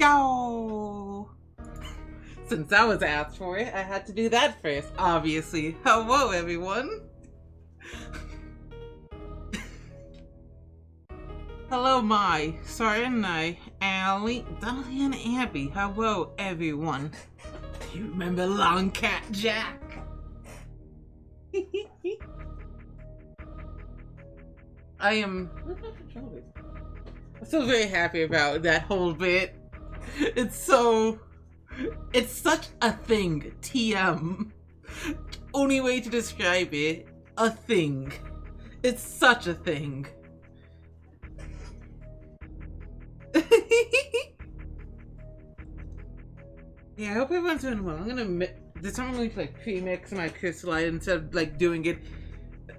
go! Since I was asked for it, I had to do that first, obviously. Hello, everyone! Hello, Mai, Sarah and I, Allie, Dolly and Abby. Hello, everyone. You remember Long Cat Jack? I'm still very happy about that whole bit. It's such a thing. TM. Only way to describe it, a thing. It's such a thing. Yeah, I hope everyone's doing well. This time I'm going to like pre-mix my crystallite instead of like doing it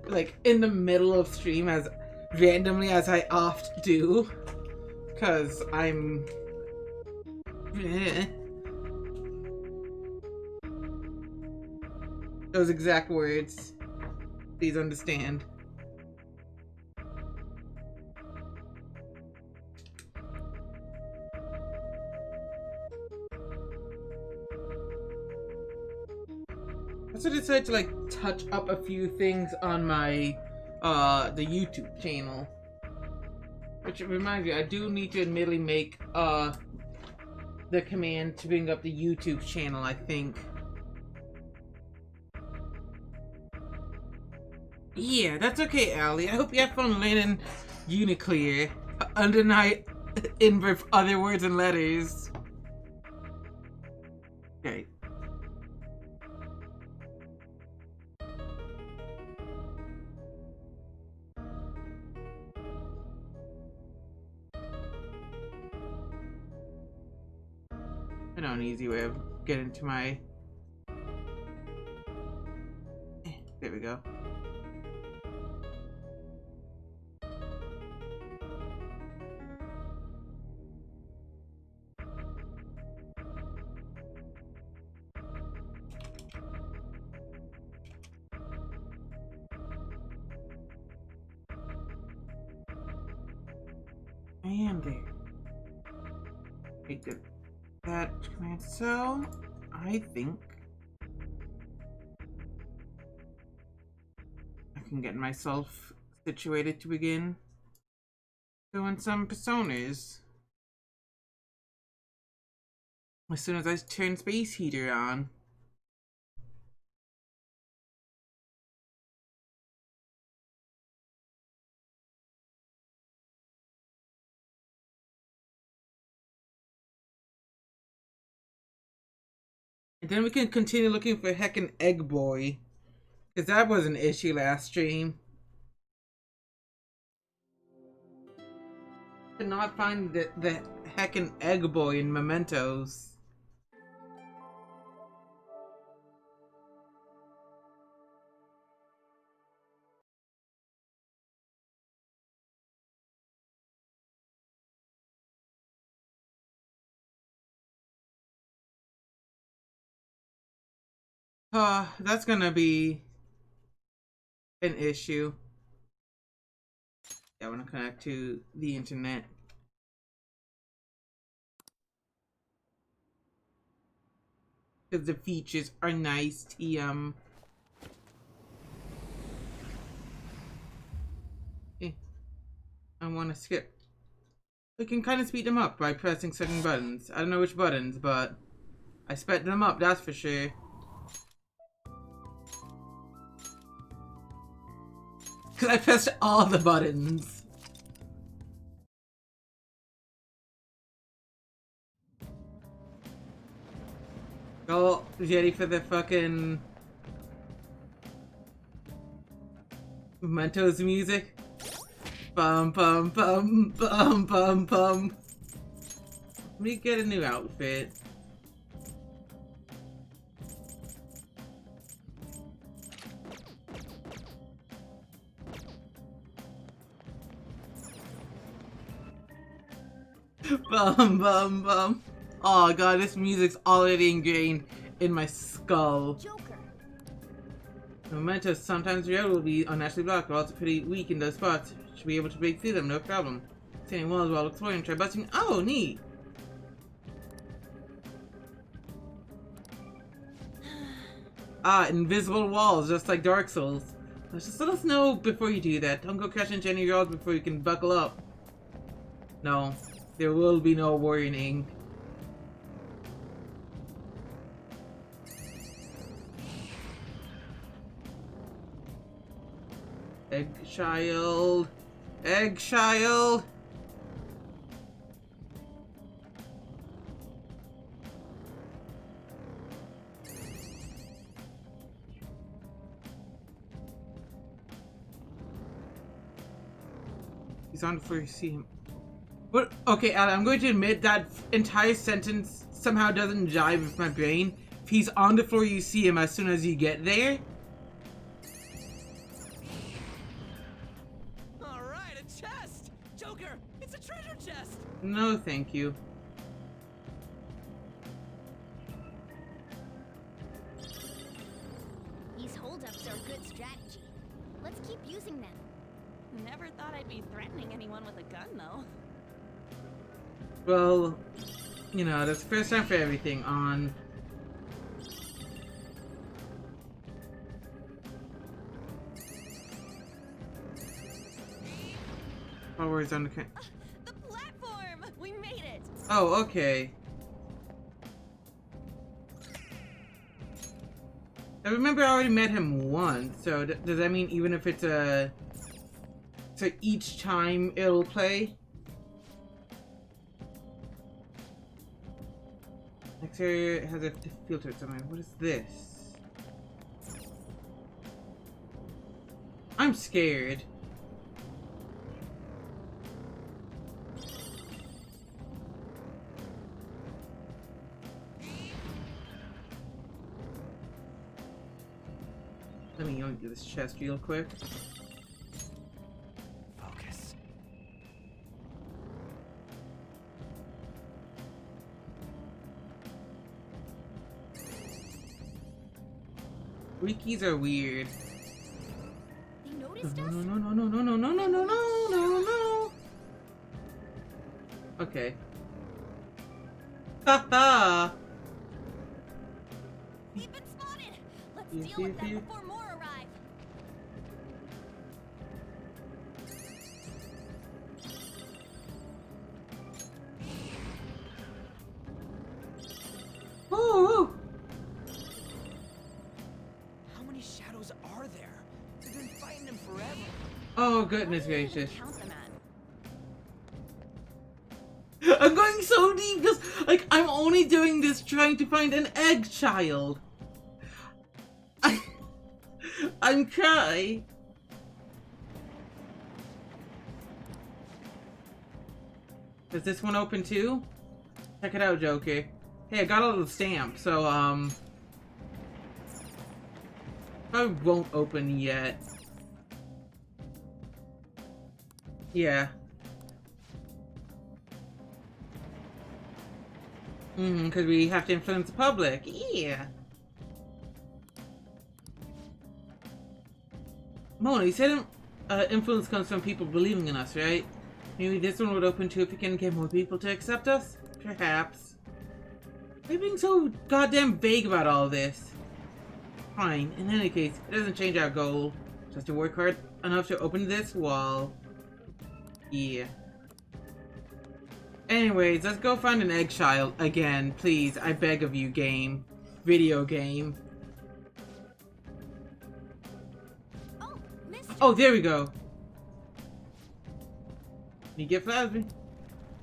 like in the middle of stream as randomly as I oft do. Cause I'm those exact words. Please understand. I also decided to like touch up a few things on my the YouTube channel. Which reminds me, I do need to admittedly make the command to bring up the YouTube channel, I think. Yeah, that's okay, Allie. I hope you have fun learning Uniclear. Undernight in other words and letters. Okay. I know an easy way of getting to my... There we go. I am there. Wait, that command. So, I think I can get myself situated to begin doing some personas. As soon as I turn Space Heater on. And then we can continue looking for heckin' Egg Boy. Because that was an issue last stream. Could not find the heckin' Egg Boy in Mementos. That's gonna be an issue. Yeah, I want to connect to the internet. Because the features are nice, TM. I want to skip. We can kind of speed them up by pressing certain buttons. I don't know which buttons, but I sped them up, that's for sure. Because I pressed all the buttons. Oh, ready for the fucking Mentos music? Bum bum bum bum bum bum. Let me get a new outfit. Bum bum bum. Oh god, this music's already ingrained in my skull. Joker. Mementos, sometimes the road will be unnaturally blocked, but also pretty weak in those spots. Should be able to break through them, no problem. Standing walls while exploring, try busting. Oh, neat! Ah, invisible walls, just like Dark Souls. Just let us know before you do that. Don't go crash into any walls before you can buckle up. No, there will be no warning. Egg child. Egg child. He's on before you see him. What? Okay, Alan, I'm going to admit that entire sentence somehow doesn't jive with my brain. If he's on the floor, you see him as soon as you get there. Alright, a chest! Joker, it's a treasure chest! No, thank you. These holdups are a good strategy. Let's keep using them. Never thought I'd be threatening anyone with a gun, though. Well, you know, that's the first time for everything on. Forwards on the The platform! We made it! Oh, okay. I remember I already met him once, so does that mean even if it's a... So each time it'll play? Next area has a filter somewhere. What is this? I'm scared. Let me do this chest real quick. Focus. Wikis are weird. They noticed No, us? no, no, no, no, no, no, no, no, no, no, no. Okay. Haha. We've been spotted! Let's You deal with see? them before more arrive. Ooh. How many shadows are there? We've been fighting them forever. Oh, goodness What do you even gracious. count them at? I'm going so deep because, like, I'm only doing this trying to find an egg child. I'm crying. Does this one open too? Check it out, Joker. Hey, I got a little stamp, so, probably won't open yet. Yeah. Because we have to influence the public. Yeah. Mona, you said influence comes from people believing in us, right? Maybe this one would open too if we can get more people to accept us? Perhaps. Why are you being so goddamn vague about all this? Fine, in any case, it doesn't change our goal. Just to work hard enough to open this wall. Yeah. Anyways, let's go find an egg child again, please. I beg of you, game. Video game. Oh, Mister. Oh, there we go. You get plasma?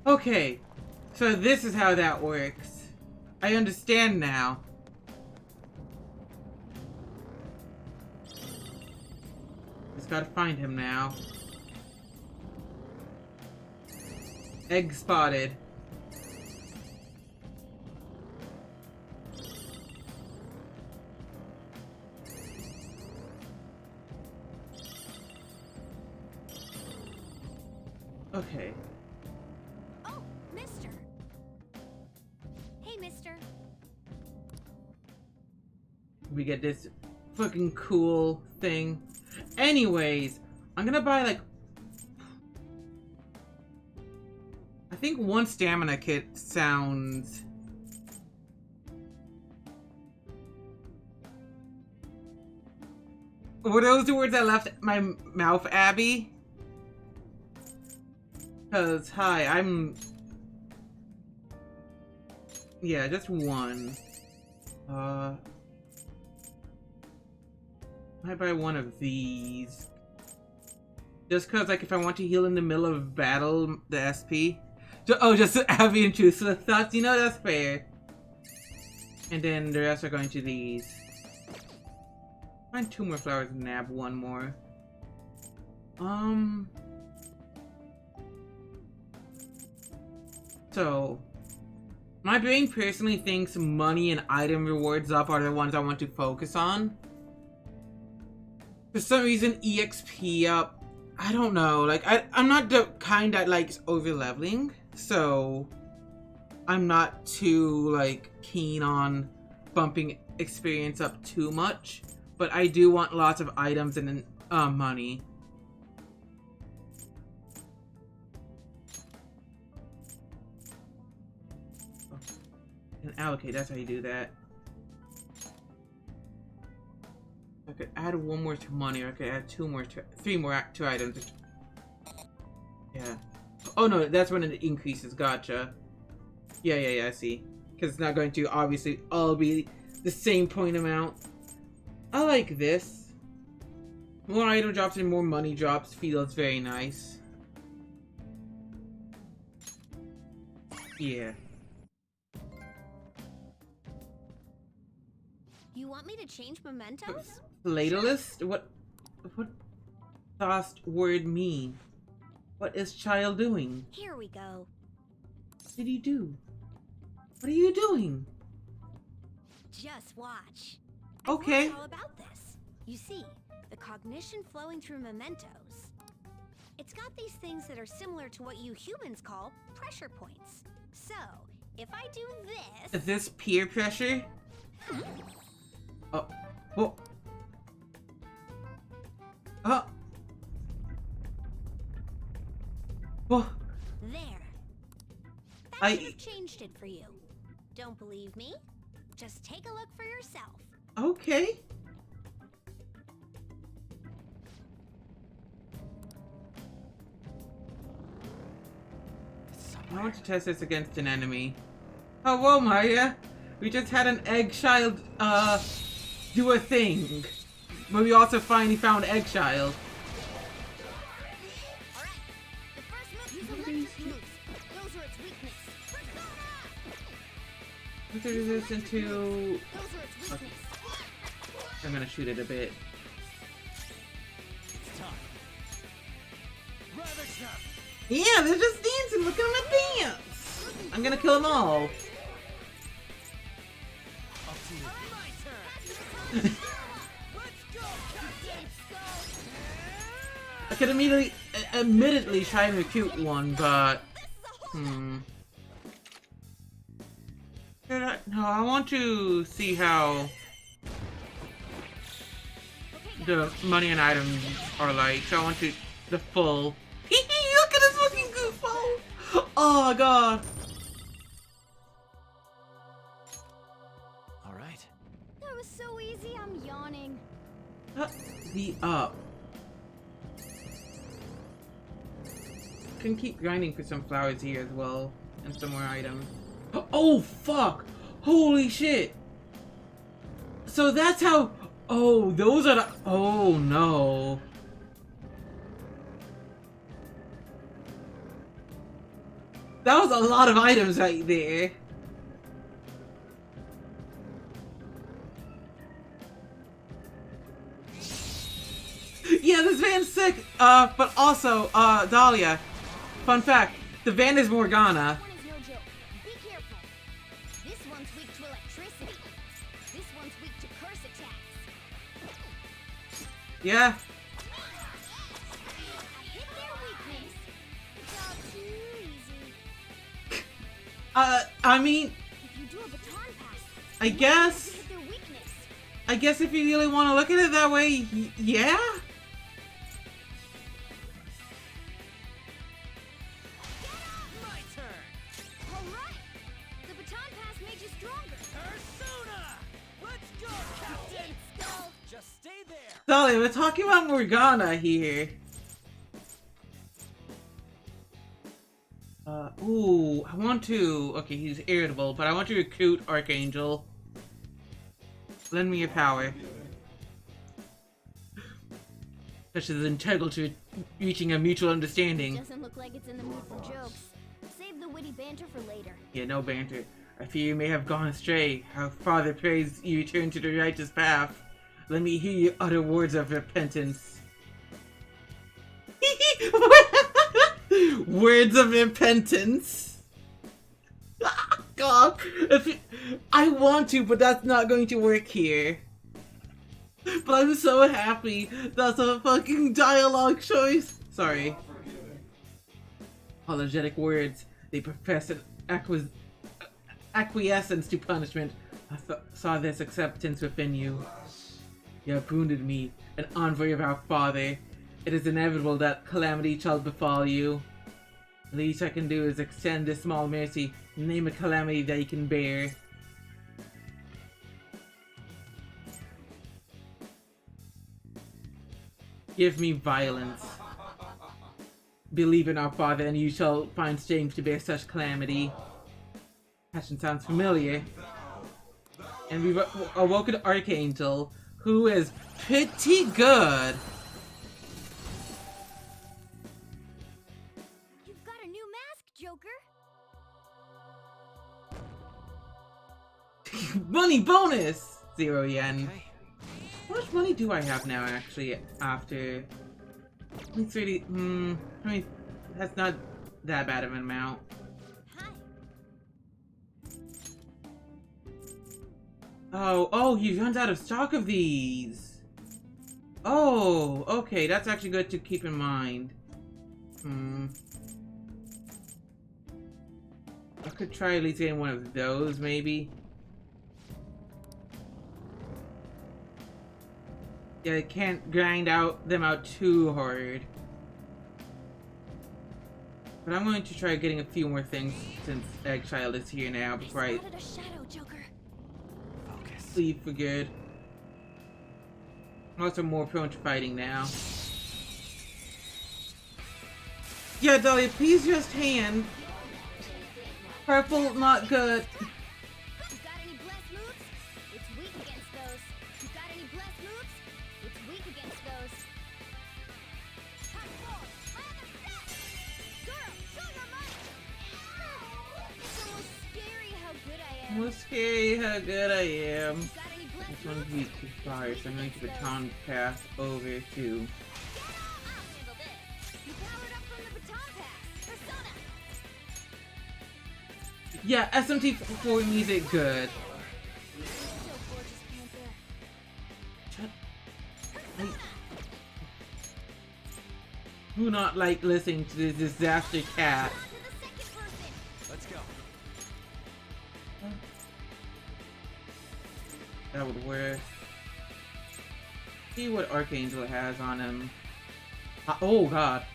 Okay. So this is how that works. I understand now. Just gotta find him now. Egg spotted. Okay. Oh, Mister. Hey, Mister. We get this fucking cool thing. Anyways, I'm gonna buy like... I think one stamina kit sounds... Were those the words I left my mouth, Abby? Cause hi, I'm. Yeah, just one. Might buy one of these. Just cause, like, if I want to heal in the middle of battle, the SP. Just Abby and Truceless thoughts. You know, that's fair. And then the rest are going to these. Find 2 more flowers and nab 1 more. So, my brain personally thinks money and item rewards up are the ones I want to focus on. For some reason, EXP up, I don't know. Like, I'm not the kind that likes over leveling, so I'm not too, like, keen on bumping experience up too much. But I do want lots of items and money. And allocate, that's how you do that. I could add 1 more to money, or I could add 3 more to items. Yeah. Oh no, that's when it increases, gotcha. Yeah, I see. Because it's not going to obviously all be the same point amount. I like this. More item drops and more money drops feels very nice. Yeah. You want me to change mementos? Ladleist? What last word mean? What is child doing? Here we go. What did you do? What are you doing? Just watch. Okay. All about this. You see, the cognition flowing through mementos. It's got these things that are similar to what you humans call pressure points. So, if I do this... Is this peer pressure? Oh. Oh. Oh. Oh. There. That I- should have changed it for you. Don't believe me? Just take a look for yourself. Okay. I want to test this against an enemy. Oh, whoa, Maria. We just had an egg child, do a thing. But we also finally found egg child. Alright. The first move, use electric moves. Those are its weakness. Persona! What's it resistant to? Those are its weakness. I'm gonna shoot it a bit. It's time. Ravage them. Yeah, they're just dancing. Look at them dance. I'm gonna kill them all. Up to you. My turn. Let's go, Captain. I could admittedly try and recruit one, but No, I want to see how the money and items are like. So I want to the full. Look at this fucking goofball! Oh god. All right. That was so easy, I'm yawning. The up. Can keep grinding for some flowers here as well, and some more items. Oh fuck! Holy shit! So that's how. Oh, those are the. Oh no. That was a lot of items right there. Yeah, this van's sick. But also, Dahlia. Fun fact: the van is Morgana. This one is no joke. Be careful. This one's weak to electricity. This one's weak to curse attacks. Yeah. I hit their weakness. It's all too easy. I mean, If you do a baton pass, I you guess. hit their weakness. I guess if you really want to look at it that way, yeah. My turn. Alright! The baton pass made you stronger. Persona. Let's go, Captain. Skull. Just stay there. Dolly, we're talking about Morgana here. Ooh, I want to... Okay, he's irritable, but I want to recruit Archangel. Lend me your power. Such is integral to reaching a mutual understanding. Doesn't look like it's in the mood for jokes. Save the witty banter for later. Yeah, no banter. I fear you may have gone astray. Our Father prays you return to the righteous path. Let me hear you utter words of repentance. Words of repentance. God, I want to, but that's not going to work here. But I'm so happy that's a fucking dialogue choice. Sorry. Apologetic words. They profess an acquiescence to punishment. I saw this acceptance within you. You have wounded me, an envoy of our Father. It is inevitable that calamity shall befall you. The least I can do is extend a small mercy, name a calamity that you can bear. Give me violence. Believe in our Father, and you shall find strength to bear such calamity. Passion sounds familiar. And we've awoken Archangel, who is pretty good. You've got a new mask, Joker. Money bonus! 0 yen. Okay. How much money do I have now, actually, after... It's really... I mean, that's not that bad of an amount. Hi. Oh, he runs out of stock of these! Oh, okay, that's actually good to keep in mind. I could try at least getting one of those, maybe. Yeah, I can't grind them out too hard. But I'm going to try getting a few more things since Eggchild is here now before I Spotted a shadow, Joker. Focus. leave for good. I'm also more prone to fighting now. Yeah, Dahlia, please just hand. Purple, not good. You got any blessed moves? It's weak against those. You got any blessed moves? It's weak against those. Touch forward. Another step. Girl, show your might. It's almost scary how good I am. Almost scary how good I am. You got any blessed This one's moves? weak to fire, so I'm going to baton pass over to... I'll handle this. You powered up from the baton pass. Persona. Yeah, SMT4 music good. So gorgeous, Panther. Who not like listening to the disaster cat? On to the second person. Let's go. That would work. See what Archangel has on him. Oh god.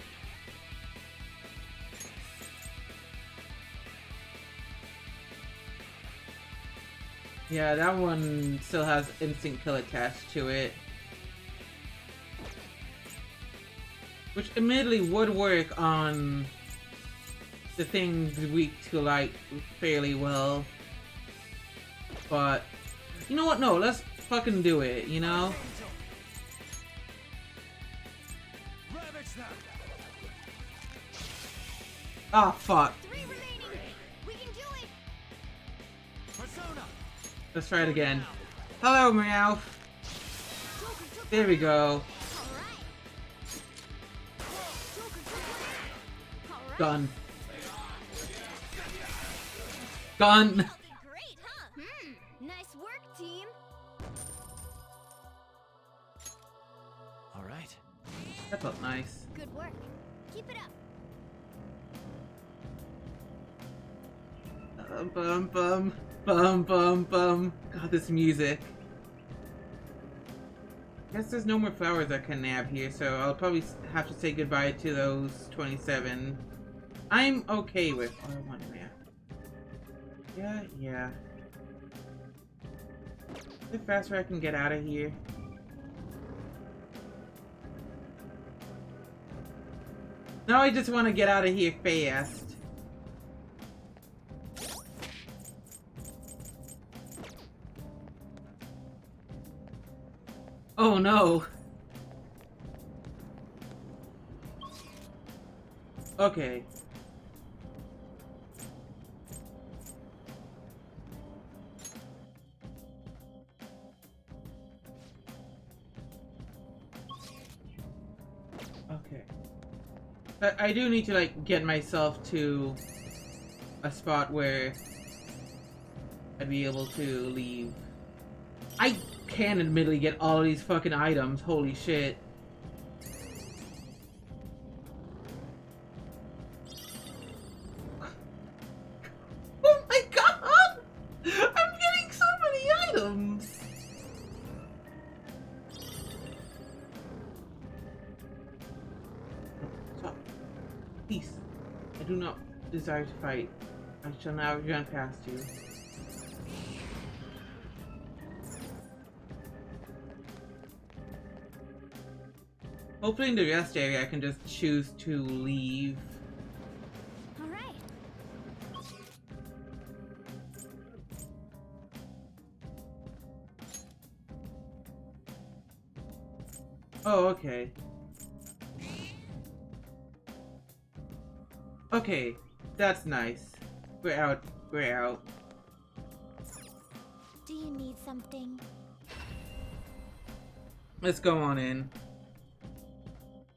Yeah, that one still has instant kill attached to it. Which admittedly would work on the things weak to light fairly well. But, you know what? No, let's fucking do it, you know? Ravage them. Ah, fuck. 3 remaining. We can do it. Persona. Let's try it again. Hello, Meowth. There we go. Gun. Gun. Y'all did great, huh? Nice work, team. All right. That felt nice. Good work. Keep it up. Bum bum bum bum bum. God, this music. Guess there's no more flowers I can nab here, so I'll probably have to say goodbye to those 27. I'm okay with. Oh, I want map. Yeah. Is it faster I can get out of here? Now I just want to get out of here fast. Oh no. Okay. Okay. But I do need to, like, get myself to a spot where I'd be able to leave. I can admittedly get all of these fucking items. Holy shit. Oh my god! I'm getting so many items! Stop. Peace. I do not desire to fight. I shall now run past you. Hopefully in the rest area I can just choose to leave. Alright. Oh, okay. Okay, that's nice. We're out. We're out. Do you need something? Let's go on in.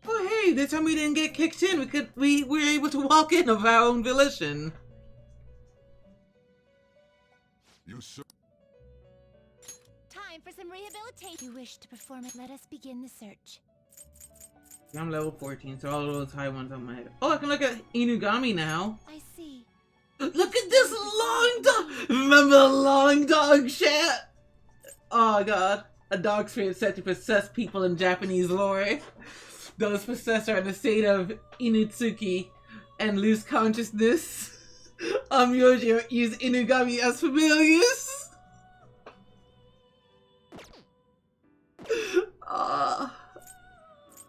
Oh hey, this time we didn't get kicked in. We were able to walk in of our own volition. You sir. Time for some rehabilitation. You wish to perform it. Let us begin the search. I'm level 14, so all of those high ones on my head. Oh, I can look at Inugami now. I see. Look at this long dog! Remember the long dog shit? Oh god. A dog spirit said to possess people in Japanese lore. Those possessed are in a state of inutsuki and lose consciousness. Yoji use Inugami as familiars.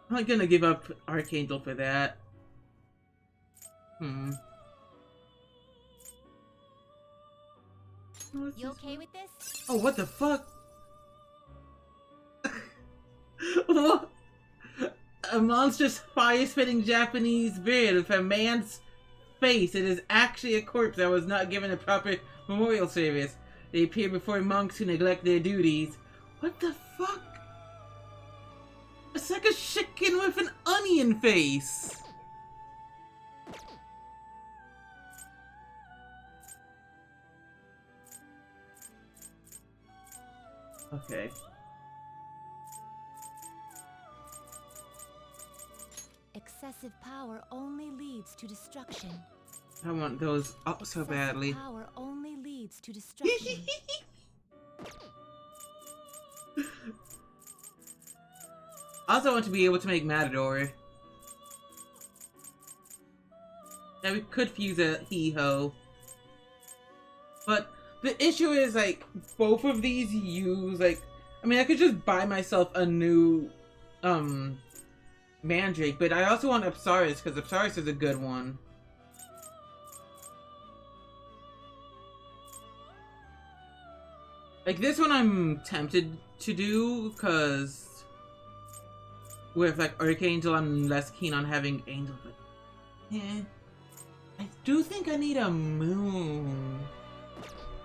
I'm not gonna give up Archangel for that. You okay with this? Oh, what the fuck? What? A monstrous fire-spitting Japanese beard with a man's face. It is actually a corpse that was not given a proper memorial service. They appear before monks who neglect their duties. What the fuck? It's like a chicken with an onion face. Okay. Excessive power only leads to destruction. I want those up so badly. Power only leads to destruction. I also want to be able to make Matador. Now we could fuse a Hee-Ho. But the issue is, like, both of these use, like... I mean, I could just buy myself a new, Mandrake, but I also want Apsaris, because Apsaris is a good one. Like, this one I'm tempted to do, because... with, like, Archangel, I'm less keen on having Angel, but... yeah. I do think I need a moon.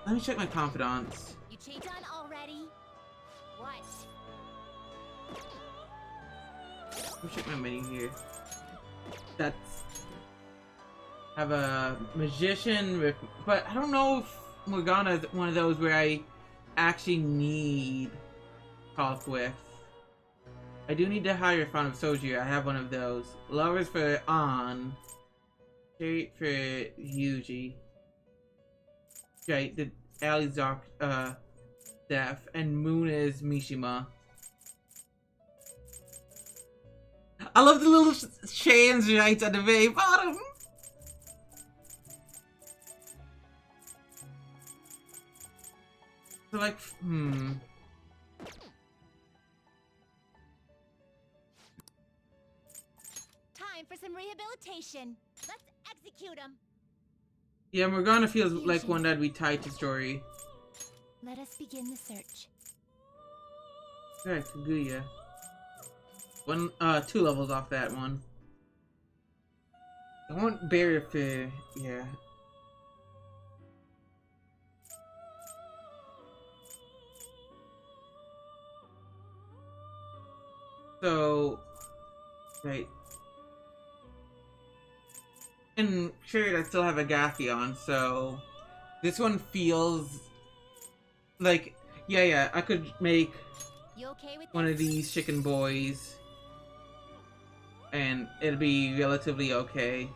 Let me check my confidants. You cheat on already? What? Let me check my menu here. That's... have a magician with... but I don't know if Morgana is one of those where I actually need talk with. I do need to hire a fan of Soju. I have one of those. Lovers for An. Straight for Yuji. Right, the Ali's Death. And Moon is Mishima. I love the little chains right at the very bottom. So like, Time for some rehabilitation. determination. Let's execute him. Yeah, Morgana feels like one that'd be tied to story. Let us begin the search. Alright, Kaguya. One, 2 levels off that one. I want barrier fear, yeah. So, right. And sure, I still have a Gathion, so this one feels like, yeah, I could make You okay with one this? of these chicken boys, and it'll be relatively okay.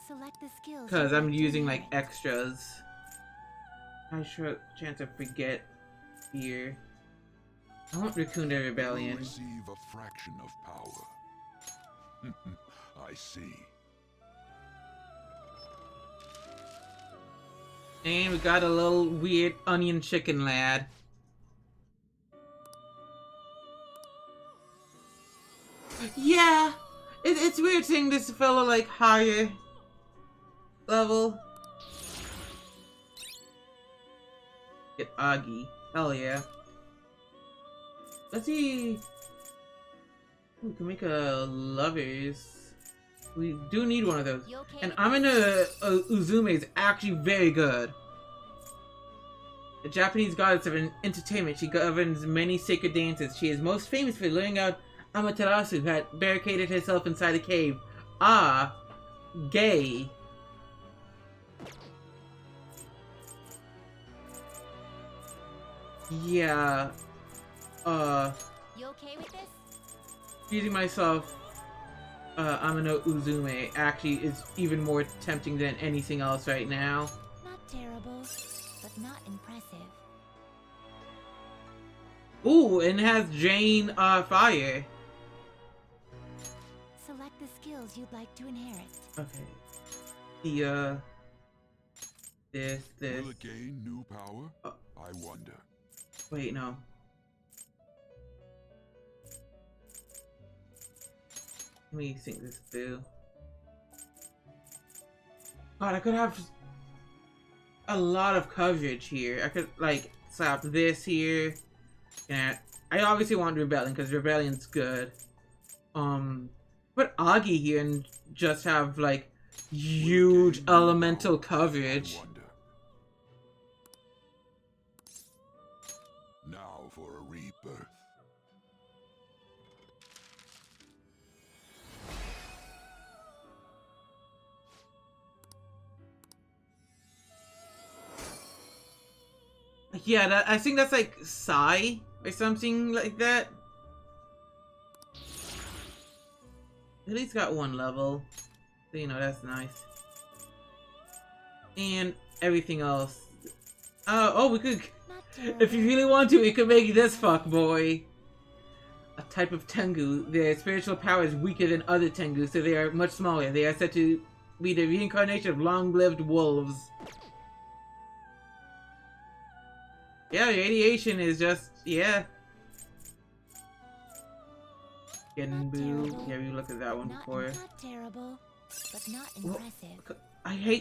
Select the skills. Because you'd I'm like to using like inherit. extras. High chance of forget here. I want Raccoon the You Rebellion. receive a fraction of power. I see. And we got a little weird onion chicken lad. Yeah! It's weird seeing this fellow like higher level. Get Augie. Hell yeah. Let's see. Ooh, we can make a lovers. We do need one of those. You okay And with Amina Uzume is actually very good. The Japanese goddess of entertainment, she governs many sacred dances. She is most famous for luring out Amaterasu, who had barricaded herself inside a cave. Ah, gay. Yeah. You okay with this? Using myself, Amino Uzume actually is even more tempting than anything else right now. Not terrible, but not impressive. Ooh, and it has Jane, Fire. Select the skills you'd like to inherit. Okay. The, this. Will it gain new power? I wonder. Wait, no. Let me think this through. God, I could have a lot of coverage here. I could, like, slap this here. And I obviously want Rebellion, because Rebellion's good. Put Augie here and just have, like, huge elemental coverage. I wonder. Now for a rebirth. Yeah, I think that's like Psy or something like that. At least got 1 level. So, you know, that's nice. And everything else. Oh, we could, Not if you terrible. really want to, we could make this fuck boy a type of Tengu. Their spiritual power is weaker than other Tengu, so they are much smaller. They are said to be the reincarnation of long-lived wolves. Yeah, radiation is just, yeah. Not Genbu. terrible. Yeah, we looked at that one before. Not terrible, but not Well, impressive.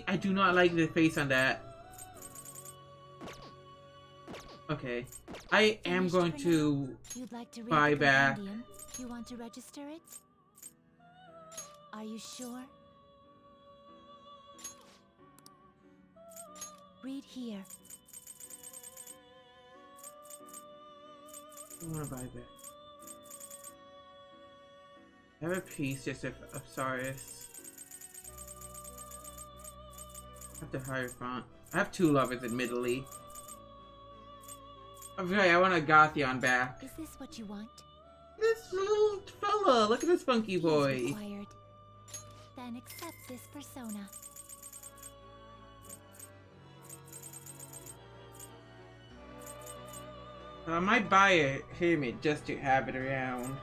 I do not like the face on that. Okay. I am Finished going for to You'd like to read buy the back. compendium? You want to register it? Are you sure? Read here. I want to buy back. I have a piece just of Osiris. I have the higher font. I have 2 lovers, admittedly. Okay, I want a Gathion back. Is this what you want? This little fella, look at this funky He is boy. required. Then accept this persona. I might buy a hermit just to have it around.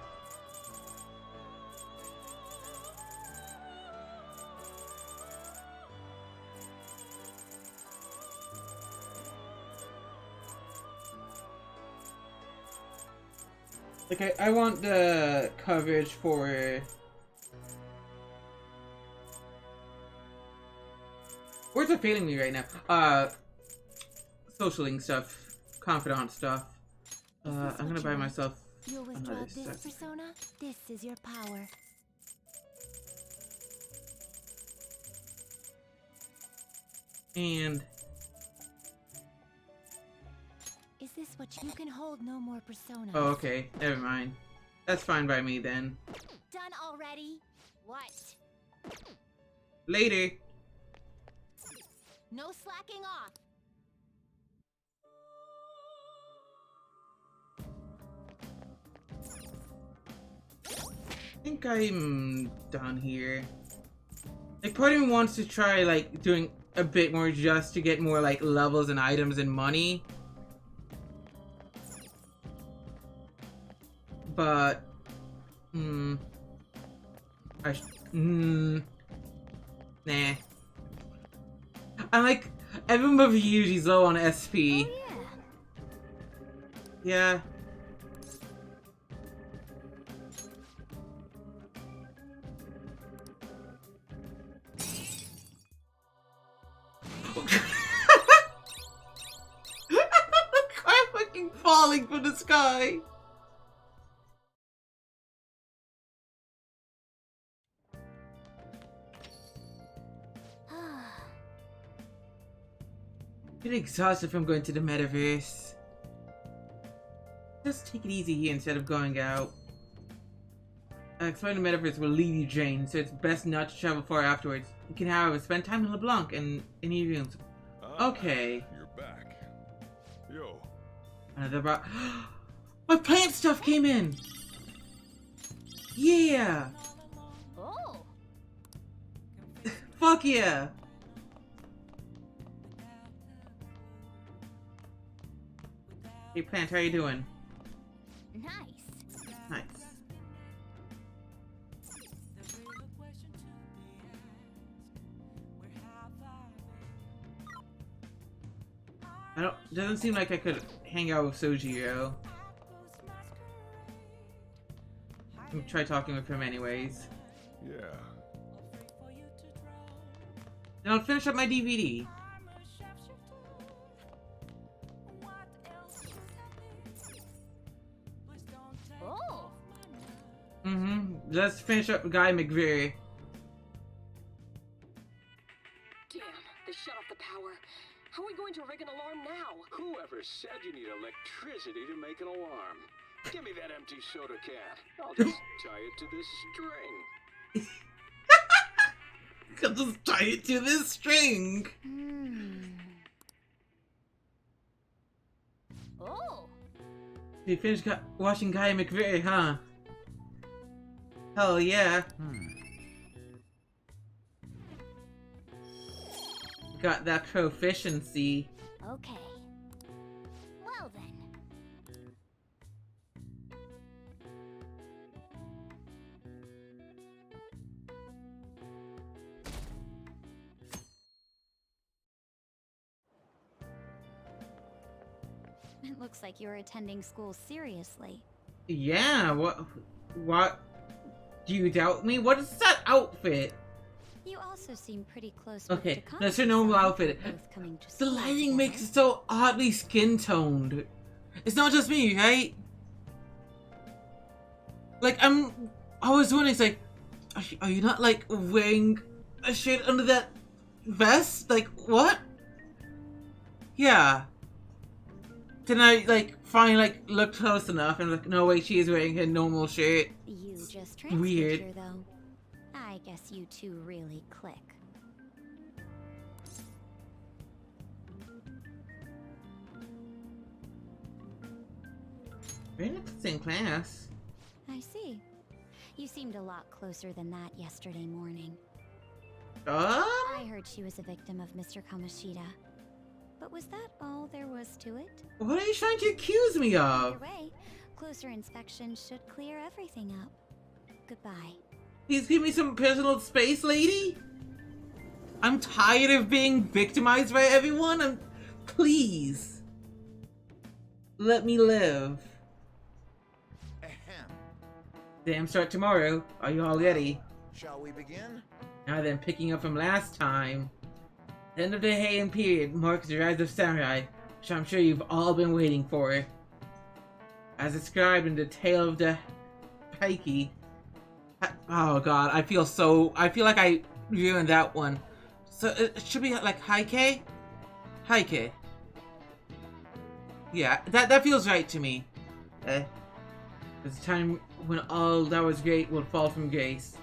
Like, I want the coverage for... Words are failing me right now. Social link stuff. Confidant stuff. I'm gonna buy myself You withdraw another this set. persona. This is your power. And... Is this what you can hold? No more personas. Oh, okay. Never mind. That's fine by me then. Done already? What? Later. No slacking off. I think I'm done here. Like, part of me wants to try, like, doing a bit more just to get more, like, levels and items and money. But, nah. I'm like, everyone but usually low on SP. Oh, Yeah. I'm fucking falling from the sky. yeah. I'm exhausted from going to the metaverse. Just take it easy here instead of going out. Exploring the metaverse will leave you drained, so it's best not to travel far afterwards. You can, however, spend time in LeBlanc and in your rooms. Okay. You're back. Yo. Another my plant stuff came in! Yeah! Oh. Fuck yeah! Hey plant, how you doing? Nice. Nice. Doesn't seem like I could hang out with Sojiro. I'm try talking with him anyways. Yeah. Then I'll finish up my DVD. Oh. Let's finish up Guy McVeary. Damn, they shut off the power. How are we going to rig an alarm now? Whoever said you need electricity to make an alarm? Give me that empty soda can. I'll just tie it to this string. I'll just tie it to this string. Oh. You finished watching Guy McVeary, huh? Hell yeah. Got that proficiency. Okay. Well then. It looks like you're attending school seriously. Yeah, what? Do you doubt me? What is that outfit? You also seem pretty close Okay, with that's your normal outfit. both coming to The school lighting together. makes it so oddly skin-toned. It's not just me, right? Like, I was wondering, it's like, are you not, like, wearing a shirt under that vest? Like, what? Yeah. Then I, like, finally, like, looked close enough and, like, no way, she is wearing her normal shirt. You just transferred Weird. here, though. I guess you two really click. We're in the same class. I see. You seemed a lot closer than that yesterday morning. I heard she was a victim of Mr. Kamoshida. But was that all there was to it? What are you trying to accuse me Either of? way, closer inspection should clear everything up. Goodbye. Please give me some personal space, lady. I'm tired of being victimized by everyone. Please. Let me live. Exams start tomorrow. Are you all ready? Shall we begin? Now then, picking up from last time. The end of the Heian period marks the rise of samurai, which I'm sure you've all been waiting for. As described in the Tale of the Heike. Oh god, I feel like I ruined that one. So it should be like Heike? Heike. Yeah, that feels right to me. There's a time when all that was great will fall from grace.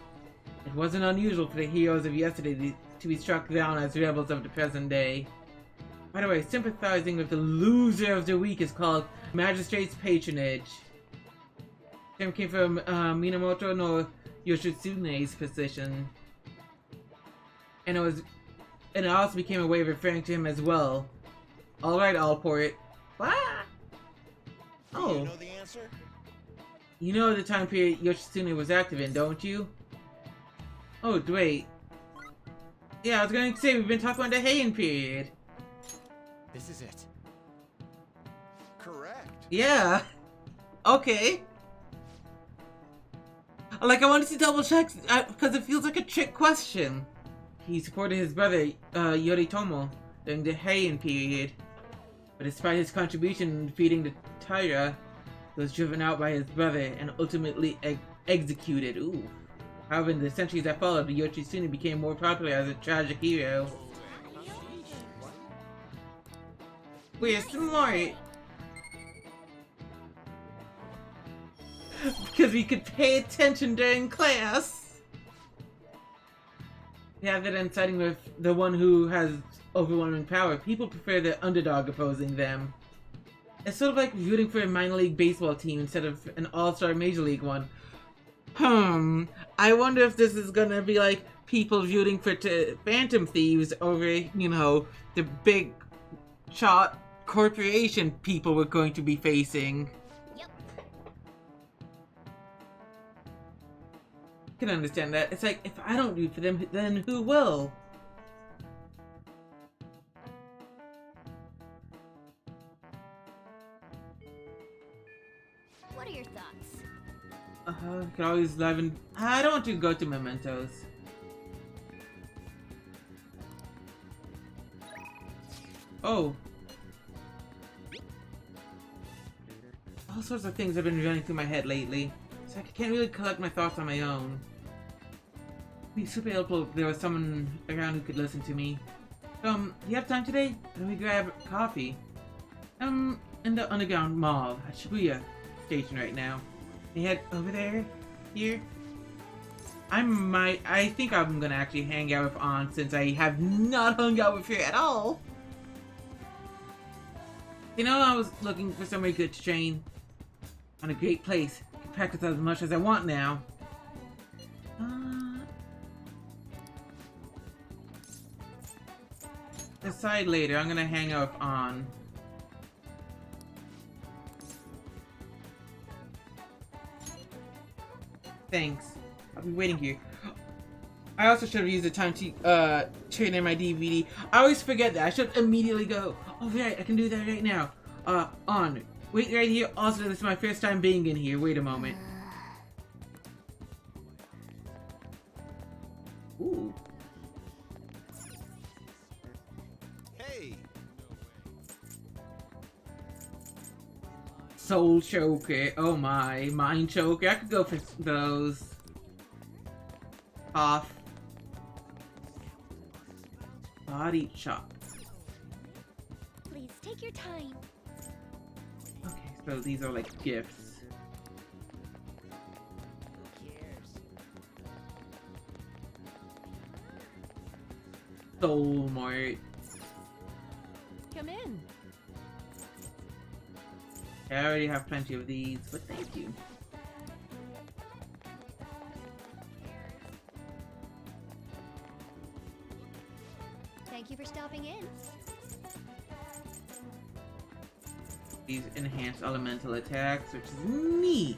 It wasn't unusual for the heroes of yesterday to be struck down as rebels of the present day. By the way, sympathizing with the loser of the week is called magistrate's patronage. The term came from Minamoto no Yoshitsune's position. And it also became a way of referring to him as well. Alright, Allport. What? Oh. Do you know the answer? You know the time period Yoshitsune was active in, don't you? Oh, wait. Yeah, I was going to say, we've been talking about the Heian period. This is it. Correct. Yeah. Okay. Like, I wanted to double check, because it feels like a trick question. He supported his brother, Yoritomo, during the Heian period. But despite his contribution in defeating the Taira, he was driven out by his brother and ultimately executed. Ooh. However, in the centuries that followed, Yoshitsune became more popular as a tragic hero. We're smart! Because we could pay attention during class! We have that siding with the one who has overwhelming power. People prefer the underdog opposing them. It's sort of like rooting for a minor league baseball team instead of an all-star major league one. I wonder if this is gonna be like people rooting for Phantom Thieves over, you know, the big shot corporation people we're going to be facing. Yep. I can understand that. It's like, if I don't root for them, then who will? What are your thoughts? You can always live in... I don't want to go to mementos. Oh. All sorts of things have been running through my head lately, so I can't really collect my thoughts on my own. It'd be super helpful if there was someone around who could listen to me. Do you have time today? Let me grab coffee. In the underground mall at Shibuya Station right now. Can you head over there? Here? I think I'm gonna actually hang out with Ann since I have not hung out with her at all. You know, I was looking for somewhere good to train. On a great place. I can practice as much as I want now. Decide later. I'm gonna hang out with Ann. Thanks. I'll be waiting here. I also should have used the time to turn in my DVD. I always forget that. I should immediately go. Oh right, I can do that right now. On. Wait right here. Also, this is my first time being in here. Wait a moment. Ooh. Hey. Soul choker. Oh my. Mind choker. I could go for those. Off. Body chop. Please take your time. Okay, so these are like gifts. Who cares? Soul Mart. Come in. I already have plenty of these, but thank you. Thank you for stopping in. These enhanced elemental attacks, which is neat.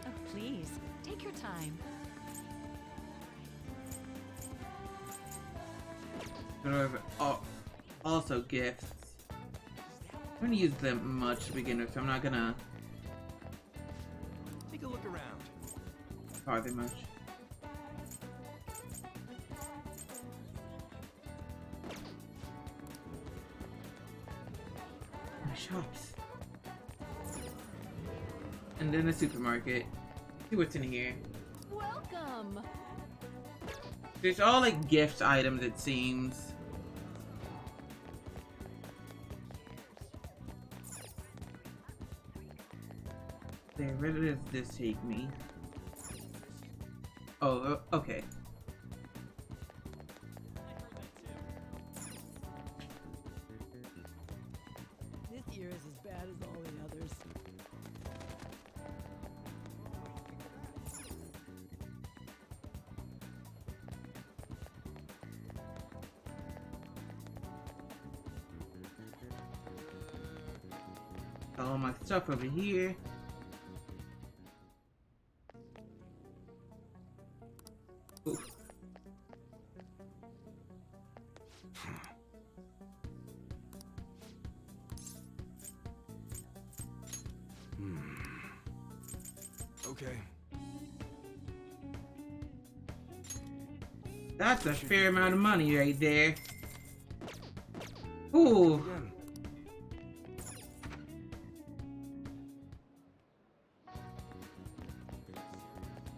Oh, please, take your time. Sort of, also gifts. I'm gonna use them much to begin with, so I'm not gonna Take a look around. bother much. My shops. And then the supermarket. See what's in here. Welcome. There's all like gift items, it seems. There, where does this take me? Oh, okay. This year is as bad as all the others. All my stuff over here. Ooh. Okay. That's a fair amount of money right there. Ooh. Again.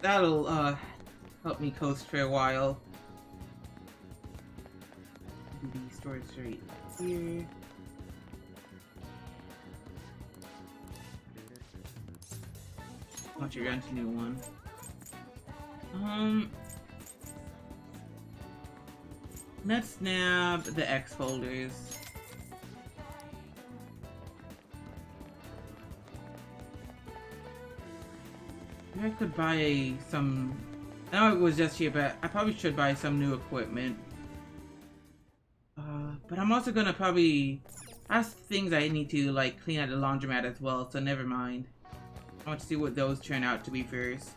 That'll help me coast for a while. The storage right here. Want to rent a new one. Let's snap the X folders. Maybe I could buy some. I know it was just here, but I probably should buy some new equipment. But I'm also gonna probably have things I need to like clean out the laundromat as well, so never mind. I want to see what those turn out to be first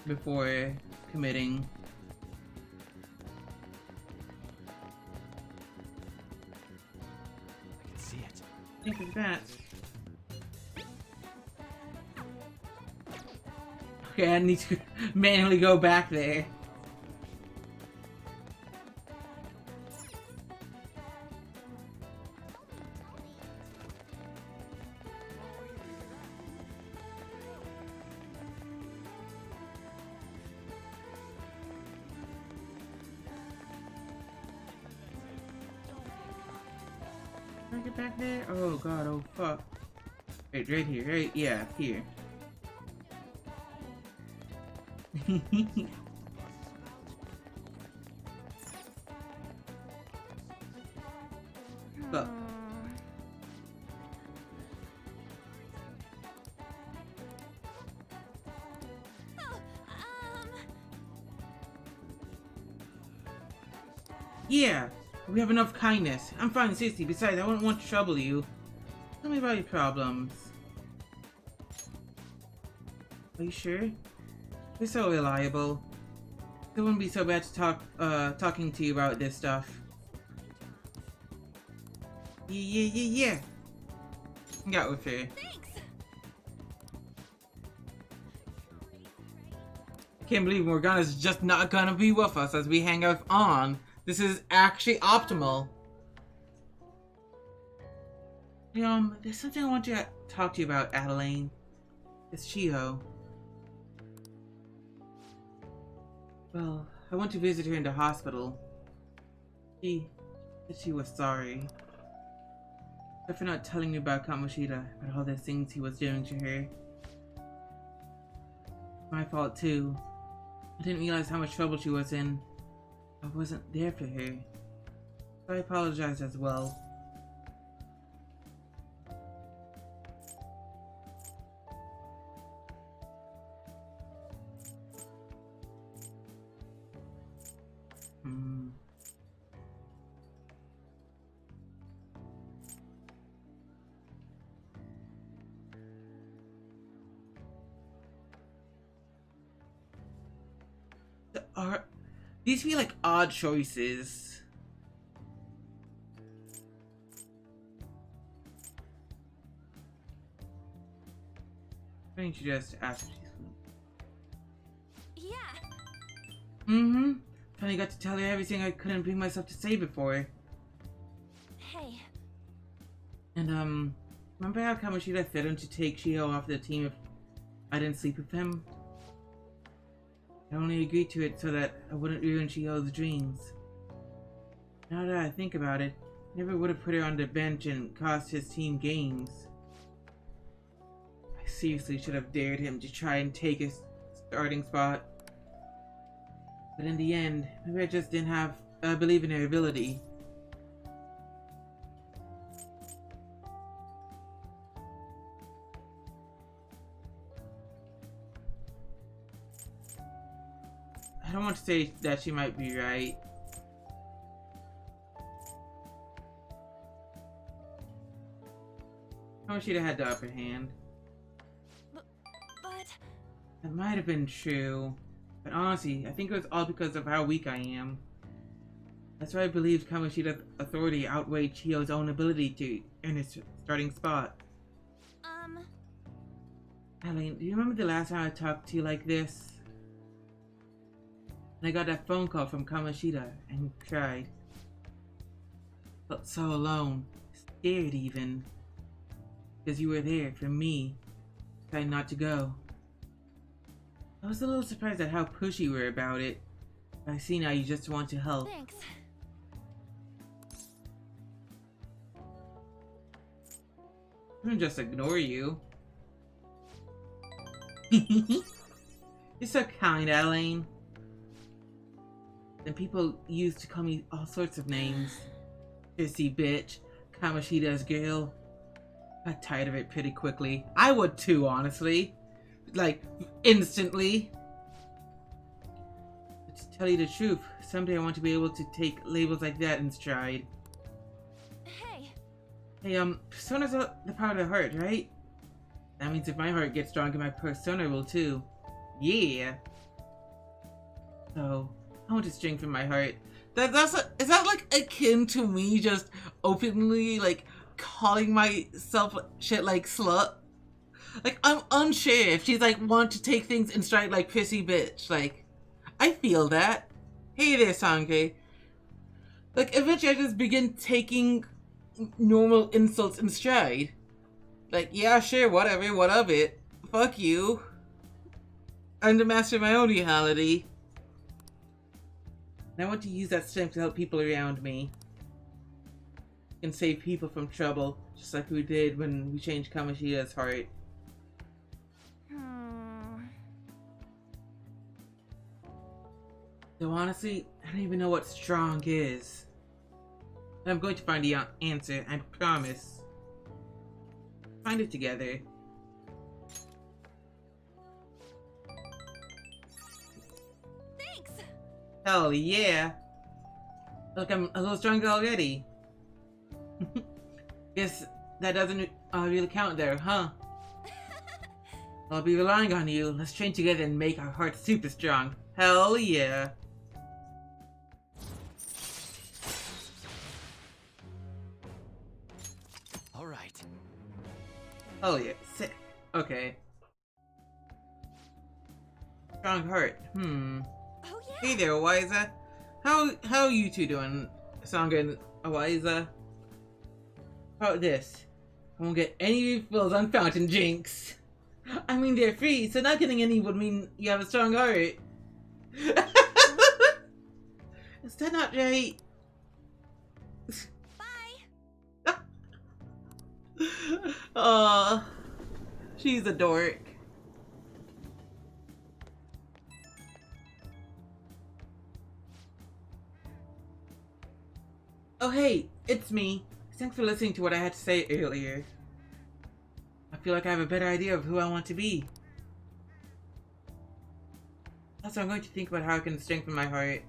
before committing. I can see it. Think of that. Okay, I need to manually go back there. Can I get back there? Oh god, oh fuck. Wait, right here, right? Yeah, here. Look. Yeah, we have enough kindness. I'm fine, Sissy. Besides, I wouldn't want to trouble you. Tell me about your problems. Are you sure? You're so reliable. It wouldn't be so bad to talking to you about this stuff. Yeah. Got with her. I can't believe Morgana's just not gonna be with us as we hang out on. This is actually optimal. There's something I want to talk to you about, Adeline. It's Chiho. Well, I went to visit her in the hospital. She said she was sorry. Sorry for not telling me about Kamoshida and all the things he was doing to her. My fault too. I didn't realize how much trouble she was in. I wasn't there for her. So I apologize as well. These feel like odd choices. think she just asked if she's Yeah. Mm-hmm. Finally got to tell her everything I couldn't bring myself to say before. Hey. And, remember how Kamoshida threatened to take Shiho off the team if I didn't sleep with him? I only agreed to it so that I wouldn't ruin Shiho's dreams. Now that I think about it, I never would have put her on the bench and cost his team games. I seriously should have dared him to try and take his starting spot. But in the end, maybe I just didn't have believe in her ability. I don't want to say that she might be right. I wish she'd have had the upper hand. But... That might have been true. But honestly, I think it was all because of how weak I am. That's why I believed Kamoshida's authority outweighed Chiyo's own ability to earn his starting spot. Eileen, do you remember the last time I talked to you like this? And I got that phone call from Kamoshida and cried. Felt so alone, scared even. Because you were there for me, trying not to go. I was a little surprised at how pushy you were about it. I see now you just want to help. Thanks. I don't just ignore you. You're so kind, Eileen. And people used to call me all sorts of names. Pissy bitch, Kamoshida's girl. I got tired of it pretty quickly. I would too, honestly. Like, instantly. But to tell you the truth, someday I want to be able to take labels like that in stride. Hey. Hey, persona's the power of the heart, right? That means if my heart gets stronger, my persona will too. Yeah. So, I want to strengthen my heart. Is that like akin to me just openly like calling myself shit like slut? Like, I'm unsure if she's like want to take things in stride like pissy bitch. Like, I feel that. Hey there, Sange. Like, eventually I just begin taking normal insults in stride. Like, yeah, sure, whatever, what of it? Fuck you. I'm the master of my own reality. And I want to use that strength to help people around me. And save people from trouble, just like we did when we changed Kamoshida's heart. Though honestly, I don't even know what strong is. But I'm going to find the answer, I promise. Find it together. Thanks. Hell yeah! Look, I'm a little stronger already. Guess that doesn't really count there, huh? I'll be relying on you. Let's train together and make our hearts super strong. Hell yeah! Alright. Hell yeah, sick. Okay. Strong heart. Oh yeah. Hey there, Wiza. How you two doing, Sangha and Wiza? How about this? I won't get any refills on Fountain Drinks. I mean, they're free, so not getting any would mean you have a strong heart. Is that not right? Bye. Aw, she's a dork. Oh hey, it's me. Thanks for listening to what I had to say earlier. I feel like I have a better idea of who I want to be. Also, I'm going to think about how I can strengthen my heart.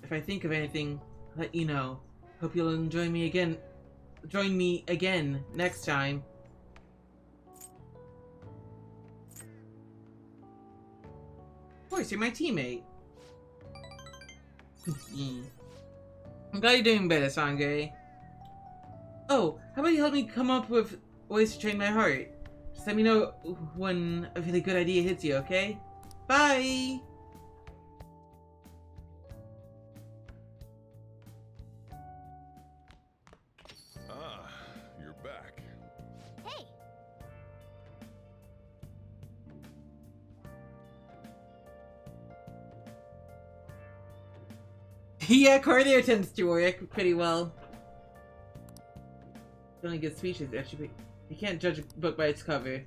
If I think of anything, I'll let you know. Hope you'll join me again next time. Of course, you're my teammate. I'm glad you're doing better, Sange. Oh, how about you help me come up with ways to train my heart? Just let me know when a really good idea hits you, okay? Bye! Ah, you're back. Hey, Yeah, Cordier tends to work pretty well. It's only good speeches, actually. You can't judge a book by its cover.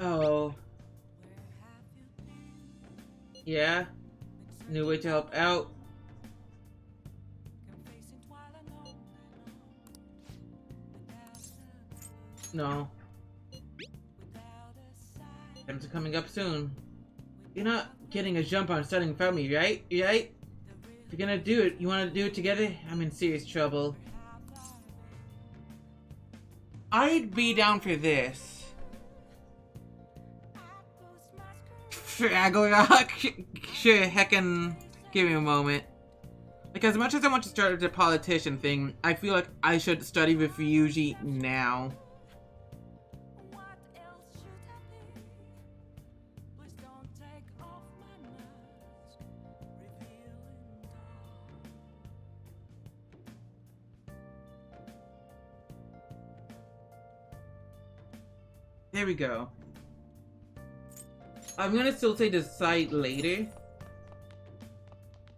Oh. Yeah? New way to help out? No. Times are coming up soon. You're not getting a jump on studying without me, right? Right? If you're gonna do it, you wanna do it together? I'm in serious trouble. I'd be down for this. Ragnarok? Sure, heckin' give me a moment. Like, as much as I want to start the politician thing, I feel like I should study with Ryuji now. There we go. I'm gonna still say decide later.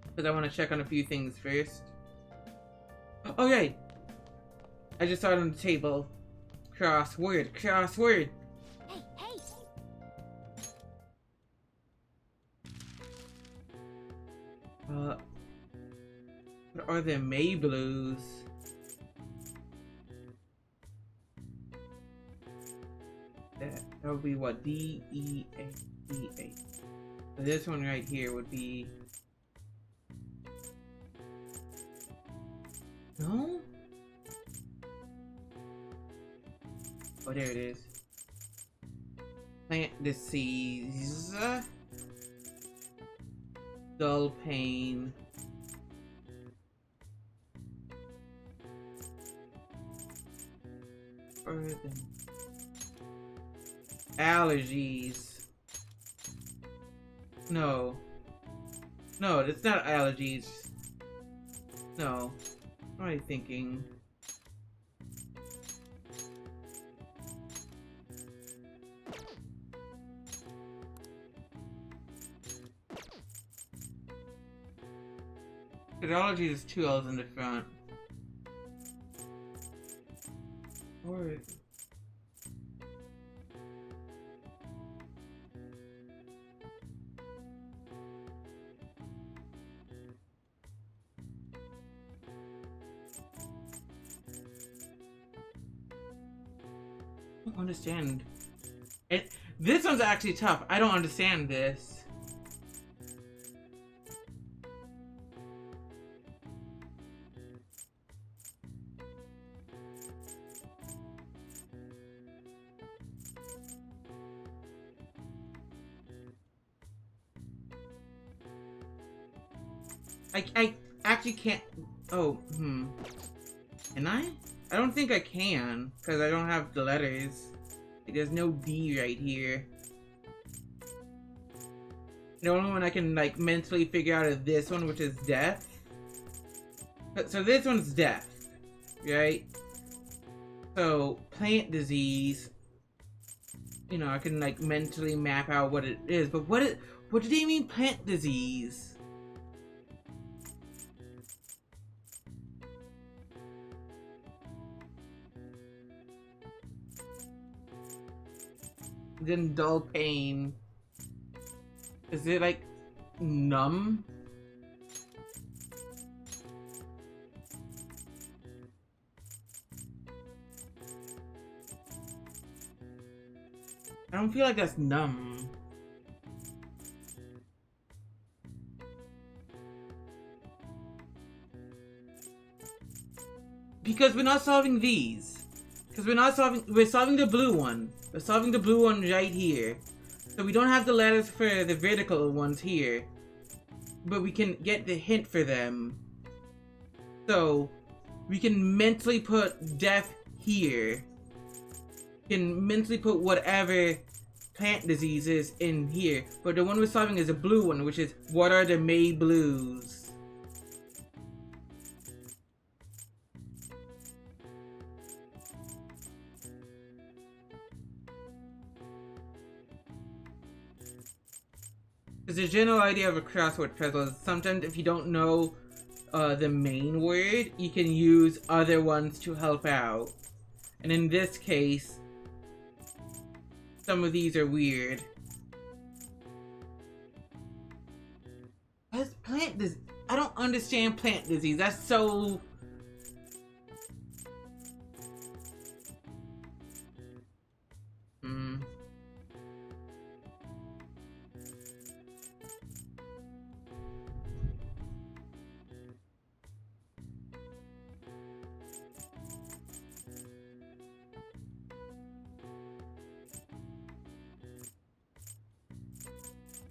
Because I want to check on a few things first. Oh, yay! I just saw it on the table. Crossword, crossword! hey, hey! What are the May Blues? That would be what? D-E-A-D-A. So this one right here would be... No? Oh, there it is. Plant disease. Dull pain. Further. Allergies. No. No, it's not allergies. No. What am I thinking? Allergies is 2 L's in the front. Or... I don't understand. This one's actually tough. I don't understand this. I actually can't. Oh, Can I? I don't think I can, because I don't have the letters. Like, there's no D right here. The only one I can, like, mentally figure out is this one, which is death. So this one's death, right? So, plant disease. You know, I can, like, mentally map out what it is. But what do they mean plant disease? Then dull pain. Is it like numb? I don't feel like that's numb. Because we're not solving these. Because we're solving the blue one. We're solving the blue one right here. So we don't have the letters for the vertical ones here. But we can get the hint for them. So, we can mentally put death here. We can mentally put whatever plant diseases in here. But the one we're solving is a blue one, which is what are the May blues? Because the general idea of a crossword puzzle is sometimes if you don't know the main word, you can use other ones to help out. And in this case, some of these are weird. Plant disease? I don't understand plant disease. That's so...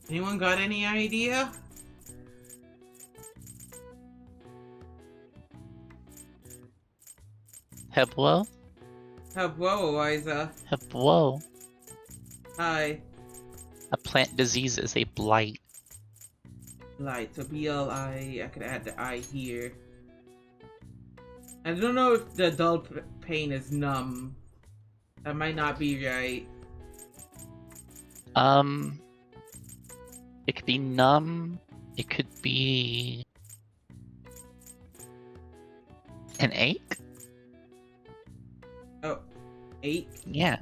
Anyone got any idea? Hebwo? Hebwo, Eliza. Hebwo. Hi. A plant disease is a blight. Blight, so B-L-I, I could add the I here. I don't know if the dull pain is numb. That might not be right. It could be numb. It could be an ache. Oh, ache? Yeah.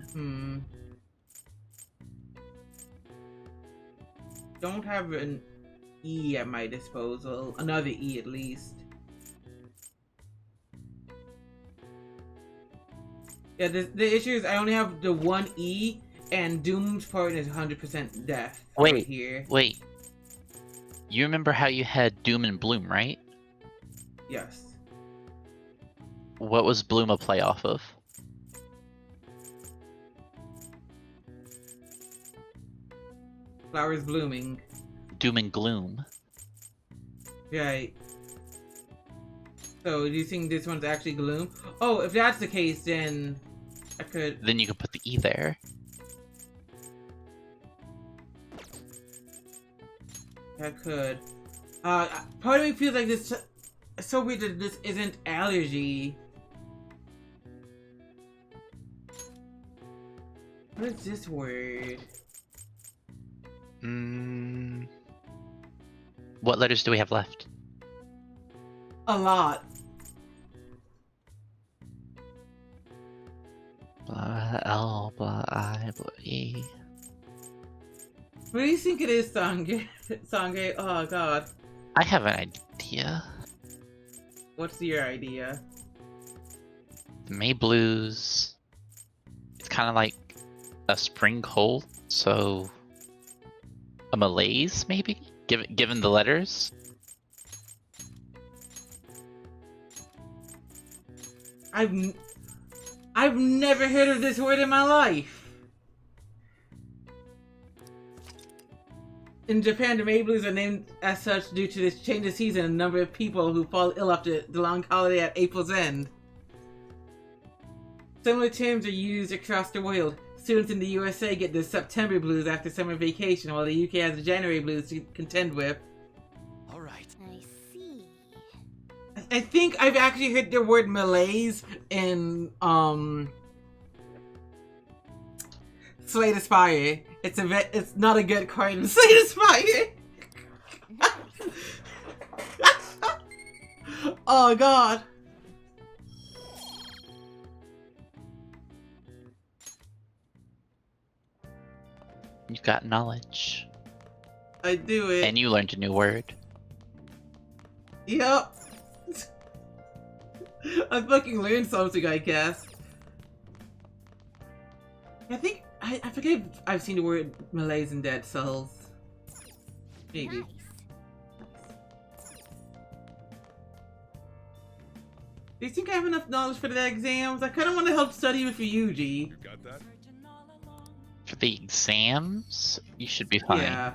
Don't have an E at my disposal. Another E at least. Yeah, the issue is I only have the one E, and Doom's part is 100% death. Wait, right here. Wait. You remember how you had Doom and Bloom, right? Yes. What was Bloom a play off of? Flowers blooming. Doom and Gloom. Right. So, do you think this one's actually Gloom? Oh, if that's the case, then I could... Then you could put the E there. I could. Part of me feels like this... It's so weird that this isn't allergy. What is this word? What letters do we have left? A lot. Blah, L, blah, I, blah, E. What do you think it is, Sange? Sange? Oh, God. I have an idea. What's your idea? The May Blues. It's kind of like a spring cold, so a malaise, maybe? Given the letters? I've never heard of this word in my life. In Japan, the May Blues are named as such due to this change of season and the number of people who fall ill after the long holiday at April's end. Similar terms are used across the world. Students in the USA get the September blues after summer vacation, while the UK has the January blues to contend with. Alright. I see. I think I've actually heard the word malaise in, Slay the Spire. It's not a good card in Slay the Spire! Oh, God. You've got knowledge. I do it. And you learned a new word. Yep. I fucking learned something, I guess. I think I forget if I've seen the word malaise in Dead Cells. Maybe. Nice. Do you think I have enough knowledge for the exams? I kind of want to help study with you, Yuji. You got that? For the exams, you should be fine. Yeah.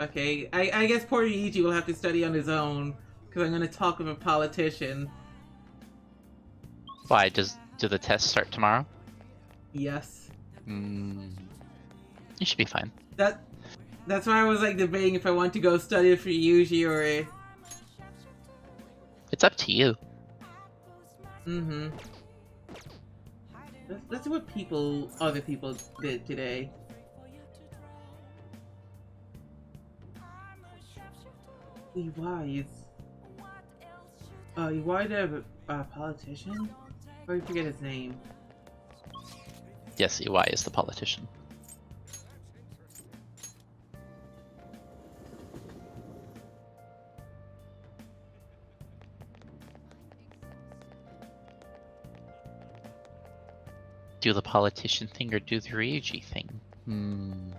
Okay, I guess poor Yuji will have to study on his own, because I'm going to talk with a politician. Why, do the tests start tomorrow? Yes. You should be fine. That's why I was like debating if I want to go study for Yuji or It's up to you. Mm-hmm. Let's see what other people did today. EY is... EY the politician? I forget his name. Yes, EY is the politician. Do the politician thing or do the Ryuji thing? I'm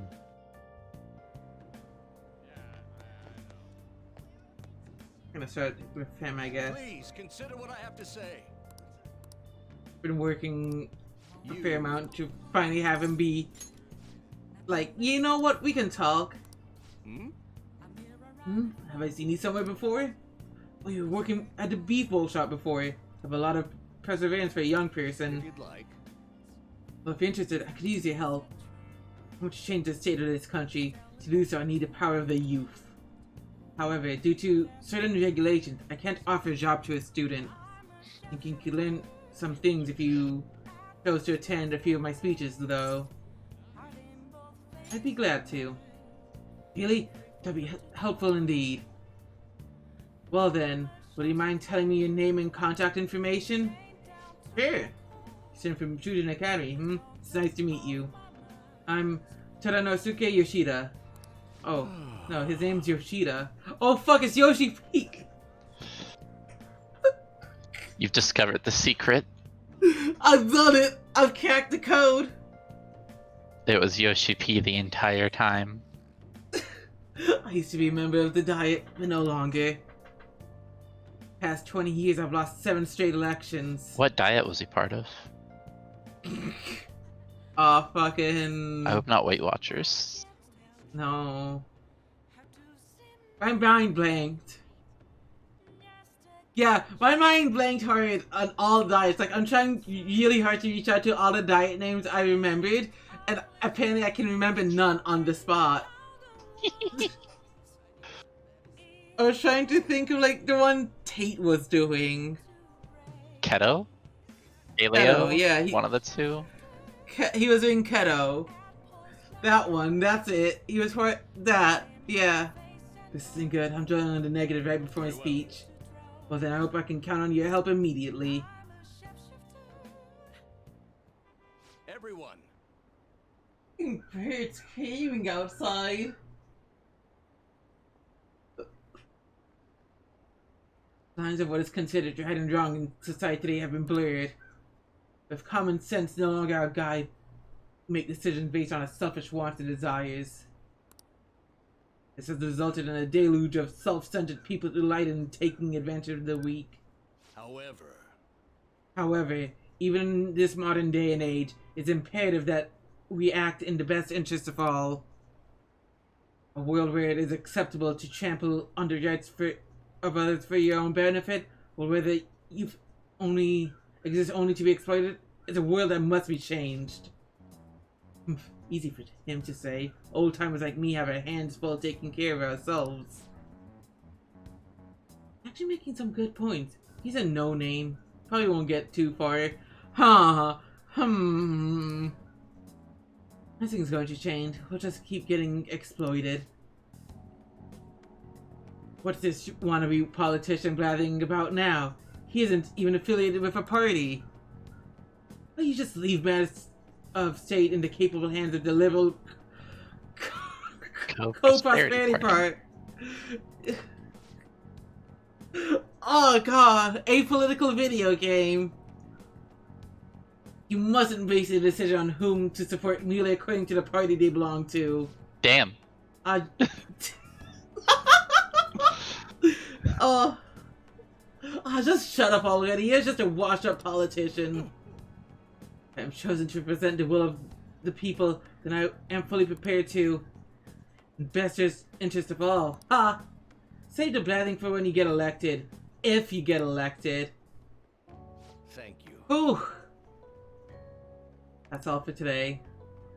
gonna start with him, I guess. Please consider what I have to say. Been working a fair amount to finally have him be like, you know what, we can talk. Have I seen you somewhere before? Oh, you were working at the beef bowl shop before. Have a lot of perseverance for a young person. If you'd like. Well, if you're interested, I could use your help. I want to change the state of this country. To do so, I need the power of the youth. However, due to certain regulations, I can't offer a job to a student. I think you could learn some things if you chose to attend a few of my speeches, though. I'd be glad to. Really? That'd be helpful indeed. Well then, would you mind telling me your name and contact information? Sure. Sent from Chuden Academy, It's nice to meet you. I'm Taranosuke Yoshida. Oh, no, his name's Yoshida. Oh fuck, it's Yoshi Peak! You've discovered the secret. I've done it! I've cracked the code! It was Yoshi P the entire time. I used to be a member of the Diet, but no longer. Past 20 years, I've lost 7 straight elections. What diet was he part of? Fucking... I hope not Weight Watchers. No. My mind blanked. Yeah, my mind blanked hard on all diets. Like, I'm trying really hard to reach out to all the diet names I remembered, and apparently I can remember none on the spot. I was trying to think of, like, the one Tate was doing. Keto? Paleo? Keto, yeah. One of the two? He was doing keto. That one, that's it. He was for that, yeah. This isn't good. I'm drawing on the negative right before my speech. Well then, I hope I can count on your help immediately. Everyone. Birds caving outside. Lines of what is considered right and wrong in society today have been blurred. With common sense no longer our guide, make decisions based on our selfish wants and desires. This has resulted in a deluge of self-centered people who delight in taking advantage of the weak. However, even in this modern day and age, it's imperative that we act in the best interest of all. A world where it is acceptable to trample under rights of others for your own benefit, or whether you exist only to be exploited, is a world that must be changed. Easy for him to say. Old timers like me have our hands full taking care of ourselves. Actually making some good points. He's a no-name. Probably won't get too far. Nothing's going to change. We'll just keep getting exploited. What's this wannabe politician blathering about now? He isn't even affiliated with a party. Well, you just leave matters of state in the capable hands of the liberal co-prosperity part. Oh god, a political video game. You mustn't base a decision on whom to support merely according to the party they belong to. Damn. Just shut up already. You're just a washed-up politician. I am chosen to represent the will of the people, then I am fully prepared to. In best interest of all. Save the blathering for when you get elected. If you get elected. Thank you. Whew. That's all for today.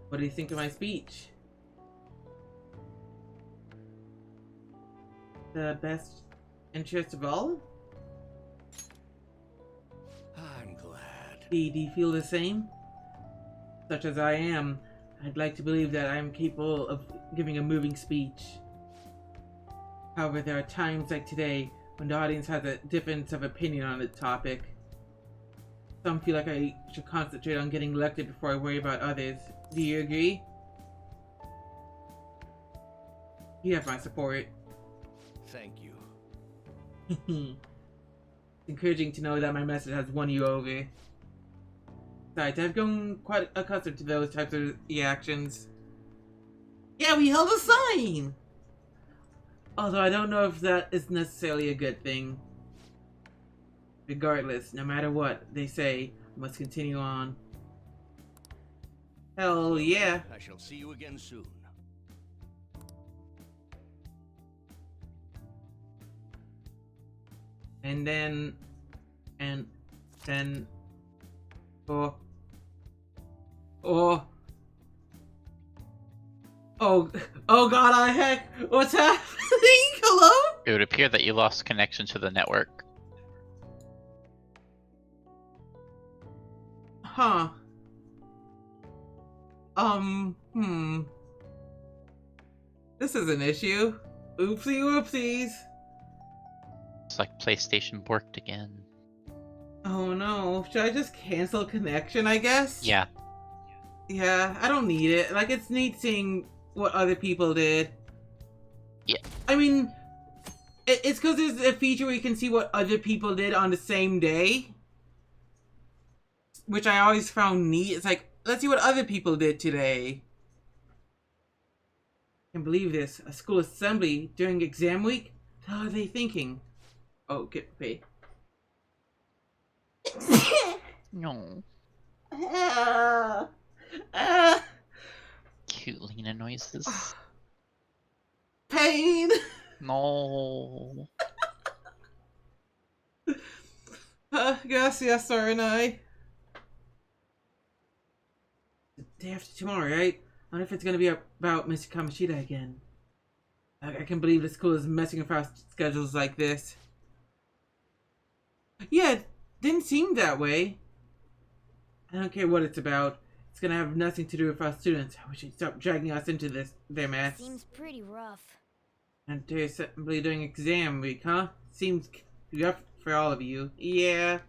What do you think of my speech? The best interest of all? I'm glad. Do you feel the same? Such as I am, I'd like to believe that I am capable of giving a moving speech. However, there are times like today when the audience has a difference of opinion on the topic. Some feel like I should concentrate on getting elected before I worry about others. Do you agree? You have my support. Thank you. It's encouraging to know that my message has won you over. Besides, I've grown quite accustomed to those types of reactions. Yeah, we held a sign! Although I don't know if that is necessarily a good thing. Regardless, no matter what they say, I must continue on. Hell yeah. I shall see you again soon. And then... Oh. Oh god, I heck! What's happening? Hello? It would appear that you lost connection to the network. Huh. This is an issue. Oopsie whoopsies. It's like PlayStation borked again. Oh no. Should I just cancel connection, I guess? Yeah. Yeah, I don't need it. Like, it's neat seeing what other people did. Yeah. I mean, it's because there's a feature where you can see what other people did on the same day. Which I always found neat. It's like, let's see what other people did today. I can't believe this. A school assembly during exam week? What are they thinking? Oh, get paid. No. Cute Lena noises. Pain! No. Yes, aren't I? The day after tomorrow, right? I wonder if it's gonna be about Mr. Kamoshida again. I can't believe the school is messing with our schedules like this. Yeah, it didn't seem that way. I don't care what it's about. It's gonna have nothing to do with our students. We should stop dragging us into their mess. Seems pretty rough. And day assembly during exam week, huh? Seems rough for all of you. Yeah.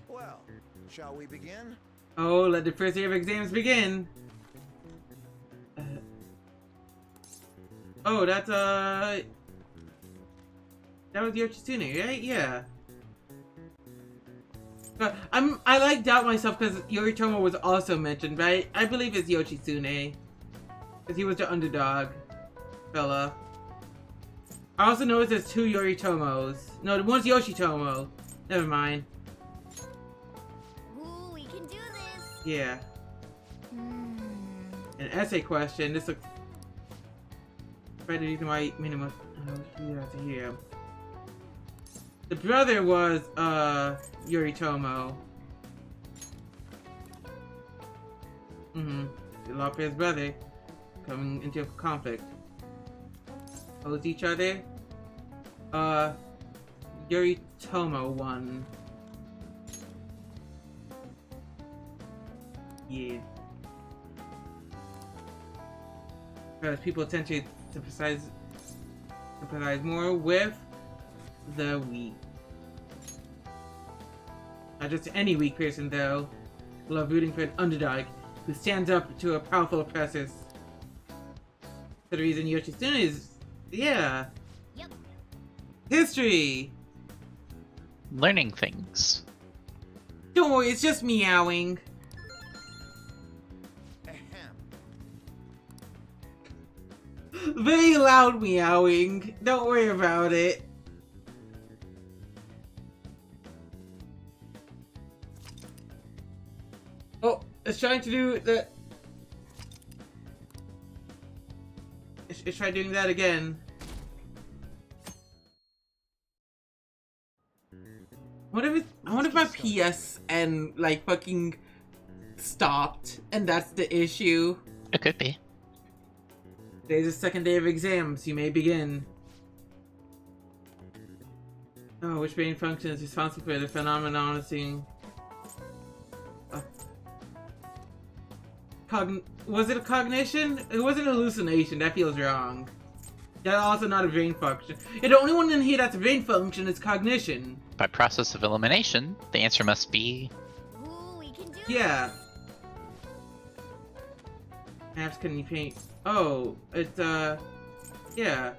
Well, shall we begin? Oh, let the first day of exams begin. Oh, that's that was Yoshitsune, right? Yeah. I like doubt myself because Yoritomo was also mentioned, but I believe it's Yoshitsune. Because he was the underdog fella. I also noticed there's two Yoritomos. No, one's Yoshitomo. Never mind. Ooh, we can do this. Yeah. An essay question. This looks... The reason why minimum... here. The brother was, Yoritomo. The Lopez brother. Coming into a conflict. Oppose each other. Yoritomo won. Yeah. Because people tend to sympathize more with the weak. Not just any weak person, though. Love rooting for an underdog who stands up to a powerful oppressor. The reason Yoshitsune is... yeah. Yep. History! Learning things. Don't worry, it's just meowing. Very loud meowing. Don't worry about it. Oh, it's trying to do that. It's trying doing that again. I wonder if my PSN like fucking stopped, and that's the issue. It could be. Today's the second day of exams. You may begin. Oh, which brain function is responsible for the phenomenon of seeing? Was it a cognition? It wasn't an hallucination. That feels wrong. That's also not a brain function. Yeah, the only one in here that's a brain function is cognition. By process of elimination, the answer must be... Ooh, we can do Yeah. Maps can you paint? Oh, it's yeah.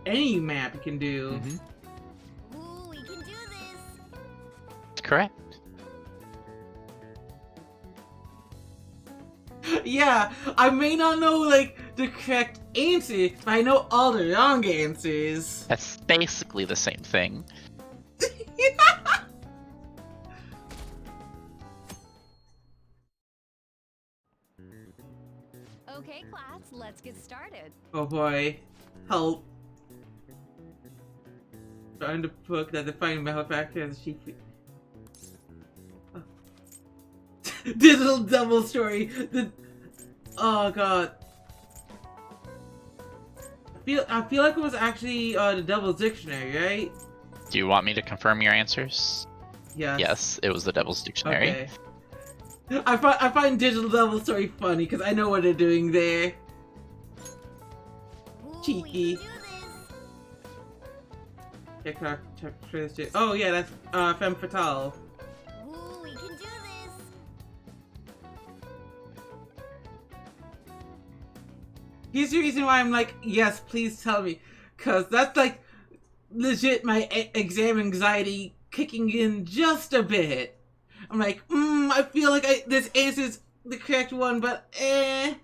Any map you can do. Ooh, we can do this. Correct. Yeah, I may not know like the correct answer, but I know all the wrong answers. That's basically the same thing. Okay, class, let's get started. Oh boy, help! Trying to book that defining malefactor as a chief. Digital double story. Oh god. I feel like it was actually the Devil's Dictionary, right? Do you want me to confirm your answers? Yes. Yes, it was the Devil's Dictionary. Okay. I find Digital Devil Story funny because I know what they're doing there. Ooh, Cheeky. We can do this. Oh yeah, that's Femme Fatale. Ooh, we can do this. Here's the reason why I'm like, yes, please tell me, cause that's like legit my exam anxiety kicking in just a bit. I'm like, I feel like this answer's the correct one, but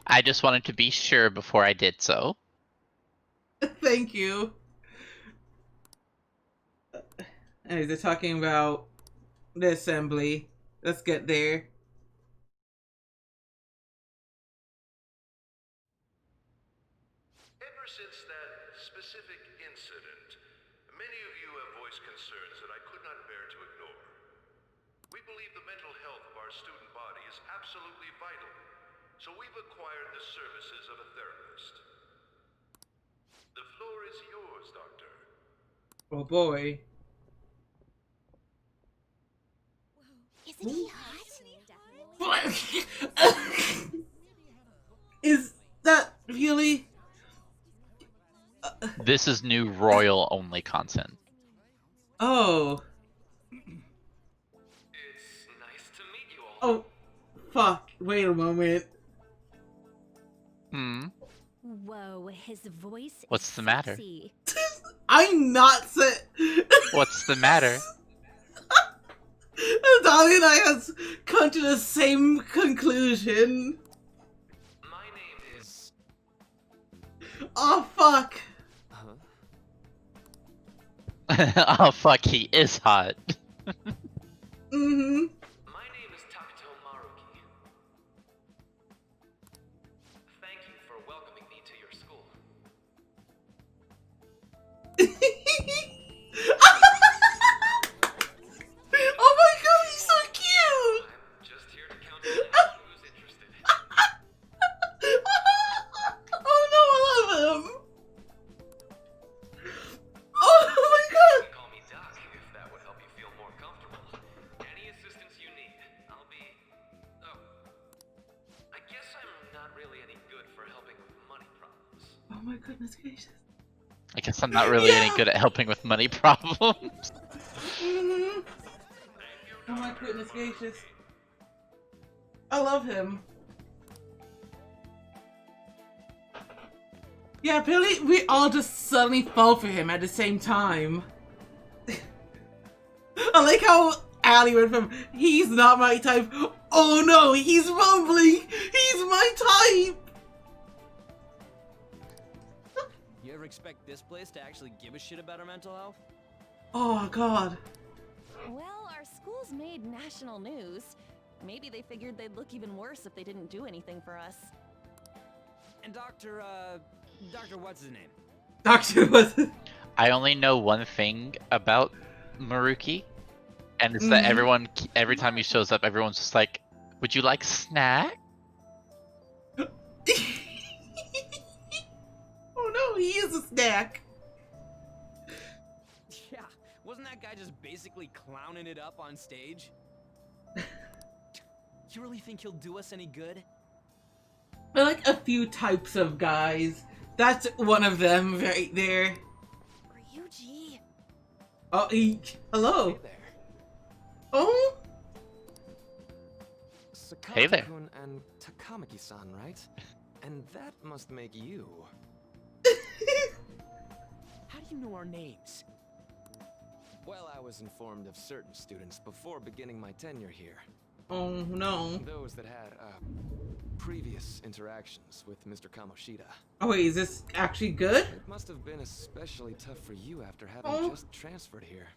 I just wanted to be sure before I did so. Thank you. Anyways, they're talking about the assembly. Let's get there. Ever since that specific incident, many of you have voiced concerns that I could not bear to ignore. We believe the mental health of our student body is absolutely vital, so we've acquired the services of a therapist. The floor is yours, Doctor. Oh boy. Isn't he hot? Is that really? This is new royal only content. Oh. It's nice to meet you all. Oh, fuck. Wait a moment. Whoa, his voice What's is the matter? sexy. I'm not What's the matter? Dolly and I have come to the same conclusion. My name is... Oh, fuck. Oh fuck, he is hot. Mm-hmm. My name is Takuto Maruki. Thank you for welcoming me to your school. Oh my god, he's so cute! I'm just here to count anyone who's interested. Oh no, I love him! Oh my god! You can call me Doc if that would help you feel more comfortable. Any assistance you need, I'll be... Oh. I guess I'm not really any good for helping with money problems. Oh my goodness gracious. I guess I'm not really any good at helping with money problems. Mm-hmm. Oh my goodness gracious. I love him. Yeah, apparently we all just suddenly fall for him at the same time. I like how Allie went from, he's not my type, oh no, he's mumbling, he's my type! You ever expect this place to actually give a shit about our mental health? Oh god. Well, our school's made national news. Maybe they figured they'd look even worse if they didn't do anything for us. And Dr. what's his name? Doctor was... I only know one thing about Maruki, and it's that Mhm. every time he shows up, everyone's just like, "Would you like snack?" Oh no, he is a snack. Yeah, wasn't that guy just basically clowning it up on stage? You really think he'll do us any good? I like a few types of guys. That's one of them right there. Ryuji. Oh, hello. Hey there. Oh? Hey there. Sakata-kun and Takamaki-san, right? And that must make you. How do you know our names? Well, I was informed of certain students before beginning my tenure here. Oh no. Those that had previous interactions with Mr. Kamoshida. Oh wait, is this actually good? It must have been especially tough for you after having just transferred here.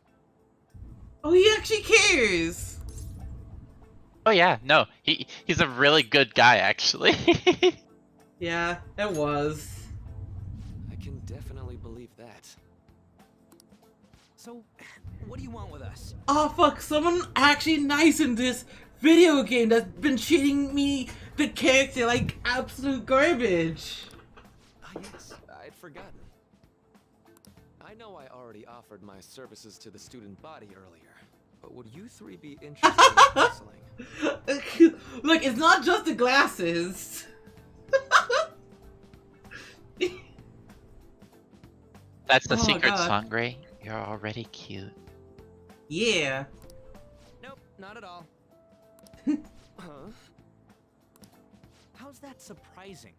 Oh, he actually cares. Oh yeah, no, he's a really good guy actually. Yeah, it was. I can definitely believe that. So, what do you want with us? Oh fuck, someone actually nice in this video game that's been treating me, the character, like absolute garbage. Ah, yes, I'd forgotten. I know I already offered my services to the student body earlier, but would you three be interested in counseling? Look, it's not just the glasses. That's the Oh, secret, God. Sangre. You're already cute. Yeah. Nope, not at all. Huh? How's that surprising?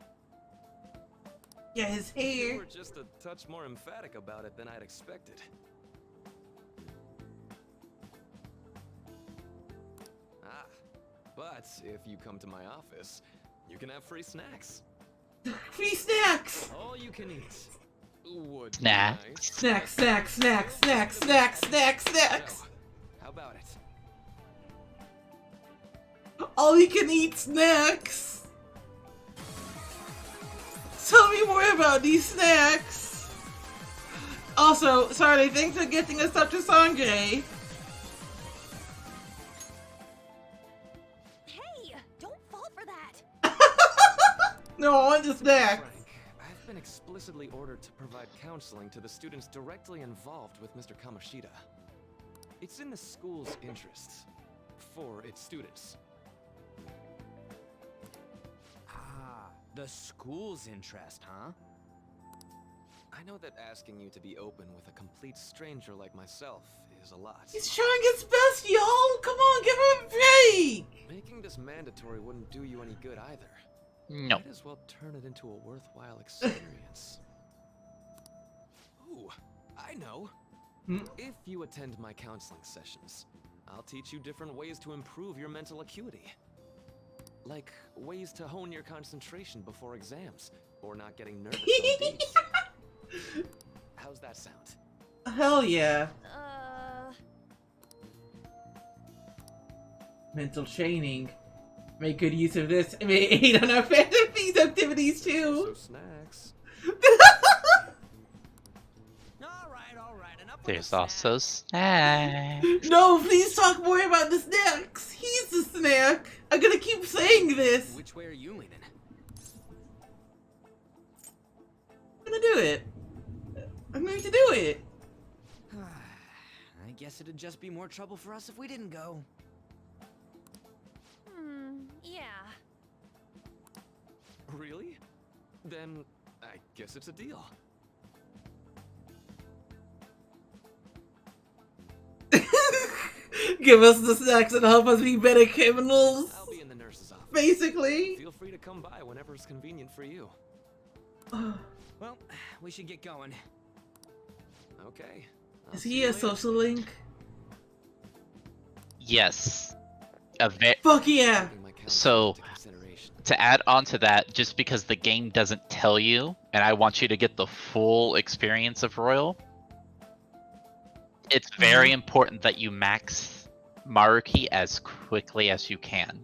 Yeah, his You hair. were just a touch more emphatic about it than I'd expected. Ah, but if you come to my office, you can have free snacks. Free snacks. All you can eat. Would be Snacks. nice. Snacks, snacks, snacks, snacks, snacks, snacks, snacks. So, how about it? All you can eat snacks. Tell me more about these snacks. Also, sorry, thanks for getting us up to Sangre. Hey, don't fall for that. No, I want the snacks. Frank, I've been explicitly ordered to provide counseling to the students directly involved with Mr. Kamoshida. It's in the school's interests. For its students. Ah, the school's interest, huh? I know that asking you to be open with a complete stranger like myself is a lot. He's trying his best, y'all. Come on, give him a break. Making this mandatory wouldn't do you any good either. No. Might as well turn it into a worthwhile experience. Ooh, I know. If you attend my counseling sessions, I'll teach you different ways to improve your mental acuity. Like ways to hone your concentration before exams, or not getting nervous on dates. How's that sound? Hell yeah. Mental training. Make good use of this. I mean, aid on our these activities too. So snacks. Alright, enough. There's also snacks. No, please talk more about the snacks. He's the snack. I'm gonna keep saying this. Which way are you leaning? I'm gonna do it. I'm going to do it. I guess it'd just be more trouble for us if we didn't go. Yeah. Really? Then I guess it's a deal. Give us the snacks and help us be better criminals. I'll be in the nurse's office. Basically. Feel free to come by whenever it's convenient for you. Well, we should get going. Okay. Is he a social link? Yes. Fuck yeah. So, to add on to that, just because the game doesn't tell you, and I want you to get the full experience of Royal, it's very important that you max Maruki as quickly as you can.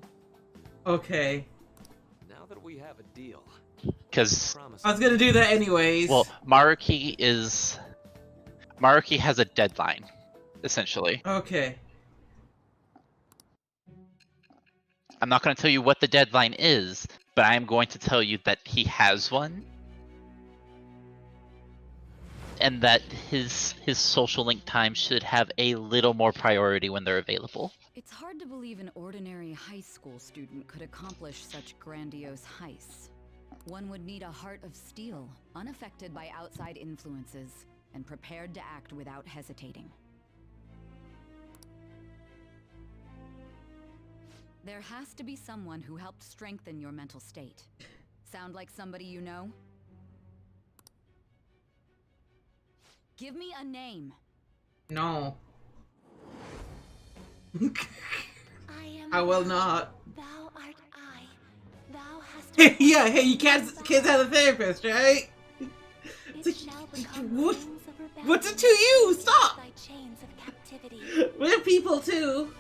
Okay. Now that we have a deal. Because I was gonna do that anyways. Well, Maruki is Maruki has a deadline, essentially. Okay. I'm not going to tell you what the deadline is, but I am going to tell you that he has one. And that his social link time should have a little more priority when they're available. It's hard to believe an ordinary high school student could accomplish such grandiose heists. One would need a heart of steel, unaffected by outside influences, and prepared to act without hesitating. There has to be someone who helped strengthen your mental state. Sound like somebody you know? Give me a name. No. I will not. Thou art I. Thou hast. Yeah, hey, you kids have a therapist, right? It's like, what's it to you? Stop! Thy chains of captivity. We're people too.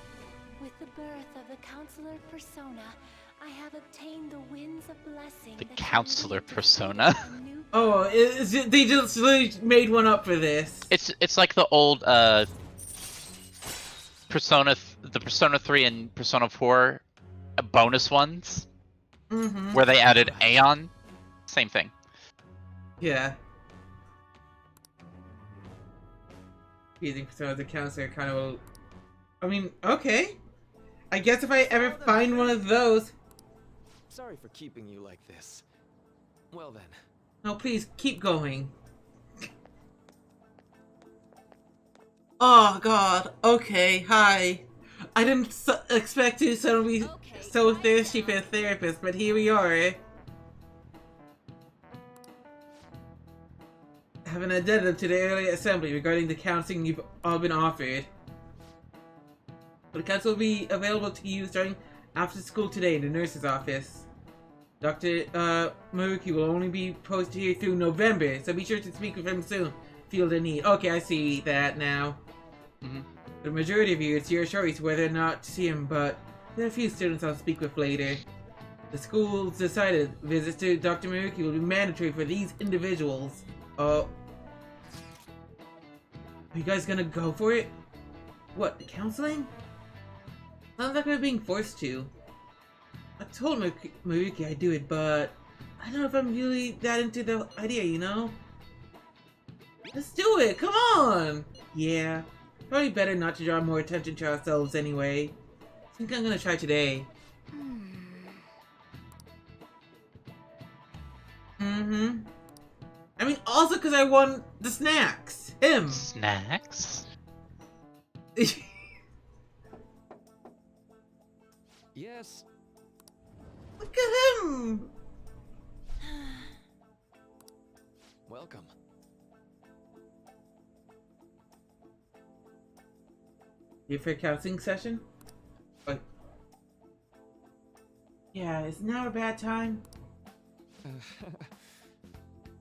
With the birth of the counselor persona, I have obtained the winds of blessing. The counselor persona. Oh, they just literally made one up for this. It's like the old Persona 3 and Persona 4 bonus ones, where they added Aeon. Same thing. Yeah. Using Persona as a counselor kind of. I mean, okay. I guess if I ever find one of those. Sorry for keeping you like this. Well then. No, please, keep going. Oh god, okay, hi. I didn't expect to suddenly be so thirsty for a therapist, but here we are. I have an addendum to the early assembly regarding the counseling you've all been offered. The counsel will be available to you starting after school today in the nurse's office. Dr. Maruki will only be posted here through November, so be sure to speak with him soon. Feel the need. Okay, I see that now. The majority of you, it's your choice whether or not to see him, but there are a few students I'll speak with later. The school's decided visits to Dr. Maruki will be mandatory for these individuals. Oh. Are you guys gonna go for it? What, counseling? Sounds like we're being forced to. I told Maruki I'd do it, but I don't know if I'm really that into the idea, you know? Let's do it! Come on! Yeah. Probably better not to draw more attention to ourselves anyway. I think I'm gonna try today. I mean, also because I won the snacks. Him. Snacks? Yes. Look at him! Welcome. You for a counseling session? What? Yeah, is now a bad time?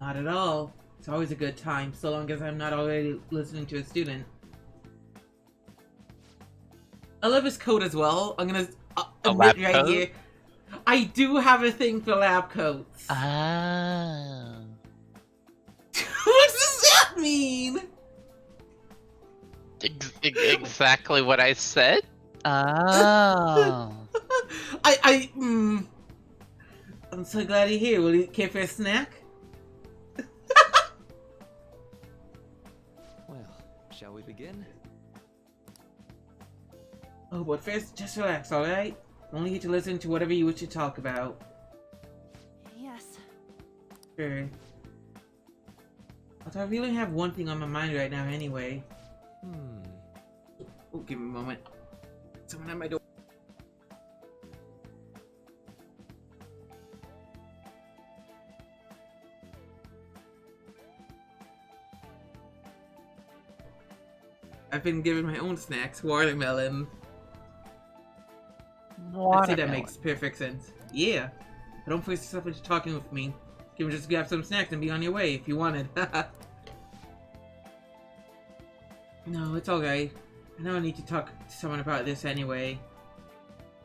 Not at all. It's always a good time, so long as I'm not already listening to a student. I love his coat as well. I'm gonna admit right coat? here. I do have a thing for lab coats. Ah. What does that mean? Exactly what I said? Oh. I'm so glad you're here. Will you care for a snack? Well, shall we begin? Oh, but first, just relax, alright? Only get to listen to whatever you wish to talk about. Yes. Sure. Although I really have one thing on my mind right now anyway. Oh, give me a moment. Someone at my door. I've been given my own snacks, watermelon. I'd say that makes perfect sense. Yeah. But don't force yourself into talking with me. You can just grab some snacks and be on your way if you wanted. No, it's alright. I know I need to talk to someone about this anyway.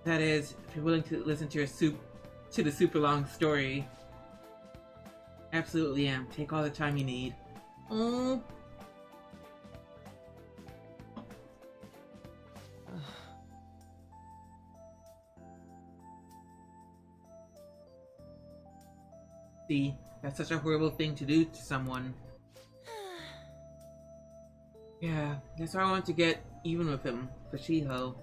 That is, if you're willing to listen to the super long story. Absolutely am. Take all the time you need. Oh. See, that's such a horrible thing to do to someone. Yeah, that's why I want to get even with him, for Shiho.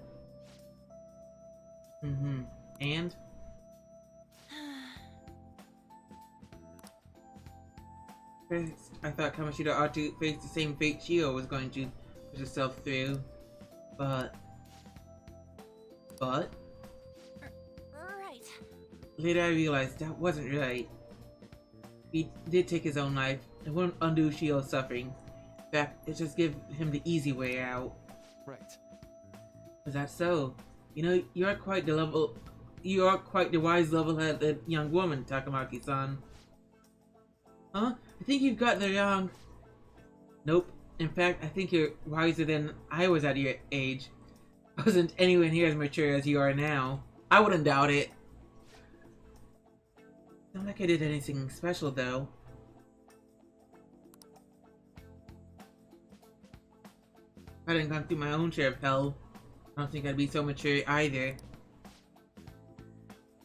And? First, I thought Kamoshida ought to face the same fate Shiho was going to put herself through. But... Right. Later I realized that wasn't right. He did take his own life. It won't undo Shiho's suffering. In fact, it just give him the easy way out. Right. Is that so? You know, you are quite the wise, level-headed young woman, Takamaki-san. Huh? I think you've got the wrong... Nope. In fact, I think you're wiser than I was at your age. I wasn't anywhere near as mature as you are now. I wouldn't doubt it. Not like I did anything special, though. If I hadn't gone through my own share of hell, I don't think I'd be so mature either.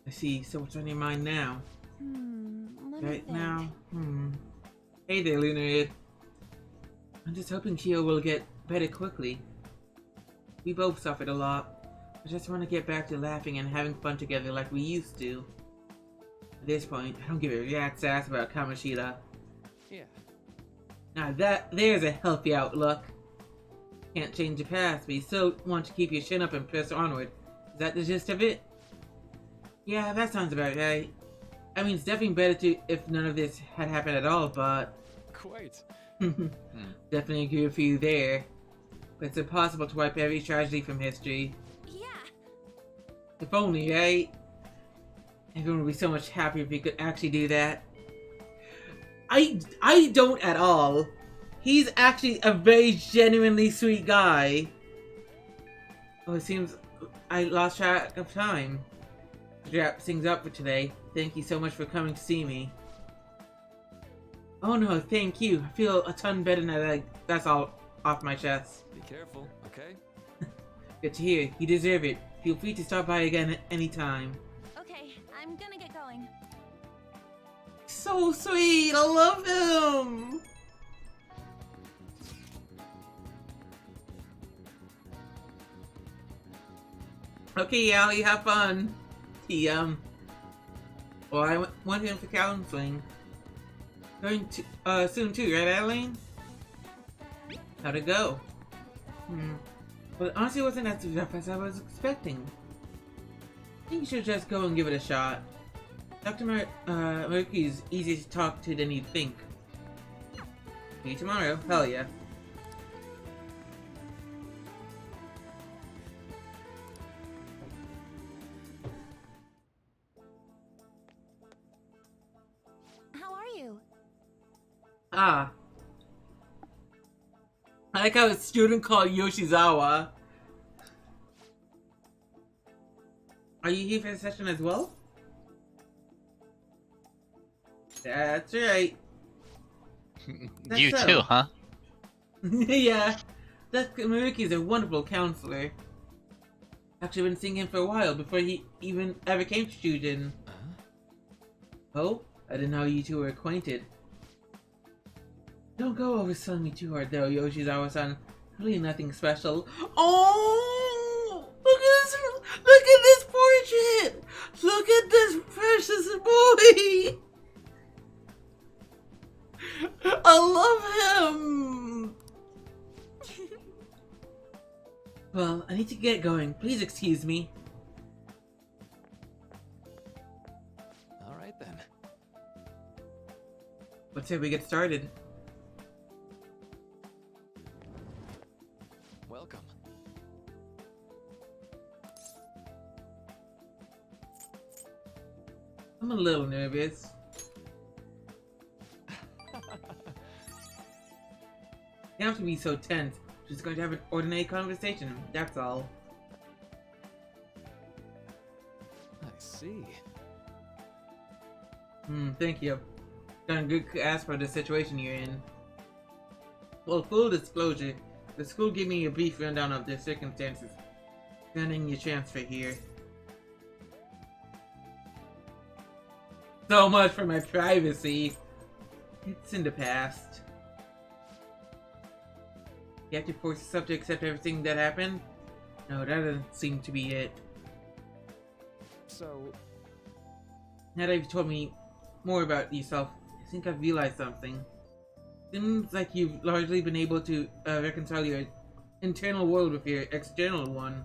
I see. So what's on your mind now? Let me think. Now? Hey there, Lunarid. I'm just hoping Shiho will get better quickly. We both suffered a lot. I just want to get back to laughing and having fun together like we used to. At this point, I don't give a rat's ass about Kamoshida. Yeah. Now there's a healthy outlook. Can't change the past, but you still want to keep your chin up and press onward. Is that the gist of it? Yeah, that sounds about right. I mean, it's definitely better if none of this had happened at all, but... Quite. Definitely agree with you there. But it's impossible to wipe every tragedy from history. Yeah. If only, right? Everyone would be so much happier if we could actually do that. I don't at all. He's actually a very genuinely sweet guy. Oh, it seems I lost track of time. To wrap things up for today, thank you so much for coming to see me. Oh no, thank you. I feel a ton better now. That's all off my chest. Be careful, okay? Good to hear. You deserve it. Feel free to stop by again at any time. Okay, I'm gonna get going. So sweet. I love him. Okay, Allie, have fun. He, well, I went in for counseling. Going to, soon too, right, Adeline? How'd it go? Well, it honestly wasn't as rough as I was expecting. I think you should just go and give it a shot. Dr. Murky is easier to talk to than you'd think. See you tomorrow. Hell yeah. How are you? Ah. I like how a student called Yoshizawa. Are you here for the session as well? That's right. You so. too, huh? Yeah. Dr. Maruki is a wonderful counselor. Actually been seeing him for a while before he even ever came to Shujin. Oh? I didn't know you two were acquainted. Don't go overselling me too hard though, Yoshizawa-san. Really nothing special. Oh! Look at this portrait! Look at this precious boy! I love him! Well, I need to get going. Please excuse me. Alright then. Let's say we get started. Welcome. I'm a little nervous. You don't have to be so tense. Just going to have an ordinary conversation. That's all. I see. Thank you. Done a good grasp for the situation you're in. Well, full disclosure, the school gave me a brief rundown of their circumstances surrounding your transfer here. so much for my privacy. It's in the past. You have to force yourself to accept everything that happened? No, that doesn't seem to be it. So... Now that you've told me more about yourself, I think I've realized something. Seems like you've largely been able to reconcile your internal world with your external one.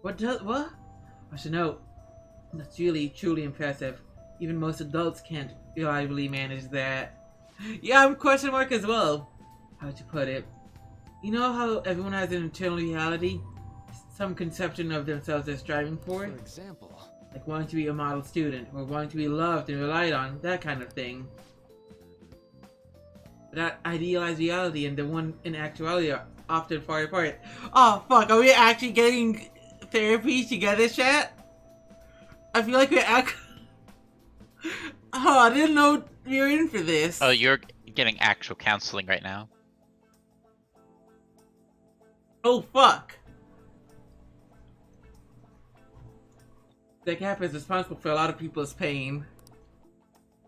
What? I should know. That's really, truly impressive. Even most adults can't reliably manage that. Yeah, I'm question mark as well. How'd you put it? You know how everyone has an internal reality? Some conception of themselves they're striving for? For example? Like wanting to be a model student, or wanting to be loved and relied on, that kind of thing. But that idealized reality and the one in actuality are often far apart. Oh fuck, are we actually getting therapy together, chat? I feel like we're Oh, I didn't know we were in for this. Oh, you're getting actual counseling right now. Oh fuck. That gap is responsible for a lot of people's pain.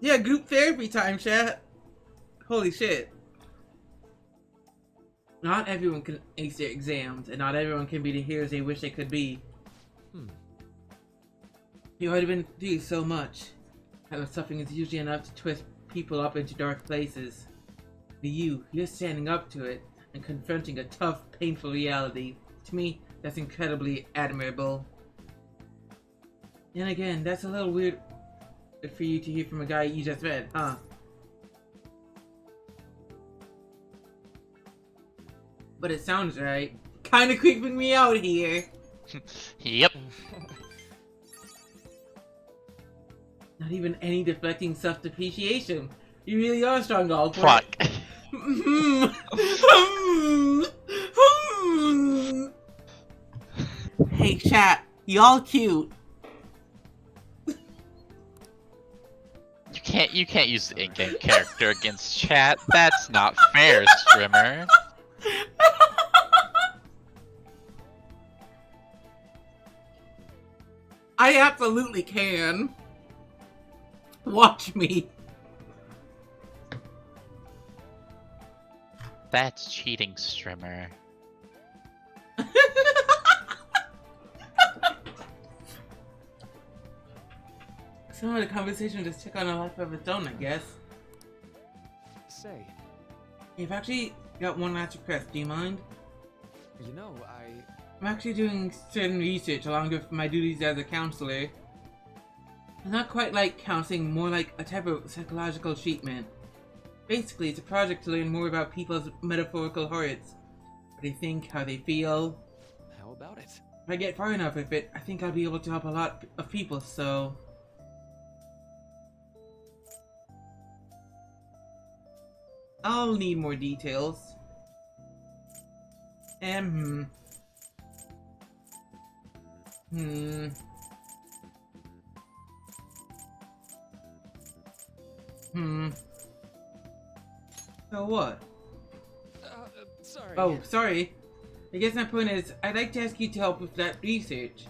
Yeah, group therapy time, chat. Holy shit. Not everyone can ace their exams, and not everyone can be the heroes they wish they could be. You've already been through so much. That suffering is usually enough to twist people up into dark places. But you're standing up to it and confronting a tough, painful reality. To me, that's incredibly admirable. And again, that's a little weird for you to hear from a guy you just met, huh? But it sounds right. Kinda creeping me out here. Yep. Not even any deflecting self-depreciation. You really are strong, all for Fuck. Hey, chat. Y'all cute. You can't use the in-game character against chat. That's not fair, Strimmer. I absolutely can. Watch me. That's cheating, Strimmer. Some of the conversation just took on a life of its own, I guess. Say. You've actually got one last request, do you mind? You know, I'm actually doing certain research along with my duties as a counselor. It's not quite like counseling, more like a type of psychological treatment. Basically, it's a project to learn more about people's metaphorical hearts. What they think, how they feel. How about it? If I get far enough with it, I think I'll be able to help a lot of people, so... I'll need more details. So what? Sorry. Oh, sorry. I guess my point is, I'd like to ask you to help with that research.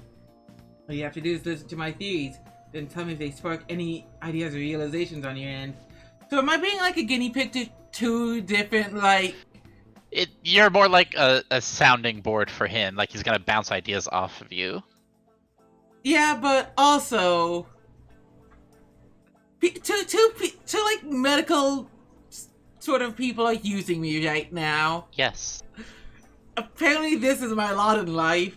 All you have to do is listen to my theories, then tell me if they spark any ideas or realizations on your end. So am I being like a guinea pig to two different, like... You're more like a sounding board for him, like he's gonna bounce ideas off of you. Yeah, but also... Two like, medical sort of people are using me right now. Yes. Apparently this is my lot in life.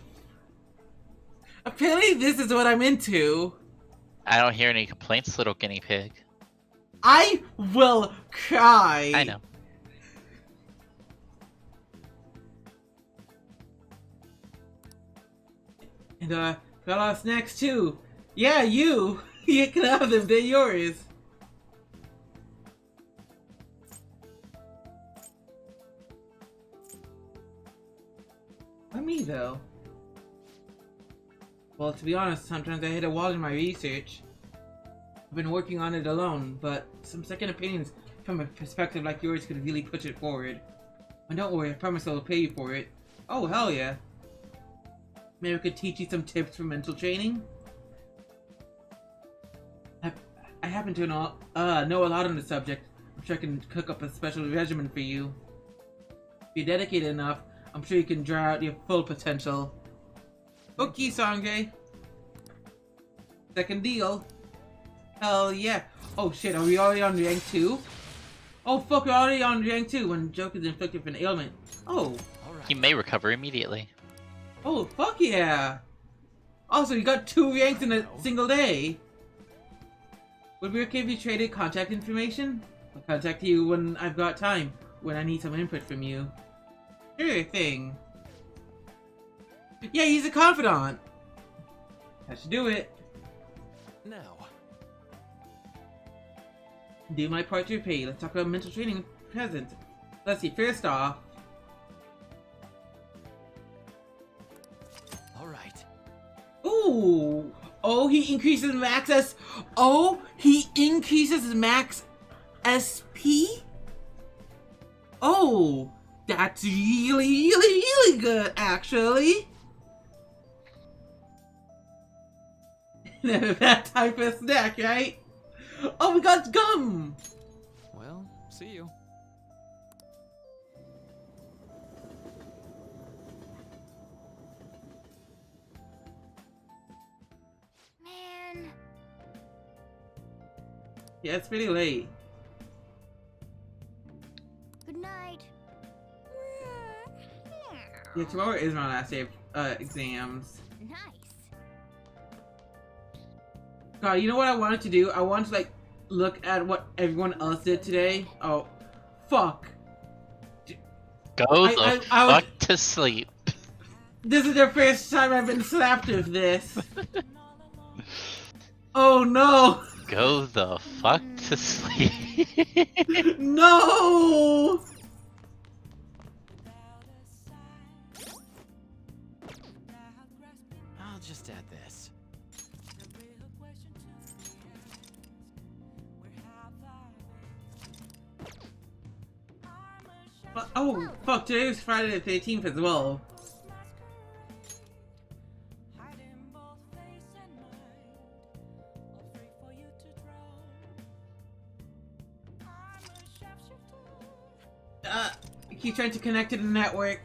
Apparently this is what I'm into. I don't hear any complaints, little guinea pig. I will cry. I know. And got a lot of snacks too. Yeah, you can have them, they're yours. Why me though? Well, to be honest, sometimes I hit a wall in my research. I've been working on it alone, but some second opinions from a perspective like yours could really push it forward. And don't worry, I promise I'll pay you for it. Oh, hell yeah. Maybe I could teach you some tips for mental training? I happen to know a lot on the subject. I'm sure I can cook up a special regimen for you. If you're dedicated enough, I'm sure you can draw out your full potential. Okay, Sanjay. Second deal. Hell yeah. Oh shit, are we already on rank 2? Oh fuck, we're already on rank 2 when Joke is inflicted with an ailment. Oh. He may recover immediately. Oh fuck yeah. Also, you got 2 ranks in a single day. Would we be okay if we traded contact information? I'll contact you when I've got time, when I need some input from you. Sure thing. Yeah, he's a confidant. I should do it. Now. Do my part to repay. Let's talk about mental training present. Let's see, first off. Alright. Ooh! Oh, he increases max S. Oh, he increases max SP? Oh, that's really good, actually. Never that type of snack, right? Oh, we got gum! Well, see you. Man. Yeah, it's pretty late. Good night. Yeah, tomorrow is my last day of exams. Nice. God, you know what I wanted to do? I wanted to, like, look at what everyone else did today. Oh, fuck. Go the fuck to sleep. This is the first time I've been slapped with this. Oh no! Go the fuck to sleep. No! I'll just add this. Oh, fuck, today was Friday the 13th as well. I keep trying to connect to the network.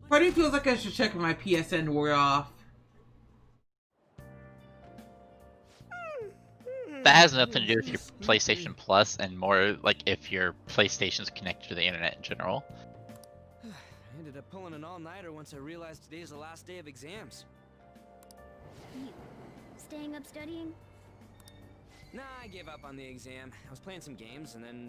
Part of me feels like I should check if my PSN wore off. That has nothing to do with your PlayStation Plus and more like if your PlayStation's connected to the internet in general. I ended up pulling an all-nighter once I realized today's the last day of exams. You staying up studying? Nah, I gave up on the exam. I was playing some games and then...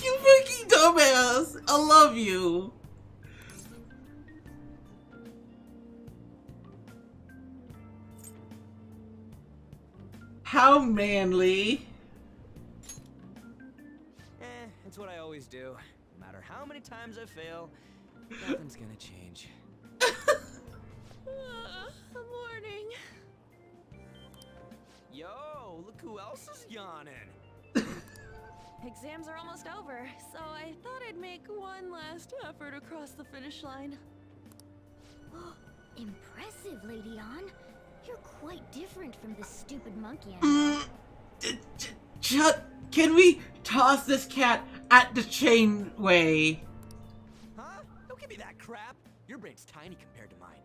You freaking dumbass! I love you! How manly. It's what I always do. No matter how many times I fail, nothing's gonna change. Morning. Yo, look who else is yawning. Exams are almost over, so I thought I'd make one last effort across the finish line. Impressive, Lady Ann. You're quite different from this stupid monkey animal. Can we toss this cat at the chainway? Huh? Don't give me that crap. Your brain's tiny compared to mine.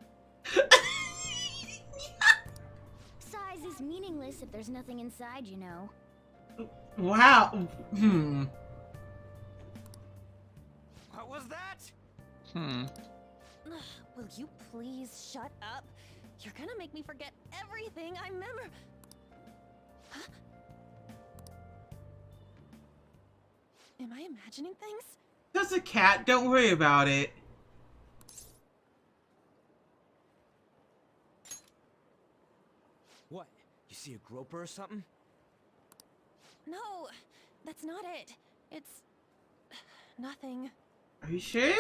Size is meaningless if there's nothing inside, you know. Wow. What was that? Will you please shut up? You're gonna make me forget everything I remember. Huh? Am I imagining things? Just a cat. Don't worry about it. What? You see a groper or something? No, that's not it. It's nothing. Are you sure?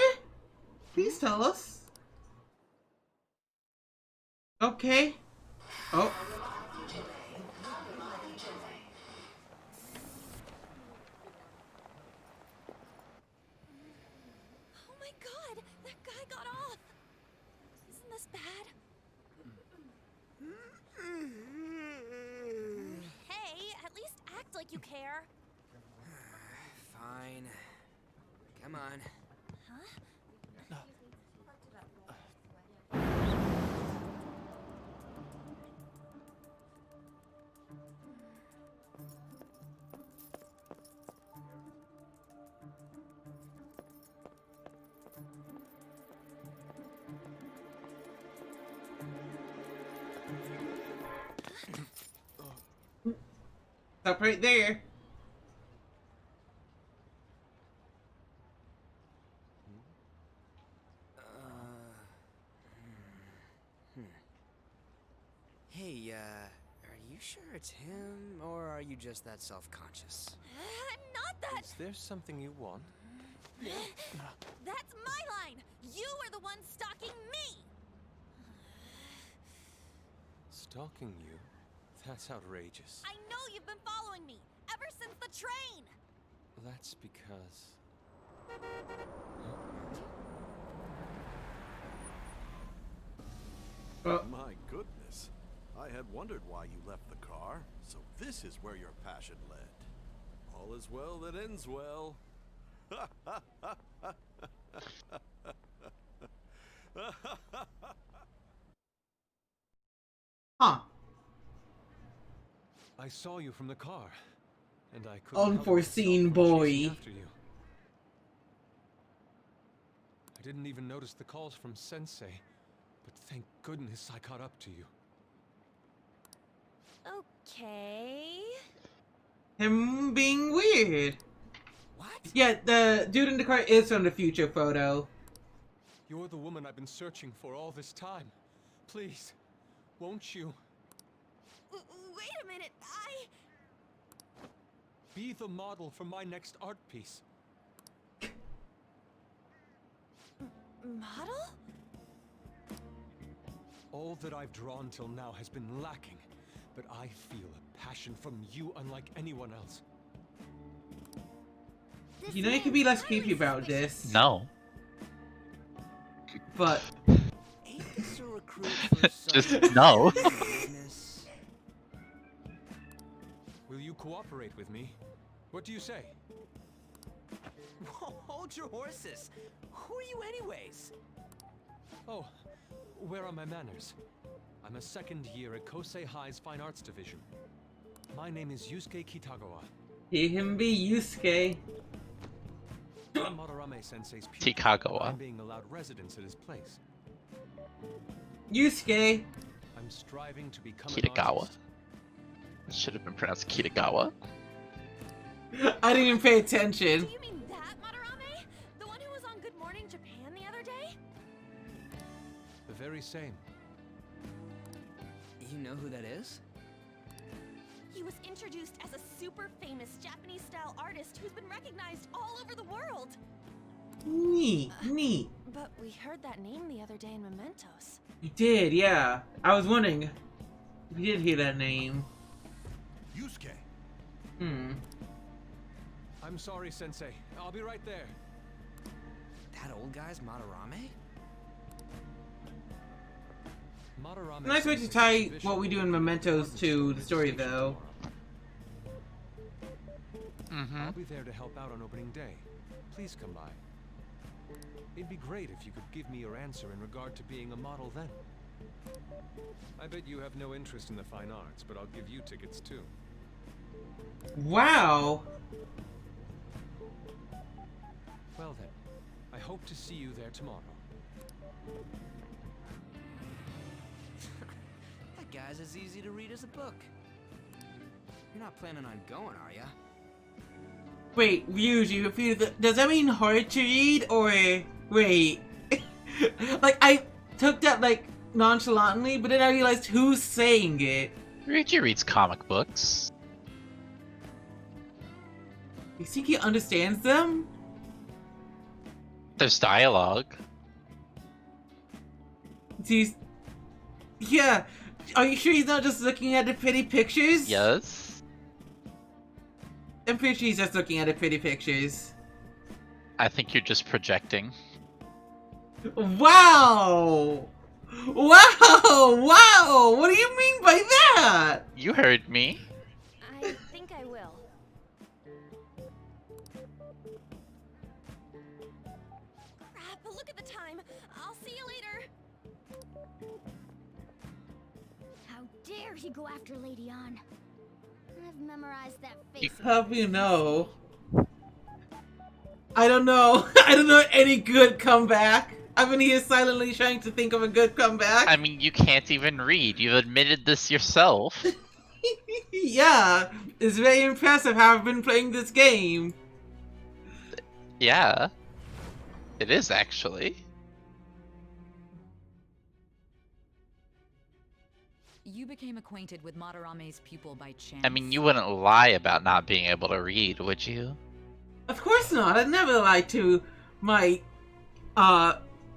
Please tell us. Okay. Oh. Oh my god, that guy got off. like you care. Fine. Come on. Huh? Stop right there. Hey, are you sure it's him, or are you just that self-conscious? I'm not that. Is there something you want? That's my line. You are the one stalking me. Stalking you? That's outrageous. I know you've been following me ever since the train. That's because... My goodness. I had wondered why you left the car, so this is where your passion led. All is well that ends well. Huh. I saw you from the car, and I couldn't help Unforeseen myself from boy. chasing after you. I didn't even notice the calls from Sensei, but thank goodness I caught up to you. Okay. Him being weird. What? Yeah, the dude in the car is from the future photo. You're the woman I've been searching for all this time. Please, won't you? Wait a minute, Be the model for my next art piece. Model? All that I've drawn till now has been lacking, but I feel a passion from you unlike anyone else. You know you can be less creepy about this. No. But Ain't this a recruit for Just some no. business? Will you cooperate with me? What do you say? Hold your horses. Who are you anyways? Oh, where are my manners? I'm a second year at Kosei High's Fine Arts Division. My name is Yusuke Kitagawa. he him be Yusuke. I'm Madarame Sensei's pupil. Kitagawa. I'm being allowed residence at his place. Yusuke. I'm striving to become an Kitagawa. artist. It should have been pronounced Kitagawa. I didn't even pay attention. Do you mean that, Madarame? The one who was on Good Morning Japan the other day? The very same. You know who that is? He was introduced as a super famous Japanese-style artist who's been recognized all over the world. Neat, neat. But we heard that name the other day in Mementos. You did, yeah. I was wondering if you did hear that name. Yusuke. I'm sorry, Sensei. I'll be right there. That old guy's Madarame? Madarame Nice way to Sensei's tie exhibition what we do in Mementos to the story, though. I'll be there to help out on opening day. Please come by. It'd be great if you could give me your answer in regard to being a model then. I bet you have no interest in the fine arts, but I'll give you tickets too. Wow. Well then, I hope to see you there tomorrow. That guy's as easy to read as a book. You're not planning on going, are ya? Wait, views, you confused. Does that mean hard to read, or wait? Like, I took that, like, nonchalantly, but then I realized who's saying it. Ryuji reads comic books. You think he understands them? There's dialogue. He's... Yeah. Are you sure he's not just looking at the pretty pictures? Yes. I'm pretty sure he's just looking at the pretty pictures. I think you're just projecting. Wow! Wow! Wow! What do you mean by that? You heard me. I think I will. dare you go after Lady Ann? I've memorized that face. How you know? I don't know. I don't know any good comeback. I've been here silently trying to think of a good comeback. I mean, you can't even read. You've admitted this yourself. Yeah, it's very impressive how I've been playing this game. Yeah. It is, actually. You became acquainted with Madarame's pupil by chance. I mean, you wouldn't lie about not being able to read, would you? Of course not. I'd never lie to my,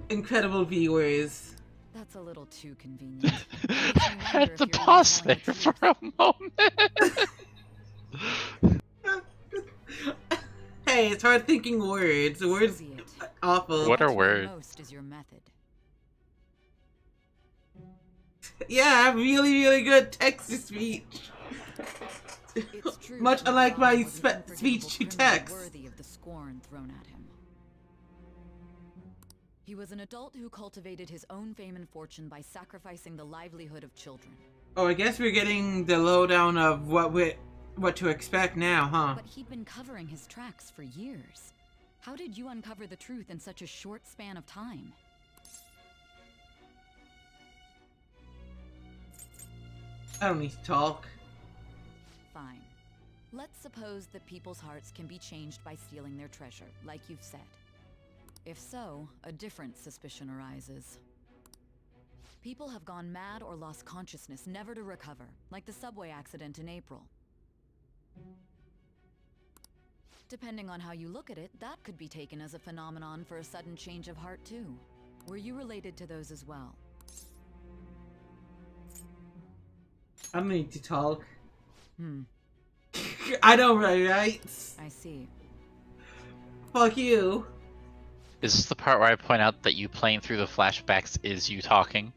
incredible viewers. That's a little too convenient. I had to pause there for a moment. Hey, it's hard thinking words. Words awful. What are words? Most is your method. Yeah, I have really, really good text-to-speech. Much unlike my speech-to-text. Worthy of the scorn thrown at him. He was an adult who cultivated his own fame and fortune by sacrificing the livelihood of children. Oh, I guess we're getting the lowdown of what to expect now, huh? But he'd been covering his tracks for years. How did you uncover the truth in such a short span of time? I don't need to talk. Fine. Let's suppose that people's hearts can be changed by stealing their treasure, like you've said. If so, a different suspicion arises. People have gone mad or lost consciousness, never to recover, like the subway accident in April. Depending on how you look at it, that could be taken as a phenomenon for a sudden change of heart too. Were you related to those as well? I don't need to talk. Hmm. I don't right? I see. Fuck you. Is this the part where I point out that you playing through the flashbacks is you talking?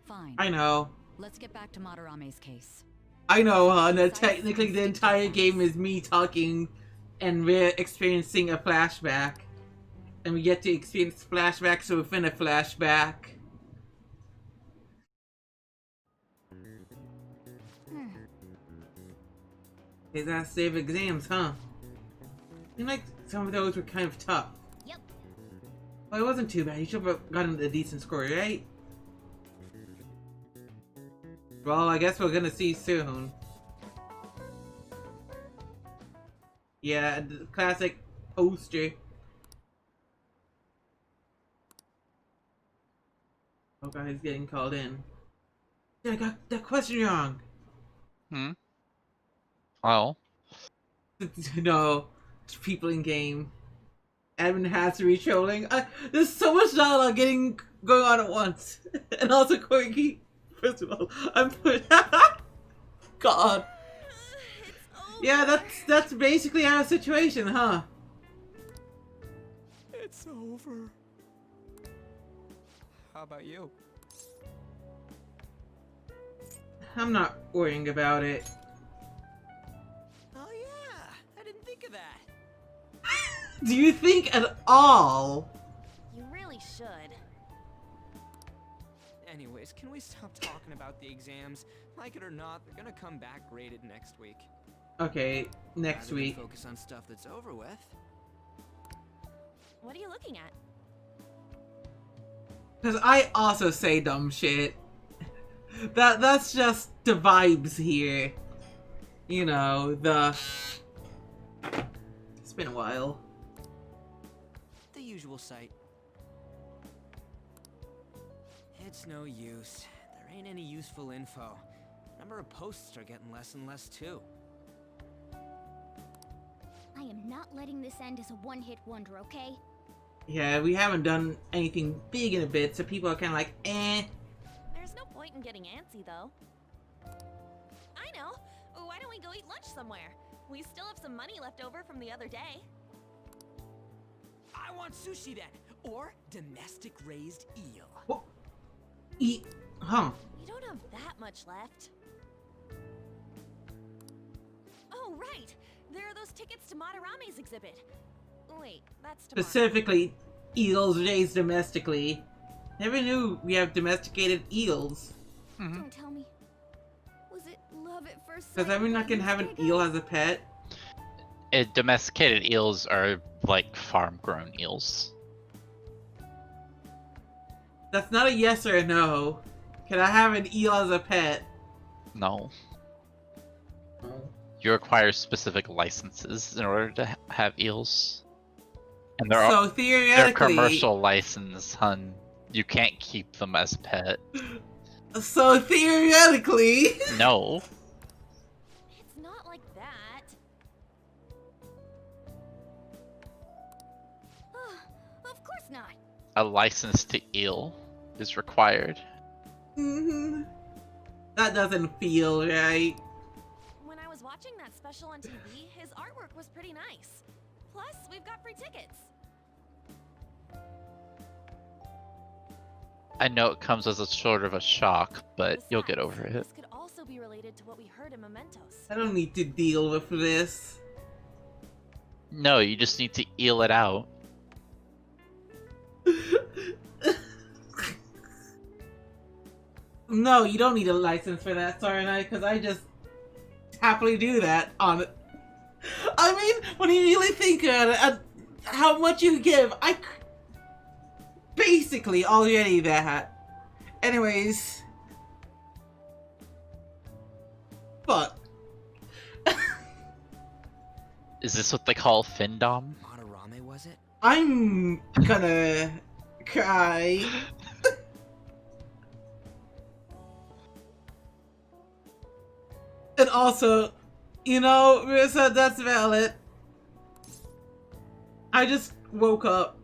Fine. I know. Let's get back to Madarame's case. I know, that technically the entire game is me talking and we're experiencing a flashback. And we get to experience flashbacks within a flashback. They gotta save exams, huh? Seemed like some of those were kind of tough. Yep. Well, it wasn't too bad. You should have gotten a decent score, right? Well, I guess we're gonna see soon. Yeah, the classic poster. Oh god, he's getting called in. Yeah, I got that question wrong. Hmm? Oh. No, it's people in game. Admin has to be trolling. There's so much dialogue going on at once, and also Corgi. First of all, I'm God. Yeah, that's basically our situation, huh? It's over. How about you? I'm not worrying about it. Oh yeah, I didn't think of that. Do you think at all? You really should. Anyways, can we stop talking about the exams? Like it or not, they're gonna come back graded next week. Okay, next Rather than week. Focus on stuff that's over with. What are you looking at? Because I also say dumb shit. That's just the vibes here. You know, it's been a while. The usual sight. It's no use. There ain't any useful info. Number of posts are getting less and less too. I am not letting this end as a one-hit wonder, okay? Yeah, we haven't done anything big in a bit, so people are kind of like, eh. There's no point in getting antsy, though. I know. Why don't we go eat lunch somewhere? We still have some money left over from the other day. I want sushi then, or domestic raised eel. What? Eat, huh? You don't have that much left. Oh, right! There are those tickets to Madarame's exhibit. Wait, that's tomorrow. Specifically, eels raised domestically. Never knew we have domesticated eels. Don't tell me. Was it love at first sight? Does that mean I can have an eel as a pet? Domesticated eels are like farm-grown eels. That's not a yes or a no. Can I have an eel as a pet? No. You require specific licenses in order to have eels. And So theoretically, they're commercial license, hun. You can't keep them as a pet. So theoretically... No. It's not like that. Of course not. A license to eel is required. That doesn't feel right. When I was watching that special on TV, his artwork was pretty nice. Plus, we've got free tickets. I know it comes as a sort of a shock, but you'll get over it. This could also be related to what we heard in Mementos. I don't need to deal with this. No, you just need to eel it out. No, you don't need a license for that, sorry, because I just happily do that on... I mean, when you really think about it, how much you give, I basically already that. Anyways. Fuck. Is this what they call Findom? Madarame, was it? I'm gonna cry. And also, you know, Marissa, that's valid. I just woke up.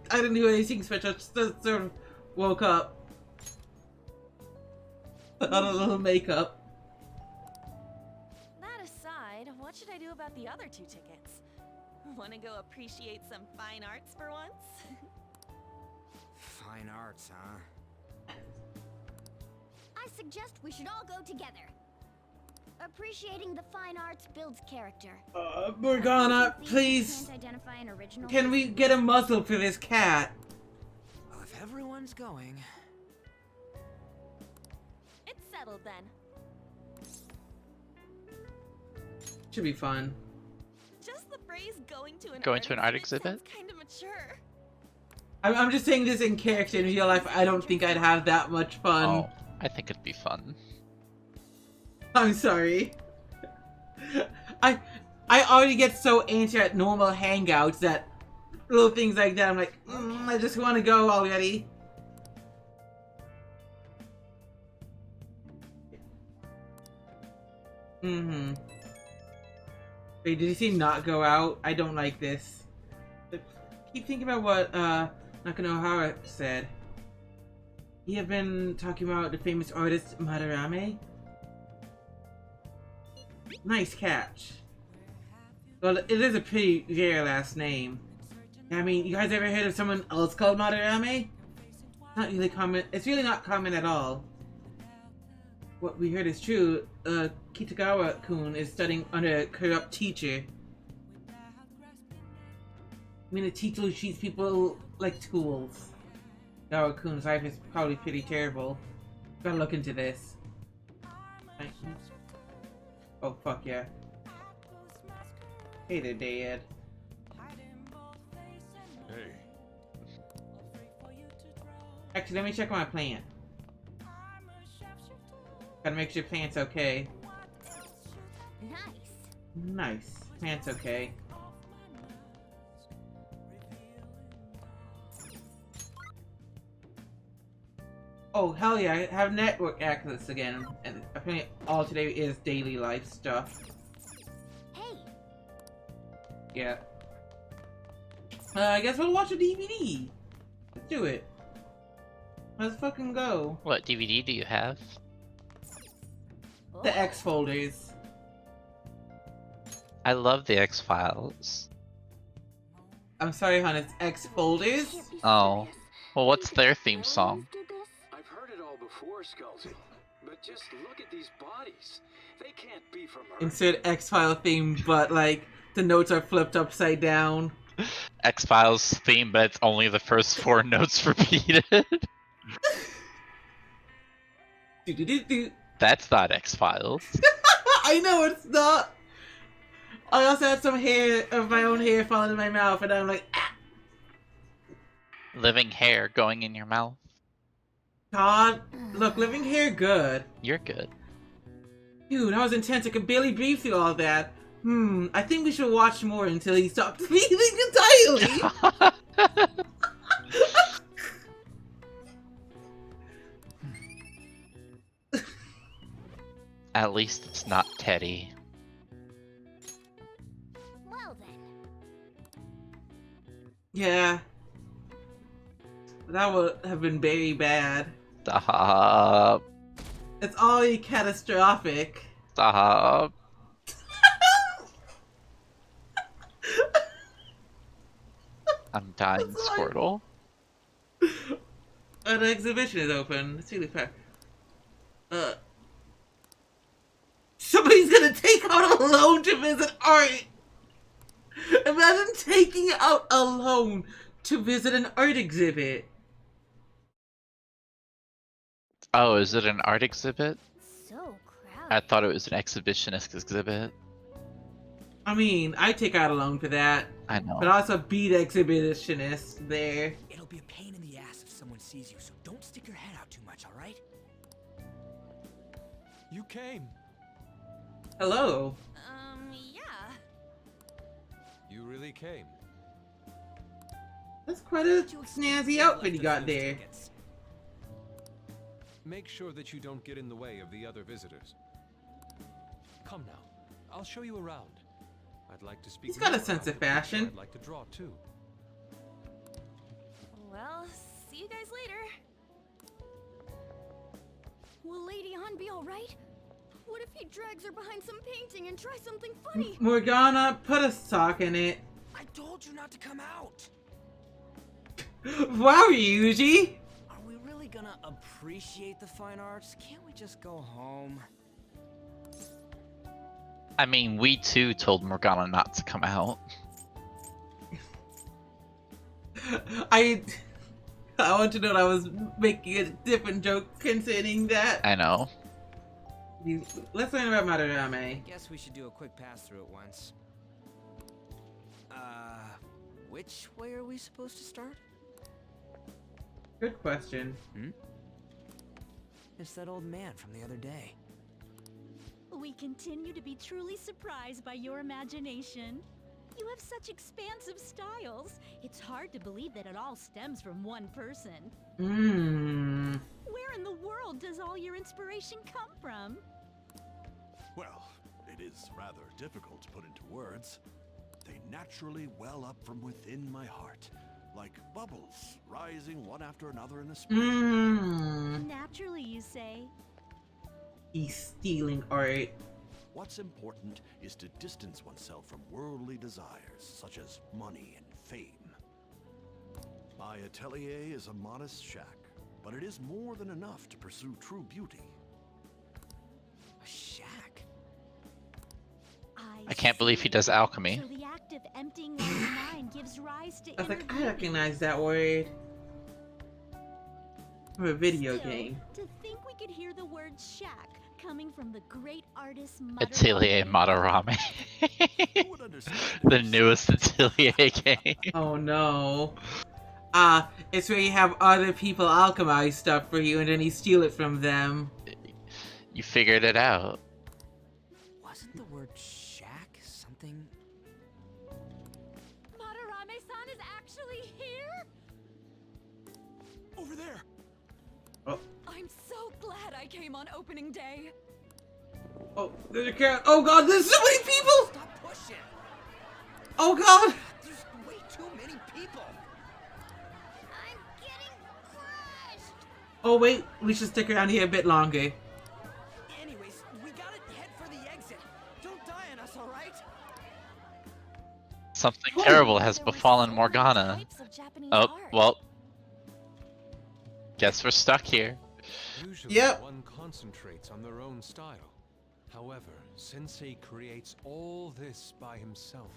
I didn't do anything special, just sort of woke up. Put on a little makeup. That aside, what should I do about the other 2 tickets? Want to go appreciate some fine arts for once? Fine arts, huh? I suggest we should all go together. Appreciating the fine arts builds character. Morgana, please. Can't identify an original. Can we get a muzzle for this cat? Well, if everyone's going... It's settled then. Should be fun. Just the phrase going to an art exhibit? Kind of mature. I'm just saying this in character. In real life, I don't think I'd have that much fun. Oh, I think it'd be fun. I'm sorry. I already get so antsy at normal hangouts that little things like that, I'm like, I just want to go already. Wait, did you see not go out? I don't like this. But keep thinking about what Nakanohara said. He had been talking about the famous artist Madarame. Nice catch. Well, it is a pretty rare last name. I mean, you guys ever heard of someone else called Madarame? Not really common. It's really not common at all. What we heard is true. Kitagawa-kun is studying under a corrupt teacher. I mean, a teacher who treats people like tools. Gawa-kun's life is probably pretty terrible. Gotta look into this. Oh, fuck yeah. Hey there, Dad. Hey. Actually, let me check my plant. Gotta make sure plant's okay. Nice. Nice. Plant's okay. Oh, hell yeah, I have network access again. And apparently all today is daily life stuff. Hey. Yeah. I guess we'll watch a DVD. Let's do it. Let's fucking go. What DVD do you have? The X folders. I love the X-Files. I'm sorry, hon, it's X folders? Oh. Well, what's their theme song? I've heard it all before, Skullsy. But just look at these bodies. They can't be from Earth. Insert X-File theme, but like the notes are flipped upside down. X-Files theme, but it's only the first 4 notes repeated. Do-do-do-do. That's not X-Files. I know it's not. I also had some hair of my own hair falling in my mouth, and I'm like, ah. Living hair going in your mouth. God, look, living hair good. You're good. Dude, that was intense. I could barely breathe through all that. I think we should watch more until he stops breathing entirely. At least it's not Teddy. Well then. Yeah. That would have been very bad. Stop. It's already catastrophic. Stop. I'm dying, Squirtle. An exhibition is open. Let's see the fact. Somebody's gonna take out a loan to visit art. Imagine taking out a loan to visit an art exhibit. Oh, is it an art exhibit? So crowded. I thought it was an exhibitionist exhibit. I mean, I take out a loan for that. I know. But also be the exhibitionist there. It'll be a pain in the ass if someone sees you, so don't stick your head out too much, alright? You came. Hello. Yeah. You really came. That's quite a snazzy outfit you got there. Make sure that you don't get in the way of the other visitors. Come now, I'll show you around. I'd like to speak. He's got a more sense about of the picture fashion. I'd like to draw too. Well, see you guys later. Will Lady Han be alright? What if he drags her behind some painting and tries something funny? Morgana, put a sock in it. I told you not to come out. Wow, Ryuji. Are we really gonna appreciate the fine arts? Can't we just go home? I mean, we too told Morgana not to come out. I want to know that I was making a different joke concerning that. I know. Let's learn about Madarame. I guess we should do a quick pass through it once. Which way are we supposed to start? Good question. It's that old man from the other day. We continue to be truly surprised by your imagination. You have such expansive styles. It's hard to believe that it all stems from one person. Where in the world does all your inspiration come from? Well, it is rather difficult to put into words. They naturally well up from within my heart, like bubbles rising one after another in a spring. Naturally, you say. He's stealing art. What's important is to distance oneself from worldly desires, such as money and fame. My atelier is a modest shack, but it is more than enough to pursue true beauty. A shack? I can't believe he does alchemy. So the act of emptying one's mind gives rise to I was like, inner I recognize that word from a video Still, game. To think we could hear the word shack coming from the great artist Atelier Madarame. The newest Atelier game. Oh no. It's where you have other people alchemize stuff for you and then you steal it from them. You figured it out. Wasn't the word shack something? Madarame-san is actually here? Over there! Oh. I'm so glad I came on opening day. Oh, there's a cat. Oh god, there's so many people! Stop pushing! Oh god! There's way too many people! I'm getting crushed. Oh wait, we should stick around here a bit longer. Anyways, we gotta head for the exit. Don't die on us, alright? Something terrible has befallen Morgana. Oh, well. Guess we're stuck here. Usually one concentrates on their own style. However, Sensei creates all this by himself.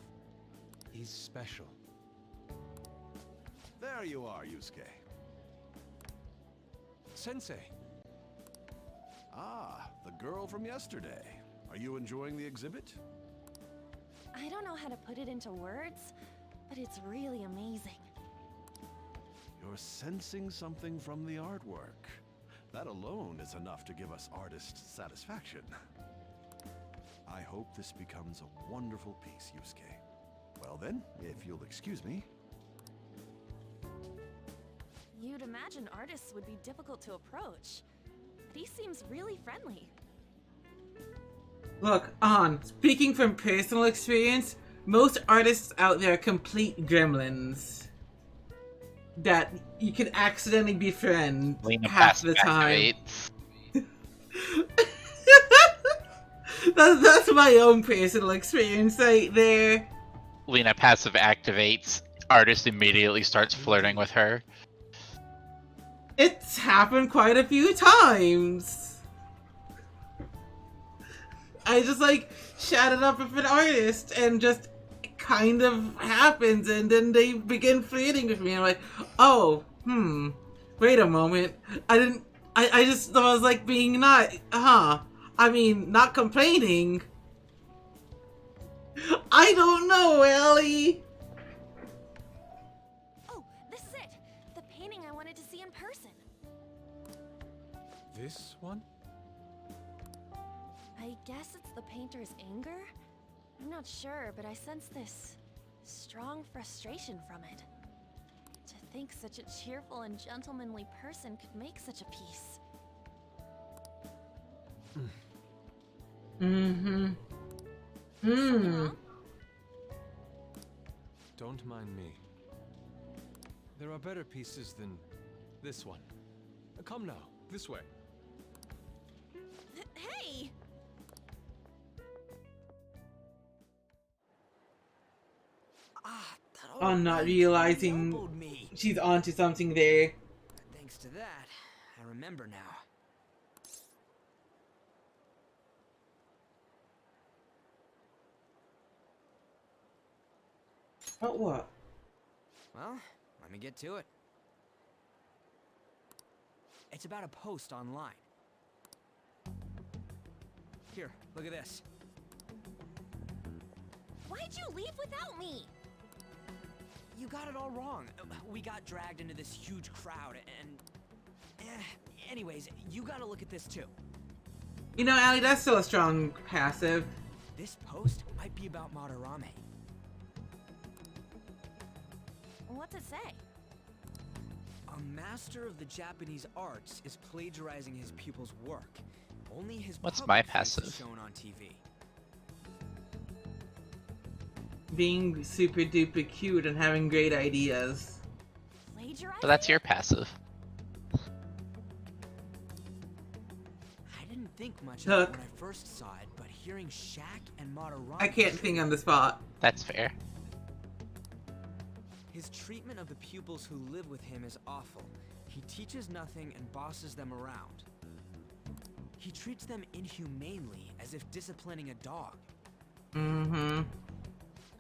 He's special. There you are, Yusuke. Sensei. Ah, the girl from yesterday. Are you enjoying the exhibit? I don't know how to put it into words, but it's really amazing. You're sensing something from the artwork. That alone is enough to give us artist satisfaction. I hope this becomes a wonderful piece, Yusuke. Well then, if you'll excuse me. You'd imagine artists would be difficult to approach, but he seems really friendly. Look, speaking from personal experience, most artists out there are complete gremlins that you can accidentally befriend half the time. That's my own personal experience right there. Lena passive activates. Artist immediately starts flirting with her. It's happened quite a few times. I just like chatted up with an artist and just it kind of happens, and then they begin flirting with me. I'm like, oh, wait a moment. I just thought I was like being not, not complaining. I don't know, Ellie. Oh, this is it! The painting I wanted to see in person. This one? I guess it's the painter's anger? I'm not sure, but I sense this strong frustration from it. To think such a cheerful and gentlemanly person could make such a piece. Don't mind me. There are better pieces than this one. Come now, this way. Hey! I'm not realizing she's onto something there. Thanks to that, I remember now. But what? Well, let me get to it. It's about a post online. Here, look at this. Why'd you leave without me? You got it all wrong. We got dragged into this huge crowd and... anyways, you gotta look at this too. You know, Allie, that's still a strong passive. This post might be about Madarame. What's it say? A master of the Japanese arts is plagiarizing his pupil's work. Only his What's public my face passive? is shown on TV. Being super duper cute and having great ideas. But that's your passive. I didn't think much of Look. it when I first saw it, but hearing Shaq and Madarame... I can't think on the spot. That's fair. His treatment of the pupils who live with him is awful. He teaches nothing and bosses them around. He treats them inhumanely, as if disciplining a dog.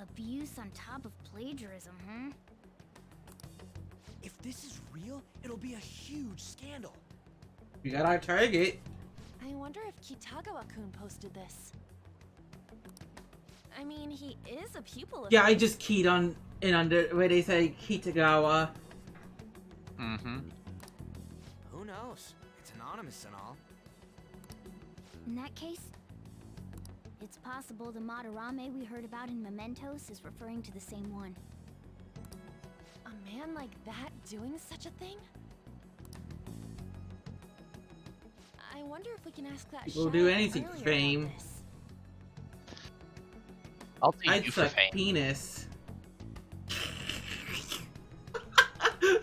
Abuse on top of plagiarism, huh? If this is real, it'll be a huge scandal. We got our target. I wonder if Kitagawa-kun posted this. I mean, he is a pupil of Yeah, I his. just keyed on in under where they say Kitagawa. Who knows? It's anonymous and all. In that case, it's possible the Madarame we heard about in Mementos is referring to the same one. A man like that doing such a thing? I wonder if we can ask that People Shadow do anything for earlier fame. about this. I'll do I'd you for suck fame. penis.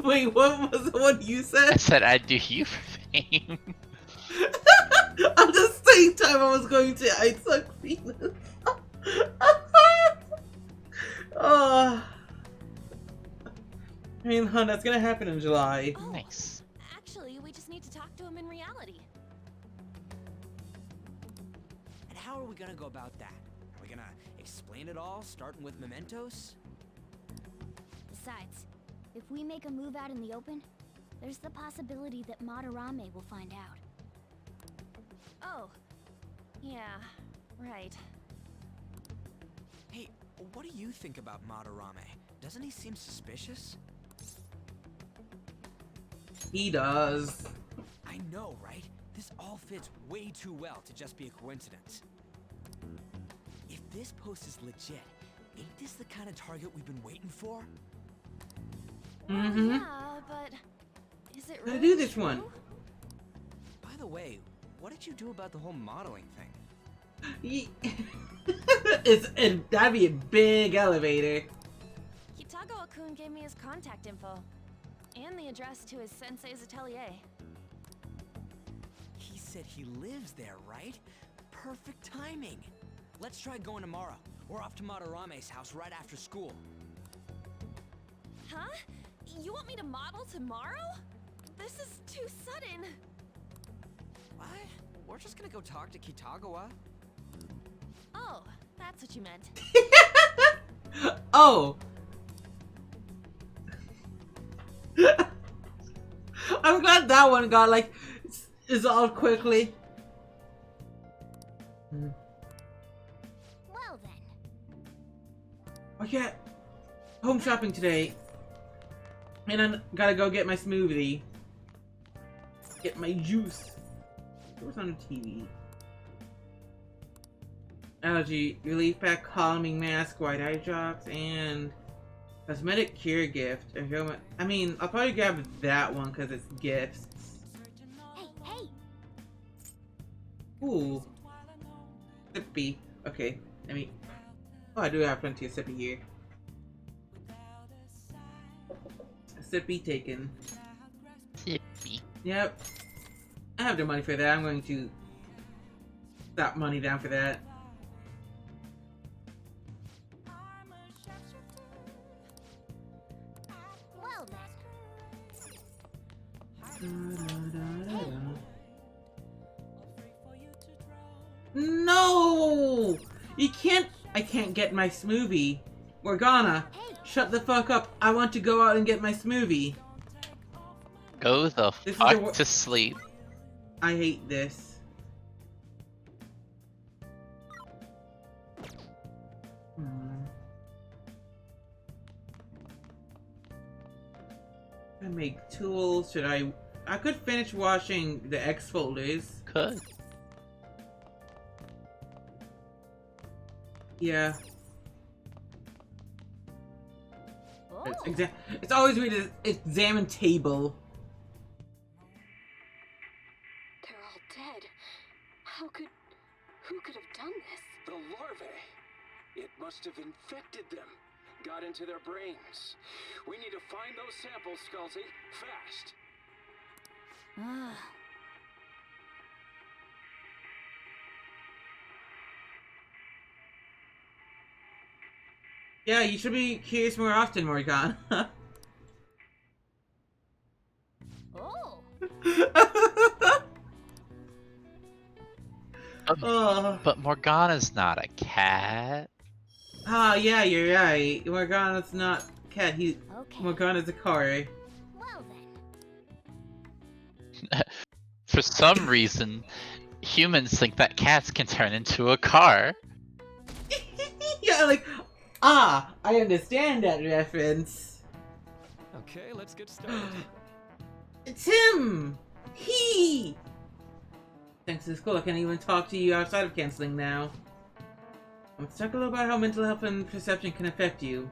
Wait, what was the one you I said? said I'd do you for fame. At the same time, I was going to. I'd suck penis. Oh. I mean, hun, that's gonna happen in July. Oh, Nice. actually, we just need to talk to him in reality. And how are we gonna go about that? Are we gonna explain it all, starting with Mementos? Besides, if we make a move out in the open, there's the possibility that Madarame will find out. Oh. Yeah, right. Hey, what do you think about Madarame? Doesn't he seem suspicious? He does. I know, right? This all fits way too well to just be a coincidence. If this post is legit, ain't this the kind of target we've been waiting for? Mm-hmm. Yeah, but is it really Gotta do this true? one. By the way, what did you do about the whole modeling thing? That'd be a big elevator. Kitagawa-kun gave me his contact info. And the address to his sensei's atelier. He said he lives there, right? Perfect timing. Let's try going tomorrow. We're off to Madarame's house right after school. Huh? You want me to model tomorrow? This is too sudden. What? We're just gonna go talk to Kitagawa. Oh, that's what you meant. Oh. I'm glad that one got like resolved quickly. Well then. Oh yeah, home shopping today, and I gotta go get my smoothie, get my juice. What's on the TV? Allergy relief pack, calming mask, white eye drops, and cosmetic cure gift. I mean, I'll probably grab that one because it's gifts. Hey, hey! Ooh. Sippy. Okay, let me... Oh, I do have plenty of sippy here. Sippy taken. Sippy. Yep. I have the money for that. I'm going to stop money down for that. Well No! You can't... I can't get my smoothie. Morgana, shut the fuck up. I want to go out and get my smoothie. Go the fuck to sleep. I hate this. I make tools. Should I could finish washing the X folders. Could. Yeah. It's always weird to examine table. They're all dead. Who could have done this? The larvae. It must have infected them. Got into their brains. We need to find those samples, Skullsy. Fast. Yeah, you should be curious more often, Morgana. Oh. But Morgana's not a cat. Ah, yeah, you're right. Morgana's not a cat. Morgana's a car. Well then. For some reason, humans think that cats can turn into a car. Yeah, like, I understand that reference. Okay, let's get started. It's him! Thanks to school, I can't even talk to you outside of canceling now. Let's talk a little about how mental health and perception can affect you.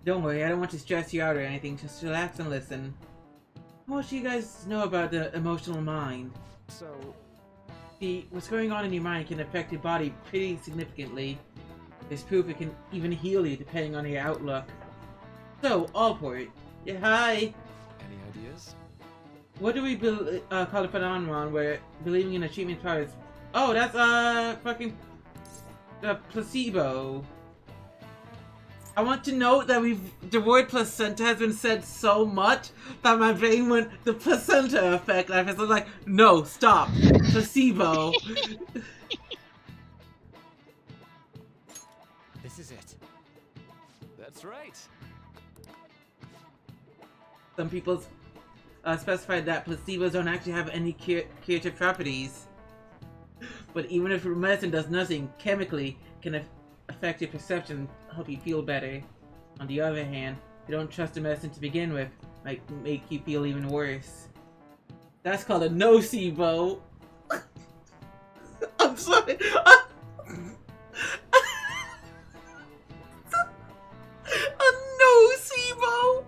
Don't worry, I don't want to stress you out or anything, just relax and listen. How much do you guys know about the emotional mind? So... See, what's going on in your mind can affect your body pretty significantly. There's proof it can even heal you depending on your outlook. So, Allport. Yeah, hi! Any ideas? What do we call a phenomenon where believing in a treatment power is... Oh, that's, fucking... the placebo. I want to note that the word placenta has been said so much that my brain went, the placenta effect. I was like, no, stop. Placebo. This is it. That's right. Some people specified that placebos don't actually have any curative properties. But even if medicine does nothing chemically, it can affect your perception, help you feel better. On the other hand, if you don't trust the medicine to begin with, it might make you feel even worse. That's called a nocebo. I'm sorry. A nocebo?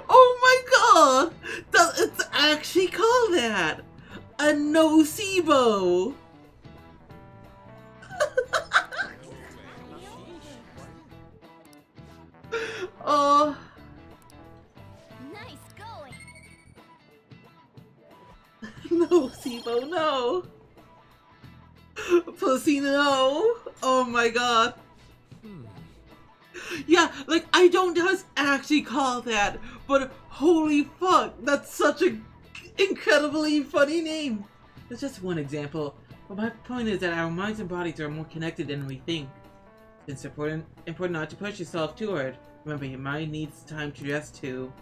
Oh my god! It's actually called that! A nocebo! Oh. Nice going. Nocebo, no! Pussy, no! Oh my god. Yeah, like, I don't just actually call that, but holy fuck, that's such an incredibly funny name. That's just one example, but my point is that our minds and bodies are more connected than we think. It's important not to push yourself too hard. Remember, your mind needs time to rest too.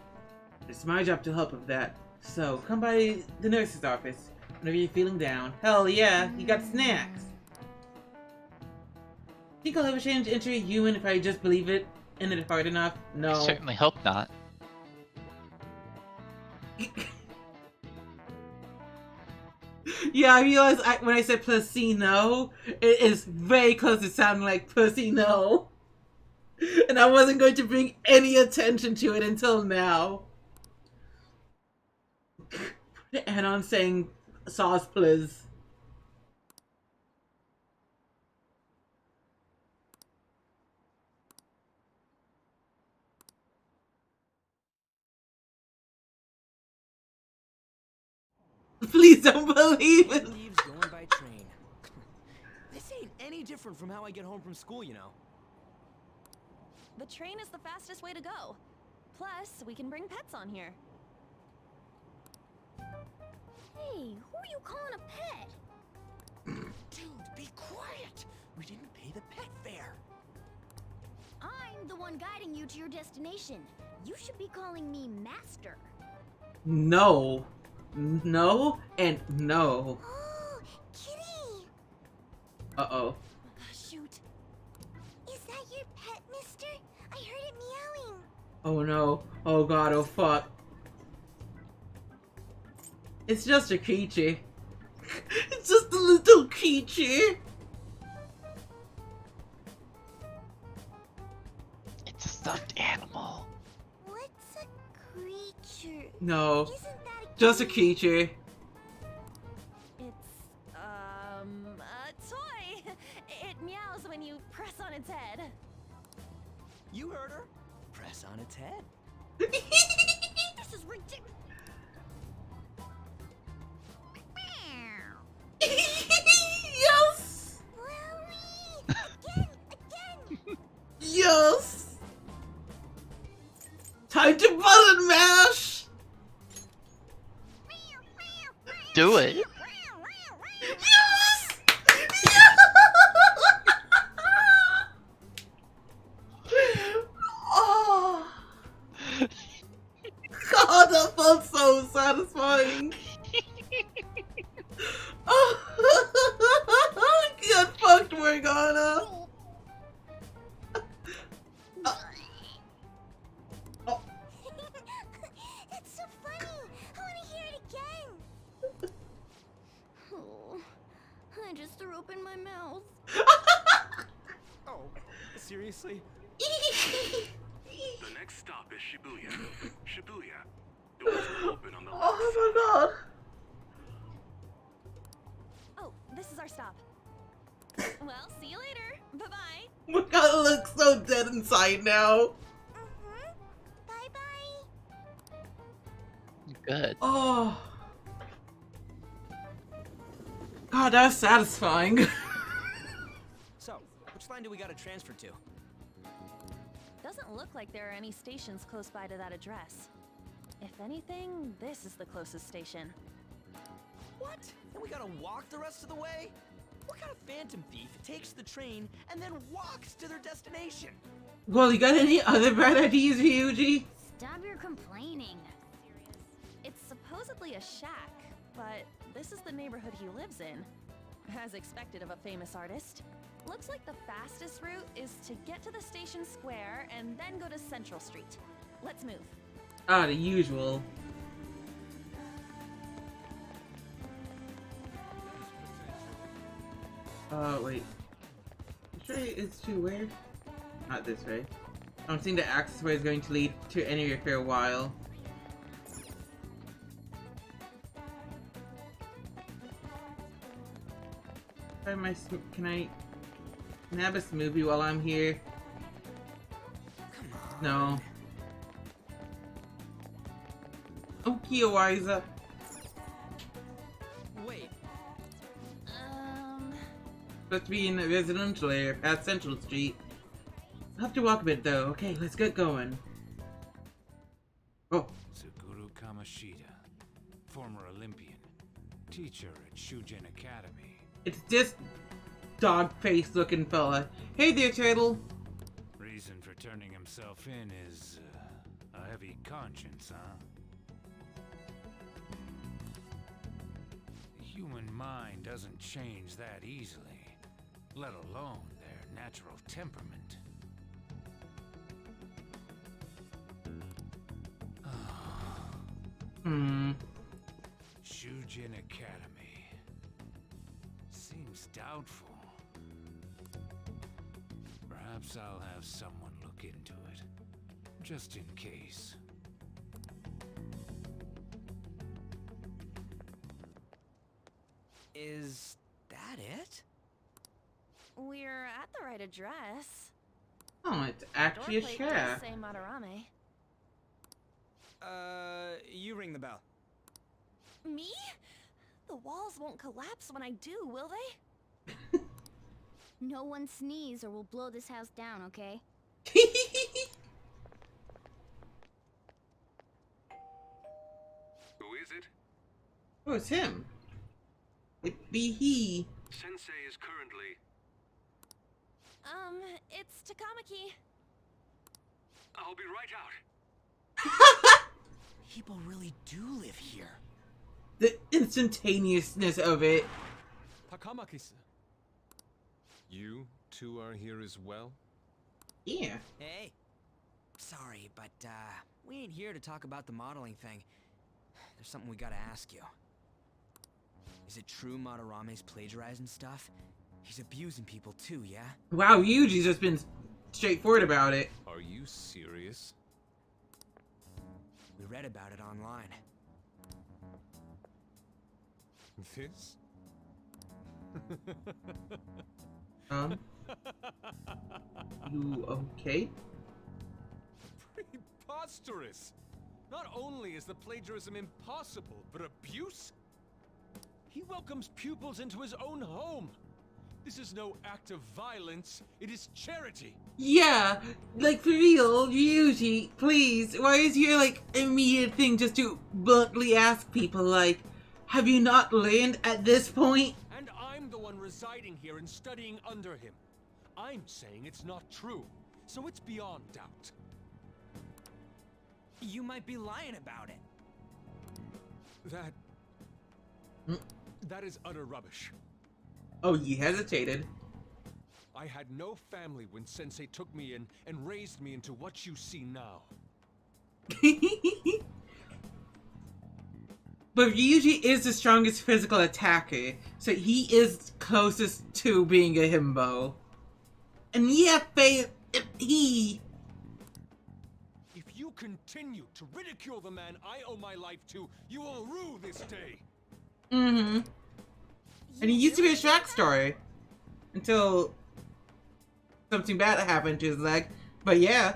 It's my job to help with that. So, come by the nurse's office whenever you're feeling down. Hell yeah, you got snacks. Think I'll ever change into a human if I just believe it in it hard enough? No. I certainly hope not. Yeah, I realized when I said Placino, it is very close to sounding like Placino. And I wasn't going to bring any attention to it until now. And I'm saying sauce, please. Please don't believe it. Leaves going by train. This ain't any different from how I get home from school, you know. The train is the fastest way to go. Plus, we can bring pets on here. Hey, who are you calling a pet? Dude, be quiet! We didn't pay the pet fare. I'm the one guiding you to your destination. You should be calling me Master. No. No and no. Oh, kitty! Uh-oh. Shoot. Is that your pet, mister? I heard it meowing. Oh no. Oh god, oh fuck. It's just a creature. It's just a little creature. It's a stuffed animal. What's a creature? No. Isn't that a Just a creature. It's, a toy. It meows when you press on its head. You heard her. Press on its head. This is ridiculous. Yes! Wowie! Again! Yes! Time to button mash! Do it. Yes! Oh. God, that felt so satisfying. Get fucked, Morgana. It's so funny. I want to hear it again. Oh, I just threw open my mouth. Oh, seriously? The next stop is Shibuya. Shibuya. Doors will open on the left Oh my god. Oh, this is our stop. Well, see you later. Bye-bye. Morgana looks so dead inside now. Bye-bye. Good. Oh. God, that's satisfying. So, which line do we gotta transfer to? Doesn't look like there are any stations close by to that address. If anything, this is the closest station. What? And we gotta walk the rest of the way? What kind of phantom thief takes the train and then walks to their destination? Well, you got any other bad ideas, Ryuji? Stop your complaining. It's supposedly a shack, but this is the neighborhood he lives in. as expected of a famous artist. Looks like the fastest route is to get to the station square and then go to Central Street. Let's move. Ah, the usual. Wait. Which way is to where? Not this way. I don't think the access way is going to lead to anywhere for a while. Can I have a smoothie while I'm here? No. Okay, Eliza. Wait. Supposed to be in the residential area past Central Street. I'll have to walk a bit though. Okay, let's get going. Oh. Tsuguru Kamashita, former Olympian, teacher at Shujin Academy. It's this dog-faced looking fella. Hey there, Turtle. Reason for turning himself in is a heavy conscience, huh? The human mind doesn't change that easily, let alone their natural temperament. Shujin Academy. Seems doubtful. Perhaps I'll have someone look into it, just in case. Is that it? We're at the right address. Oh, it's actually a Doorplate shaft. does say Madarame. You ring the bell. Me? The walls won't collapse when I do, will they? No one sneeze or we'll blow this house down, okay? Who is it? Oh, it's him. It be he. Sensei is currently... It's Takamaki. I'll be right out. People really do live here. The instantaneousness of it. Takamaki-san. You two are here as well? Yeah. Hey. Sorry, but we ain't here to talk about the modeling thing. There's something we gotta ask you. Is it true Madarame's plagiarizing stuff? He's abusing people too, yeah? Wow, Yuji's just been straightforward about it. Are you serious? We read about it online. This? You okay? Preposterous! Not only is the plagiarism impossible, but abuse? He welcomes pupils into his own home. This is no act of violence, it is charity. Yeah, like for real, Yuji, please. Why is your like immediate thing just to bluntly ask people like, have you not learned at this point? And I'm the one residing here and studying under him. I'm saying it's not true, so it's beyond doubt. You might be lying about it. That is utter rubbish. Oh, he hesitated. I had no family when Sensei took me in and raised me into what you see now. But Ryuji is the strongest physical attacker, so he is closest to being a himbo. And yeah, If you continue to ridicule the man I owe my life to, you will rue this day. Mm-hmm. And he used to be a Shrek story. Until something bad happened to his leg. But yeah.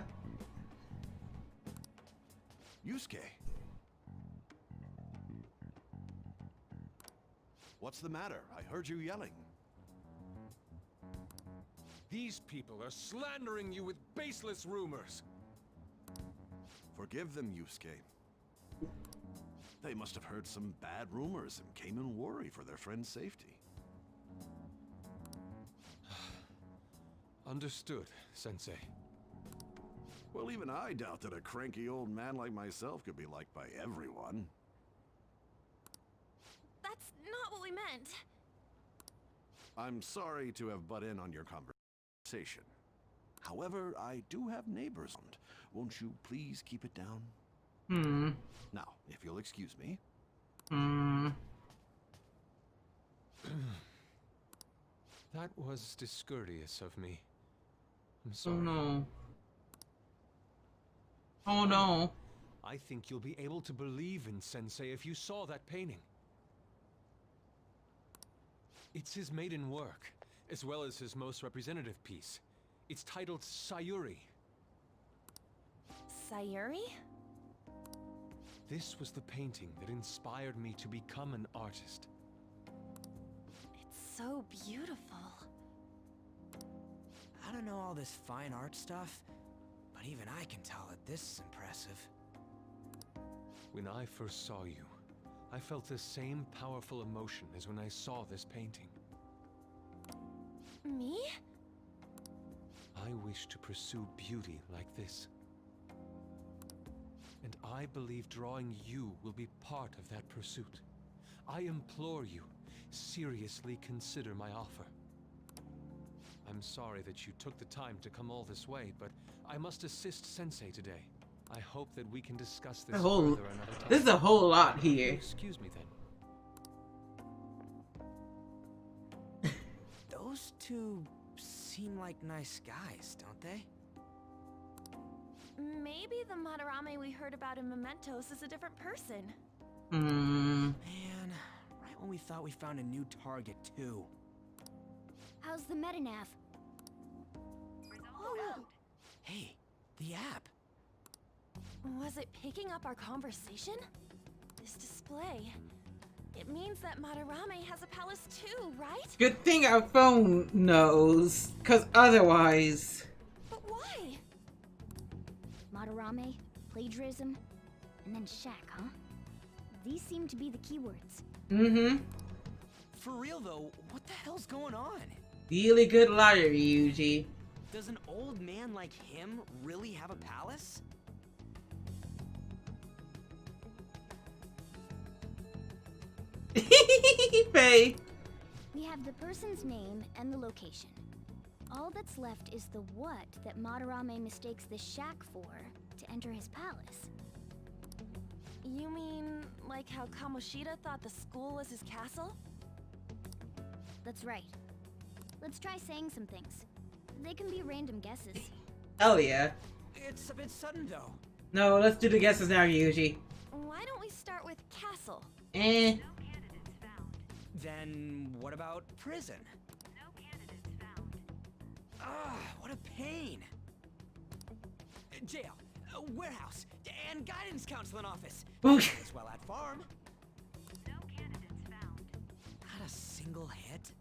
Yusuke. What's the matter? I heard you yelling. These people are slandering you with baseless rumors. Forgive them, Yusuke. They must have heard some bad rumors and came in worry for their friend's safety. Understood, Sensei. Well, even I doubt that a cranky old man like myself could be liked by everyone. That's not what we meant. I'm sorry to have butt in on your conversation. However, I do have neighbors. Won't you please keep it down? Now, if you'll excuse me. That was discourteous of me. I'm sorry. Oh no. Oh no. I think you'll be able to believe in Sensei if you saw that painting. It's his maiden work, as well as his most representative piece. It's titled Sayuri. Sayuri? This was the painting that inspired me to become an artist. It's so beautiful. I don't know all this fine art stuff, but even I can tell that this is impressive. When I first saw you, I felt the same powerful emotion as when I saw this painting. Me? I wish to pursue beauty like this. And I believe drawing you will be part of that pursuit. I implore you, seriously consider my offer. I'm sorry that you took the time to come all this way, but I must assist Sensei today. I hope that we can discuss this further another time. This is a whole lot here. Excuse me then. Those two seem like nice guys, don't they? Maybe the Madarame we heard about in Mementos is a different person. Man, right when we thought we found a new target, too. How's the metanav? Oh, Hey, the app. was it picking up our conversation? This display. It means that Madarame has a palace too, right? Good thing our phone knows, cause otherwise. But why? Madarame, plagiarism, and then shack, huh? These seem to be the keywords. For real though, what the hell's going on? Really good liar, Ryuji. Does an old man like him really have a palace? Faye. We have the person's name and the location. All that's left is the what that Madarame mistakes the shack for to enter his palace. You mean like how Kamoshida thought the school was his castle? That's right. Let's try saying some things. They can be random guesses. Hell yeah. It's a bit sudden though. No, let's do the guesses now, Ryuji. Why don't we start with castle? Then what about prison? What a pain. Jail, warehouse, and guidance counseling office. As well at farm. Not a single hit.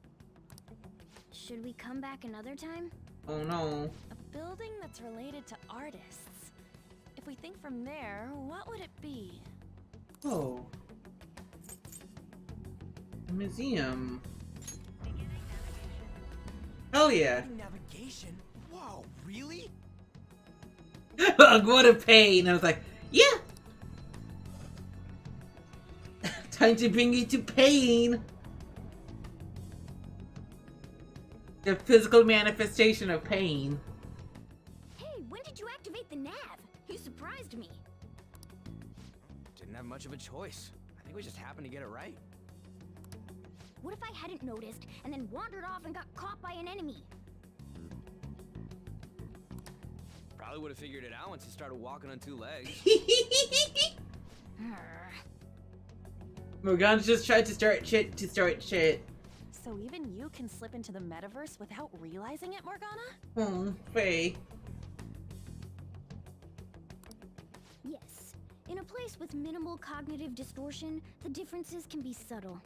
Should we come back another time? Oh no. A building that's related to artists. If we think from there, what would it be? Oh. A museum. Hell yeah. Navigation? Whoa, really? What a pain. I was like, yeah. Time to bring you to pain. The physical manifestation of pain. Hey, when did you activate the nav? You surprised me. Didn't have much of a choice. I think we just happened to get it right. What if I hadn't noticed and then wandered off and got caught by an enemy? Probably would have figured it out once you started walking on two legs. Morgana just tried to start shit. So even you can slip into the metaverse without realizing it, Morgana? Faye. Yes. In a place with minimal cognitive distortion, the differences can be subtle.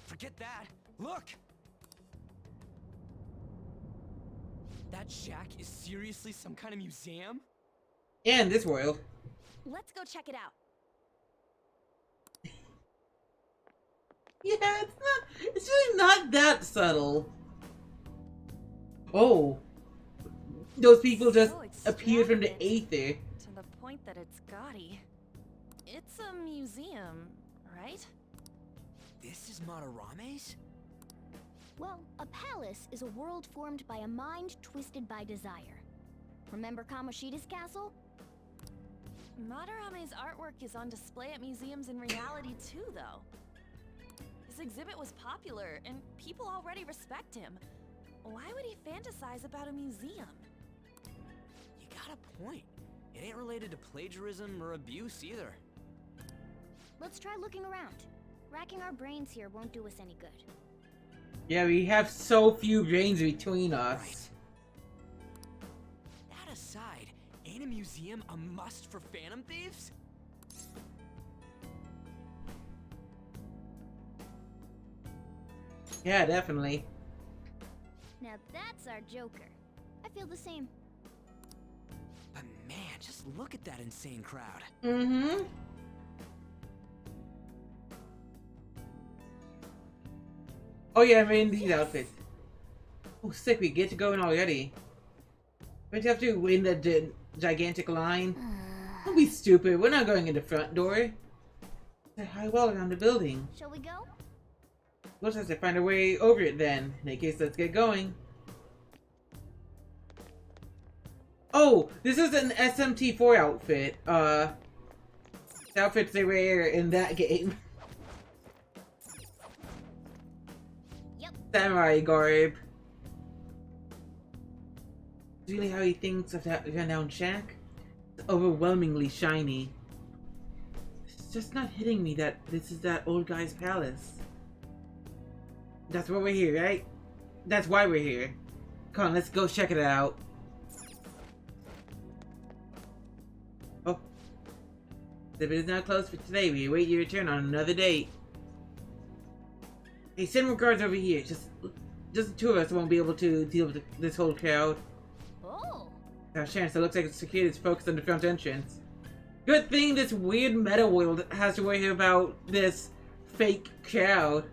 Forget that. Look! That shack is seriously some kind of museum? Yeah, in this world. Let's go check it out. Yeah, it's really not that subtle. Oh. Those people just appeared from the aether. To the point that it's gaudy. It's a museum, right? This This is Madarame's? Well, a palace is a world formed by a mind twisted by desire. Remember Kamoshida's castle? Madarame's artwork is on display at museums in reality too, though. His exhibit was popular, and people already respect him. Why would he fantasize about a museum? You got a point. It ain't related to plagiarism or abuse either. Let's try looking around. Racking our brains here won't do us any good. Yeah, we have so few brains between us. Right. That aside, ain't a museum a must for Phantom Thieves? Yeah, definitely. Now that's our Joker. I feel the same. But man, just look at that insane crowd. Mm-hmm. Oh yeah, I'm in these outfits. Oh, sick, we get to going already. Don't you have to win the gigantic line? Don't be stupid, we're not going in the front door. There's a high wall around the building. Shall we go? We'll just have to find a way over it then. In that case, let's get going. Oh, this is an SMT4 outfit. The outfits they wear in that game. Yep. Samurai garb. Is really how he thinks of that rundown shack? It's overwhelmingly shiny. It's just not hitting me that this is that old guy's palace. That's why we're here, right? That's why we're here. Come on, let's go check it out. Oh. The exhibit is now closed for today. We await your return on another date. Hey, send more guards over here. Just the two of us won't be able to deal with this whole crowd. Oh. Our chance, it looks like security is focused on the front entrance. Good thing this weird meta world has to worry about this fake crowd.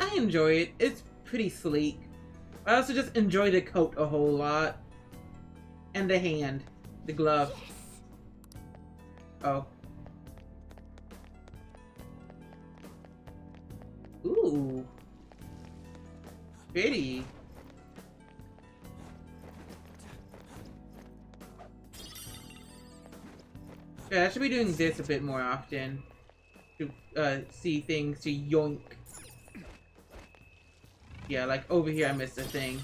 I enjoy it. It's pretty sleek. I also just enjoy the coat a whole lot. And the hand. The glove. Yes. Oh. Ooh. Pretty. Yeah, I should be doing this a bit more often. To see things, to yoink. Yeah, like over here I missed a thing.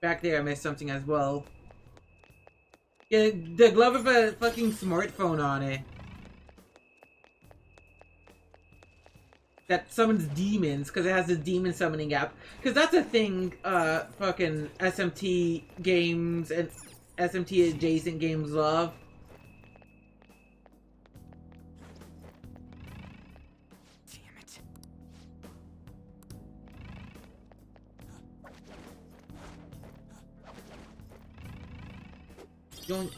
Back there I missed something as well. Yeah, the glove of a fucking smartphone on it. That summons demons, because it has the demon summoning app. Because that's a thing, fucking SMT games and SMT adjacent games love. Yoink.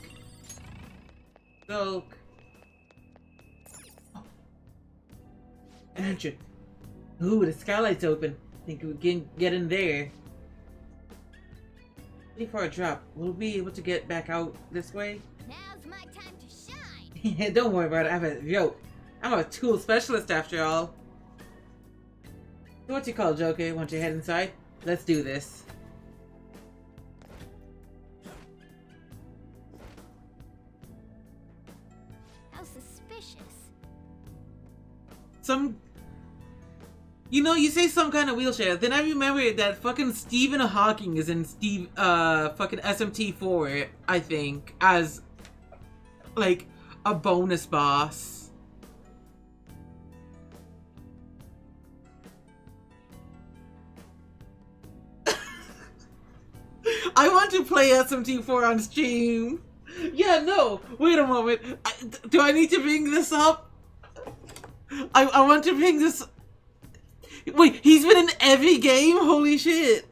Silk. Oh. An entrance. Ooh, the skylight's open. Think we can get in there. Pretty far a drop. Will we be able to get back out this way? Now's my time to shine. Don't worry about it. I have a joke. I'm a tool specialist after all. So what's your call, Joker? Want your head inside? Let's do this. You know, you say some kind of wheelchair, then I remember that fucking Stephen Hawking is in fucking SMT4, I think, as, like, a bonus boss. I want to play SMT4 on stream. Yeah, no, wait a moment. Do I need to bring this up? I want to bring this... Wait, he's been in every game? Holy shit.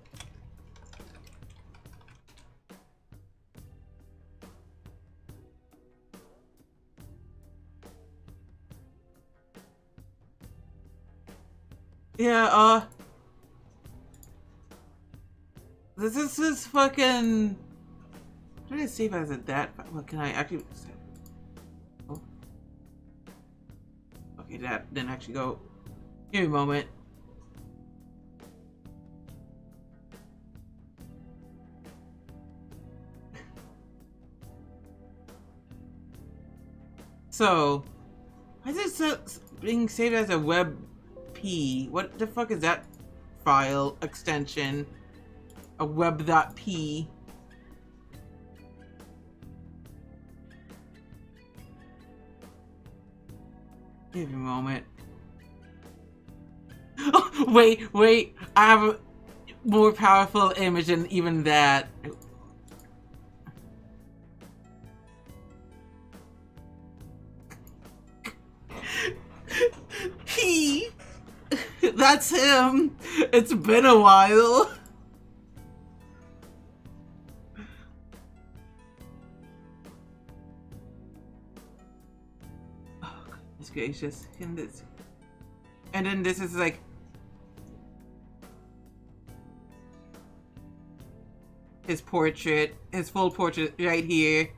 Yeah, this is fucking... I'm trying to see if I said that. What can I actually... Okay, that didn't actually go. Give me a moment. So, why is it being saved as a WebP? What the fuck is that file extension? A web.p. Give me a moment. Oh, wait. I have a more powerful image than even that. That's him. It's been a while. Oh, goodness gracious. And then this is like his portrait, his full portrait right here.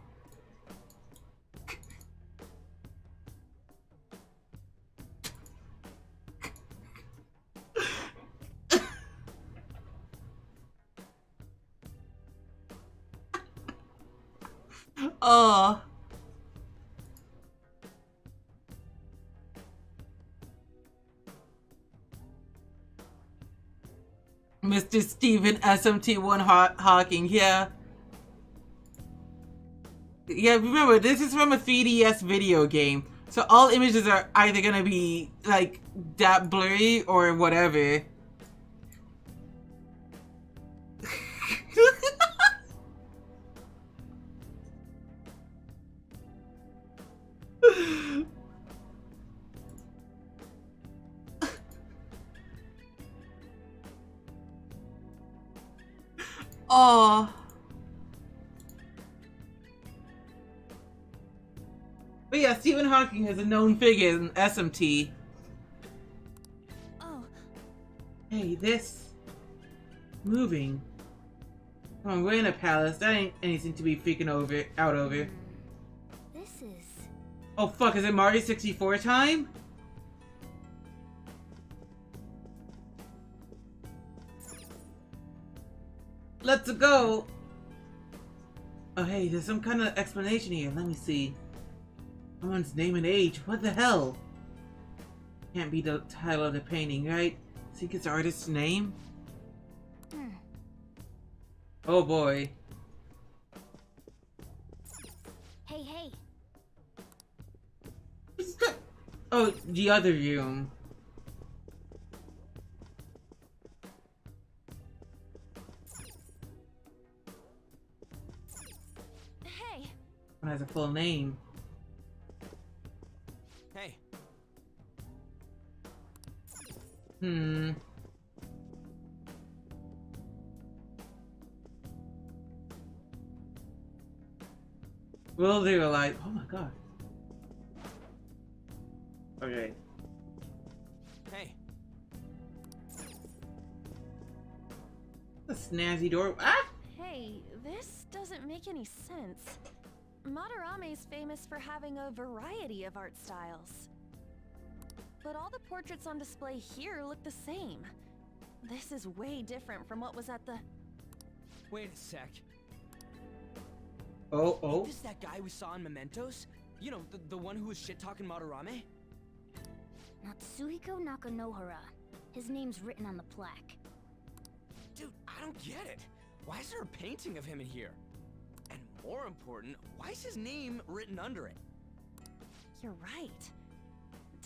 Oh. Mr. Steven SMT1 Hawking, yeah. Yeah, remember, this is from a 3DS video game. So all images are either gonna be, like, that blurry or whatever. Oh. But yeah, Stephen Hawking is a known figure in SMT. Oh. Hey, this moving. Come on, we're in a palace. That ain't anything to be freaking out over. This is... Oh fuck, is it Mario 64 time? Let's go! Oh hey, there's some kind of explanation here. Let me see. Someone's name and age. What the hell? Can't be the title of the painting, right? Think it's the artist's name? Oh boy. Hey. Oh, the other room. Hey. One has a full name. Hey. Will they realize? Oh my god. Okay. Hey. A snazzy door. Ah! Hey, this doesn't make any sense. Madarame's famous for having a variety of art styles. But all the portraits on display here look the same. This is way different from what was at the... Wait a sec. Oh. Is this that guy we saw in Mementos? You know, the one who was shit-talking Madarame? Natsuhiko Nakanohara. His name's written on the plaque. Dude, I don't get it. Why is there a painting of him in here? And more important, why is his name written under it? You're right.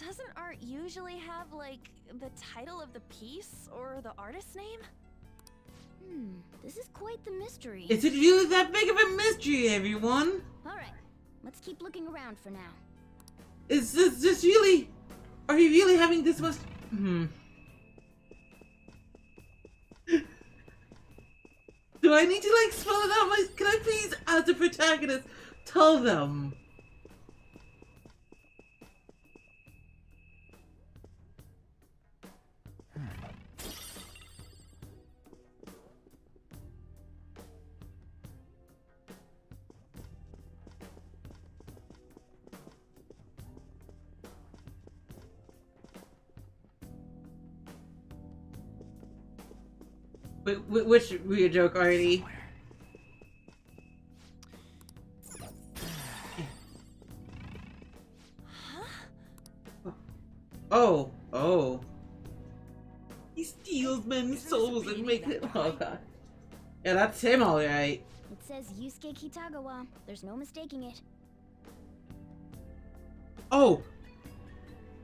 Doesn't art usually have, like, the title of the piece or the artist's name? This is quite the mystery. Is it really that big of a mystery, everyone? Alright, let's keep looking around for now. Is this really... Are you really having this much... Do I need to, like, spell it out? Can I please, as the protagonist, tell them? Which weird joke already? Oh, oh. He steals men's souls and makes it. Oh god. Yeah, that's him, alright. It says Yusuke Kitagawa. There's no mistaking it. Oh!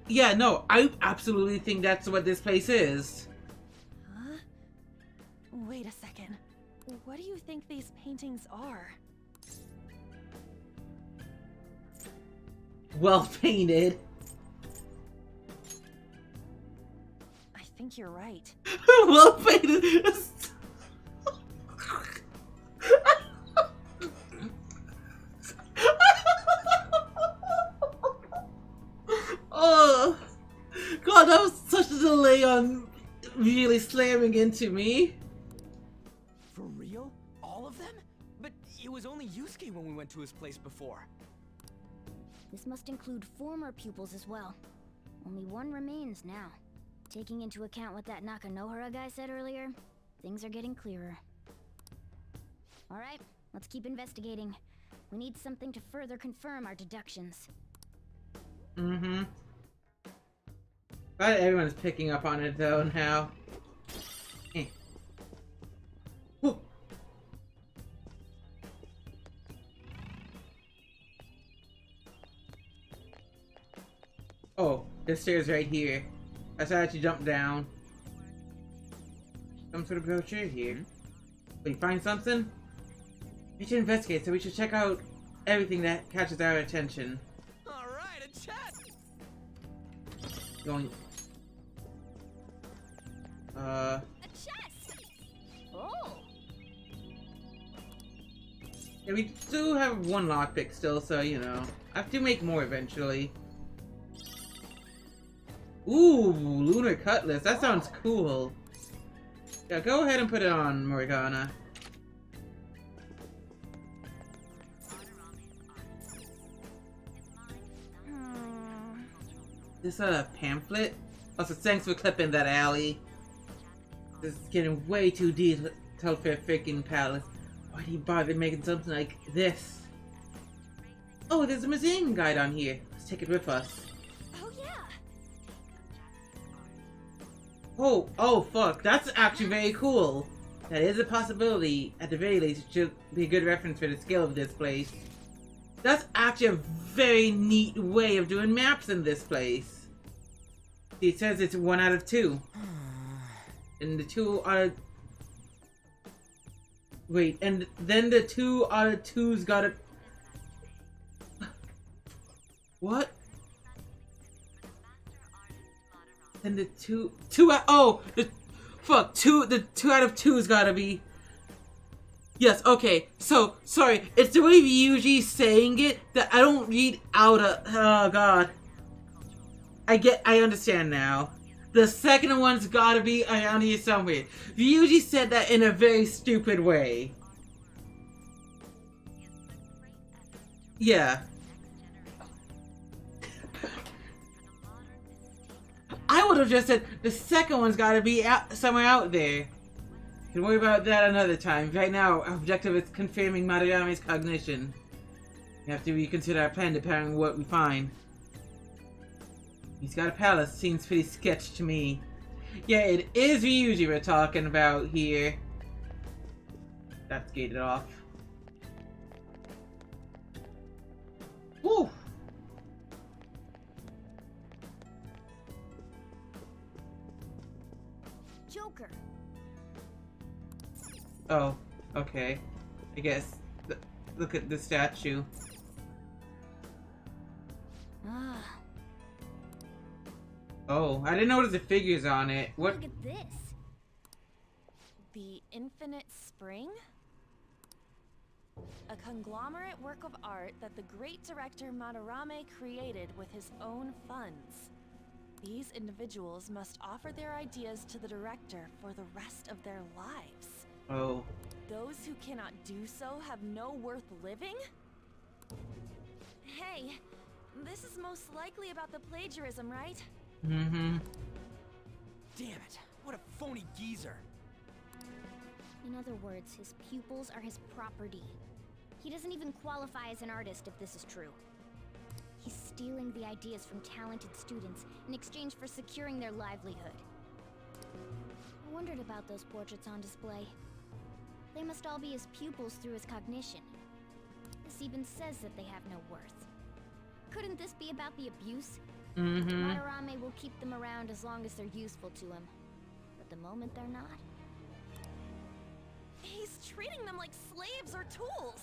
Yeah, no, I absolutely think that's what this place is. Huh? Wait a second. What do you think these paintings are? Well painted. I think you're right. Well painted. Oh god, that was such a delay on really slamming into me. For real? All of them? But it was only Yusuke when we went to his place before. This must include former pupils as well. Only one remains now. Taking into account what that Nakanohara guy said earlier, things are getting clearer. Alright, let's keep investigating. We need something to further confirm our deductions. Mm-hmm. Glad everyone's picking up on it though now. Eh. Whew. Oh, the stairs right here. I saw that you jump down. Some sort of brochure here. Wait, find something? We should investigate, so we should check out everything that catches our attention. Alright, a chest! Going. A chest! Oh! Yeah, we do have one lockpick still, so you know. I have to make more eventually. Ooh, lunar cutlass. That sounds cool. Yeah, go ahead and put it on, Morgana. This pamphlet? Also, thanks for clipping that, alley. This is getting way too detailed for a freaking palace. Why'd he bother making something like this? Oh, there's a museum guide on here. Let's take it with us. Oh yeah. Oh, fuck. That's actually very cool. That is a possibility. At the very least, it should be a good reference for the scale of this place. That's actually a very neat way of doing maps in this place. It says it's 1 out of 2. And the 2 out of... Wait, and then the 2 out of 2's gotta... What? And the two out... Oh! The 2 out of 2's gotta be... Yes, okay. So, sorry. It's the way Ryuji's saying it that I don't read out of... Oh, God. I understand now. The second one's gotta be around here somewhere. Ryuji said that in a very stupid way. Yeah. I would have just said the second one's gotta be somewhere out there. Can worry about that another time. Right now, our objective is confirming Madarame's cognition. We have to reconsider our plan depending on what we find. He's got a palace. Seems pretty sketch to me. Yeah, it is Ryuji we're talking about here. That's gated off. Woo! Joker. Oh, okay. I guess. Look at the statue. Ah. Oh, I didn't notice the figures on it. What? Look at this. The Infinite Spring? A conglomerate work of art that the great director Madarame created with his own funds. These individuals must offer their ideas to the director for the rest of their lives. Oh. Those who cannot do so have no worth living? Hey, this is most likely about the plagiarism, right? Mm-hmm. Damn it, what a phony geezer. In other words, his pupils are his property. He doesn't even qualify as an artist if this is true. He's stealing the ideas from talented students in exchange for securing their livelihood. I wondered about those portraits on display. They must all be his pupils through his cognition. This even says that they have no worth. Couldn't this be about the abuse? Madarame will keep them around as long as they're useful to him. But the moment they're not... He's treating them like slaves or tools.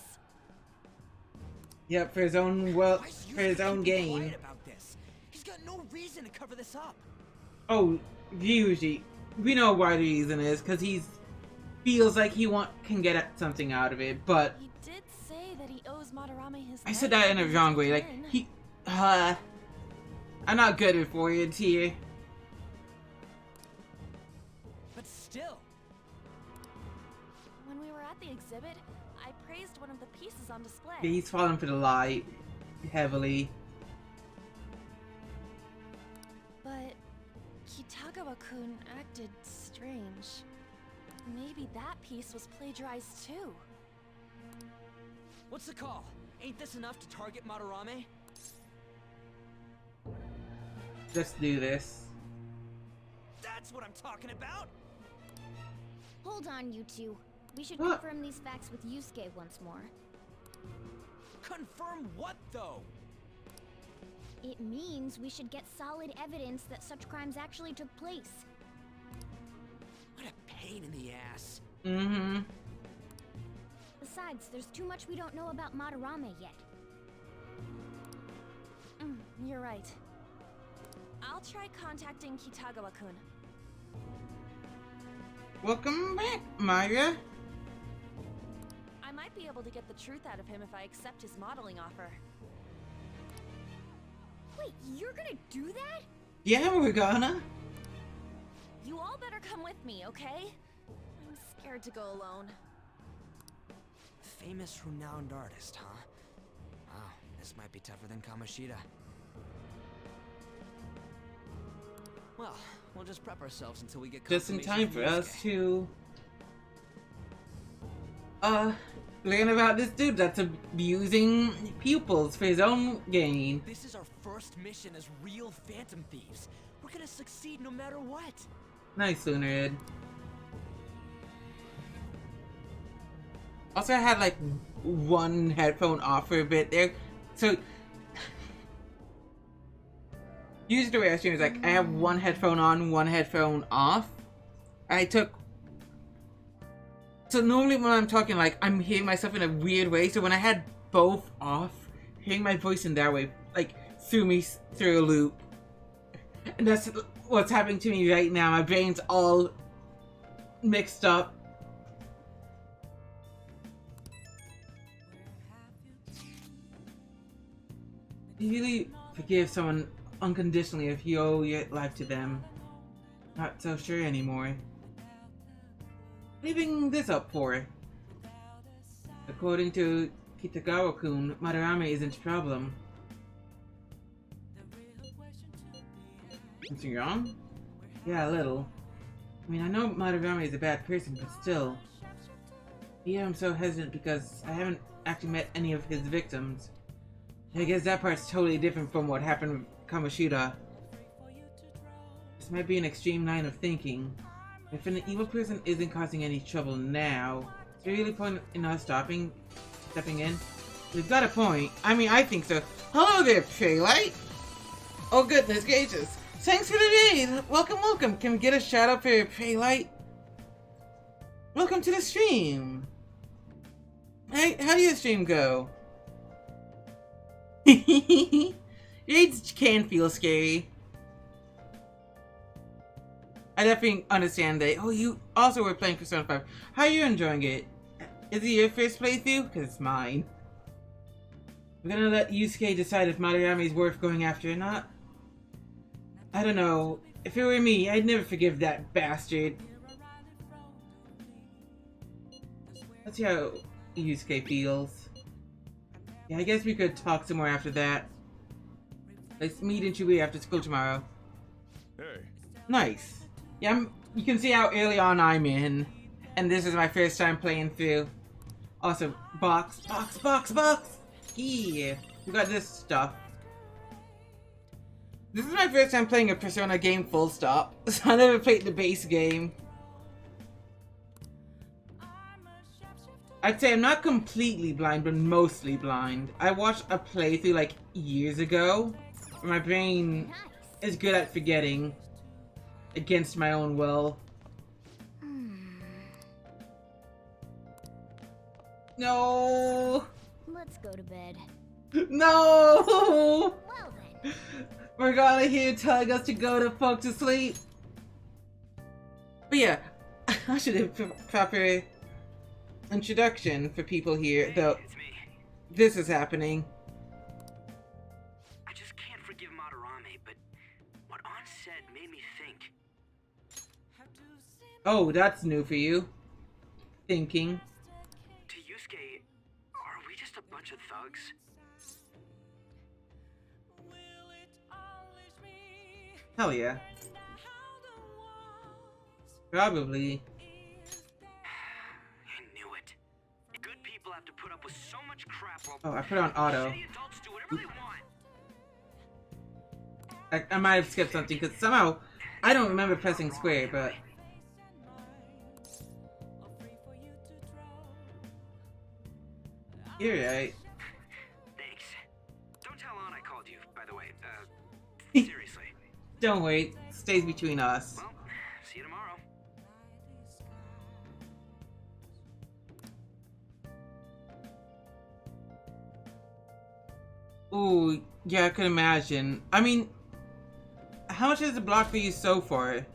Yep, for his own for his own gain. About this? He's got no reason to cover this up. Oh, usually we know why the reason is because he feels like he can get something out of it. But He did say that he owes Madarame his I said that in a wrong way. Like I'm not good at words here. But still. When we were at the exhibit, I praised one of the pieces on display. Yeah, he's falling for the lie heavily. But Kitagawa-kun acted strange. Maybe that piece was plagiarized too. What's the call? Ain't this enough to target Madarame? Let's do this. That's what I'm talking about! Hold on, you two. We should confirm these facts with Yusuke once more. Confirm what, though? It means we should get solid evidence that such crimes actually took place. What a pain in the ass. Besides, there's too much we don't know about Madarame yet. You're right. I'll try contacting Kitagawa-kun. Welcome back, Maya. I might be able to get the truth out of him if I accept his modeling offer. Wait, you're gonna do that? Yeah, we're gonna. You all better come with me, okay? I'm scared to go alone. Famous, renowned artist, huh? Wow, this might be tougher than Kamoshida. Well, we'll just prep ourselves until we get Just in time for us Yusuke. to learn about this dude that's abusing pupils for his own gain. This is our first mission as real Phantom Thieves. We're gonna succeed no matter what. Nice, Lunar. Also, I had like one headphone off for a bit there, so usually the way I stream is like I have one headphone on, one headphone off. So normally when I'm talking, like I'm hearing myself in a weird way. So when I had both off, hearing my voice in that way, like threw me through a loop. And that's what's happening to me right now. My brain's all mixed up. You really forgive someone unconditionally if you owe your life to them. Not so sure anymore. Leaving this up for. According to Kitagawa-kun, Madarame isn't a problem. Something wrong? Yeah, a little. I mean, I know Madarame is a bad person, but still. Yeah, I'm so hesitant because I haven't actually met any of his victims. I guess that part's totally different from what happened with Kamoshida. This might be an extreme line of thinking. If an evil person isn't causing any trouble now, is there really point in us stepping in? We've got a point. I mean, I think so. Hello there, Traylight! Oh goodness gracious. Thanks for the raid! Welcome, welcome! Can we get a shout out for Traylight? Welcome to the stream! Hey, how do your stream go? Raids can feel scary. I definitely understand that. Oh, you also were playing Persona 5. How are you enjoying it? Is it your first playthrough? Because it's mine. We're gonna let Yusuke decide if Madarame is worth going after or not. I don't know. If it were me, I'd never forgive that bastard. Let's see how Yusuke feels. Yeah, I guess we could talk some more after that. Let's meet in Shibuya after school tomorrow. Hey. Nice. Yeah, you can see how early on I'm in. and this is my first time playing through. Also, box. Yeah, we got this stuff. This is my first time playing a Persona game full stop, so I never played the base game. I'd say I'm not completely blind, but mostly blind. I watched a playthrough like years ago. My brain is good at forgetting against my own will. No! Let's go to bed. No! Well then. We're gonna hear telling us to go to fuck to sleep. But yeah, I should have a proper introduction for people here, though. This is happening. I just can't forgive Madarame, but what Ann said made me think. Oh, that's new for you. Thinking. To Yusuke, are we just a bunch of thugs? Hell yeah. Probably. I knew it. Good people have to put up with so much crap while Oh, I put on auto. shitty adults do whatever they want. I might have skipped something because somehow I don't remember pressing square, but you're right. Thanks. Don't tell Ann I called you, by the way. Seriously. Don't wait. Stays between us. Well, see you tomorrow. Ooh, yeah, I can imagine. I mean, how much has the block for you so far?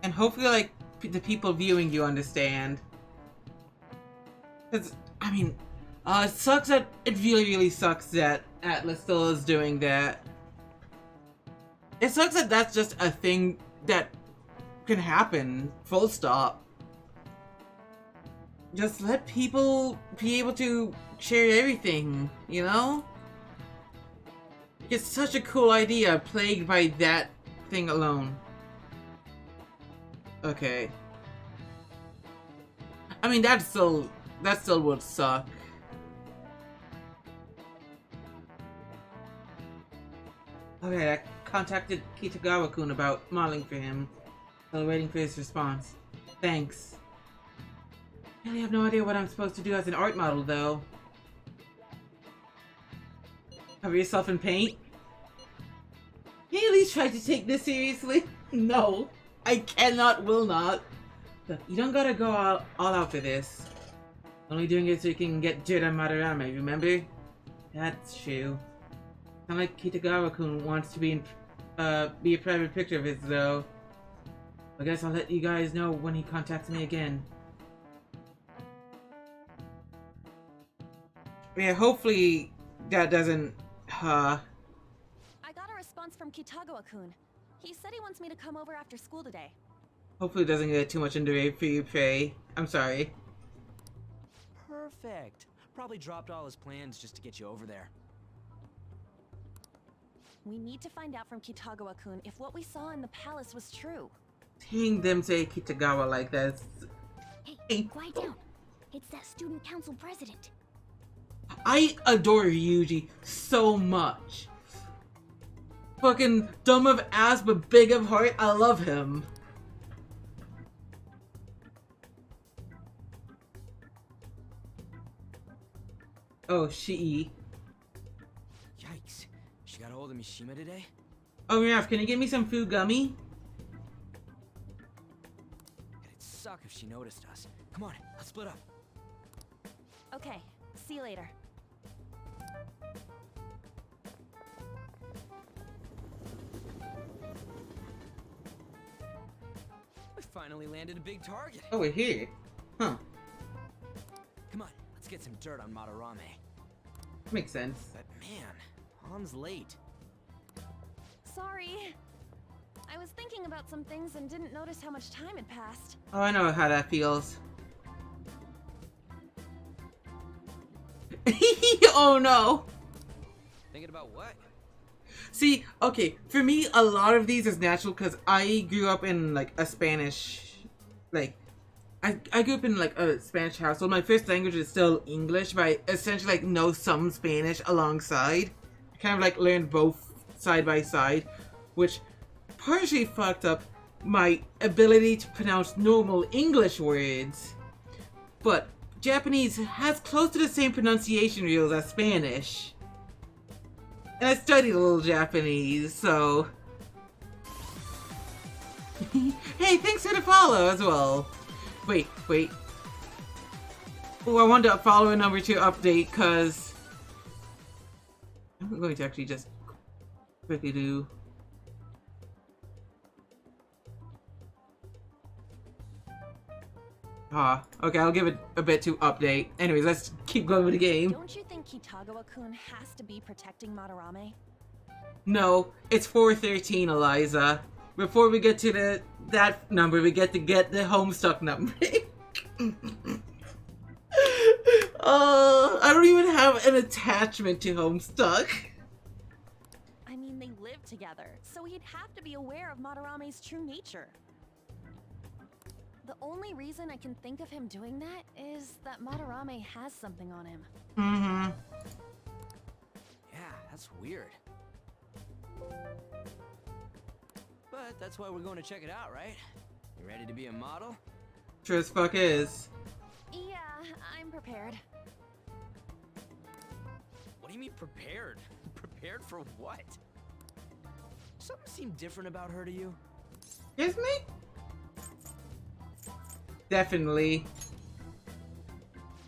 And hopefully, like, the people viewing you understand. Because, I mean, it sucks that, it really sucks that Atlas still is doing that. It sucks that that's just a thing that can happen, full stop. Just let people be able to share everything, you know? It's such a cool idea, plagued by that thing alone. Okay. I mean, that still would suck. Okay, I contacted Kitagawa-kun about modeling for him. Still waiting for his response. Thanks. I really have no idea what I'm supposed to do as an art model, though. Cover yourself in paint? Can you at least try to take this seriously? No. I cannot, will not. Look, you don't gotta go all out for this. Only doing it so you can get dirt on Madarame, remember? That's true. Kinda like Kitagawa-kun wants to be a private picture of his, though. I guess I'll let you guys know when he contacts me again. Yeah, hopefully that doesn't, I got a response from Kitagawa-kun. He said he wants me to come over after school today. hopefully it doesn't get too much into it for you, Faye. I'm sorry. Perfect. Probably dropped all his plans just to get you over there. We need to find out from Kitagawa-kun if what we saw in the palace was true. Seeing them say Kitagawa like that. Hey, quiet down. It's that student council president. I adore Yuji so much. Fucking dumb of ass but big of heart. I love him. Oh, she. Yikes. She got a hold of Mishima today? Oh, Raph, can you get me some food gummy? It'd suck if she noticed us. Come on, let's split up. Okay, see you later. We finally landed a big target. Oh, we're here. Huh. Come on, let's get some dirt on Madarame. Makes sense. But man, Han's late. Sorry. I was thinking about some things and didn't notice how much time had passed. Oh, I know how that feels. Oh no. Thinking about what? See, okay, for me, a lot of these is natural because I grew up in like a Spanish, like, I grew up in like a Spanish household. My first language is still English, but I essentially like know some Spanish alongside. I kind of like learned both side by side, which partially fucked up my ability to pronounce normal English words. But Japanese has close to the same pronunciation rules as Spanish. And I studied a little Japanese, so... Hey, thanks for the follow as well. Wait. Oh, I wanted to follow number 2 update, because... I'm going to actually just quickly do... Okay, I'll give it a bit to update. Anyways, let's keep going with the game. Don't you think Kitagawa-kun has to be protecting Madarame? No, it's 413, Eliza. Before we get to that number, we get to get the Homestuck number. I don't even have an attachment to Homestuck. I mean, they live together, so he'd have to be aware of Madarame's true nature. The only reason I can think of him doing that is that Madarame has something on him. Mm-hmm. Yeah, that's weird. But that's why we're going to check it out, right? You ready to be a model? Sure as fuck is. Yeah, I'm prepared. What do you mean prepared? Prepared for what? Something seemed different about her to you? Excuse me? Definitely.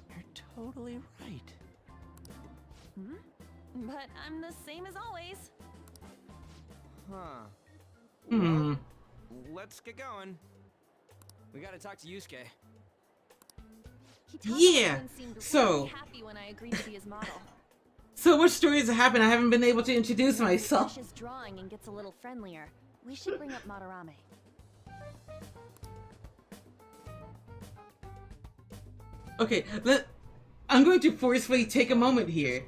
You're totally right. But I'm the same as always. Huh. Hmm. Let's get going. We gotta talk to Yusuke. Yeah. Seemed So. really happy when I agreed to be his model. So much stories have happened. I haven't been able to introduce myself. His drawing and gets a little friendlier. We should bring up Madarame. Okay, I'm going to forcefully take a moment here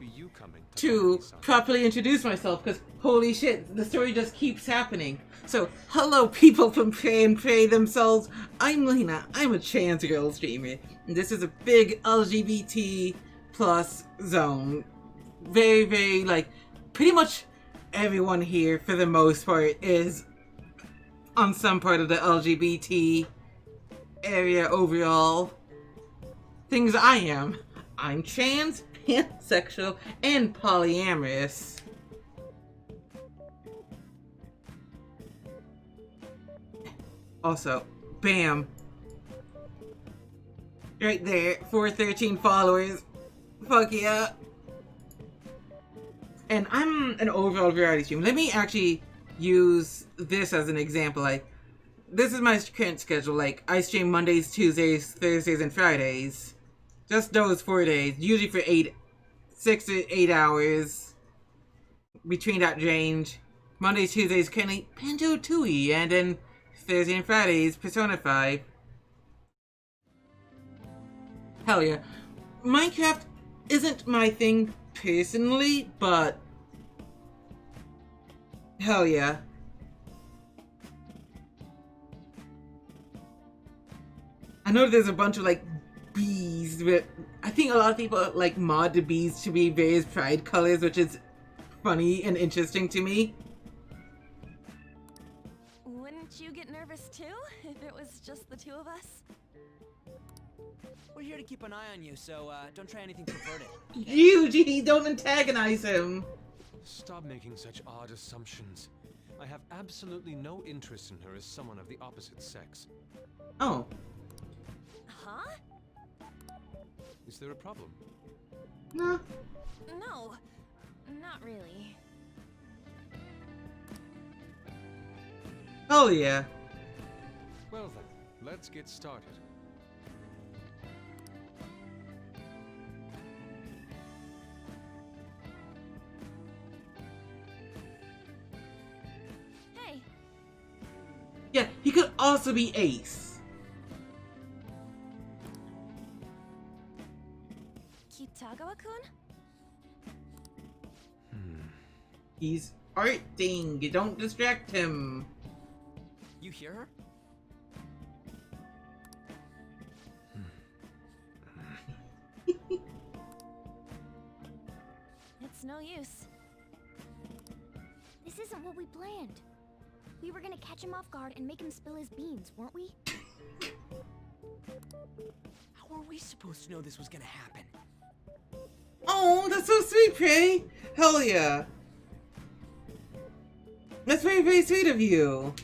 to properly introduce myself, because holy shit, the story just keeps happening. So, hello people from Pray and Pray themselves. I'm Lena, I'm a trans girl streamer, and this is a big LGBT plus zone. Very, very, like, pretty much everyone here, for the most part, is on some part of the LGBT area overall. Things I am. I'm trans, pansexual, and polyamorous. Also, bam. Right there, 413 followers. Fuck yeah. And I'm an overall variety streamer. Let me actually use this as an example. Like, this is my current schedule. Like, I stream Mondays, Tuesdays, Thursdays, and Fridays. Just those 4 days, usually for 6 to 8 hours. Between that range. Mondays, Tuesdays, currently Banjo Tooie, and then Thursday and Fridays, Persona 5. Hell yeah. Minecraft isn't my thing personally, but hell yeah. I know there's a bunch of like bees, but I think a lot of people like mod the bees to be various pride colors, which is funny and interesting to me. Wouldn't you get nervous too, if it was just the two of us? We're here to keep an eye on you, so don't try anything perverted. Yuji, don't antagonize him! Stop making such odd assumptions. I have absolutely no interest in her as someone of the opposite sex. Oh. Huh? Is there a problem? No. No, not really. Oh yeah. Well then, let's get started. Hey. Yeah, he could also be Ace. Kitagawa-kun? He's art thing. You don't distract him. You hear her? It's no use. This isn't what we planned. We were gonna catch him off guard and make him spill his beans, weren't we? How were we supposed to know this was gonna happen? Oh, that's so sweet, Prey. Hell yeah. That's very, very sweet of you.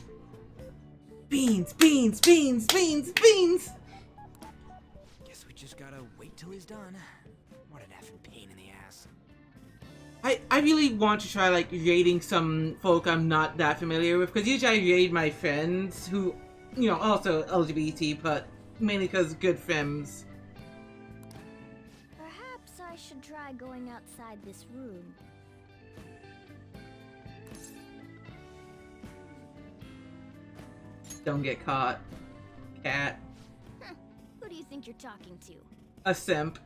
Beans, beans, beans, beans, beans. Guess we just gotta wait till he's done. What an effing pain in the ass. I really want to try like raiding some folk I'm not that familiar with, because usually I raid my friends who, you know, also LGBT, but mainly because good femmes. Perhaps I should try going outside this room. Don't get caught, cat. Who do you think you're talking to? A simp.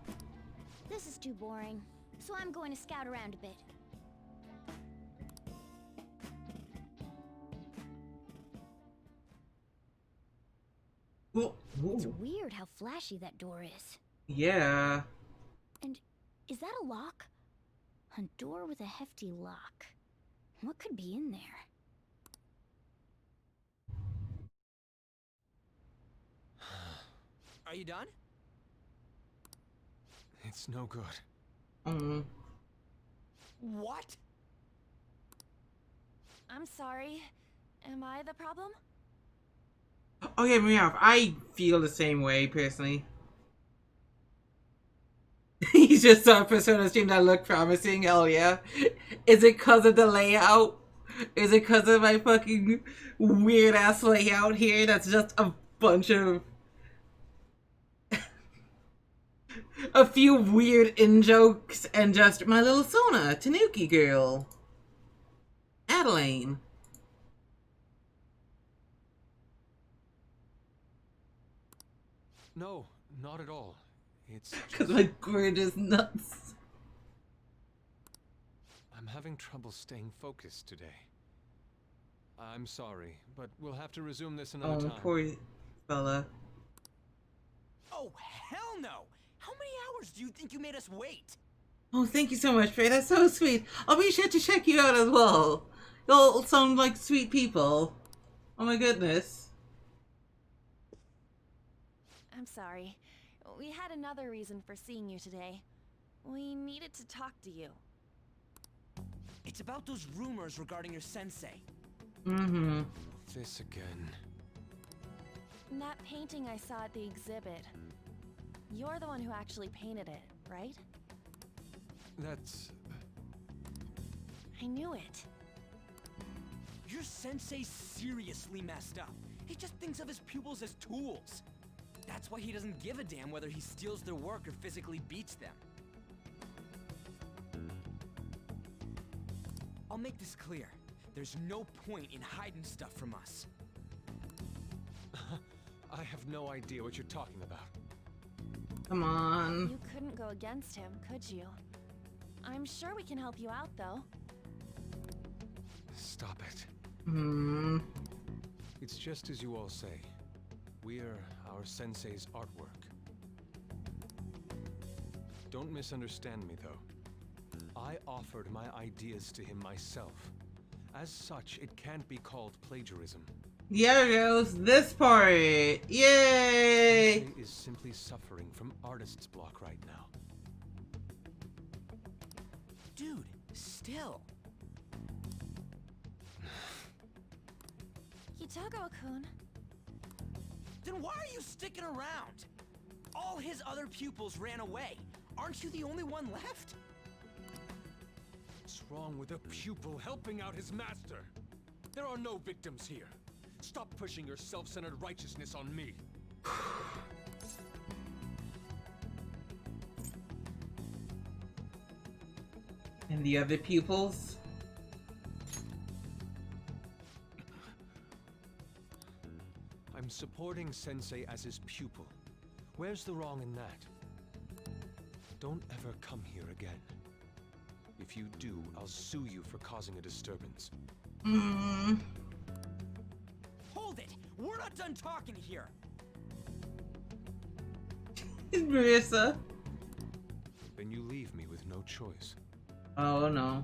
This is too boring, so I'm going to scout around a bit. Ooh. It's weird how flashy that door is. Yeah. And is that a lock? A door with a hefty lock. What could be in there? Are you done? It's no good. What? I'm sorry. Am I the problem? Okay, Meowth, I feel the same way, personally. He just saw a Persona stream that looked promising, hell yeah. Is it cause of the layout? Is it cause of my fucking weird-ass layout here that's just a bunch of... a few weird in-jokes and just my little Sona, Tanuki Girl. Adeline. No, not at all. It's Because my gourd is nuts. I'm having trouble staying focused today. I'm sorry, but we'll have to resume this another time. Poor fella. Oh, hell no! How many hours do you think you made us wait? Oh, thank you so much, Faye. That's so sweet. I'll be sure to check you out as well. Y'all sound like sweet people. Oh my goodness. I'm sorry. We had another reason for seeing you today. We needed to talk to you. It's about those rumors regarding your sensei. Mm-hmm. This again. That painting I saw at the exhibit. You're the one who actually painted it, right? That's... I knew it. Your sensei's seriously messed up. He just thinks of his pupils as tools. That's why he doesn't give a damn whether he steals their work or physically beats them. I'll make this clear. There's no point in hiding stuff from us. I have no idea what you're talking about. Come on. You couldn't go against him, could you? I'm sure we can help you out, though. Stop it. Hmm. It's just as you all say. We're our sensei's artwork. Don't misunderstand me, though. I offered my ideas to him myself. As such, it can't be called plagiarism. Yeah, goes this part. Yay! Sensei is simply suffering from artist's block right now. Dude, still. Hitogo-kun. Then why are you sticking around? All his other pupils ran away. Aren't you the only one left? What's wrong with a pupil helping out his master? There are no victims here. Stop pushing your self-centered righteousness on me. And the other pupils? I'm supporting Sensei as his pupil. Where's the wrong in that? Don't ever come here again. If you do, I'll sue you for causing a disturbance. Hold it! We're not done talking here! Marissa. Then you leave me with no choice. Oh no.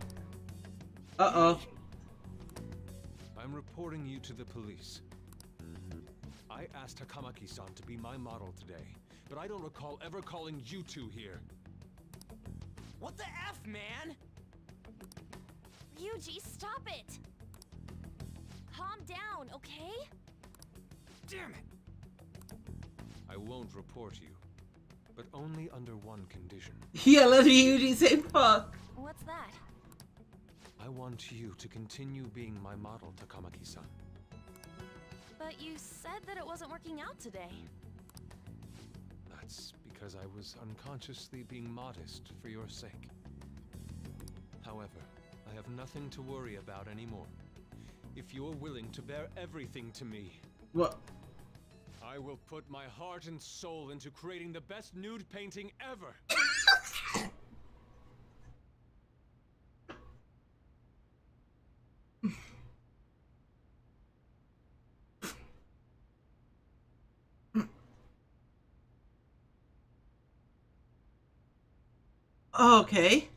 Uh-oh. I'm reporting you to the police. I asked Takamaki-san to be my model today, but I don't recall ever calling you two here. What the F, man? Ryuji, stop it! Calm down, okay? Damn it! I won't report you, but only under one condition. Yeah, let Ryuji say fuck. What's that? I want you to continue being my model, Takamaki-san. But you said that it wasn't working out today. That's because I was unconsciously being modest for your sake. However, I have nothing to worry about anymore. If you're willing to bear everything to me... What? I will put my heart and soul into creating the best nude painting ever! Okay.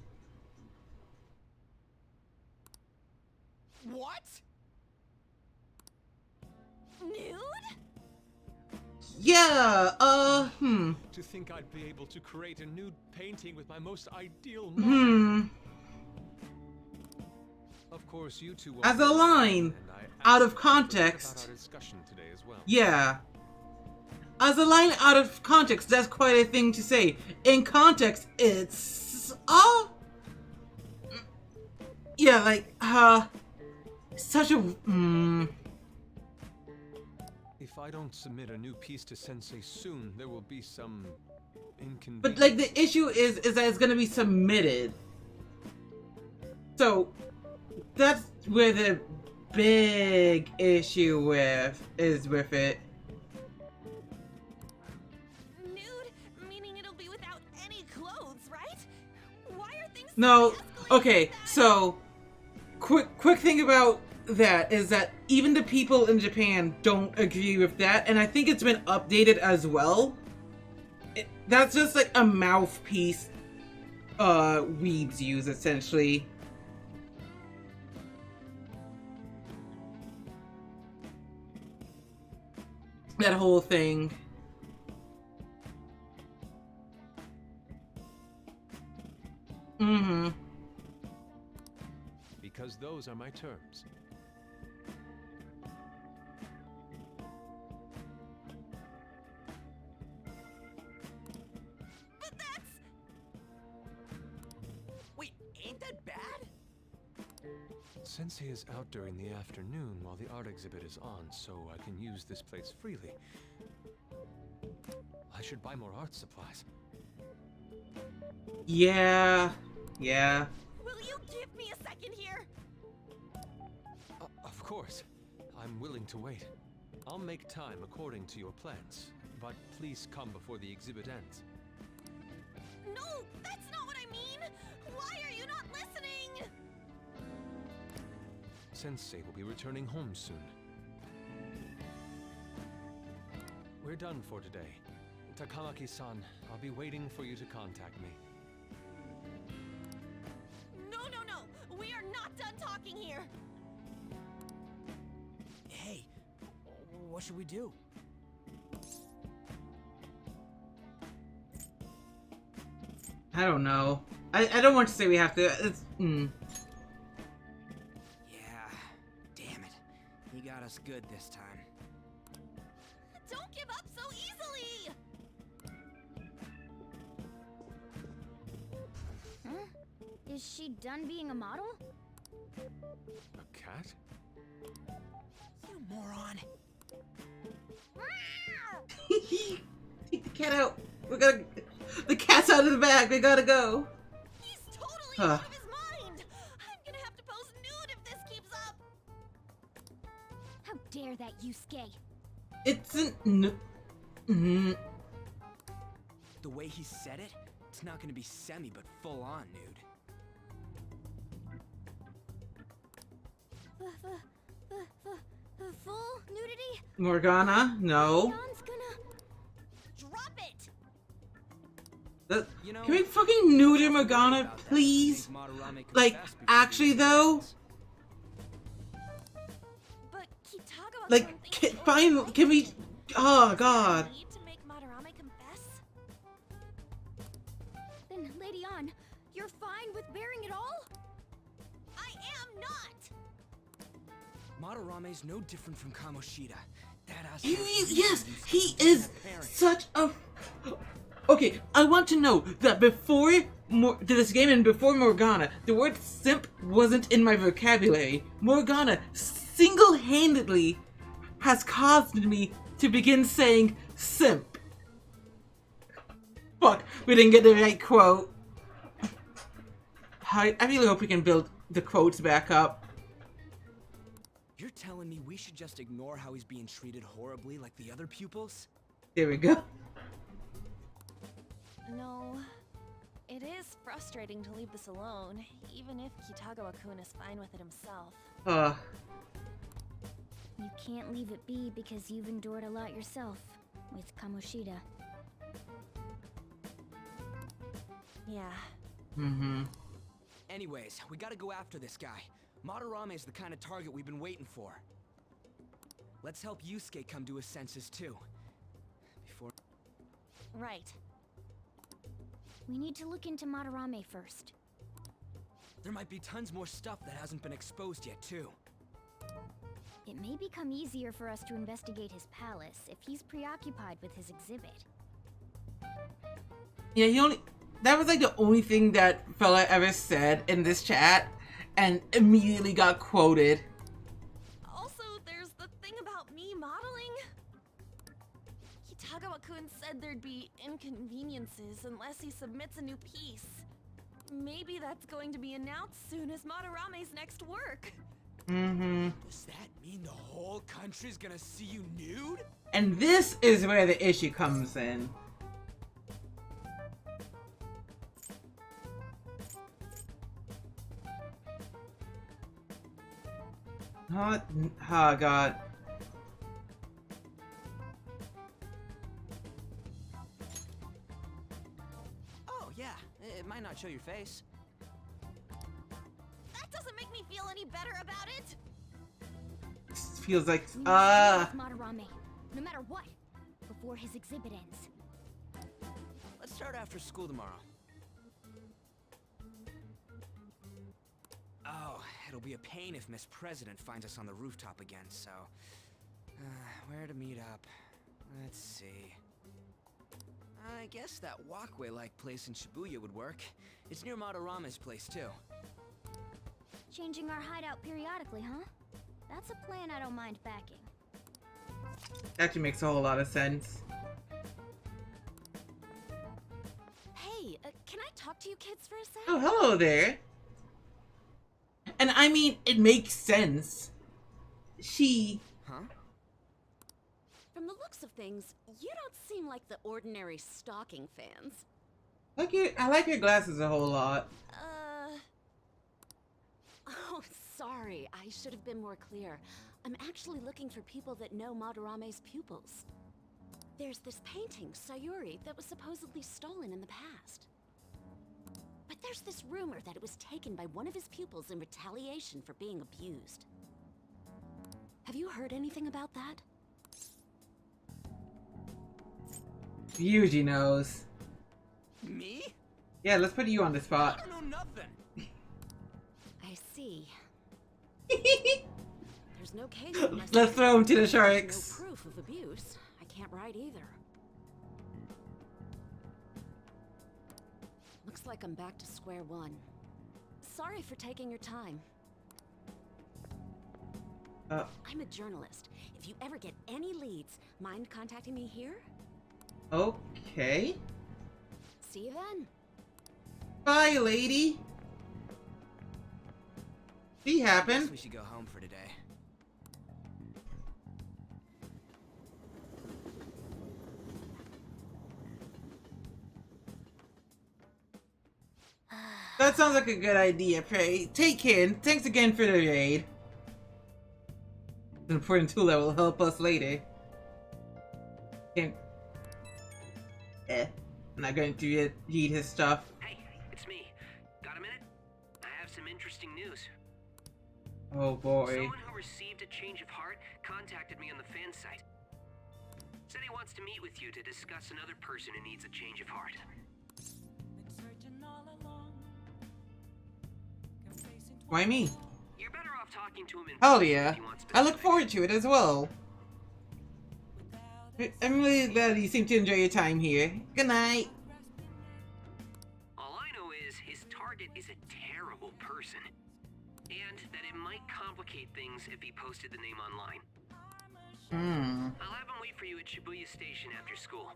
What? Nude? Yeah, To think I'd be able to create a nude painting with my most ideal model. Of course, you two As a line, out of context. About our discussion today as well. Yeah. As a line out of context, that's quite a thing to say. In context, it's yeah, like such a If I don't submit a new piece to Sensei soon, there will be some inconvenience. But like the issue is that it's gonna be submitted. So that's where the big issue is with it. Nude, meaning it'll be without any clothes, right? Why are things No, okay, so quick thing about that is that even the people in Japan don't agree with that, and I think it's been updated as well. That's just like a mouthpiece weebs use, essentially. That whole thing. Because those are my terms. But that's... Wait, ain't that bad? Sensei is out during the afternoon while the art exhibit is on, so I can use this place freely. I should buy more art supplies. Yeah. Will you give me a second here? Of course. I'm willing to wait. I'll make time according to your plans, but please come before the exhibit ends. No, that's not what I mean! Why are you not listening? Sensei will be returning home soon. We're done for today. Takamaki-san, I'll be waiting for you to contact me. No! We are not done talking here! Hey, what should we do? I don't know. I don't want to say we have to. It's Yeah, damn it. He got us good this time. Don't give up so easily! Huh? Is she done being a model? A cat? You moron. Take the cat out. The cat's out of the bag. We gotta go. He's totally out of his mind! I'm gonna have to pose nude if this keeps up! How dare that, Yusuke? It's an The way he said it, it's not gonna be semi but full on nude. The full nudity? Morgana, no. Leon's gonna drop it. Can we fucking neuter Morgana, please? Like, actually though? But Kitagawa Like, can we? Oh god. need to make Madarame confess? Then, Lady Ann, you're fine with bearing it all? I am not. Madarame's no different from Kamoshida. That ass. Yes, he is such a. Okay, I want to know that before this game and before Morgana, the word simp wasn't in my vocabulary. Morgana single-handedly has caused me to begin saying simp. Fuck, we didn't get the right quote. I really hope we can build the quotes back up. You're telling me we should just ignore how he's being treated horribly like the other pupils? There we go. No. It is frustrating to leave this alone, even if Kitagawa-kun is fine with it himself. You can't leave it be because you've endured a lot yourself with Kamoshida. Yeah. Anyways, we gotta go after this guy. Madarame's the kind of target we've been waiting for. Let's help Yusuke come to his senses too. Right. We need to look into Madarame first. There might be tons more stuff that hasn't been exposed yet too. It may become easier for us to investigate his palace if he's preoccupied with his exhibit. Yeah, that was like the only thing that fella ever said in this chat and immediately got quoted. Also, there's the thing about me modeling. Kitagawa-kun said there'd be inconveniences unless he submits a new piece. Maybe that's going to be announced soon as Madarame's next work. Does that mean the whole country's gonna see you nude? And this is where the issue comes in. Oh god. Oh yeah, it might not show your face. That doesn't make me feel any better about it. Feels like Madarame, no matter what, before his exhibit ends. Let's start after school tomorrow. Oh, it'll be a pain if Miss President finds us on the rooftop again, so... where to meet up? Let's see... I guess that walkway-like place in Shibuya would work. It's near Madarame's place, too. Changing our hideout periodically, huh? That's a plan I don't mind backing. Actually makes a whole lot of sense. Hey, can I talk to you kids for a sec? Oh, hello there. And I mean, it makes sense. Huh? From the looks of things, you don't seem like the ordinary stalking fans. I like your glasses a whole lot. Oh, sorry. I should have been more clear. I'm actually looking for people that know Madarame's pupils. There's this painting, Sayuri, that was supposedly stolen in the past. But there's this rumor that it was taken by one of his pupils in retaliation for being abused. Have you heard anything about that? Yuji knows. Me? Yeah, let's put you on the spot. I don't know nothing. I see. There's no case in my Let's throw him to the There's sharks. no proof of abuse. I can't write either. Looks like I'm back to square one. Sorry for taking your time. I'm a journalist. If you ever get any leads, mind contacting me here? Okay. See you then. Bye, lady. See I happen. guess we should go home for today. That sounds like a good idea, Prey. Take care, and thanks again for the raid. an important tool that will help us later. Can't. I'm not going to read his stuff. Hey, it's me. Got a minute? I have some interesting news. Oh boy. Someone who received a change of heart contacted me on the fan site. Said he wants to meet with you to discuss another person who needs a change of heart. Why me? You're better off talking to him in Hell person yeah. if you want I look forward to it as well. I'm really glad you seem to enjoy your time here. Good night. All I know is his target is a terrible person. And that it might complicate things if he posted the name online. I'll have him wait for you at Shibuya Station after school.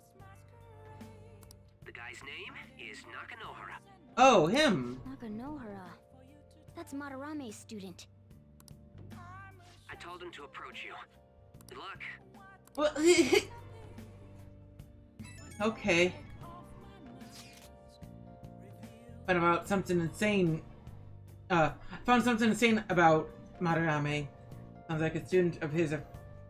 The guy's name is Nakanohara. Oh, him. Nakanohara. That's Madarame's student. I told him to approach you. Good luck. Well, okay. But about something insane. Found something insane about Madarame. Sounds like a student of his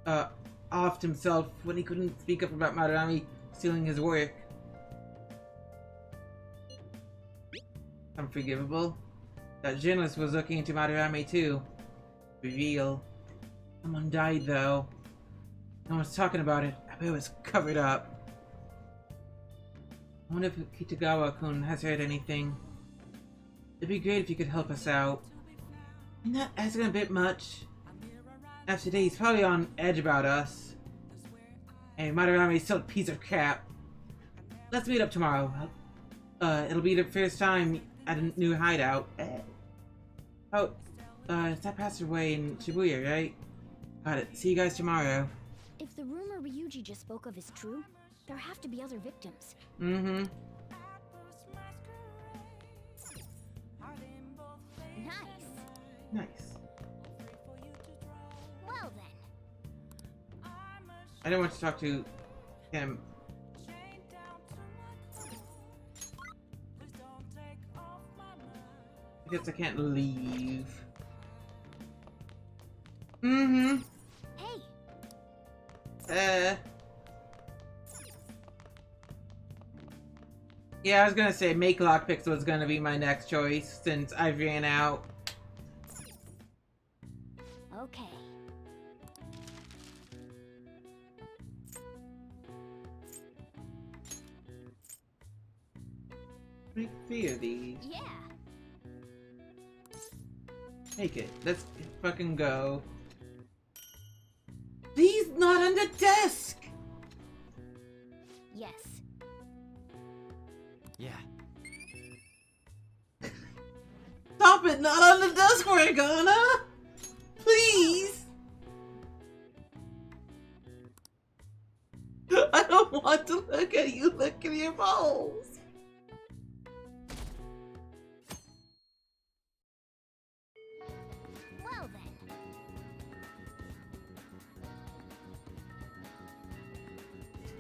offed himself when he couldn't speak up about Madarame stealing his work. Unforgivable. That journalist was looking into Madarame too. Reveal. Someone died though. No one's talking about it. I bet it was covered up. I wonder if Kitagawa-kun has heard anything. It'd be great if you could help us out. You're not asking a bit much. After today, he's probably on edge about us. And Madarame's still a piece of crap. Let's meet up tomorrow. It'll be the first time at a new hideout. It's that passed away in Shibuya, right? Got it. See you guys tomorrow. If the rumor Ryuji just spoke of is true, there have to be other victims. Mm-hmm. Nice. Well then. I didn't want to talk to him. I guess I can't leave. Mm-hmm. Hey. Yeah, I was gonna say make lockpicks was gonna be my next choice since I ran out. Okay. Make 3 of these. Yeah. Take it. Let's fucking go. These not on the desk! Yes. Yeah. Stop it! Not on the desk, Morgana! Please! I don't want to look at you look at your balls! Well then.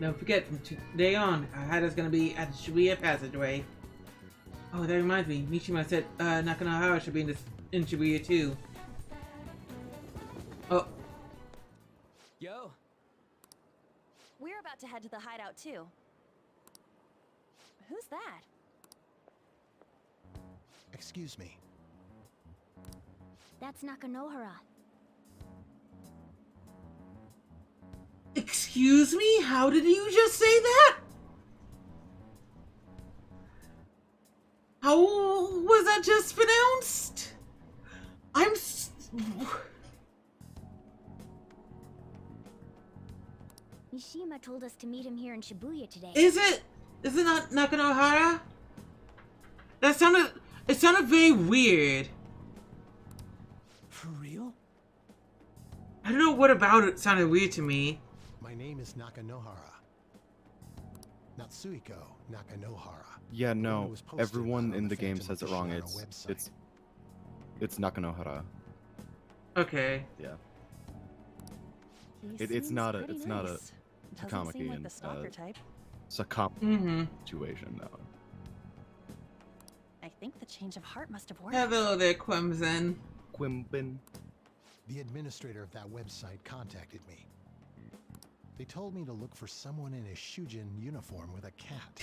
Don't forget, from today on, our hideout's gonna be at the Shibuya Passageway. Oh, that reminds me, Mishima said Nakanohara should be in Shibuya too. Oh. Yo. We're about to head to the hideout too. Who's that? Excuse me. That's Nakanohara. Excuse me? How did you just say that? How was that just pronounced? Mishima told us to meet him here in Shibuya today. Is it not Nakanohara? It sounded very weird. For real? I don't know what about it sounded weird to me. My name is Nakanohara. Natsuhiko Nakanohara. Yeah, no. Everyone in the game says it wrong. It's Nakanohara. Okay. Yeah. It's not a Takamaki and Sakama situation though. I think the change of heart must have worked. Hello there, Quimzen. Quimbin. The administrator of that website contacted me. They told me to look for someone in a Shujin uniform with a cat.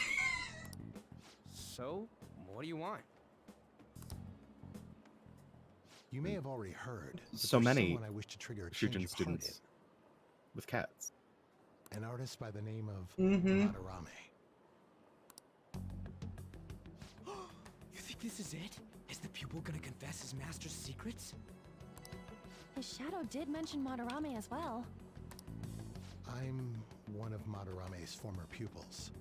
So, what do you want? You may have already heard. But So there's many someone I wish to trigger a change Shujin of students heart with cats. in. An artist by the name of Mm-hmm. Madarame. You think this is it? Is the pupil gonna confess his master's secrets? His shadow did mention Madarame as well. I'm one of Madarame's former pupils.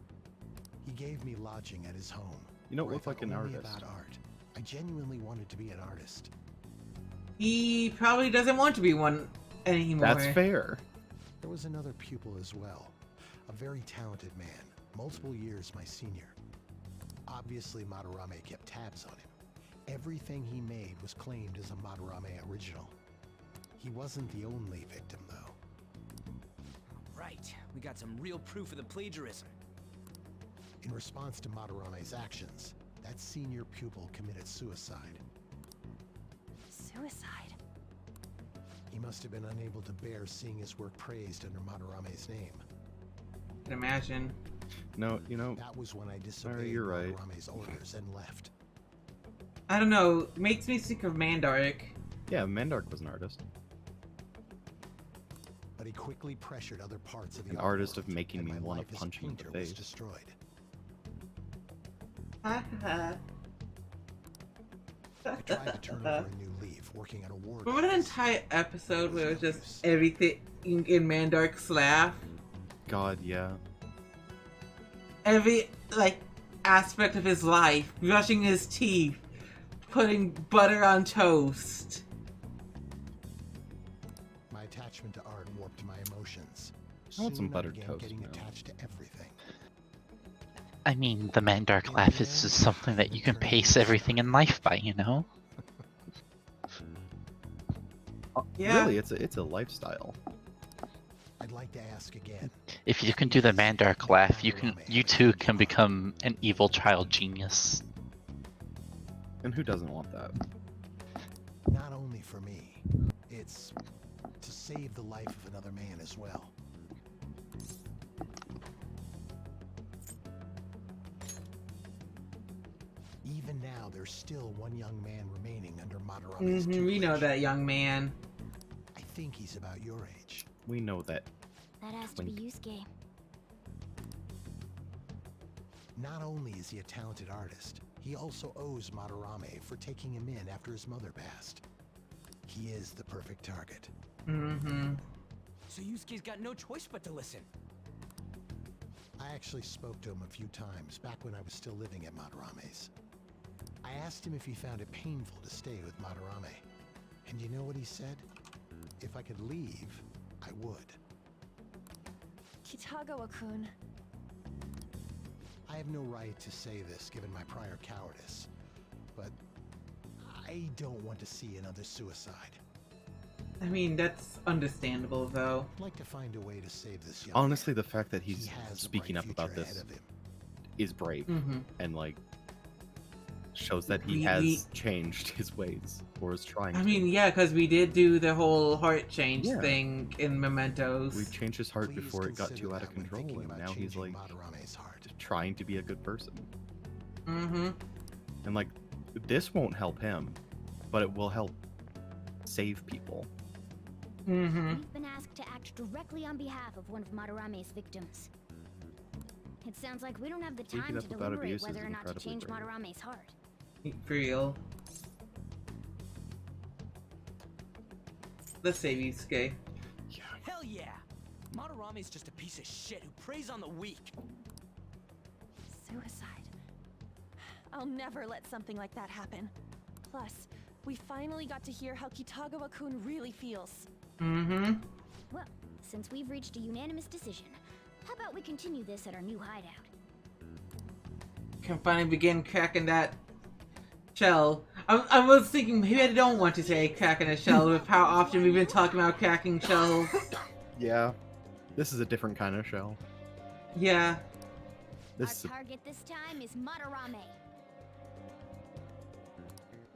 He gave me lodging at his home. You don't where I look like thought an only artist. about art. I genuinely wanted to be an artist. He probably doesn't want to be one anymore. That's fair. There was another pupil as well. A very talented man, multiple years my senior. Obviously, Madarame kept tabs on him. Everything he made was claimed as a Madarame original. He wasn't the only victim, though. Right, we got some real proof of the plagiarism. In response to Madarame's actions, that senior pupil committed suicide. Suicide? He must have been unable to bear seeing his work praised under Madarame's name. I can imagine. No, you know. That was when I disobeyed you're right. Madarame's orders and left. I don't know. It makes me think of Mandark. Yeah, Mandark was an artist. But he quickly pressured other parts of the An art artist world, of making and me my want life to as a punch him in the painter was face. destroyed. Ha ha. I tried to turn over a new leaf, working at a ward. Remember that entire episode where it was just everything in Mandark's laugh? God, yeah. Every, like, aspect of his life. Brushing his teeth. Putting butter on toast. My attachment to art warped my emotions. I want some Soon buttered began toast getting now. attached to everything. I mean, the Mandark laugh is just something that you can pace everything in life by, you know? Yeah. Really, it's a lifestyle. I'd like to ask again. If you can do the Mandark laugh, you too can become an evil child genius. And who doesn't want that? Not only for me, it's to save the life of another man as well. Even now, there's still one young man remaining under Madarame's We know that young man. I think he's about your age. We know that. That has to be Yusuke. Not only is he a talented artist, he also owes Madarame for taking him in after his mother passed. He is the perfect target. Mm-hmm. So Yusuke's got no choice but to listen. I actually spoke to him a few times back when I was still living at Madarame's. I asked him if he found it painful to stay with Madarame. And you know what he said? If I could leave, I would. Kitagawa-kun. I have no right to say this given my prior cowardice, but I don't want to see another suicide. I mean, that's understandable, though. I'd like to find a way to save this young Honestly, the fact that he's He has a speaking bright up about future this ahead of him. is brave, Mhm. and like shows that he We- has changed his ways or is trying. I to. mean, yeah, because we did do the whole heart change Yeah. thing in Mementos. We changed his heart Please before it got consider too out that of when control, thinking and about now he's changing like Madarame's heart. trying to be a good person. Mm-hmm. And like, this won't help him, but it will help save people. Mm-hmm. We've been asked to act directly on behalf of one of Madarame's victims. It sounds like we don't have the Speaking time up to about deliberate abuse is whether or not to incredibly change brave. Madarame's heart. For real. Let's save Yusuke. Hell yeah! Madarame's just a piece of shit who preys on the weak. Suicide. I'll never let something like that happen. Plus, we finally got to hear how Kitagawa-kun really feels. Mm-hmm. Well, since we've reached a unanimous decision, how about we continue this at our new hideout? Can finally begin cracking that shell. I was thinking maybe I don't want to say cracking a shell with how often we've been talking about cracking shells. Yeah, this is a different kind of shell. Yeah. This is Our target this time is Madarame.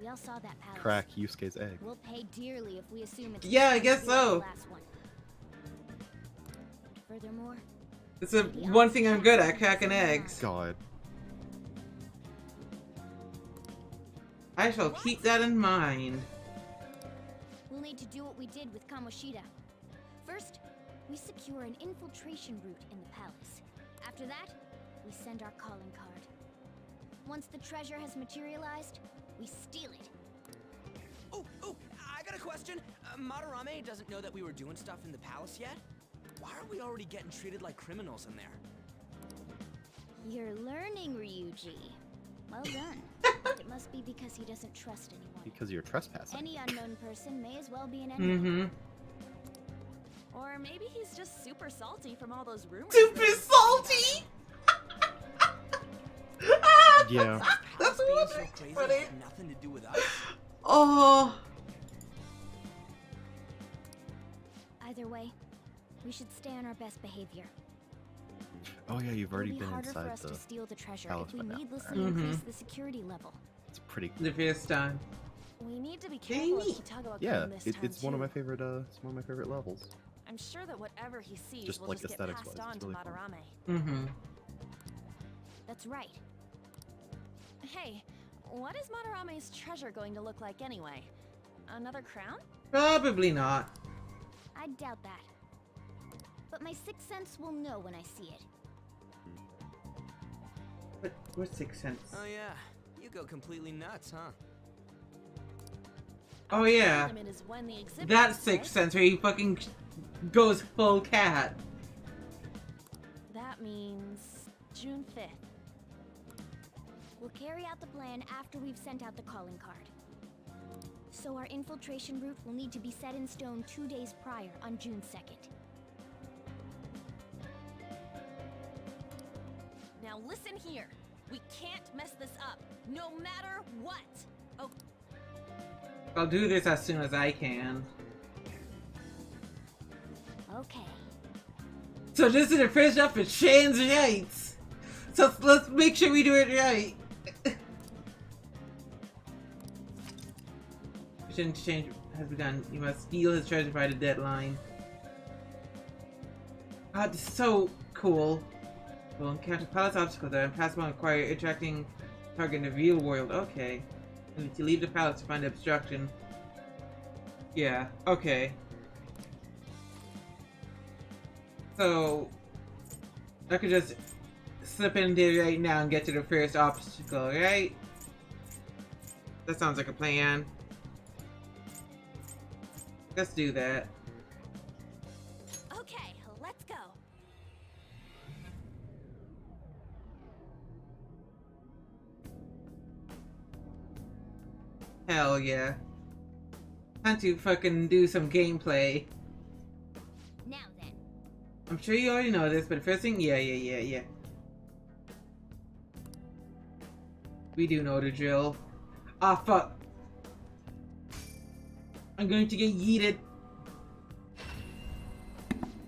We all saw that palace. Crack Yusuke's egg. We'll pay dearly if we assume it's Yeah, I going to guess be like the so. last one. Furthermore, It's the one thing I'm good at, cracking eggs. God. I shall keep that in mind. we'll need to do what we did with Kamoshida. First, we secure an infiltration route in the palace. After that, we send our calling card. Once the treasure has materialized, we steal it. Oh, I got a question. Madarame doesn't know that we were doing stuff in the palace yet? Why are we already getting treated like criminals in there? You're learning, Ryuji. Well done. It must be because he doesn't trust anyone. Because you're trespassing. Any unknown person may as well be an enemy. Mm-hmm. Or maybe he's just super salty from all those rumors. Super salty! Yeah. That's being what so it's crazy funny. had nothing to do with us. Oh. Either way, we should stay on our best behavior. Oh yeah, you've already It'll be been harder for inside us the to steal the treasure palace if we by now. needlessly Mhm. increase the security level. It's pretty The first time. We need to be careful of Kitagawa Yeah, this time it's one of too. my favorite levels. I'm sure that whatever he sees Just, will like, just get aesthetics-wise, passed on it's to really fun. Madarame. Mm-hmm. That's right. Hey, what is Madarame's treasure going to look like anyway? Another crown? Probably not. I doubt that. But my sixth sense will know when I see it. What's Sixth Sense? Oh yeah, you go completely nuts, huh? Oh yeah. Limit is when the exhibit That is Sixth set. Sense where he fucking goes full cat. That means June 5th. We'll carry out the plan after we've sent out the calling card. So our infiltration route will need to be set in stone 2 days prior on June 2nd. Now listen here. We can't mess this up, no matter what. Oh, I'll do this as soon as I can. Okay. So this is the first up for Shane's rights. So let's make sure we do it right. Mission change has begun. You must steal his treasure by the deadline. God, this is so cool. We'll encounter palace obstacles that are impassable and require interacting target in the real world. Okay. We need to leave the palace to find the obstruction. Yeah, okay. So I could just slip in there right now and get to the first obstacle, right? That sounds like a plan. Let's do that. okay, let's go. Hell yeah. Time to fucking do some gameplay. Now then. I'm sure you already know this, but first thing, yeah. We do know the drill. Ah, fuck. I'm going to get yeeted.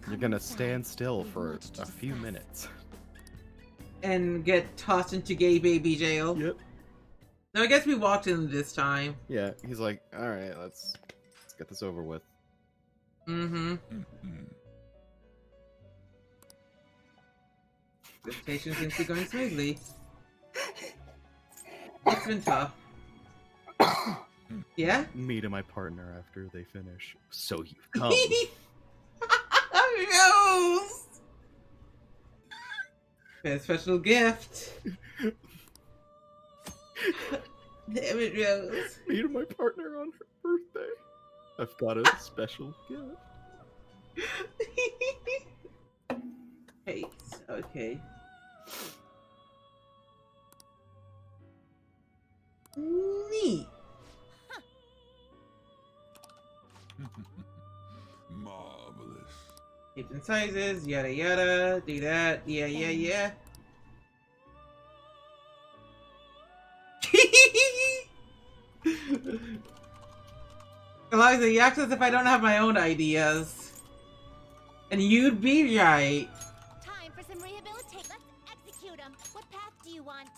You're gonna stand still for a few minutes. And get tossed into gay baby jail. Yep. No, I guess we walked in this time. Yeah, he's like, alright, let's get this over with. Mm-hmm. This station seems to be going smoothly. It's been tough. Yeah? Me to my partner after they finish. So you've come. Rose! A special gift. Damn it, Rose. Me to my partner on her birthday. I've got a special gift. Hey, okay. Neat. Marvelous. Shapes and sizes, yada yada, do that, yeah. Eliza, you act as if I don't have my own ideas. And you'd be right. Time for some rehabilitate. Let's execute him. What path do you want?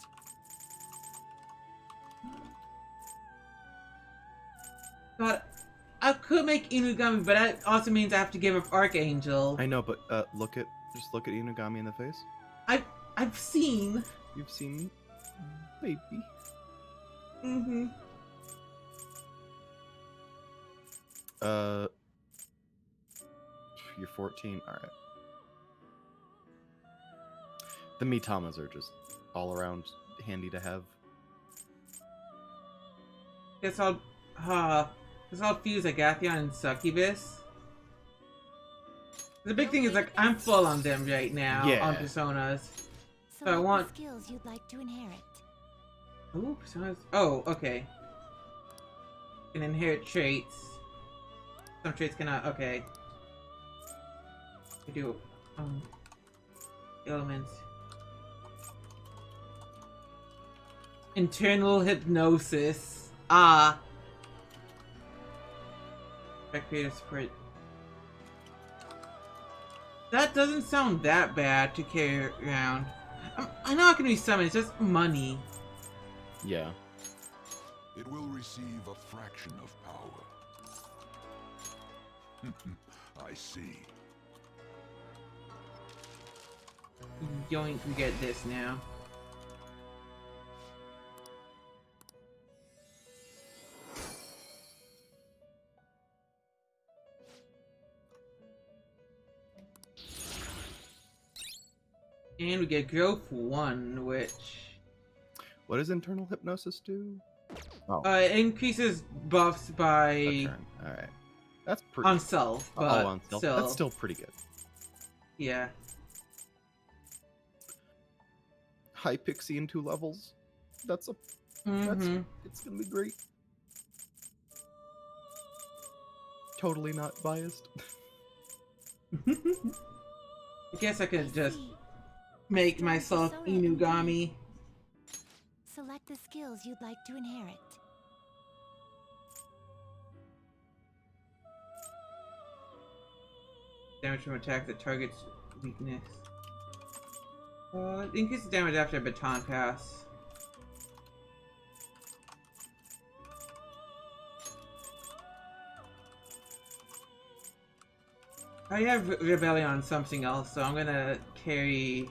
God, I could make Inugami, but that also means I have to give up Archangel. I know, but just look at Inugami in the face. I've seen. You've seen me, baby. Mm-hmm. You're 14. All right. The Mitamas are just all around handy to have. Guess I'll fuse Agathion and Succubus. The big thing is like I'm full on them right now on personas. So I want skills you'd like to inherit. Ooh, personas. Oh, okay. Can inherit traits. Some traits cannot. Okay. I do elements. Internal hypnosis. Ah. Spectator support. That doesn't sound that bad to carry around. I know I can be summoned, it's just money. Yeah. It will receive a fraction of power. I see. Yoink, we get this now. And we get growth 1, which... What does internal hypnosis do? Oh. It increases buffs by... Alright. That's pretty... On self, but on self. Still. That's still pretty good. Yeah. High Pixie in 2 levels. That's a... It's gonna be great. Totally not biased. I guess I could just make myself Inugami. Select the skills you'd like to inherit. Damage from attack that targets weakness. Increases damage after a baton pass. I have Rebellion on something else, so I'm gonna carry...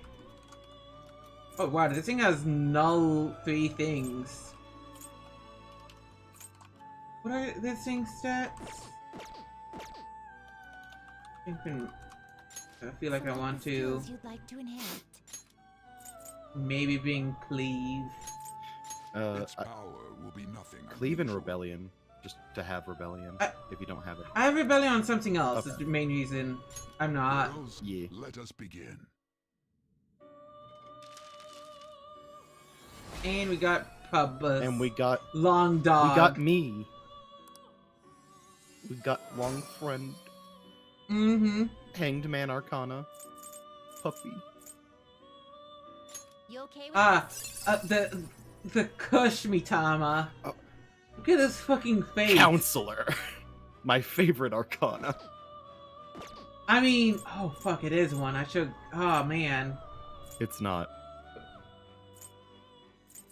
Oh wow, this thing has null 3 things. What are this thing's stats? I feel like I want to... Maybe being Cleave. Its power will be nothing. Cleave and Rebellion. Just to have Rebellion, if you don't have it. I have Rebellion on something else, is the main reason I'm not. Girls, let us begin. And we got Pubus. And we got... Long Dog. We got me. We got Long Friend. Hanged Man Arcana. Puppy. You okay with the Kush Mitama. Look at his fucking face. Counselor. My favorite Arcana. I mean, oh fuck, it is one. I should... Oh man. It's not.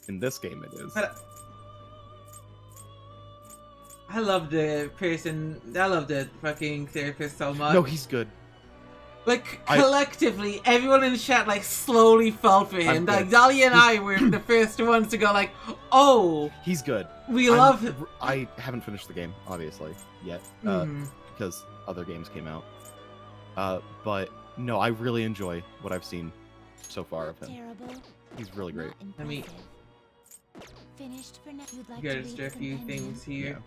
In this game it is. But I love the person... I love the fucking therapist so much. No, he's good. Like, collectively, everyone in the chat, like, slowly fell for him. Like, Dahlia and I were the first ones to go, like, oh! He's good. We love him. I haven't finished the game, obviously, yet. Because other games came out. But, no, I really enjoy what I've seen so far of him. He's really great. Let me... Finished for now. You'd like register a few things here. Yeah.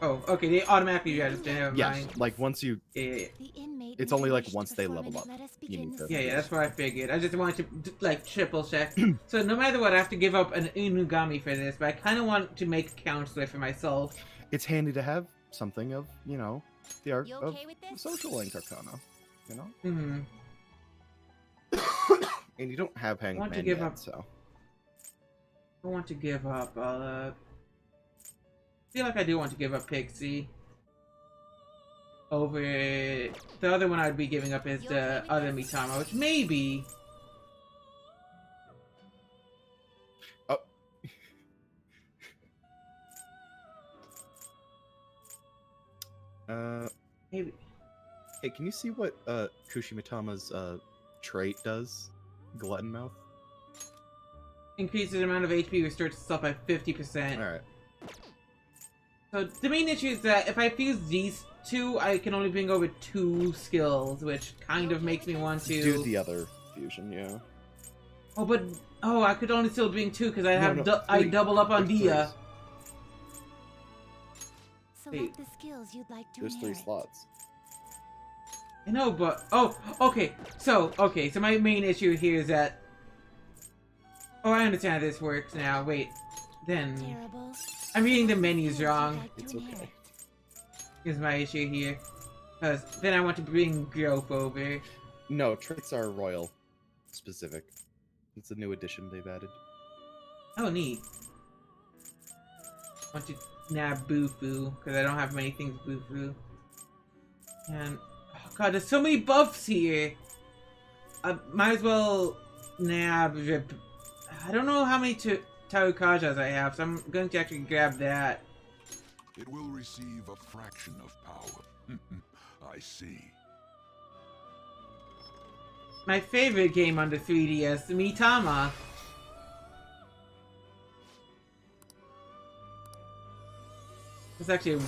Oh, okay, they automatically register. Never mind. Like once you... Yeah. It's only like once they level up. You need to... Yeah, that's what I figured. I just wanted to, like, triple check. So no matter what, I have to give up an Inugami for this, but I kind of want to make a counselor for myself. It's handy to have something of, you know, the art of the social link Arcana, you know? And you don't have Hanged Man yet, so... I want to give up, I feel like I do want to give up Pixie. Over the other one I'd be giving up is the other Mitama, which maybe... Maybe. Hey, can you see what Kushimitama's trait does? Glutton mouth. Increases the amount of HP restores itself by 50%. All right. So the main issue is that if I fuse these two, I can only bring over 2 skills, which kind of makes me want to do the other fusion. Yeah. Oh, but I could only still bring 2 because I have I double up on Dia. Select the skills you'd like to There's 3 inherit. slots. I know, but okay. So my main issue here is that. Oh, I understand how this works now. Wait, then Terrible. I'm reading the menus wrong. It's okay. Is my issue here? Because then I want to bring Growth over. No, traits are royal specific. It's a new addition they've added. Oh, neat. I want to nab Bufu because I don't have many things Bufu. And oh god, there's so many buffs here. I might as well nab. I don't know how many Tarukajas I have, so I'm going to actually grab that. It will receive a fraction of power. I see. My favorite game on the 3DS, Mitama. It's actually a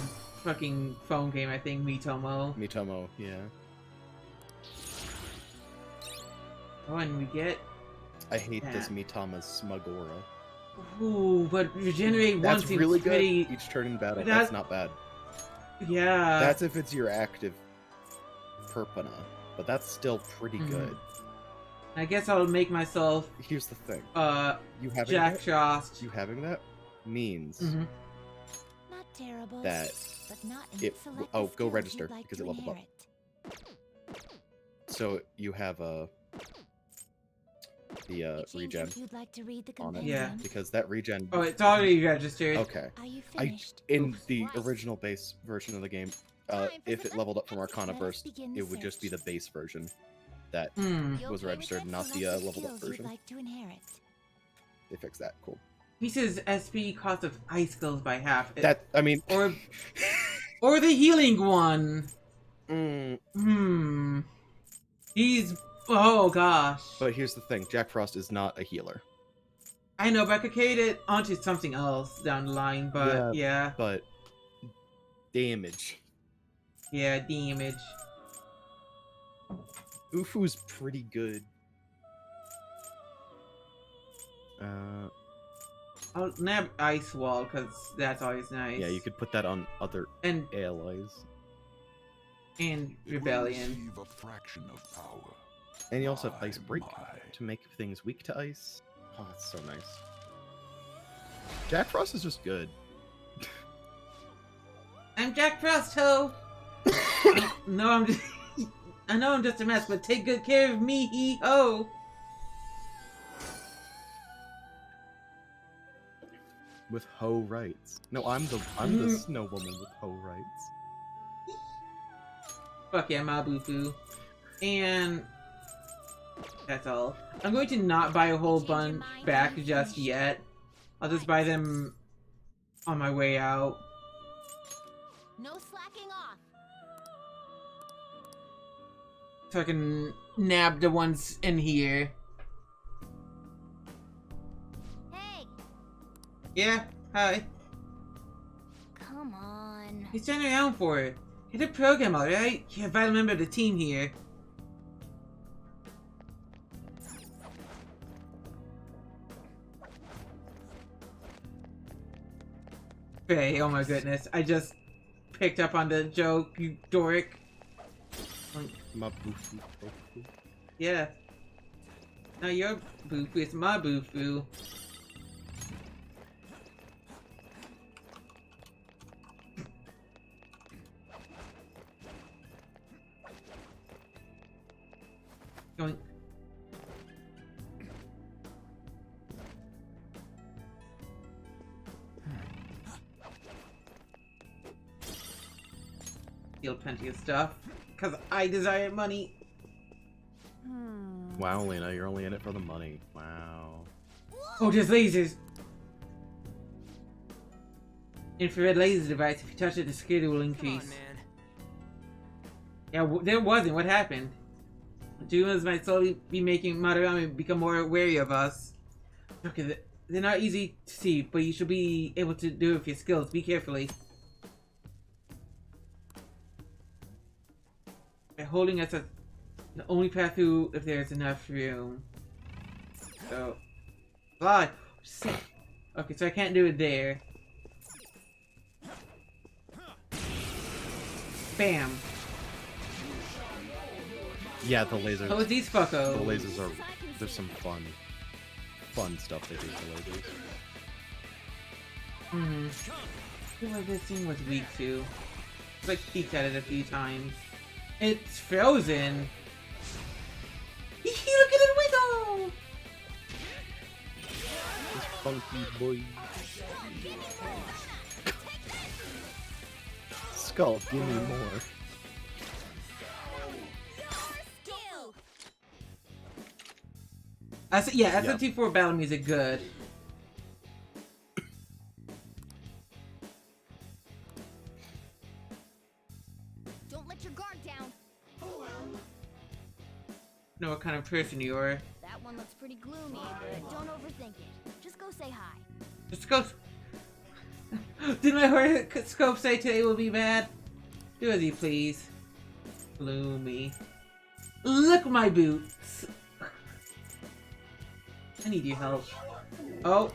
fucking phone game, I think, Mitomo. Mitomo, yeah. Oh, and we get... I hate this Mitama's smug aura. Ooh, but regenerate once That's really good. pretty... Each turn in battle, that's not bad. Yeah. That's if it's your active Perpana, but that's still pretty good. I guess I'll make myself... Here's the thing. You Jack Frost. You having that means Not terrible, that but not it... select Oh, the go skills register, you'd like because to it leveled up. inherit. So you have the It seems regen like you'd like to read the on it. compendium. Because that regen... Oh, it's already registered. Okay. Are you finished? In the original base version of the game, if it leveled up from Arcana Burst, it would just be the base version that was registered, not the leveled up version. Like to inherit. They fixed that. Cool. He says SP cost of ice skills by half. I mean... Or the healing one. Mm. He's... Oh, gosh. But here's the thing. Jack Frost is not a healer. I know, but I could carry it onto something else down the line, but yeah. But... damage. Yeah, damage. Ufu's pretty good. I'll nab Ice Wall, because that's always nice. Yeah, you could put that on other allies. And Rebellion. A fraction of power. And you also have Ice Break to make things weak to ice. Oh, that's so nice. Jack Frost is just good. I'm Jack Frost, ho! No, I'm just... I know I'm just a mess, but take good care of me, he ho! With hoe rights. No, I'm the snow woman with hoe rights. Fuck yeah, Mabufu. And that's all. I'm going to not buy a whole bunch back just yet. I'll just buy them on my way out. No slacking off. So I can nab the ones in here. Hey! Yeah, hi. Come on. He's turning around for it. Hit the program, alright? You're a vital member of the team here. Faye, oh my goodness. I just picked up on the joke, you dork. Mabufu. Yeah. Now your Bufu, it's my Bufu. Going. Steal plenty of stuff, because I desire money. Wow, Lena, you're only in it for the money. Wow. Oh, there's lasers! Infrared laser device. If you touch it, the security will increase. Come on, man. Yeah, there wasn't. What happened? Humans might slowly be making Madarame become more wary of us. Okay, they're not easy to see, but you should be able to do it with your skills. Be carefully. They're holding us at the only path through if there's enough room. So, fly. Sick. Okay, so I can't do it there. Bam. Yeah, the lasers. Oh, these fuckos. The lasers are. There's some fun stuff they do with the lasers. I feel like this scene was weak too. I like peeked at it a few times. It's frozen. Look at it wiggle. This funky boy. Skull, give me more. Yeah, SMT4 battle music good. Don't let your guard down. Know what kind of person you are. That one looks pretty gloomy, but don't overthink it. Just go say hi. Just go. Did my horoscope say today will be bad? Do as you please. Gloomy. Look my boots. I need your help. Oh.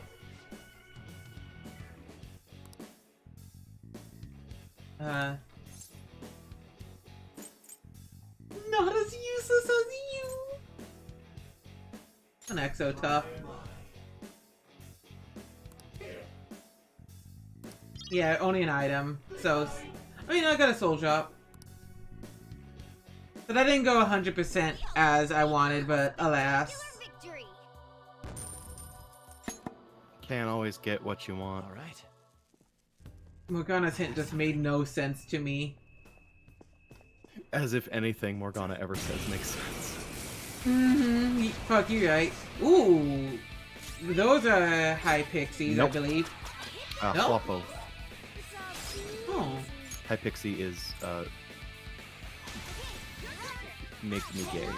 Not as useless as you. An exo tough. Yeah, only an item. So, I mean, I got a soul drop. But I didn't go 100% as I wanted, but alas. Can't always get what you want. Alright. Morgana's hint just made no sense to me. As if anything Morgana ever says makes sense. Mm-hmm. Fuck, you're right. Ooh. Those are high pixies, nope. I believe. Nope. Floppo. Oh. High Pixie is, make me gay.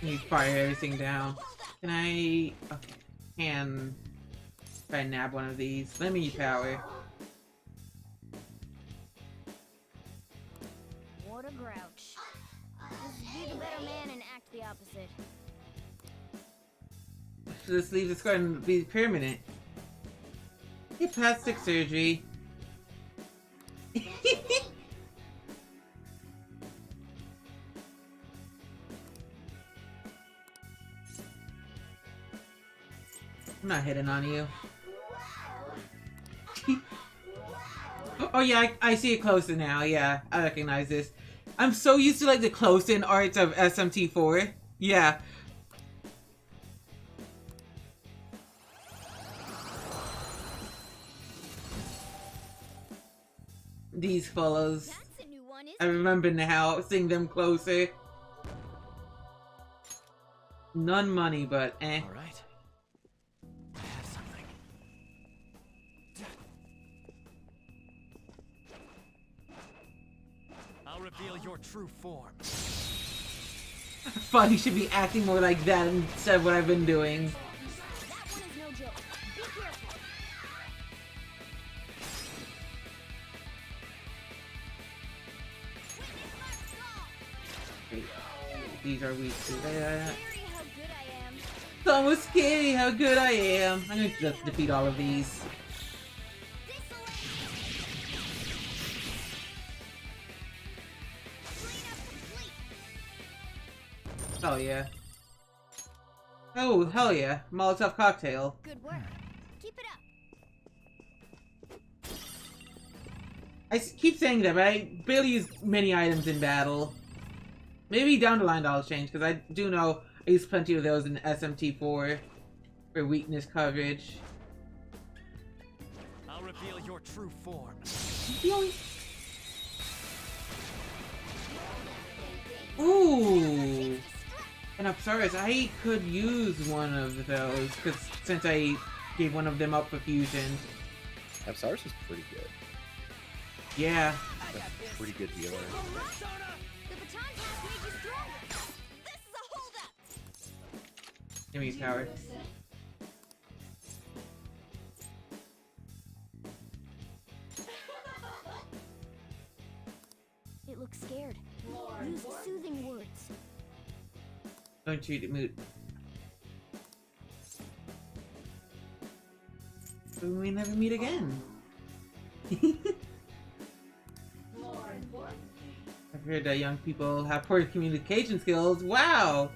You fire everything down. Can I... Okay. Can... Try and nab one of these. Let me use power. What a grouch. Just be the better man and act the opposite. Let's leave the scar and be permanent. Get plastic surgery. I'm not hitting on you. Oh yeah, I see it closer now. Yeah, I recognize this. I'm so used to like the close-in arts of SMT4. Yeah. These fellows. I remember now, seeing them closer. None money, but eh. Alright. I have something. I'll reveal your true form. Funny should be acting more like that instead of what I've been doing. These are weak to that. It's almost scary how good I am. I'm gonna just defeat all of these. Oh yeah. Oh hell yeah! Molotov cocktail. Good work. Keep it up. I keep saying that, but I barely use many items in battle. Maybe down the line that'll change, because I do know I use plenty of those in SMT4 for weakness coverage. I'll reveal your true form. Ooh! And Apsaris, I could use one of those, because since I gave one of them up for fusion. Apsaris is pretty good. Yeah. That's a pretty good healer. The baton pass made you stronger. This is a holdup. Give me power. It looks scared. Use soothing words. Don't treat it moot. We may never meet again. I've heard that young people have poor communication skills. Wow!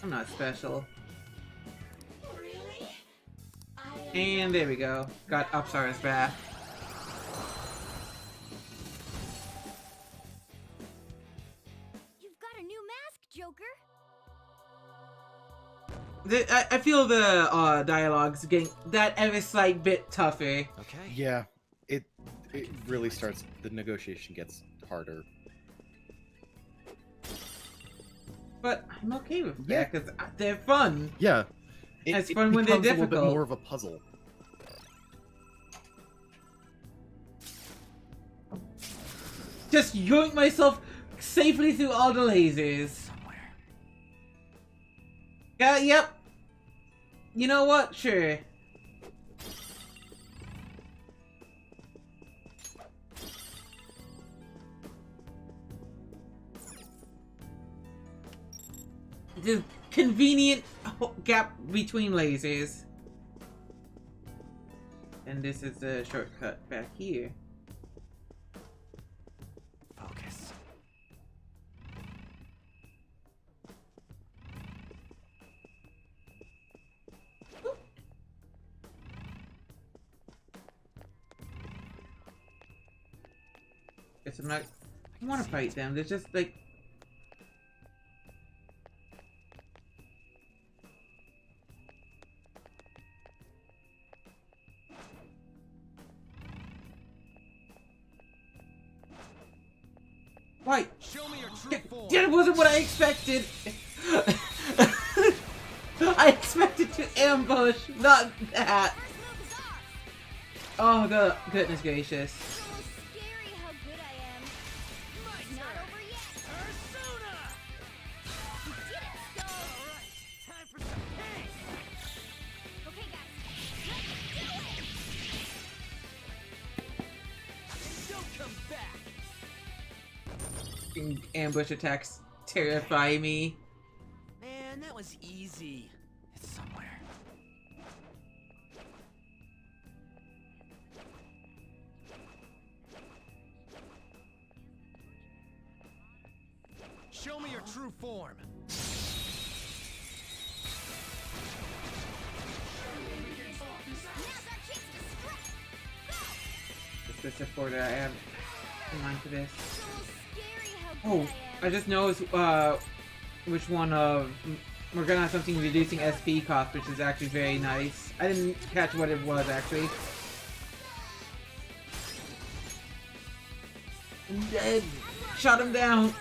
I'm not special. And there we go. Got Upstar's back. You've got a new mask, Joker. I feel the dialogue's getting that ever slight bit tougher. Okay. Yeah, it really starts. The negotiation gets harder. But I'm okay with that because they're fun. Yeah, it's fun when they're becomes difficult. a little bit more of a puzzle. Just yoink myself safely through all the lasers. Yeah, yep. You know what? Sure. The convenient gap between lasers. And this is the shortcut back here. Focus. Guess I'm not. I want to fight them. They're just like. Why? Show me your true form. That wasn't what I expected. I expected to ambush, not that. Oh, goodness gracious. Scary how good I am. Not over yet. Persona! You did it, Skull. Alright, time for some pain! Okay, guys. Let's do it. Don't come back! Ambush attacks terrify me. Man, that was easy. It's somewhere. Show me your true form. Just the supporter I have in mind for this. Scary how good Oh, I just noticed which one of we're gonna have something reducing SP cost, which is actually very nice. I didn't catch what it was actually. I'm dead. Shut him down.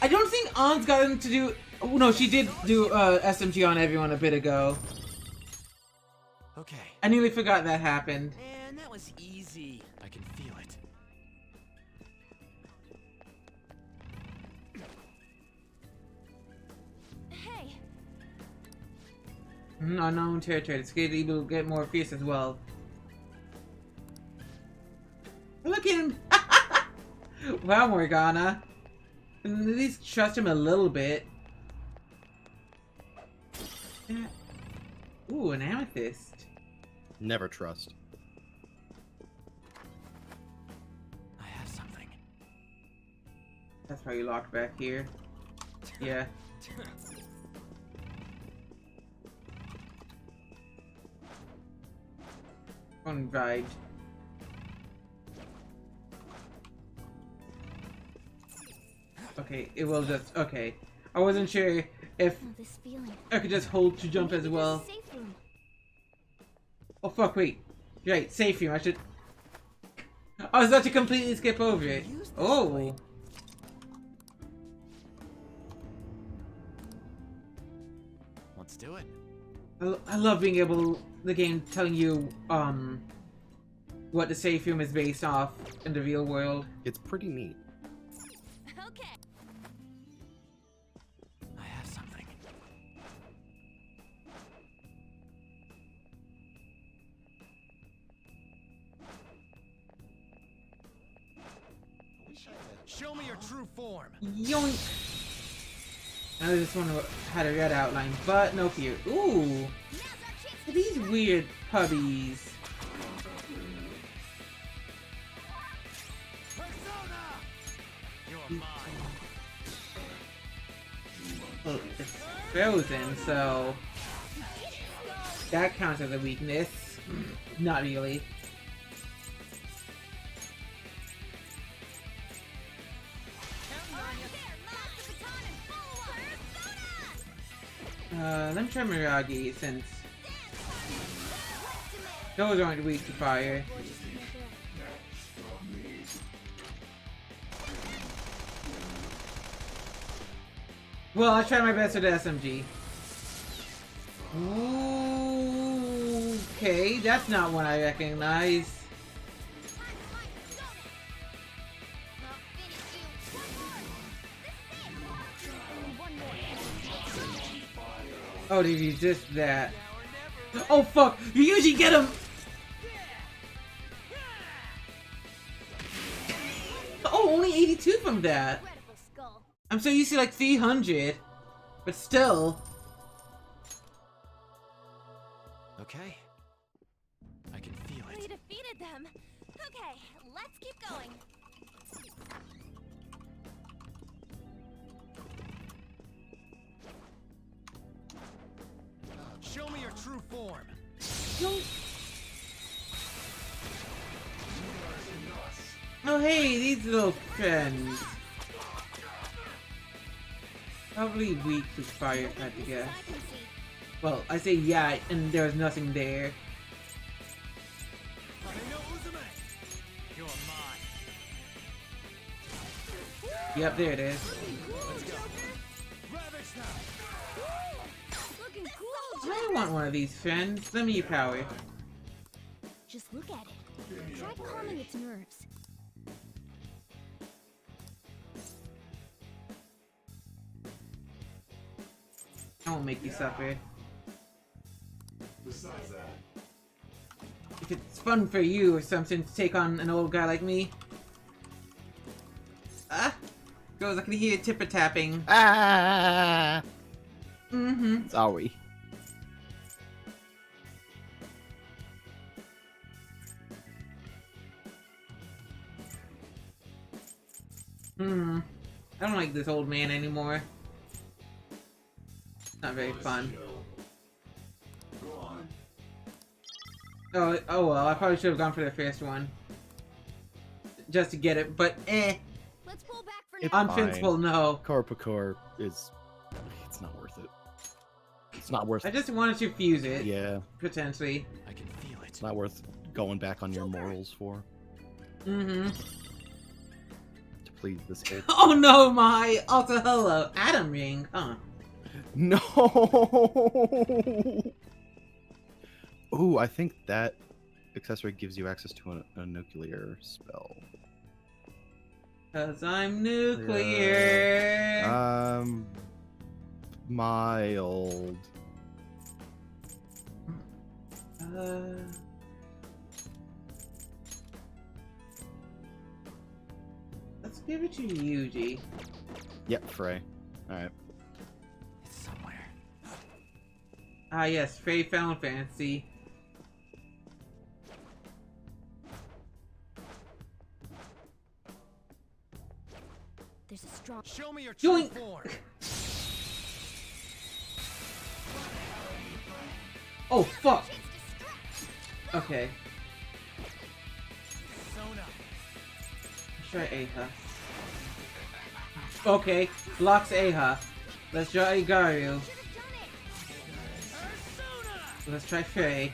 I don't think An's got him to do. Oh, no, she did do SMG on everyone a bit ago. Okay. I nearly forgot that happened. Man, that was easy. I can feel it. Hey. Unknown territory. The Skate will get more fierce as well. Look at him! Wow, Morgana. At least trust him a little bit. Ooh, an amethyst. Never trust. I have something. That's why you locked back here. Yeah. Unvibed. Okay, it will just. Okay. I wasn't sure if This feeling. I could just hold to jump as well. Safe room. Oh fuck, wait. Right, safe room. I should. I was about to completely skip over it. Oh. Let's do it. I love being able, the game telling you, what the safe room is based off in the real world. It's pretty neat. Okay. I have something. Show me your true form. Yoink! I just wonder what had a red outline, but no fear. Ooh! These weird puppies. Well, it's frozen, so that counts as a weakness. Not really. Let me try Miragi since those aren't weak to fire. Well, I tried my best with the SMG. Ooh, okay, that's not one I recognize. Oh, did you resist that? Oh fuck! You usually get him! Oh, only 82 from that! I'm so used to like 300. But still. Okay. I can feel it. We defeated them. Okay, let's keep going. Show me your true form. Oh hey, these little friends. Probably weak to fire, I had to guess. Well, I say yeah, and there's nothing there. You're mine. Yep, there it is. I want one of these friends. Let me power. Just look at it. Try calming its nerves. I won't make you suffer. Besides that, If it's fun for you or something to take on an old guy like me. Ah! Goes, I can hear tipper tapping. Ah! Mm-hmm. Sorry. I don't like this old man anymore. Not very fun. Oh well, I probably should have gone for the first one. Just to get it, but Let's pull back for It's on fine. principle, no. Corpicor is... It's not worth it. It's not worth I just wanted to fuse it. Yeah. Potentially. I can feel it. It's not worth going back on your morals for. Mm-hmm. To please this whole... Oh no, my also hello. Atom ring, huh? No! Ooh, I think that accessory gives you access to a nuclear spell. Cause I'm nuclear. Mild. Let's give it to Yuji. Yep, Frey. Alright. It's somewhere. Ah yes, Frey Final Fantasy. There's a strong. Show me your true Yoink! form. Oh fuck! Okay. Sona. Let's try Aha. Okay, blocks Aha. Let's try Igaru. Let's try Frey.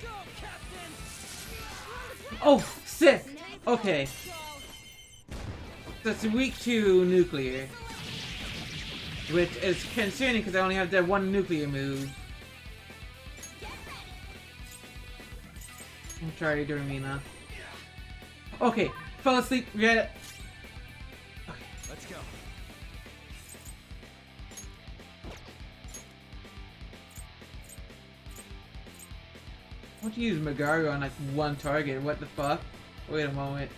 Oh, sick! Okay. So it's weak to nuclear. Which is concerning because I only have that one nuclear move. I'm sorry, Dormina. Okay, fell asleep, read it. Okay, let's go. I want to use Magaru on like one target, what the fuck? Wait a moment.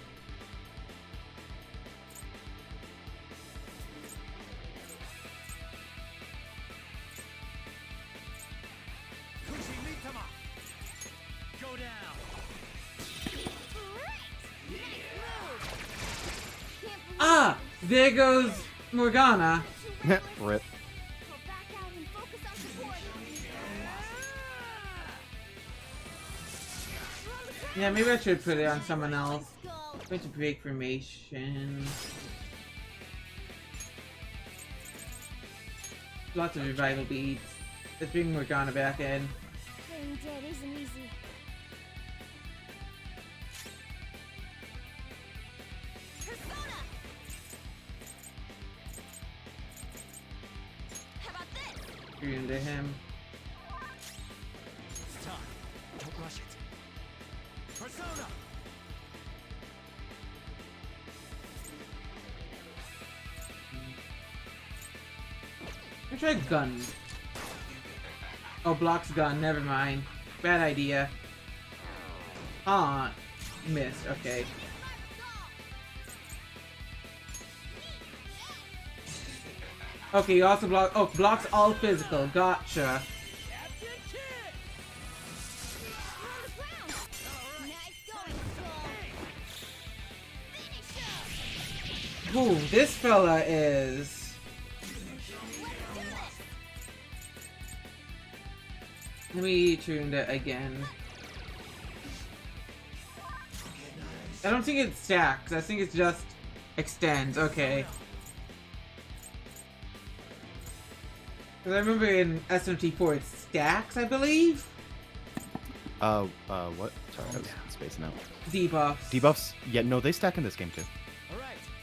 Go down. Ah! There goes Morgana. Rip. Yeah, maybe I should put it on someone else. Going to break formation. Lots of revival beads. Let's bring Morgana back in. Playing dead isn't easy. Persona! How about this? You're into him. It's time. Don't rush it. Persona! I tried gun. Oh, blocks gun. Never mind. Bad idea. Ah, missed. Okay. Okay, you also block. Oh, blocks all physical. Gotcha. Ooh, this fella is. Let me tune that again. I don't think it stacks. I think it just extends. Okay. Because I remember in SMT4 it stacks, I believe? What? Sorry, I was spacing out. Debuffs. Debuffs? Yeah, no, they stack in this game too.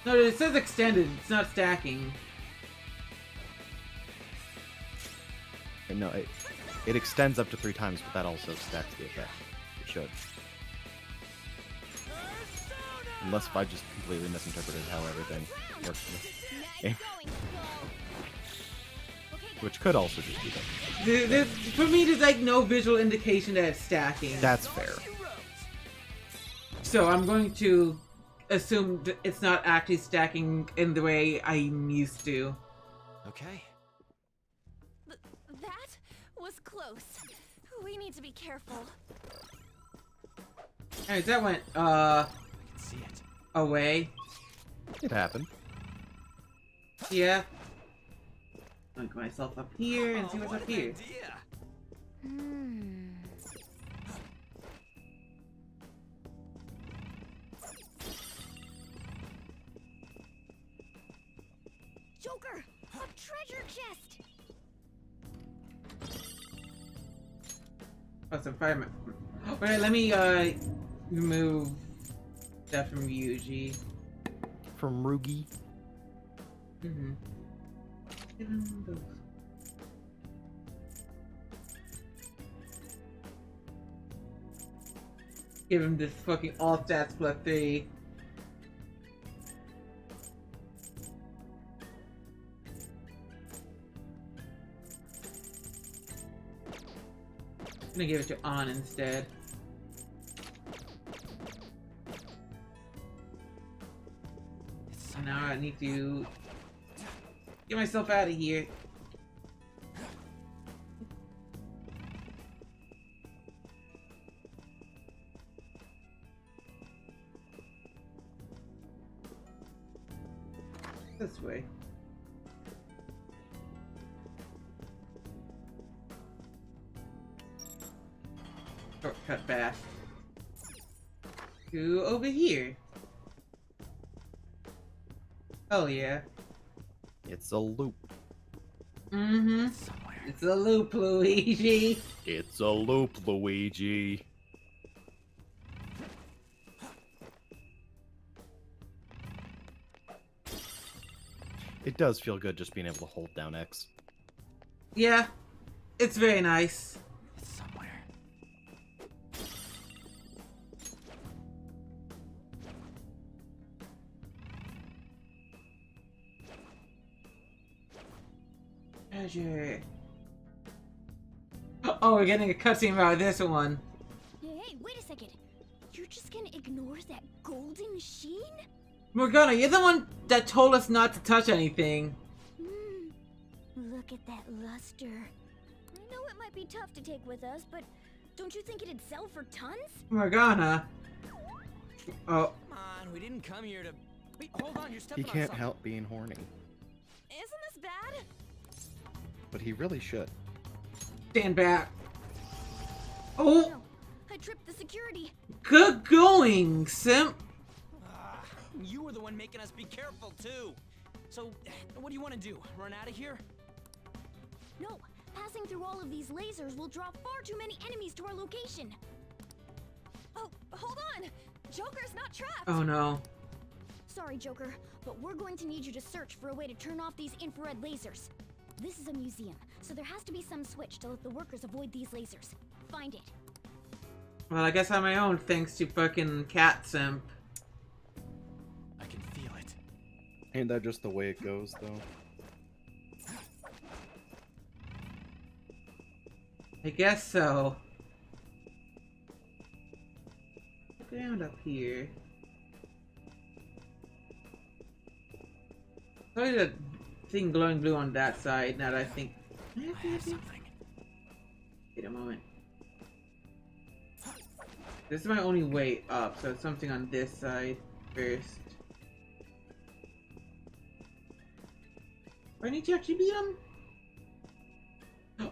No, it says extended. It's not stacking. No, it extends up to 3 times, but that also stacks the effect. It should. Unless if I just completely misinterpreted how everything works in this game. Which could also just be that. For me, there's like no visual indication that it's stacking. That's fair. So I'm going to assume that it's not actually stacking in the way I'm used to. Okay. That was close. We need to be careful. Alright, that went, See it. away. It happened. Yeah. Look myself up here and see what's up here. Joker! A treasure chest! Oh, some fireman. Alright, let me, remove that from Yuji. From Rugi. Mm-hmm. Give him this fucking all stats +3. I'm gonna give it to On instead. So now I need to get myself out of here. This way. Shortcut back to over here. Oh yeah. It's a loop. Mm-hmm. It's a loop, Luigi. It's a loop, Luigi. It does feel good just being able to hold down X. Yeah, it's very nice. It's somewhere. Treasure. Oh, we're getting a cutscene about this one. Hey, wait a second. You're just gonna ignore that golden sheen? Morgana, you're the one that told us not to touch anything. Look at that luster. I know it might be tough to take with us, but don't you think it'd sell for tons? Morgana. Oh. Come on, we didn't come here to... Wait, hold on, you're He stepping on can't something. help being horny, Isn't this bad? but he really should. Stand back. Oh. No, I tripped the security. Good going, simp. You were the one making us be careful, too. So, what do you want to do? Run out of here? No, passing through all of these lasers will draw far too many enemies to our location. Oh, hold on! Joker's not trapped! Oh no. Sorry, Joker, but we're going to need you to search for a way to turn off these infrared lasers. This is a museum, so there has to be some switch to let the workers avoid these lasers. Find it. Well, I guess on my own, thanks to fucking cat simp. I can feel it. Ain't that just the way it goes, though? I guess so. Look around up here. Probably the thing glowing blue on that side, now that I think. I have something. Wait a moment. This is my only way up, so it's something on this side first. Do I need to actually beat him?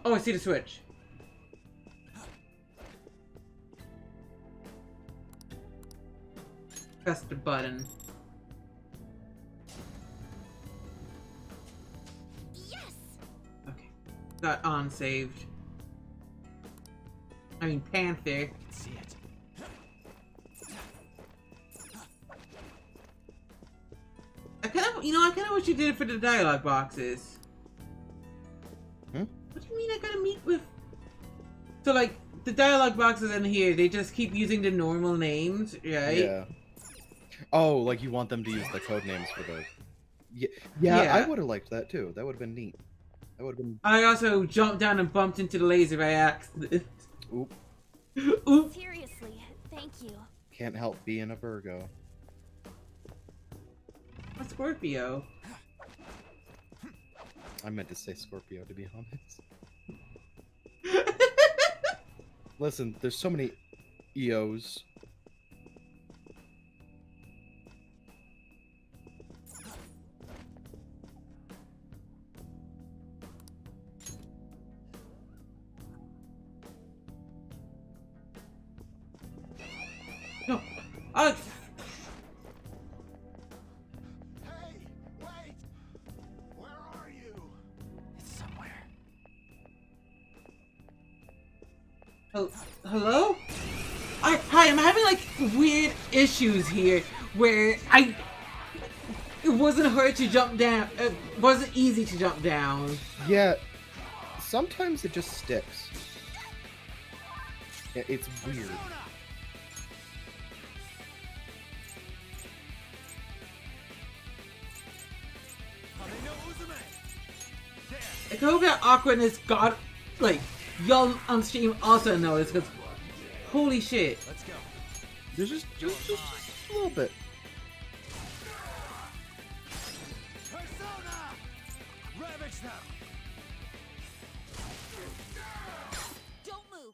Oh, I see the switch. Press the button. Yes! Okay. Got on saved. I mean, Panther. I can see it. I kind of wish you did it for the dialogue boxes. Hmm? What do you mean I gotta meet with... So, like, the dialogue boxes in here, they just keep using the normal names, right? Yeah. Oh, like you want them to use the code names for the... Yeah, I would have liked that too. That would have been neat. That would have been... I also jumped down and bumped into the laser by accident. Oop. Oop. Seriously, thank you. Can't help being a Virgo. A Scorpio. I meant to say Scorpio, to be honest. Listen, there's so many EOs. No. Alex! Hey, wait! Where are you? It's somewhere. Hello? Hi, I'm having like weird issues here where it wasn't hard to jump down. It wasn't easy to jump down. Yeah, sometimes it just sticks. It's weird. I hope that awkwardness got, like, y'all on stream also noticed, because holy shit. Let's go. There's just a little bit. Persona! Ravage them! Don't move!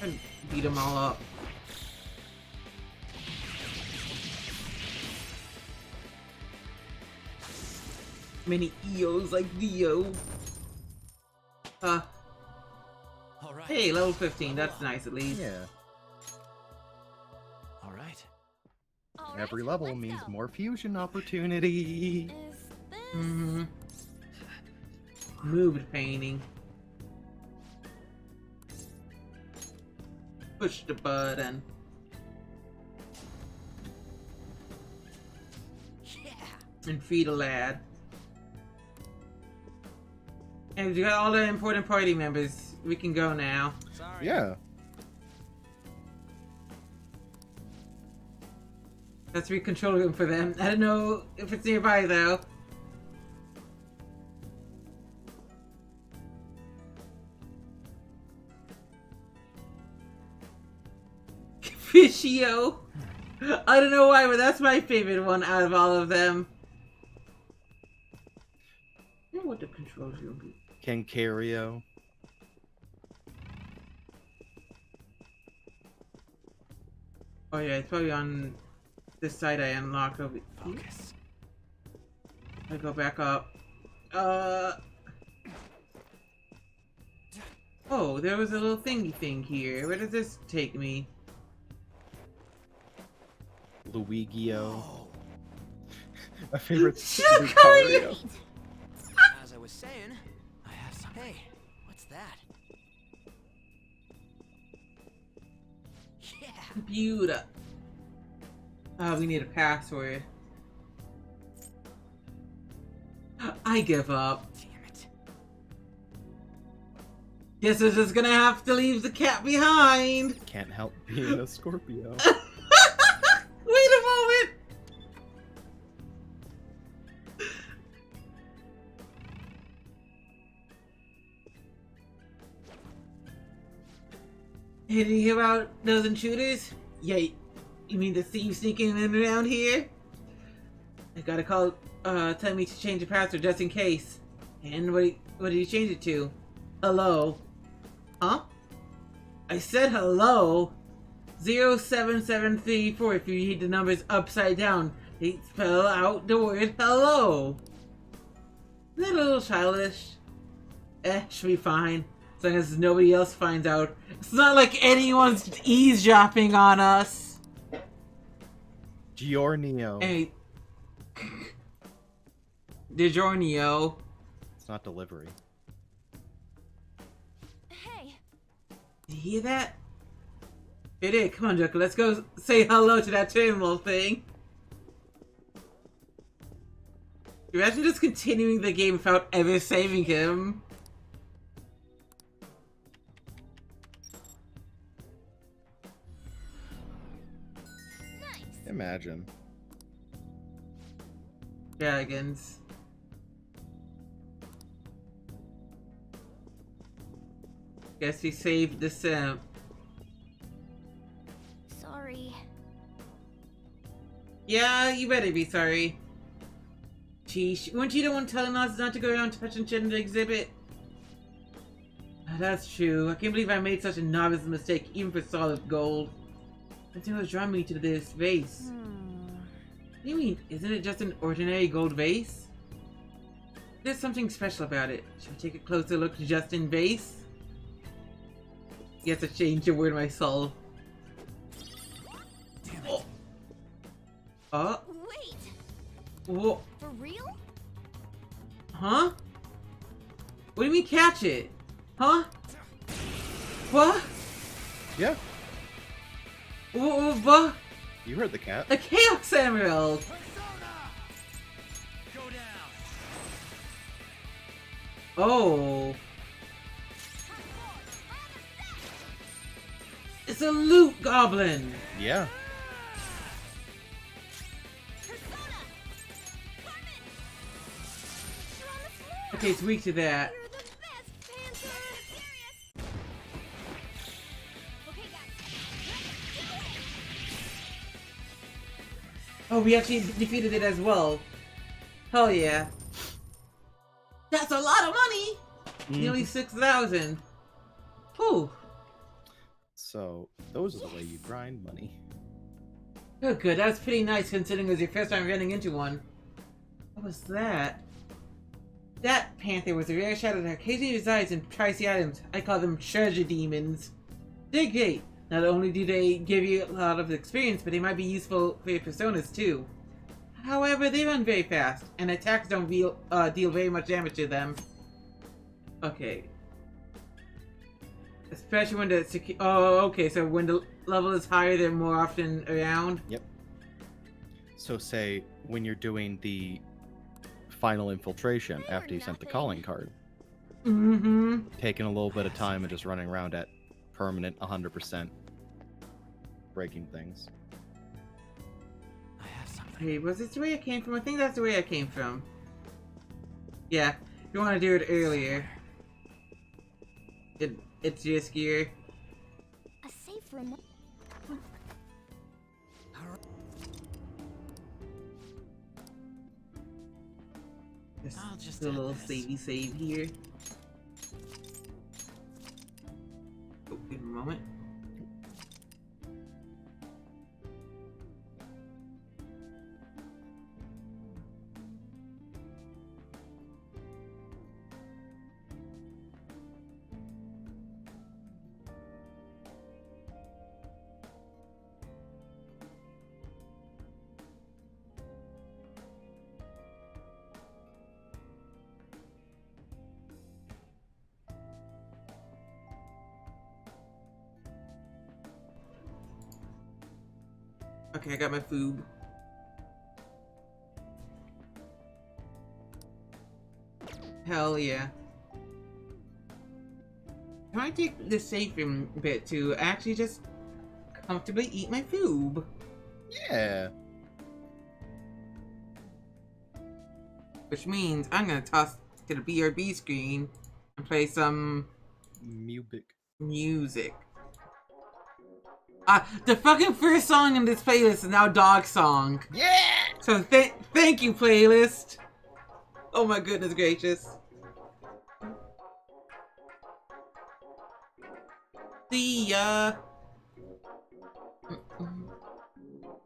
And beat them all up. Many EOs like Dio. All right. Hey, level 15. That's nice at least. Yeah. All right. Every level means more fusion opportunity. Mm-hmm. Moved painting. Push the button. Yeah. And feed a lad. And we got all the important party members. We can go now. Sorry. Yeah. That's the control room for them. I don't know if it's nearby though. Fishio. I don't know why, but that's my favorite one out of all of them. I don't know what the control room is. Kenkario. Oh yeah, it's probably on this side I unlocked over here. Focus. I go back up. Oh, there was a little thingy thing here. Where does this take me? Luigio. My favorite Lucario. As I was saying, I have some. Hey, what's that? Yeah. Computer. Oh, we need a password. I give up. Damn it. Guess we're just gonna have to leave the cat behind. Can't help being a Scorpio. Wait a moment. Hey, did you hear about those intruders? Yeah, you mean the thieves sneaking in around here? I gotta call, tell me to change the password just in case. And what did you change it to? Hello. Huh? I said hello. 07734 if you read the numbers upside down. They spell out the word hello. Isn't that a little childish? Should be fine. As long as nobody else finds out. It's not like anyone's eavesdropping on us. Giornio. Hey. DiGiorno. It's not delivery. Hey. Did you hear that? It is. Come on, Joker. Let's go say hello to that terminal thing. Imagine just continuing the game without ever saving him. Imagine. Dragons. Guess we saved the simp. Sorry. Yeah, you better be sorry. Geez, weren't you the one telling us not to go around touching shit in the exhibit? That's true. I can't believe I made such a novice mistake, even for solid gold. Something was drawing me to this vase. What do you mean? Isn't it just an ordinary gold vase? There's something special about it. Should we take a closer look just in vase? Guess I changed the word myself. Damn it. Wait. Whoa. For real? Huh? What do you mean catch it? Huh? What? Yeah. What? You heard the cat. A Chaos Emerald! Go down. Oh. It's a loot goblin! Yeah. Okay, it's weak to that. Oh, we actually defeated it as well. Hell yeah. That's a lot of money! Nearly 6,000. Whew. So, those are the way you grind money. Oh good, that was pretty nice considering it was your first time running into one. What was that? That panther was a rare shadow that occasionally resides in pricey items. I call them treasure demons. They're great. Not only do they give you a lot of experience, but they might be useful for your personas too. However, they run very fast, and attacks don't deal very much damage to them. Okay. Especially when the okay, so when the level is higher, they're more often around? Yep. So say, when you're doing the final infiltration after you sent the calling card. Mm-hmm. Taking a little bit of time and just running around at permanent 100%. Breaking things. Hey, was this the way I came from? I think that's the way I came from. Yeah, you want to do it earlier. It's riskier. A safe room. Just a little save here. Oh, give me a moment. Okay, I got my food. Hell yeah. Can I take the safing bit to actually just comfortably eat my food? Yeah. Which means I'm gonna toss to the BRB screen and play some music. The fucking first song in this playlist is now Dog Song. Yeah! So thank you, playlist. Oh my goodness gracious. See ya.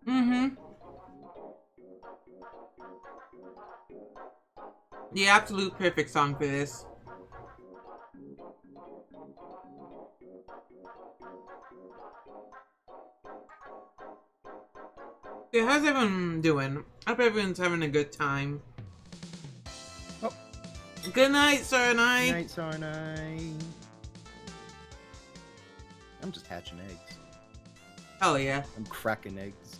Mm-hmm. The absolute perfect song for this. Yeah, how's everyone doing? I hope everyone's having a good time. Oh. Good night, Sarnai. Good night, Sarnai. I'm just hatching eggs. Hell yeah. I'm cracking eggs.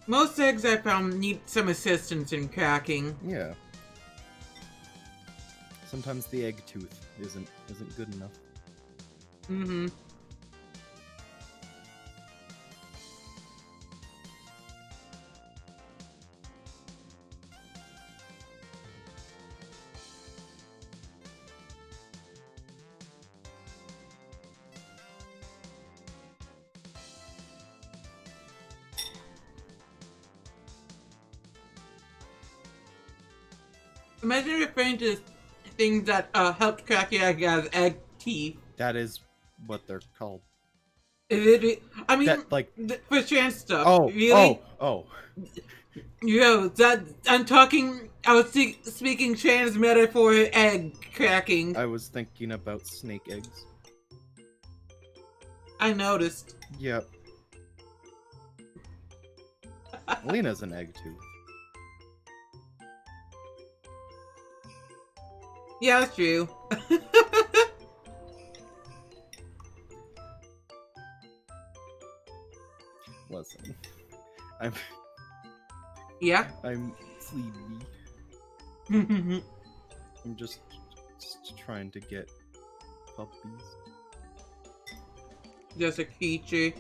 Most eggs I found need some assistance in cracking. Yeah. Sometimes the egg tooth isn't good enough. Mm-hmm. Imagine referring to things that helped crack your egg as egg teeth. That is what they're called. Is it? I mean, that, like for trans stuff. Oh, really? oh. Yo, I'm talking. I was speaking trans metaphor egg cracking. I was thinking about snake eggs. I noticed. Yep. Lena's an egg tooth. Yeah, that's true. Listen, I'm. Yeah. I'm sleepy. I'm just trying to get puppies. Just a creature.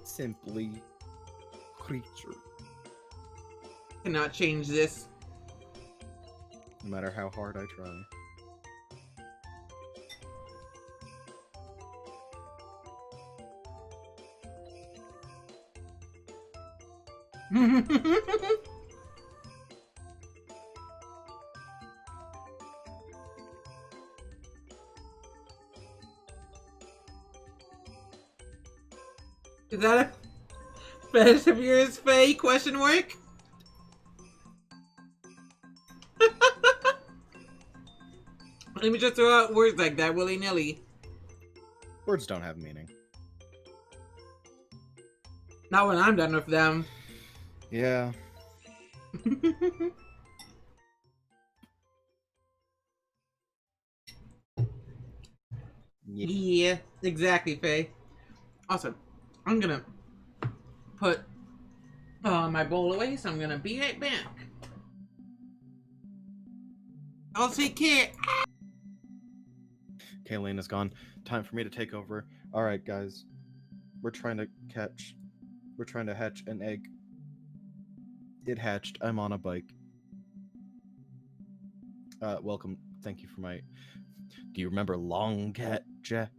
Simply creature. Cannot change this. No matter how hard I try. Is that a fetish of yours, Faye? Question mark? Let me just throw out words like that willy-nilly. Words don't have meaning. Not when I'm done with them. Yeah. Yeah, exactly, Faye. Awesome. I'm gonna put my bowl away, so I'm gonna be right back. I'll take care. Kayleen is gone. Time for me to take over. Alright, guys. We're trying to hatch an egg. It hatched. I'm on a bike. Welcome. Thank you for my... Do you remember Long Cat, Jack?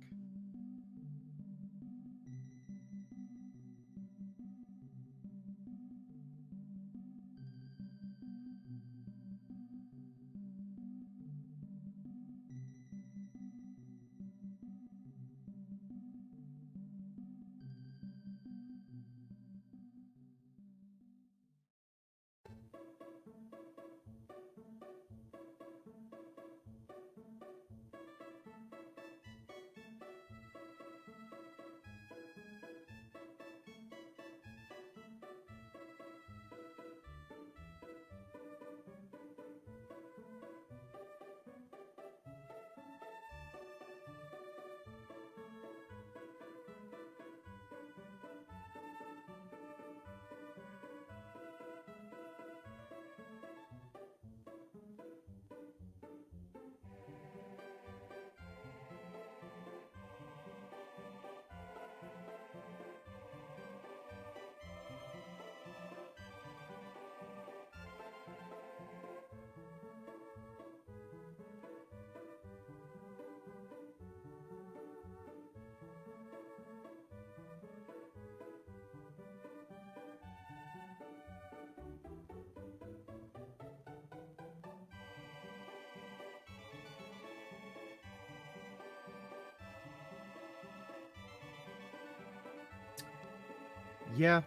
Yeah.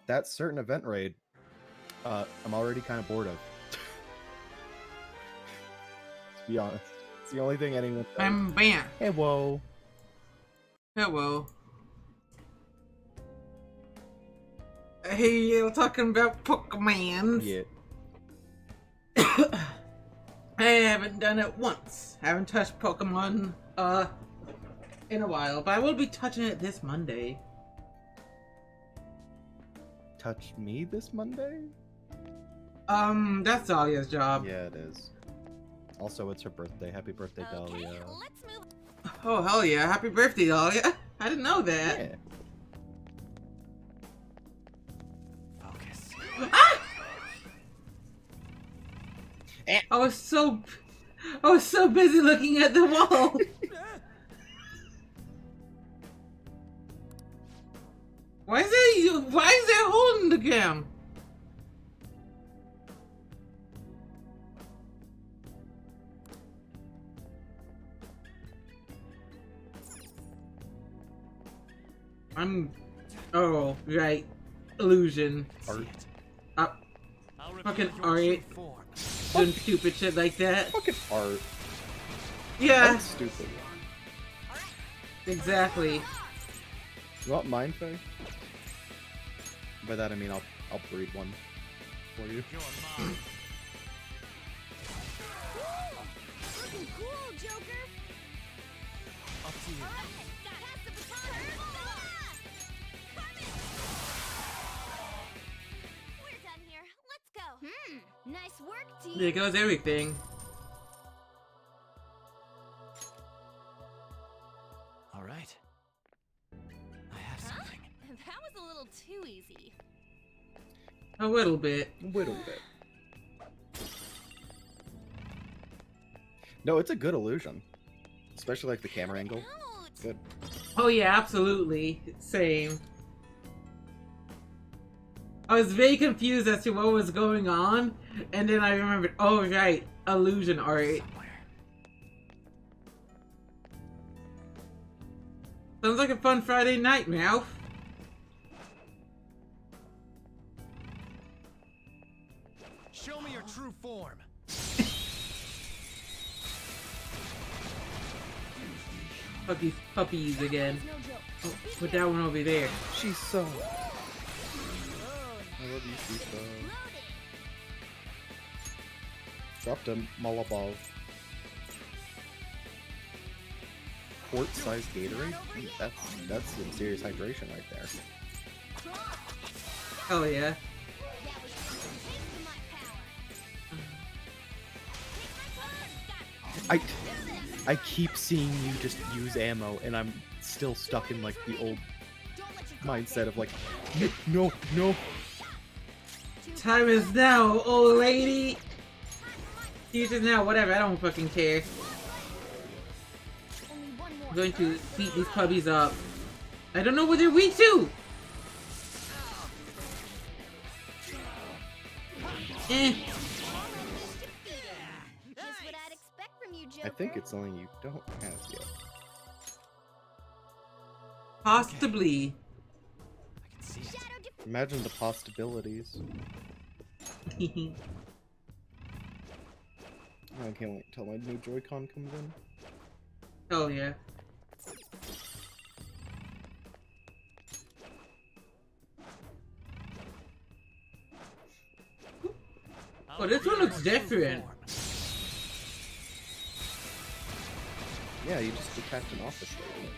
That certain event raid, I'm already kind of bored of. To be honest. It's the only thing anyone does. I'm back. Hey, whoa. Hello. Hey, you're talking about Pokemon. Yeah. I haven't done it once. Haven't touched Pokemon, in a while, but I will be touching it this Monday. Touch me this Monday? That's Dahlia's job. Yeah, it is. Also, it's her birthday. Happy birthday, Dahlia. Let's move. Oh, hell yeah. Happy birthday, Dahlia. I didn't know that. Yeah. Focus. Ah! I was so busy looking at the wall. Why is that holding the cam? Oh, right. Illusion. Art. Fucking art. Doing stupid shit like that. Fucking art. Yeah. That's stupid. Exactly. You want mine, Faye? By that I mean I'll breed one for you. Looking cool, Joker. Up to you. Pass the baton. We're done here. Let's go. Nice work, team. There goes everything. All right. I have something. That was a little too easy. A little bit. A little bit. No, it's a good illusion. Especially like the camera angle. Good. Oh yeah, absolutely. Same. I was very confused as to what was going on, and then I remembered, oh right, illusion art. Sounds like a fun Friday night, Meowth. Show me your true form. Puppies again. Oh, put that one over there. She's so. I love you, Shiso. Dropped a Molotov. Quart-sized Gatorade? Ooh, that's some serious hydration right there. Oh yeah. I keep seeing you just use ammo, and I'm still stuck in like the old mindset of like, no. Time is now, old lady. Use it now, whatever. I don't fucking care. I'm going to beat these puppies up. I don't know what they're weak to. I think it's something you don't have yet. Possibly. Imagine the possibilities. I can't wait until my new Joy-Con comes in. Oh yeah. Oh, this one looks different. Yeah, you just detach an office lady.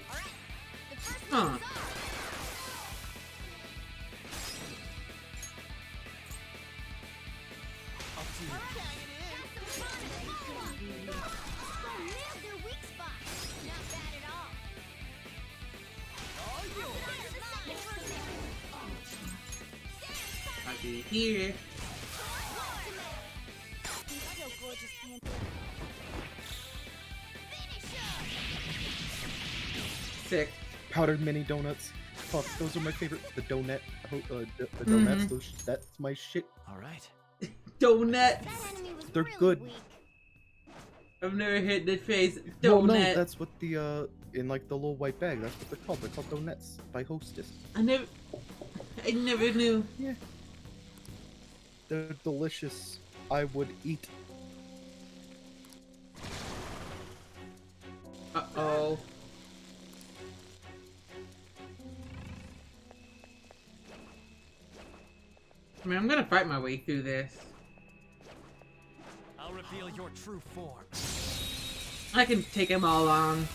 Huh. I'll be here. Sick. Powdered mini donuts. Fuck, those are my favorite. The donut, the donuts. That's my shit. All right. Donuts. They're good. I've never hit the face. Donut. Well, no, that's what the in like the little white bag. That's what they're called. They're called donuts by Hostess. I never knew. Yeah. They're delicious. I would eat. Uh-oh. I mean, I'm gonna fight my way through this. I'll reveal your true form. I can take them all on.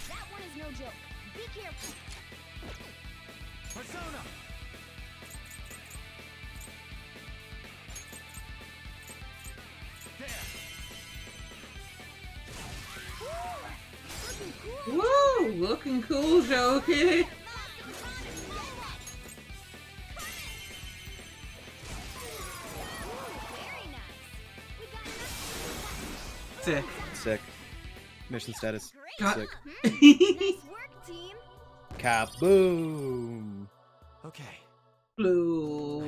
That one is no joke. Be careful. Persona. Woo! Looking cool, Joker. Sick. Sick. Mission status. Sick. Nice work, team. Kaboom! Okay. Blue.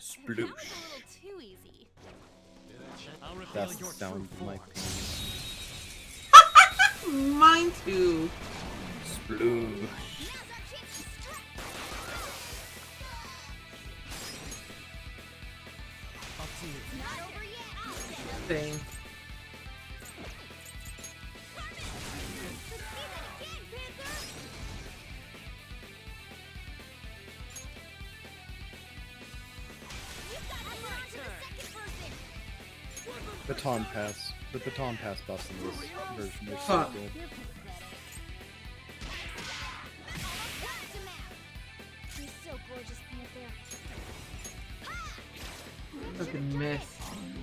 Sploosh. Too easy. That's the sound of my pain. Mine too. Sploosh. Thing. Baton pass. The baton pass buffs in this version are so Fuck. good. You're so gorgeous, Panther. Fucking miss.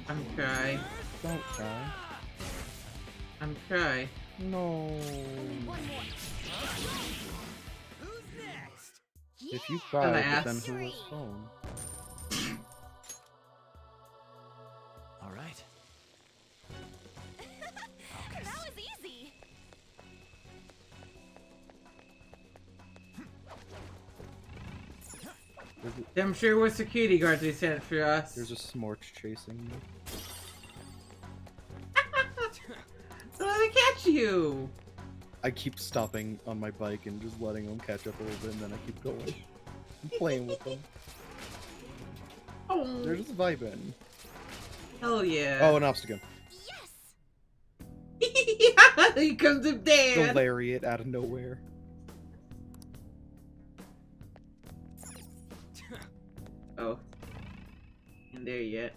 I'm cry. Don't cry. I'm cry. No. Who's next? If you cry, but then who was phone? All right. That was easy. I'm sure what security guards they sent for us. There's a smorch chasing me. Let me catch you. I keep stopping on my bike and just letting them catch up a little bit, and then I keep going. I'm playing with them. Oh. They're just vibing. Hell yeah. Oh, an obstacle. Yes. Here comes the dad. The lariat out of nowhere. Oh. In there yet.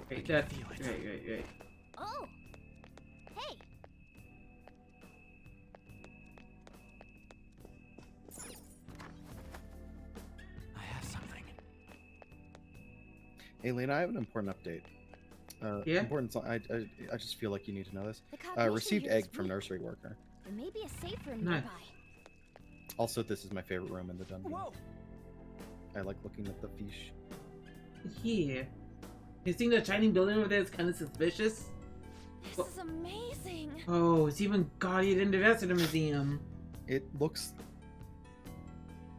Wait, that's right. Oh! Hey! I have something. Hey, Lena, I have an important update. Yeah? Important. I just feel like you need to know this. The cognition Received here is egg from weak. nursery worker. There may be a safe room Nice. nearby. Also, this is my favorite room in the dungeon. Whoa! I like looking at the fish. Yeah. You seeing that shiny building over there is kind of suspicious? This is amazing. Oh, it's even gaudier than the rest of the museum. It looks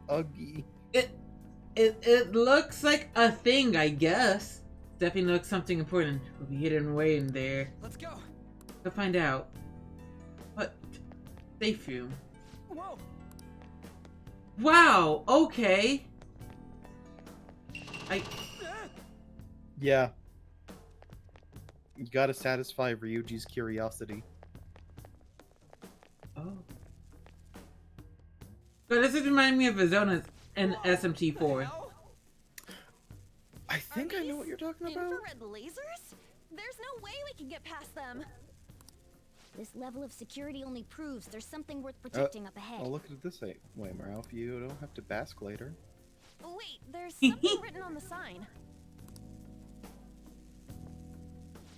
ugly. It looks like a thing, I guess. Definitely looks something important. Will be hidden away in there. Let's go. We'll find out. What? Safe room. Whoa! Wow. Okay. Yeah. You gotta satisfy Ryuji's curiosity. Oh. But this is reminding me of Azona's and SMT4. I think I know what you're talking about. Infrared lasers? There's no way we can get past them. This level of security only proves there's something worth protecting up ahead. Oh, look at it this way, Ralph. You don't have to bask later. Wait, there's something written on the sign.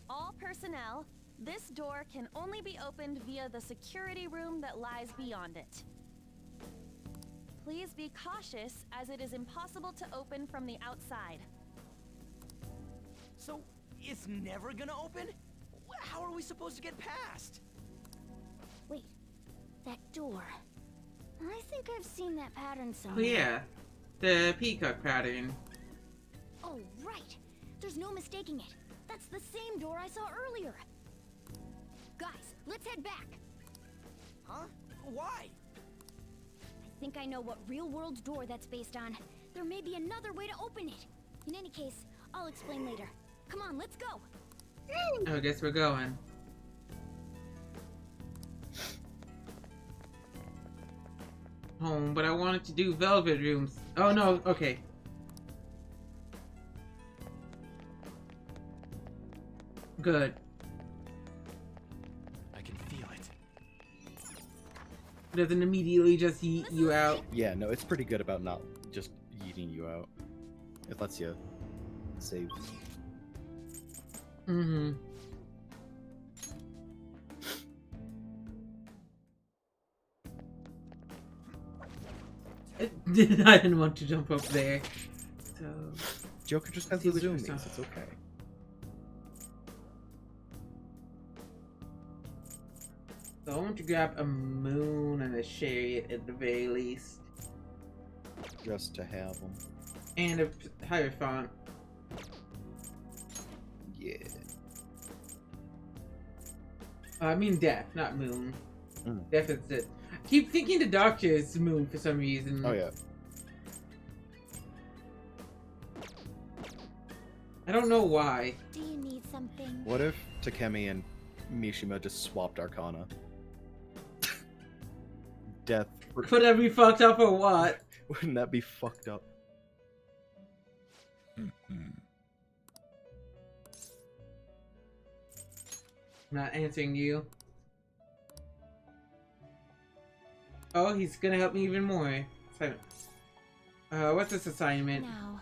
All personnel, this door can only be opened via the security room that lies beyond it. Please be cautious, as it is impossible to open from the outside. So, it's never gonna open? How are we supposed to get past? Wait, that door. I think I've seen that pattern Oh somewhere. yeah. The peacock pattern. Oh, right. There's no mistaking it. That's the same door I saw earlier. Guys, let's head back. Huh? Why? I think I know what real-world door that's based on. There may be another way to open it. In any case, I'll explain later. Come on, let's go. Oh, I guess we're going. Home, but I wanted to do velvet rooms. Oh no, okay. Good. I can feel it. Doesn't immediately just yeet you out. Yeah, no, it's pretty good about not just yeeting you out. It lets you save. Mm-hmm. I didn't want to jump up there. So Joker just has see the which zoomies. stuff. It's okay. So I want to grab a moon and a chariot at the very least. Just to have them. And a hierophant. Yeah. I mean death, not moon. Mm. Death is it. I keep thinking the doctor is moon for some reason. Oh yeah. I don't know why. Do you need something? What if Takemi and Mishima just swapped Arcana? Death. Could that be fucked up or what? Wouldn't that be fucked up? Not answering you. Oh, he's gonna help me even more. What's this assignment? Now.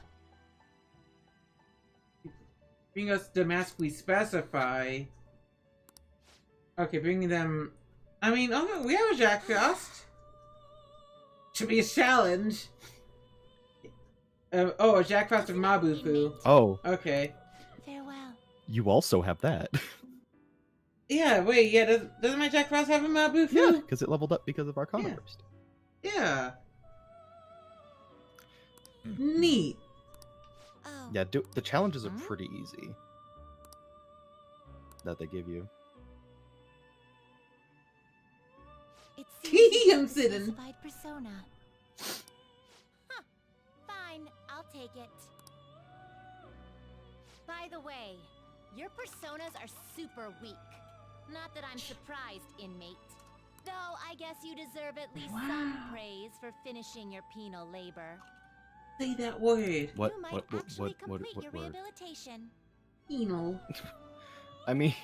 Bring us the mask we specify. Okay, bringing them. I mean, oh, we have a Jack Frost. Should be a challenge. A Jack Frost of Mabufu. Oh. Okay. Farewell. You also have that. Yeah, wait, yeah, doesn't my Jack Frost have a Mabufu? Yeah, because it leveled up because of Arcana Burst. Yeah. Neat. Oh. Yeah, the challenges are pretty easy. That they give you. It's I'm sitting. specified persona. Huh. Fine, I'll take it. By the way, Your personas are super weak. Not that I'm surprised, inmate. Though I guess you deserve at least some praise for finishing your penal labor. Say that word. What? You might What actually complete your word? rehabilitation. Penal. I mean,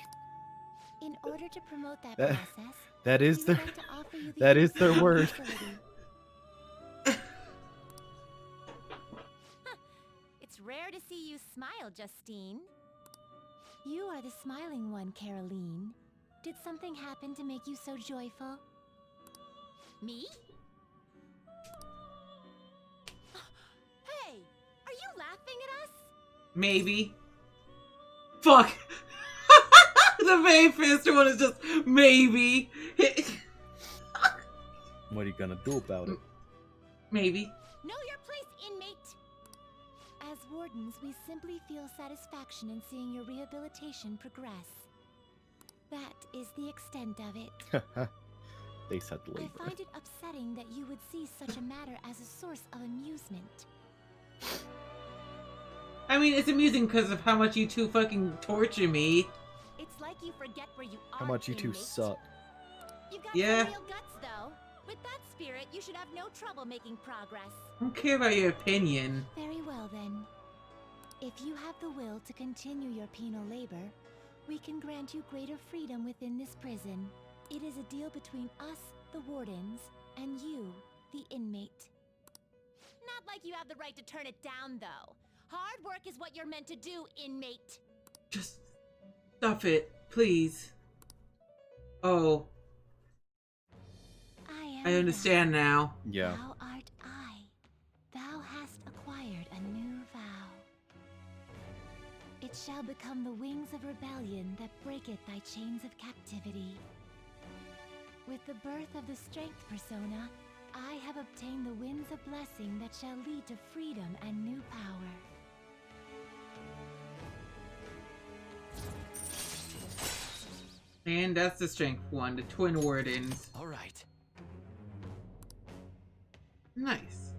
In order to promote that that, process, that is we their would like to offer you the that is use their of our word. facility. It's rare to see you smile, Justine. You are the smiling one, Caroline. Did something happen to make you so joyful? Me? Hey, are you laughing at us? Maybe. Fuck. The main faster one is just maybe. What are you gonna do about it? Maybe. Know your place, inmate! As wardens, we simply feel satisfaction in seeing your rehabilitation progress. That is the extent of it. They said labor. I find it upsetting that you would see such a matter as a source of amusement. I mean, it's amusing because of how much you two fucking torture me. It's like you forget where you are, How much you two inmate. suck. You've got Yeah. some real guts, though. With that spirit, you should have no trouble making progress. I don't care about your opinion. Very well, then. If you have the will to continue your penal labor, we can grant you greater freedom within this prison. It is a deal between us, the wardens, and you, the inmate. Not like you have the right to turn it down, though. Hard work is what you're meant to do, inmate. Just stop it, please. Oh, I understand now. Yeah. Thou art I. Thou hast acquired a new vow. It shall become the wings of rebellion that breaketh thy chains of captivity. With the birth of the strength persona, I have obtained the winds of blessing that shall lead to freedom and new power. And that's the strength one, the twin wardens. All right. Nice.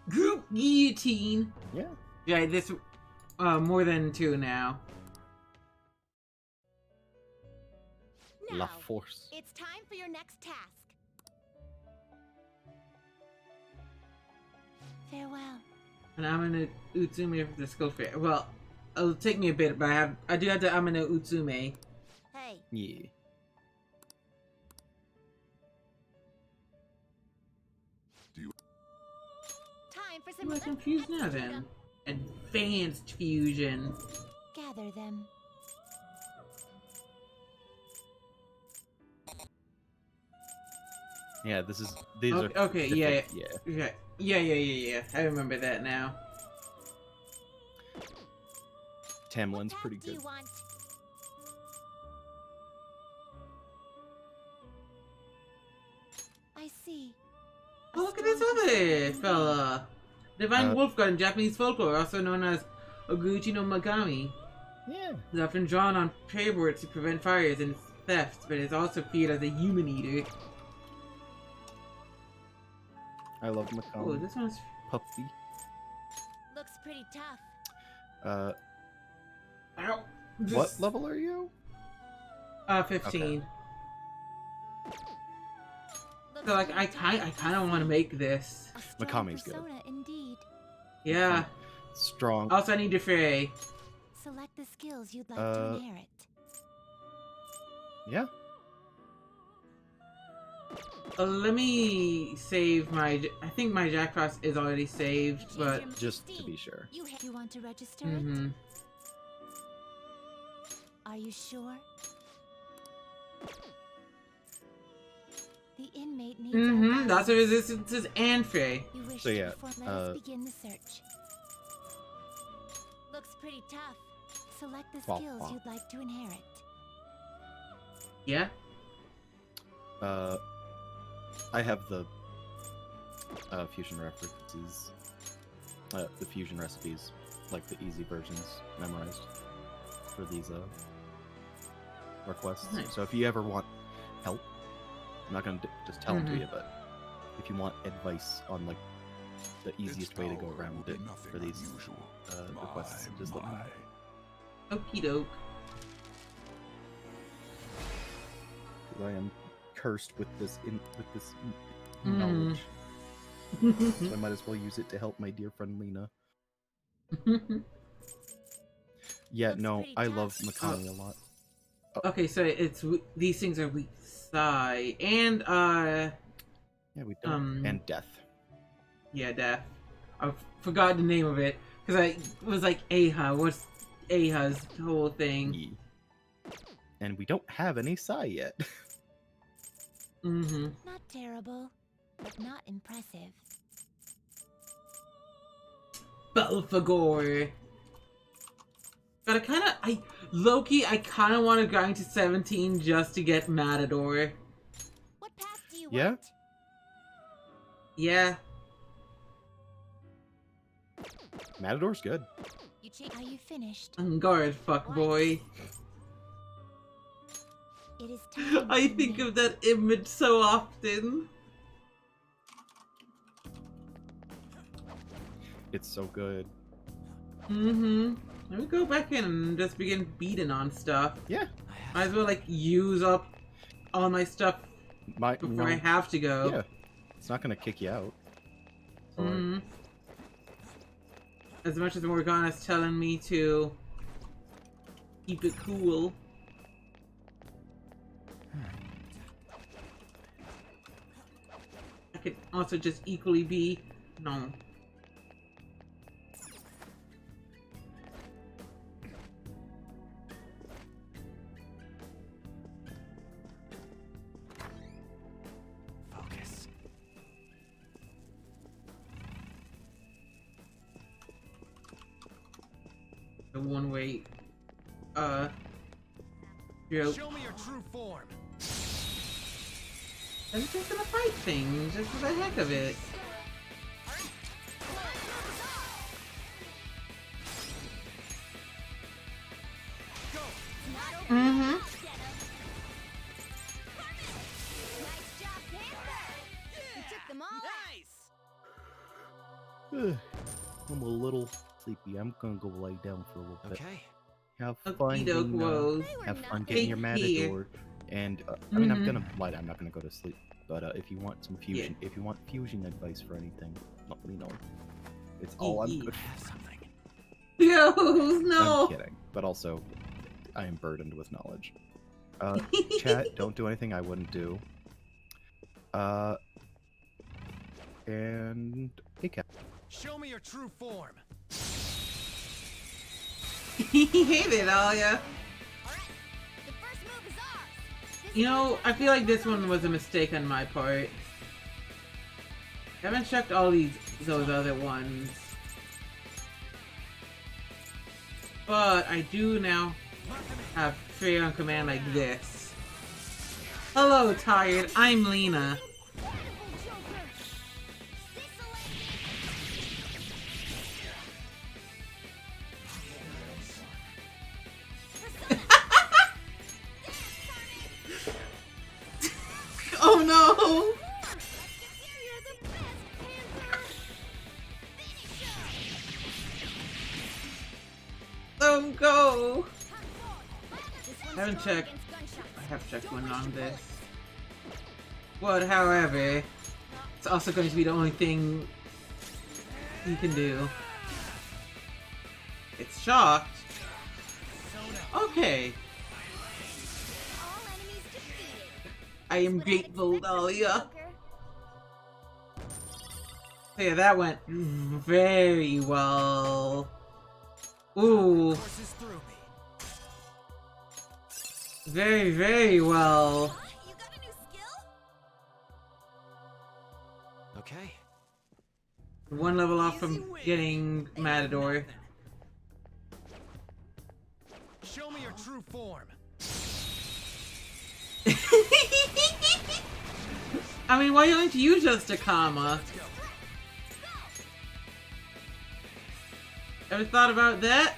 Group guillotine. Yeah. Yeah, this more than two now. La Force. It's time for your next task. Farewell. And I'm gonna Utsume for the skill fair. Well, it'll take me a bit, but I do have the Amino Utsume. Hey. Yeah. Time for some Am I confused now then? Advanced fusion. Gather them. Yeah, these Okay, are okay, yeah, yeah. Yeah. I remember that now. Tamlin's pretty good. I see. Oh, look at this other fella. Divine Wolf God in Japanese folklore, also known as Oguchi no Magami. Yeah. Is often drawn on paperwork to prevent fires and thefts, but is also feared as a human eater. I love Macomb. Oh, this one's puppy. Looks pretty tough. Ow. What level are you? 15. Okay. So like, I kind of want to make this. Makami's good. Indeed. Yeah. Strong. Also, I need to fray. Select the skills you'd like to inherit. Yeah. Let me save my. I think my Jack Frost is already saved, but just to be sure. You want to register Mm-hmm. it? Are you sure? The inmate needs Mm-hmm. That's what resistance is and fray. You wish So yeah. let us begin the search. Looks pretty tough. Select the skills you'd like to inherit. Yeah. I have the fusion references, the fusion recipes, like the easy versions memorized for these requests. Nice. So if you ever want help, I'm not gonna just tell them to Mhm. you, but if you want advice on like the easiest way to go around it for these requests. Just let me know. Okie doke. I am cursed with this knowledge. So I might as well use it to help my dear friend Lena. Yeah, no, I love Makani a lot. Oh. Okay, so these things are weak psi and yeah, we don't and death. Yeah, death. I forgot the name of it because I was like Aha. What's Aha's whole thing? Yeah. And we don't have any psi yet. Mm-hmm. Not terrible, but not impressive. Belphegor. But I kind of want to grind to 17 just to get Matador. What path do you want? Yeah. Matador's good. Are you finished? Guard, fuck boy. It is time. I think of that image so often. It's so good. Mm-hmm. Let me go back in and just begin beating on stuff. Yeah. Might as well like use up all my stuff before I have to go. Yeah. It's not gonna kick you out. Mm-hmm. As much as Morgana's telling me to keep it cool. I could also just equally be... No. Focus. The one-way... joke. Show me your true form. I'm just gonna fight things, just for the heck of it. Mm-hmm. I'm a little sleepy. I'm gonna go lay down for a little bit. Okay. Have fun getting your Matador. And I mean, I'm gonna lie. I'm not gonna go to sleep. But if you want some fusion, if you want fusion advice for anything, let me know. It's all I'm good for. Something. Yo, no. I'm kidding. But also, I am burdened with knowledge. Chat, don't do anything I wouldn't do. And hey, Cat. Show me your true form. He hated Alia. You know, I feel like this one was a mistake on my part. I haven't checked all those other ones. But I do now have Trey on command like this. Hello, Tired. I'm Lena. Oh no! Let him go! I haven't checked. I have checked one on this. But however, it's also going to be the only thing you can do. It's shocked. Okay. I am grateful, Dahlia. So yeah, that went very well. Ooh. Very, very well. Okay. One level off from getting Matador. Show me your true form. I mean, why don't you just a comma? Ever thought about that?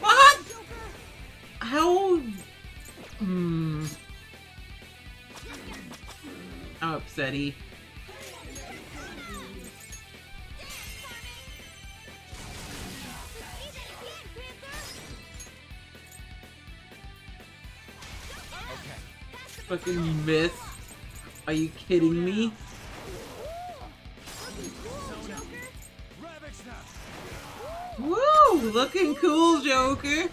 What? How? steady. Fucking miss. Are you kidding me? Woo! Looking cool, Joker.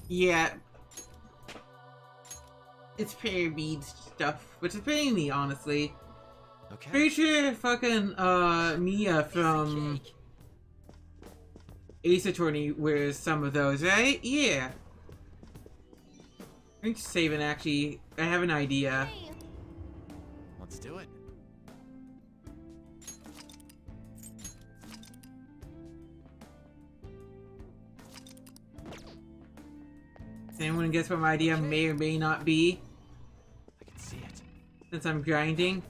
Yeah. It's parabead stuff, which is paying me, honestly. Okay. Pretty sure fucking Mia from Ace Attorney wears some of those, right? Yeah. I'm just saving, actually. I have an idea. Let's do it. Does anyone guess what my idea may or may not be? I can see it. Since I'm grinding.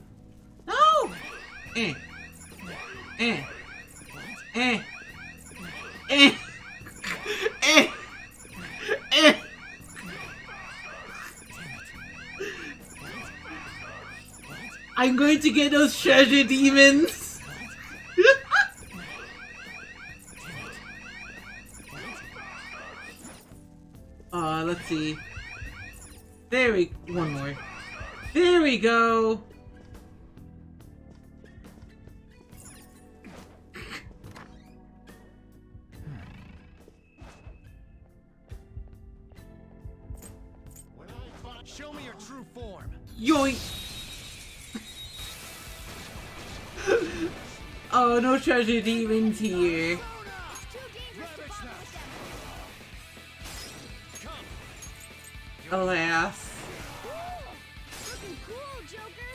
No! Eh. Eh. Eh. Eh. Eh. Eh. I'm going to get those treasure demons! Let's see. One more. There we go! Show me your true form. Yoink! Oh, no treasure demons here. Alas. Looking cool, Joker.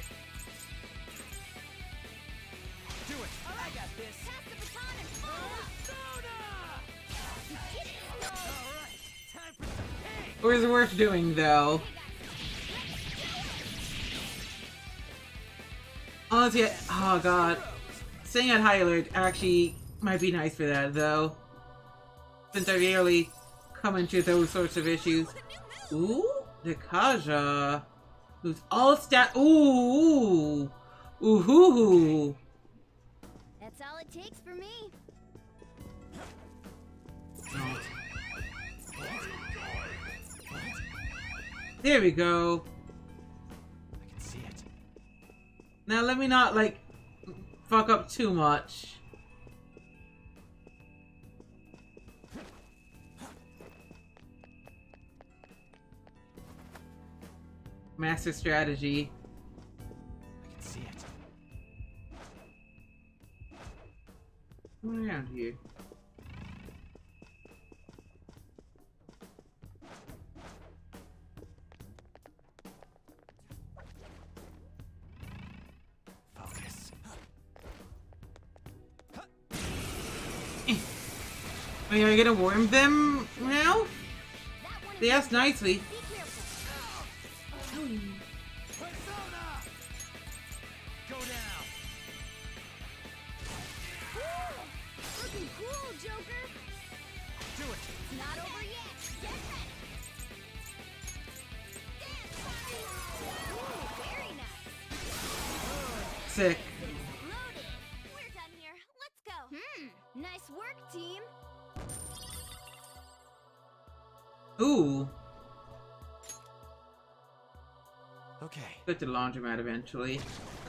Do it. I got this. Pass the baton and follow up. Alright, time for some pain. Or is it worth doing, though? Honestly, oh god. Staying at high alert actually might be nice for that, though. Since I rarely come into those sorts of issues. Ooh, the Kaja. Who's all stat. Ooh. Ooh. Ooh. That's all it takes for me. Oh. There we go. I can see it. Now let me not, like, fuck up too much. Master strategy. I can see it. Come around here. Focus. Are you gonna warm them now? They asked nicely. Go down. Looking cool, Joker. Do it. It's not over yet. Get ready. Ooh, very nice. Sick. Loaded. We're done here. Let's go. Nice work, team. Ooh. Okay. Go to the laundromat eventually.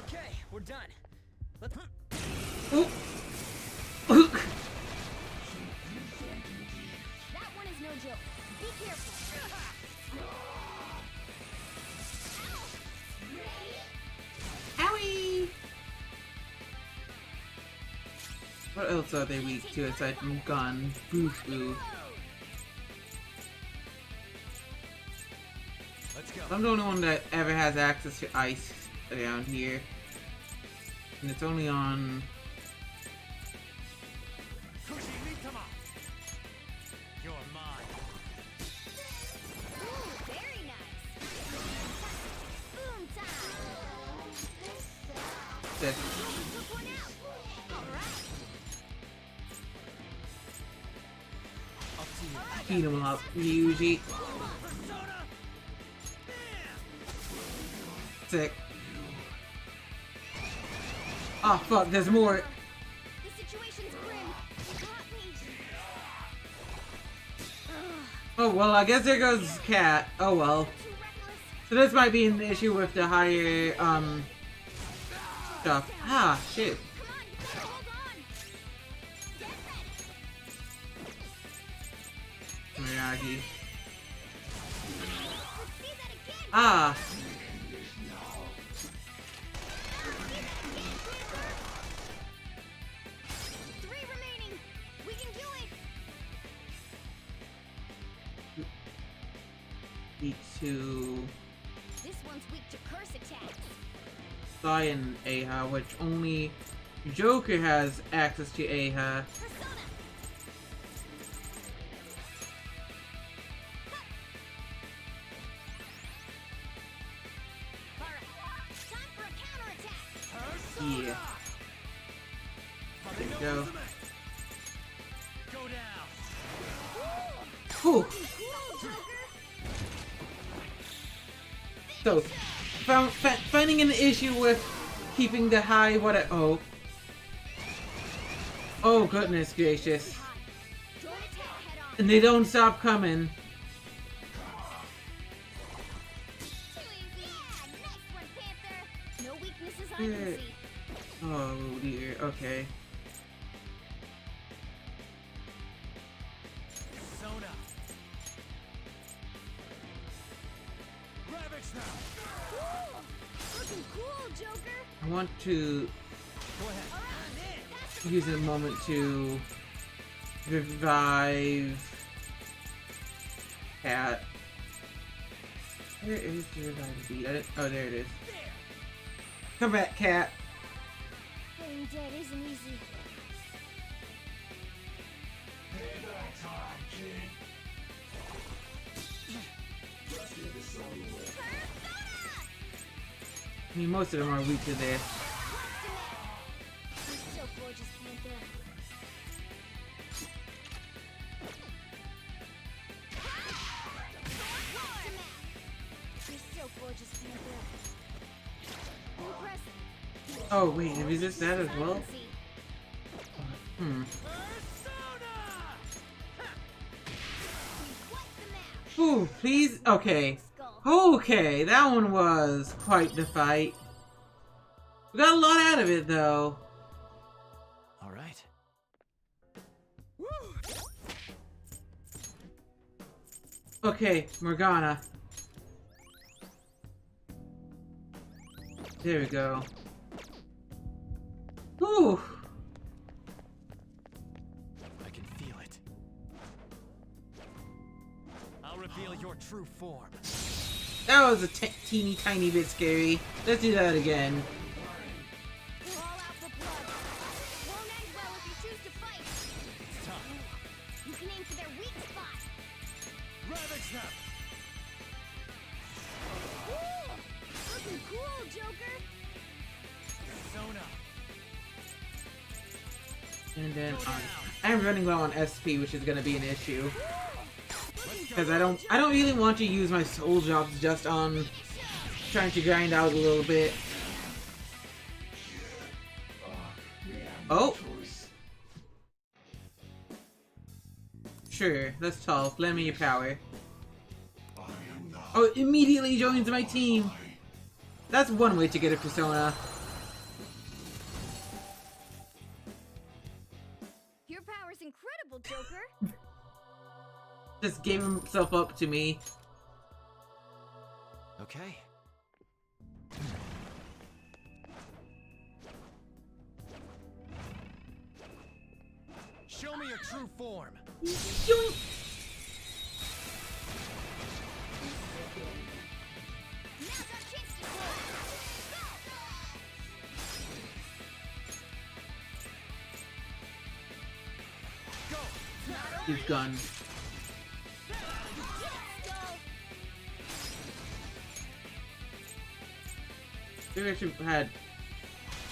Okay, we're done. Let's. Ooh. That one is no joke. Be careful. Owie! What else are they weak to aside from gun? Boo-boo. Let's go. I'm the only one that ever has access to ice around here. And it's only on... You're mine. Ooh, very nice. Boom time. Sick. Took one out. All right. beat him up, Ryuji. Sick. Oh fuck, there's more. The situation's grim. You caught me. Oh well, I guess there goes Cat. Oh well. So this might be an issue with the higher stuff. Ah, shit. Miyagi. Ah. Need to This one's weak to curse attacks. Sai and Aha, which only Joker has access to Aha. Yeah. There we go. Whew. So, finding an issue with keeping the high oh goodness gracious. And they don't stop coming. No weaknesses I can see. Oh dear, okay. Looking cool, Joker. I want to use a moment to revive Cat. Where is the revive beat? Oh, there it is. Come back, Cat. Playing dead isn't easy. I mean, most of them are weak to this. You're so gorgeous, Panther. You're so gorgeous, Panther. Impressive. Oh wait, it resist that as well? Hmm. Ooh, please? Okay. Okay, that one was quite the fight. We got a lot out of it, though. All right. Okay, Morgana. There we go. Ooh. I can feel it. I'll reveal your true form. That was a teeny tiny bit scary. Let's do that again. We're all out for blood. Won't end well if you choose to fight. It's tough. You can aim for their weak spot. Ravage them! Looking cool, Joker. Persona. And then I'm running low on SP, which is gonna be an issue. Because I don't really want to use my soul drops just on trying to grind out a little bit. Oh! Sure, that's tall. Lend me your power. Oh, it immediately joins my team! That's one way to get a persona. Your power's incredible, Joker. Just gave himself up to me. Okay. Show me your true form. Yoink. He's gone. Maybe I should have had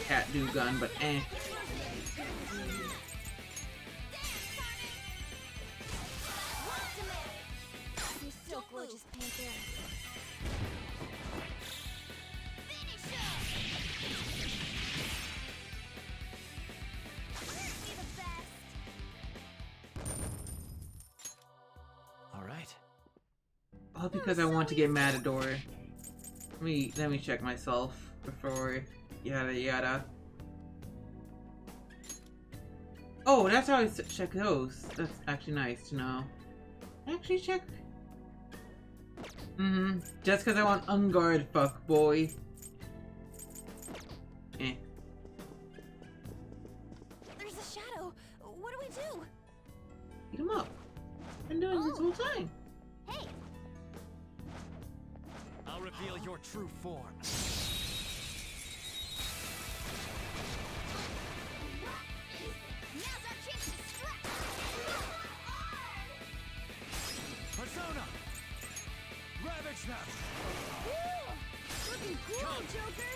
Cat do gun, but eh. Painter. All right. All because I want to get Matador. Let me check myself before yada yada. Oh, that's how I check those. That's actually nice to know. Actually check. Just because I want unguard, fuck boy. Eh. There's a shadow. What do we do? Beat him up. Been doing this whole time. Hey. I'll reveal your true form. Now's our chance to strike. Persona! Ravage them! Looking cool, Joker.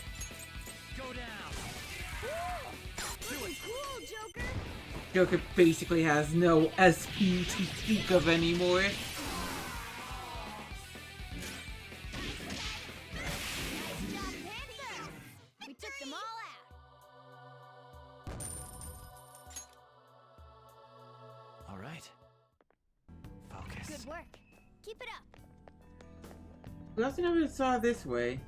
Go down! Looking cool, Joker. Joker basically has no SP to speak of anymore. We took them all out. All right. Focus. Good work. Keep it up. We also never saw this way.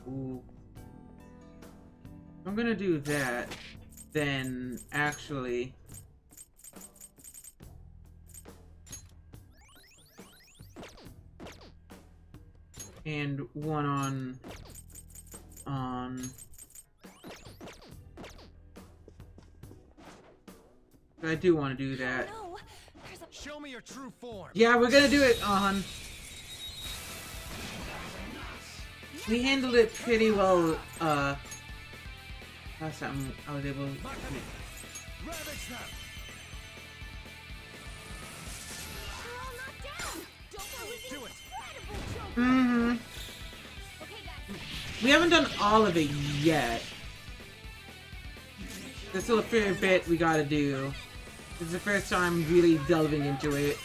Ooh. I'm gonna do that, then actually and one on I do want to do that. No, show me your true form. Yeah, we're gonna do it on. We handled it pretty well, last time I was able to... Ravage them! They're all knocked down. Joker was Do it. incredible, Joker. Mm-hmm. Okay, guys. We haven't done all of it yet. There's still a fair bit we gotta do. This is the first time really delving into it.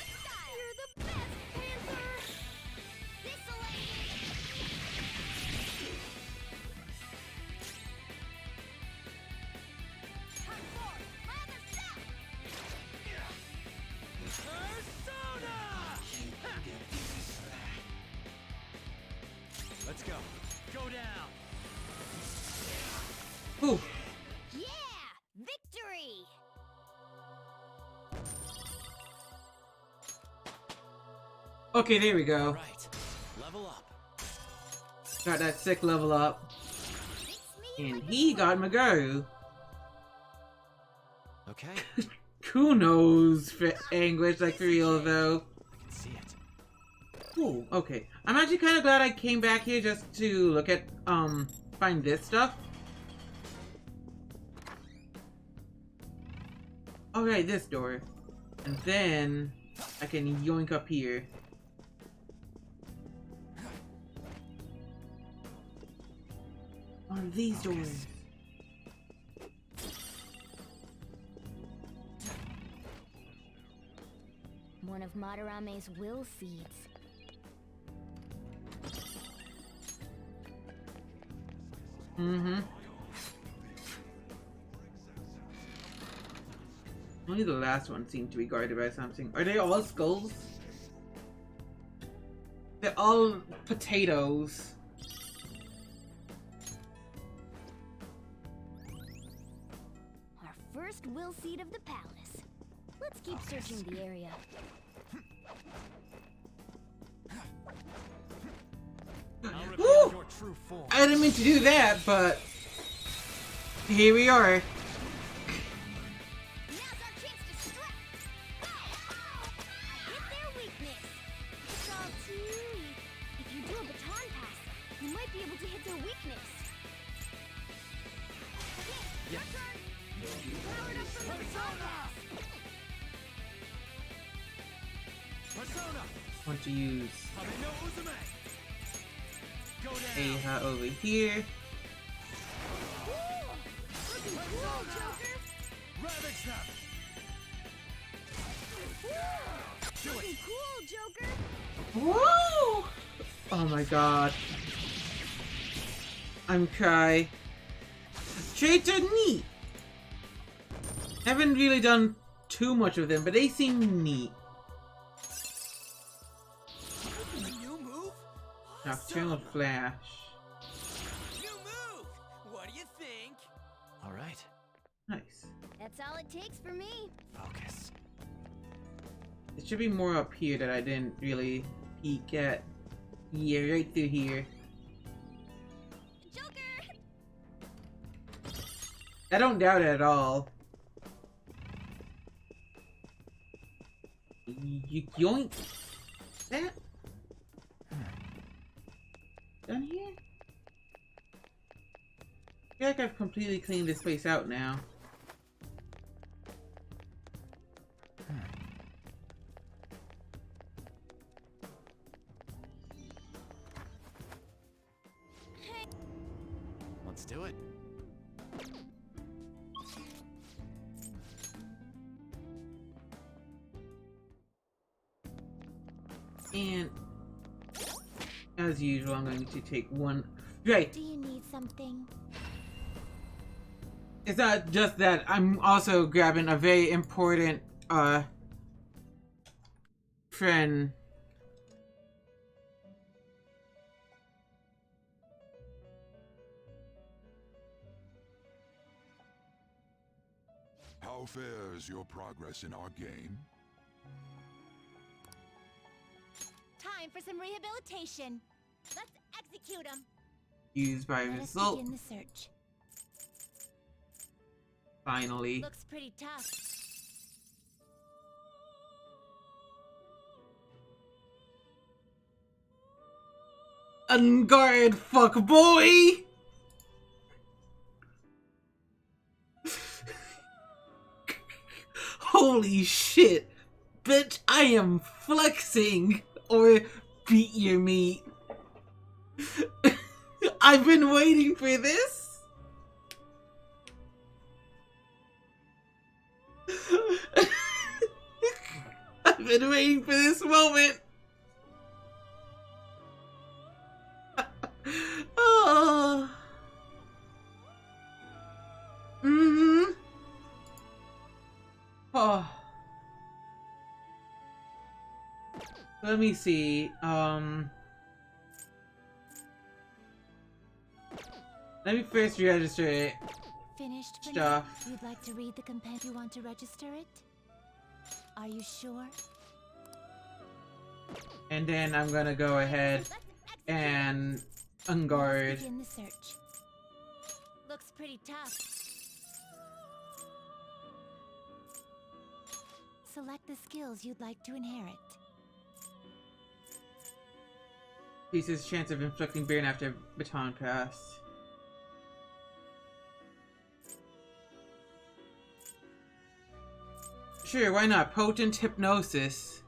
Let's go. Go down. Ooh. Yeah! Victory! Okay, there we go. Right. Level up. Got that sick level up. And he got Magaru. Okay. Kuno's for Anguish, like for real though. I can see it. Ooh, okay. I'm actually kind of glad I came back here just to look at, find this stuff. Alright, this door. And then I can yoink up here. One of these doors. One of Madarame's will seeds. Mm-hmm. Only the last one seemed to be guarded by something. Are they all skulls? They're all potatoes. Our first will seed of the palace. Let's keep searching the area. I'll reveal Woo! your true form. I didn't mean to do that, but here we are. Now's our chance to strike! Hit their weakness! It's all too weak. If you do a baton pass, you might be able to hit their weakness. Okay, your turn! Powered up for the baton pass! Persona! Want to use Hamino Uzume! Go down! Aha over here. Ravage them! Looking cool, Joker. Whoa! Oh my god. I'm cry. Traits are neat. Haven't really done too much with them, but they seem neat. New move? Nocturnal Flash. New move! What do you think? All right. Nice. That's all it takes for me. Focus. It should be more up here that I didn't really peek at. Yeah, right through here. Joker! I don't doubt it at all. Yoink. That? Down here? I feel like I've completely cleaned this place out now. Let's do it. And as usual, I'm going to take one. Right. Do you need something? It's not just that. I'm also grabbing a very important friend. How fares your progress in our game? Time for some rehabilitation. Let's execute him. Used by Let us result. begin the search. Finally. Looks pretty tough. Unguarded fuck boy. Holy shit. Bitch, I am flexing. Or beat your meat. I've been waiting for this. I've been waiting for this moment. Oh. Mm-hmm. Oh. Let me see. Let me first register it. Finished for Stuff. now? You'd like to read the companion? You want to register it? Are you sure? And then I'm gonna go ahead and unguard. Begin the search. Looks pretty tough. Select the skills you'd like to inherit. Increases chance of inflicting burn after baton pass. Sure, why not? Potent hypnosis.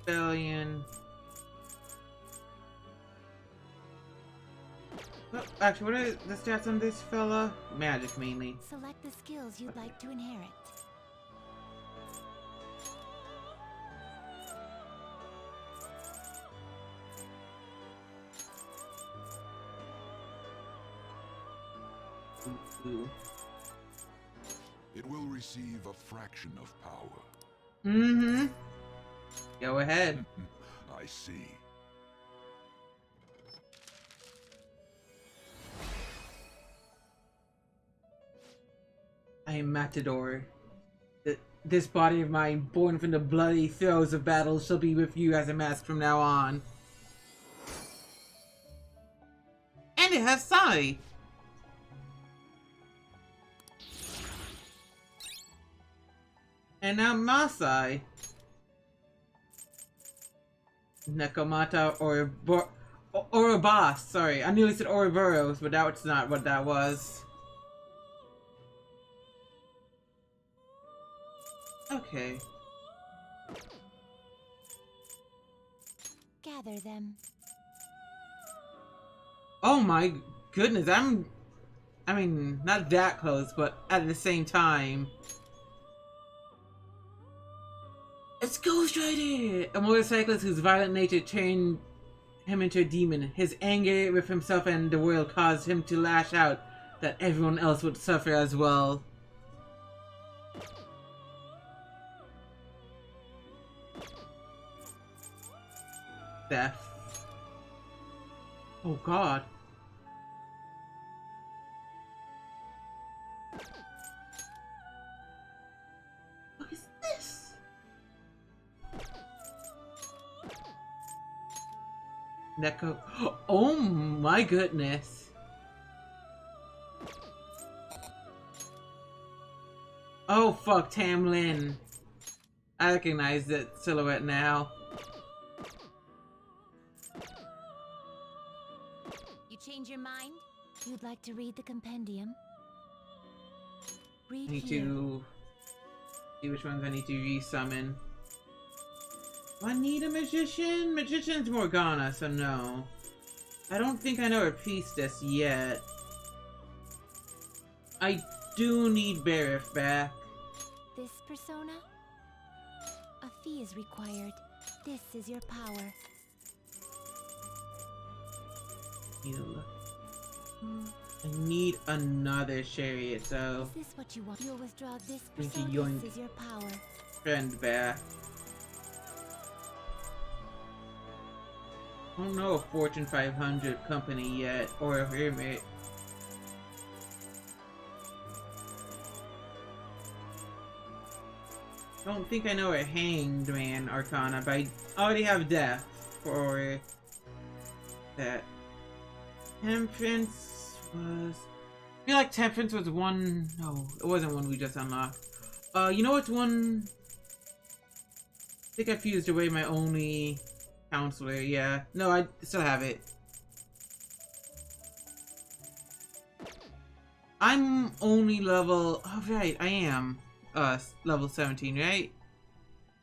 Rebellion. Oh, actually, what are the stats on this fella? Magic, mainly. Select the skills you'd like to inherit. Ooh. It will receive a fraction of power. Mm-hmm. Go ahead. I see. I am Matador. This body of mine, born from the bloody throes of battle, shall be with you as a mask from now on. And it has Sai. And now Masai. Nekomata or a boss. Sorry, I nearly said Ouroboros, but that's not what that was. Okay. gather them. Oh my goodness, I mean, not that close, but at the same time. It's Ghost Rider! A motorcyclist whose violent nature turned him into a demon. His anger with himself and the world caused him to lash out that everyone else would suffer as well. Death. Oh god. What is this? Neko. Oh my goodness. Oh fuck, Tamlin. I recognize that silhouette now. You change your mind? You'd like to read the compendium? Read I need here. to see which ones I need to resummon. Do I need a magician? Magician's Morgana, so no. I don't think I know her priestess yet. I do need Barif back. This persona? A fee is required. This is your power. I need another chariot, so Is this what you want? You'll withdraw this I need to persona. yoink This is your power. friend back. I don't know a Fortune 500 company yet, or a hermit. I don't think I know a Hanged Man Arcana, but I already have Death for that. Temperance was... I feel like Temperance was one... No, it wasn't one we just unlocked. You know what's one... I think I fused away my only counselor, yeah. No, I still have it. I'm only level... Oh, right, I am. Level 17, right? Is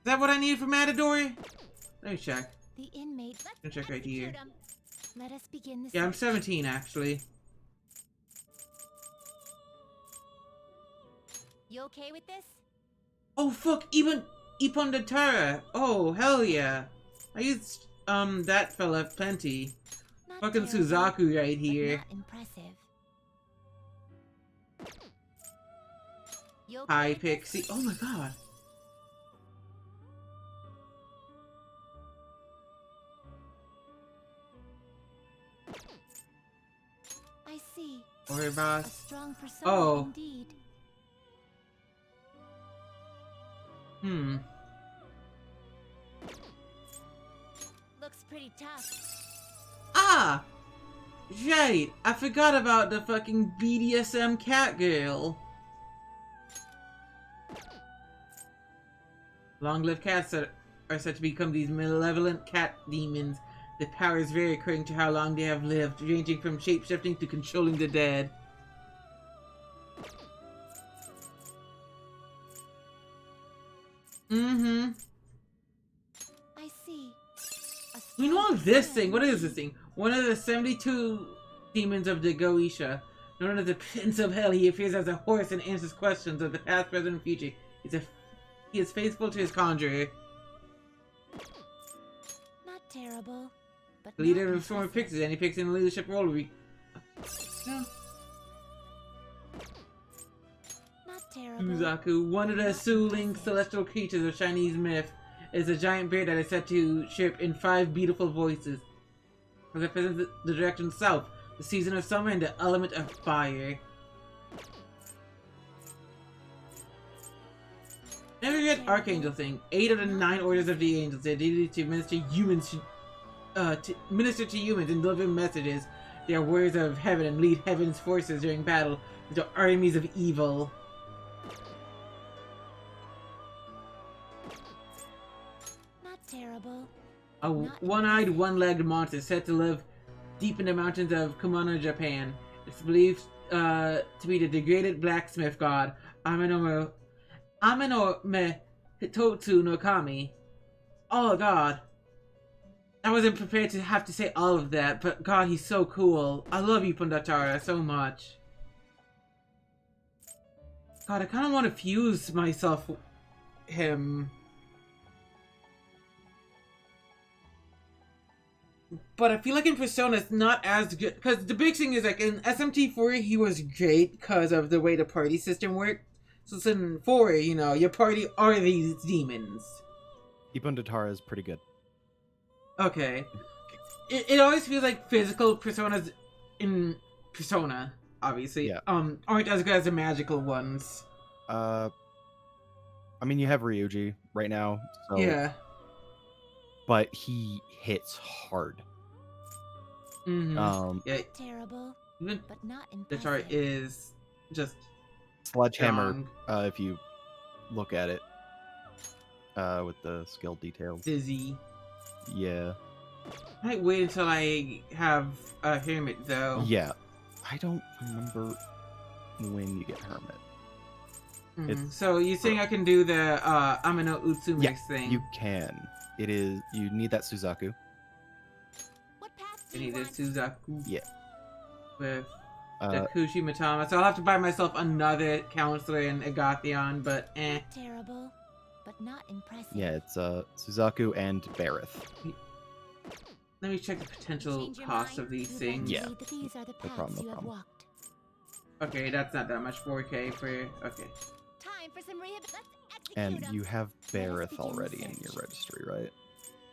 that what I need for Matador? Let me check. The inmate. Let me check right here. Let us begin the Yeah, I'm search. 17, actually. You okay with this? Oh, fuck, even Ipon de Terra. Oh, hell yeah. I used, that fella plenty. Not Fucking terrible, Suzaku right but here. not impressive. You okay Hi, with this? Pixie. Oh my god. I see. Or A boss. strong persona Oh. indeed. Hmm. Looks pretty tough. Ah! Right. I forgot about the fucking BDSM cat girl. Long-lived cats are said to become these malevolent cat demons. The powers vary according to how long they have lived, ranging from shape-shifting to controlling the dead. Mm-hmm. I see. A You know strong this persona thing? What is indeed. this thing? One of the 72 demons of the Goetia. Known as the Prince of Hell, he appears as a horse and answers questions of the past, present, and future. He is faithful to his conjurer. Not terrible, but The leader not of former impressive. Pixies, and he picks in the leadership role. Not terrible. Suzaku, one of the Suling celestial creatures of Chinese myth, is a giant bird that is said to chirp in 5 beautiful voices. It represents the direction south, the season of summer, and the element of fire. Never read Archangel thing. 8 of the 9 orders of the angels are dedicated to minister to humans and deliver messages. They are warriors of heaven and lead heaven's forces during battle with the armies of evil. Not terrible. A one-eyed, one-legged monster said to live deep in the mountains of Kumano, Japan. It's believed to be the degraded blacksmith god Ameno Me Hitotsu no Kami. Oh god. I wasn't prepared to have to say all of that, but God, he's so cool. I love you, Pundatara, so much. God, I kind of want to fuse myself with him. But I feel like in Persona it's not as good. Because the big thing is, like, in SMT4 he was great because of the way the party system worked. So in 4, you know, your party are these demons. Pundatara is pretty good. Okay. It always feels like physical personas in Persona, obviously, aren't as good as the magical ones. I mean, you have Ryuji right now, so... Yeah. But he hits hard. Mm-hmm. Yeah. Terrible, Even but not the impressive. chart is just Sledgehammer, if you look at it, with the skill details. Dizzy. Yeah. I might wait until I have a Hermit, though. Yeah. I don't remember when you get Hermit. So you think I can do the Amino Utsume thing? You can. It is... You need that Suzaku. I need a Suzaku. Yeah. With the Kushi Matama. So I'll have to buy myself another counselor in Agathion, but eh. Terrible, but not impressive. Yeah, it's Suzaku and Barith. Let me check the potential cost of these things. Yeah. These are the No problem, no you have problem. walked. Okay, that's not that much. 4K for... Okay. Time for some rehab. Let's execute And 'em. you have Barith begin already the in your search. registry, right?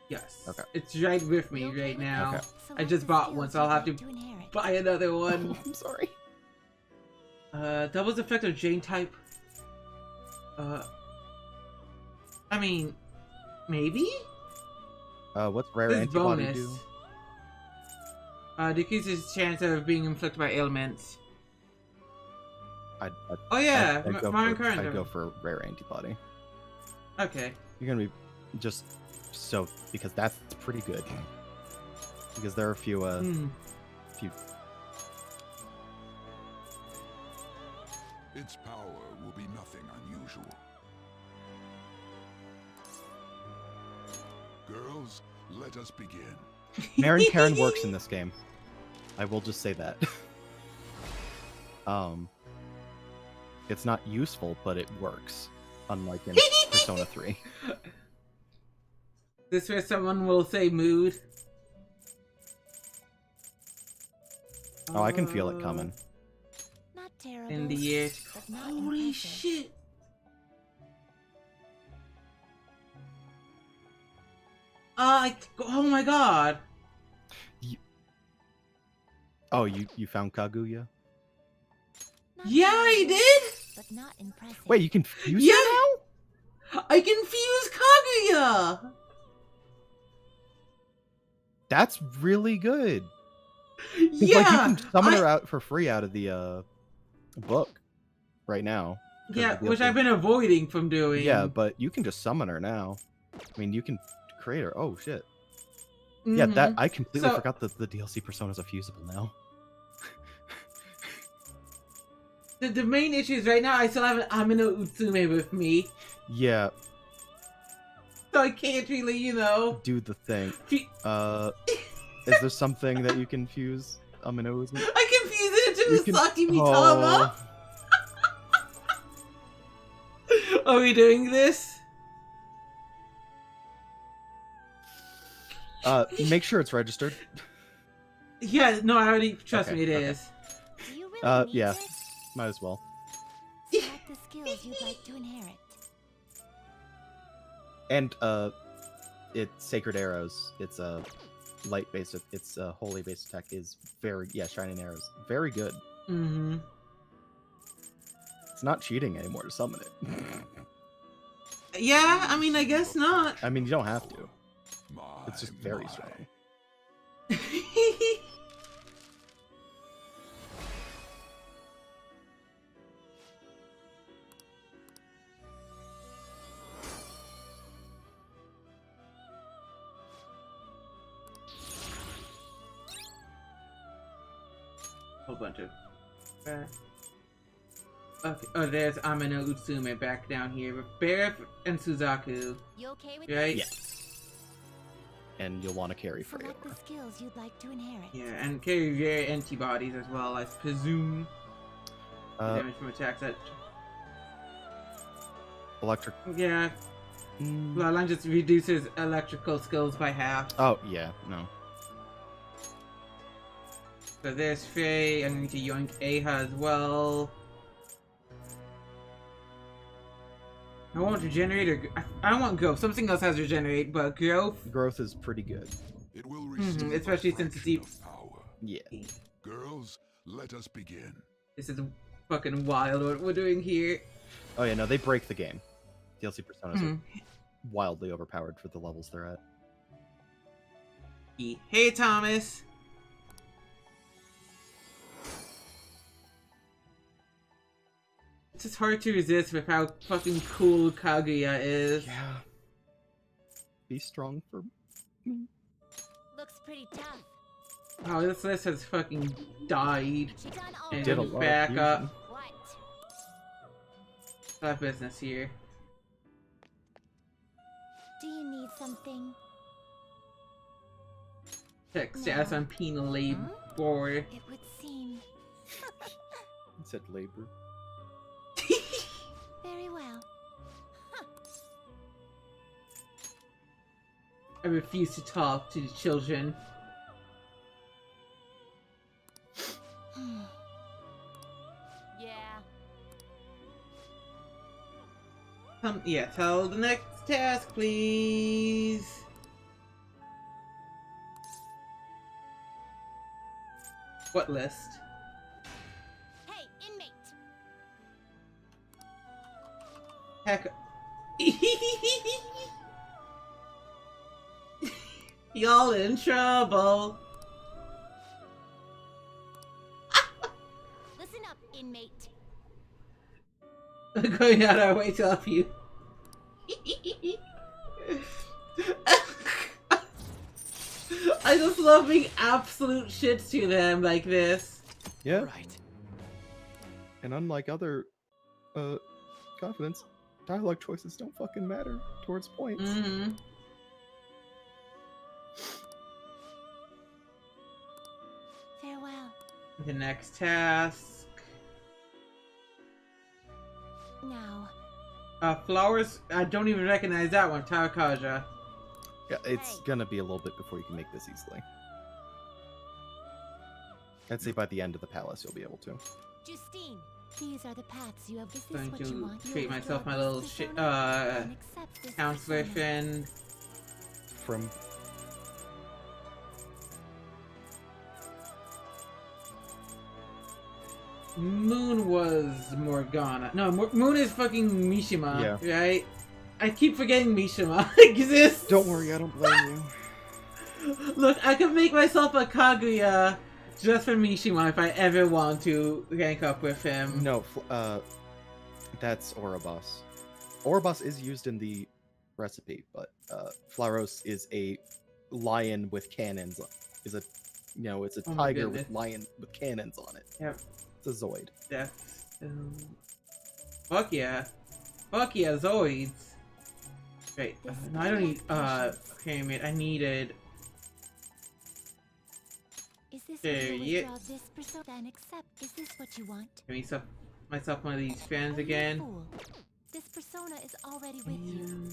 Yes. Okay. It's right with me right now. Okay. I just bought one, so I'll have to buy another one. I'm sorry. Doubles effect of Jane type. I mean, maybe? What's rare This antibody bonus. do? Decreases chance of being inflicted by ailments. Oh yeah, I'd go Marin for, Current. I'd go for rare antibody. Okay. You're gonna be just so because that's pretty good. Because there are a few few. Its power will be nothing unusual. Girls, let us begin. Marin Karen works in this game. I will just say that. It's not useful, but it works. Unlike in Persona 3. This where someone will say mood. Oh, I can feel it coming. Not terrible. In the air. but not Holy impressive. shit. Oh my god. Oh, you found Kaguya? Not Yeah, I terrible, did. But not impressive. Wait, you can fuse Yeah. her now? I can fuse Kaguya. That's really good. 'Cause, Yeah. like, you can summon her out for free out of the book right now. 'Cause Yeah, of the which update. I've been avoiding from doing. Yeah, but you can just summon her now. I mean, you can create her. Oh shit. Yeah, that I completely So- forgot that the DLC personas are fusible now. The main issue is right now I still have an Amino Utsume with me, Yeah, so I can't really, you know. do the thing. Fu- Is there something that you can fuse Amino with? I can fuse it into You can- Usagi Mitama. Are we doing this? Make sure it's registered. Yeah, no, I already trust Okay, me. It okay. is. Do you really need Yeah, this? might as well. Select the skills you'd like to inherit. And it's Sacred Arrows. It's a light based. It's a holy based attack. Is very Shining Arrows. Very good. Mm-hmm. It's not cheating anymore to summon it. Yeah, I mean, I guess not. I mean, you don't have to. It's just very strong. Whole bunch of. Okay. Oh, there's Amino Utsume back down here with Barith and Suzaku. You okay with Right? Yeah. and you'll want to carry Frey Select the over. skills you'd like to inherit. Yeah, and carry rare antibodies as well, I presume. Damage from attacks that. Electric. Yeah. Bloodline just reduces electrical skills by half. Oh, yeah, no. So there's Frey. I'm going to yoink Aha as well. I want regenerate or I don't want growth. Something else has regenerate, but growth. Growth is pretty good. It will receive especially since it's deep. Yeah. Girls, let us begin. This is fucking wild what we're doing here. Oh yeah, no, they break the game. DLC personas are wildly overpowered for the levels they're at. Hey, Thomas. It's just hard to resist with how fucking cool Kaguya is. Yeah. Be strong for me. Looks pretty tough. Oh, this list has fucking died. And Did a it's lot back of up. fusion. Got business here. Do you need something? Check status on penal labor. It would seem. It said labor. Very well. I refuse to talk to the children. Yeah. Yeah, tell the next task, please. What list? Hey, inmate. Heck. Y'all in trouble. Listen up, inmate. We're going out our way to help you. I just love being absolute shits to them like this. Yeah. Right. And unlike other confidence, dialogue choices don't fucking matter towards points. Farewell. The next task. Now. Flowers. I don't even recognize that one. Tarakaja. Yeah, it's gonna be a little bit before you can make this easily. I'd say by the end of the palace you'll be able to. Justine, these are the paths you have. Is this Going what you to want? treat myself my little counselor friend. From Moon was Morgana. No, Moon is fucking Mishima, right? I keep forgetting Mishima exists. Don't worry, I don't blame you. Look, I could make myself a Kaguya just for Mishima if I ever want to rank up with him. No, that's Ouroboros. Ouroboros is used in the recipe, but Flaros is a lion with cannons. It's a tiger with lion with cannons on it. Yep. It's a Zoid. Yeah. Fuck yeah. Fuck yeah, Zoids. Wait, no, I don't need, okay, mate, I needed... Is this there, yeah. this persona? Then accept. Is this what you want? Give me myself one of these fans again. Fool. This persona is already with you.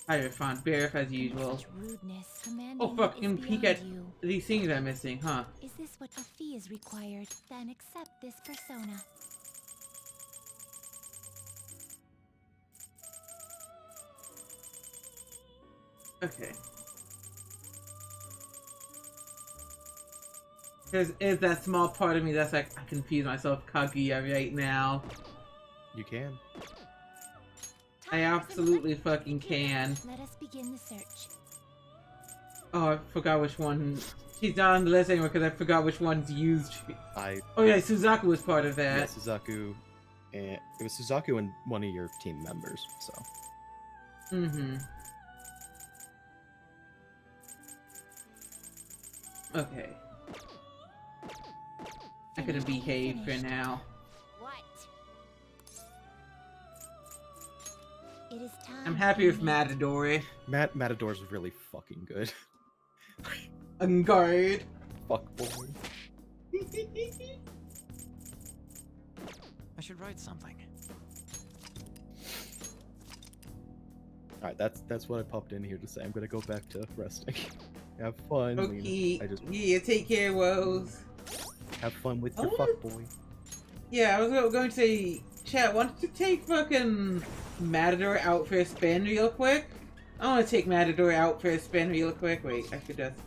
I found Barif as usual. Rudeness, Oh fuck, you can peek at these things I'm missing, huh? Is this what a fee is required? Then accept this persona. Okay. There's that small part of me that's like, I confuse myself Kaguya right now. You can. I absolutely fucking can. Let us begin the search. Oh, I forgot which one. She's not on the list anymore because I forgot which one's used. Oh yeah, Suzaku was part of that. Yeah, Suzaku, and it was Suzaku and one of your team members. So. Okay. I could have behaved for now. What? It is time. I'm happy with Matador. Matador's really fucking good. Guard. Fuck boy. I should write something. Alright, that's what I popped in here to say. I'm gonna go back to resting. Have fun. Okay. I just Yeah, take care, Woes. have fun with your fuckboy. Yeah, I was going to say, chat, why don't you take fucking Matador out for a spin real quick? I want to take Matador out for a spin real quick. Wait, I should just...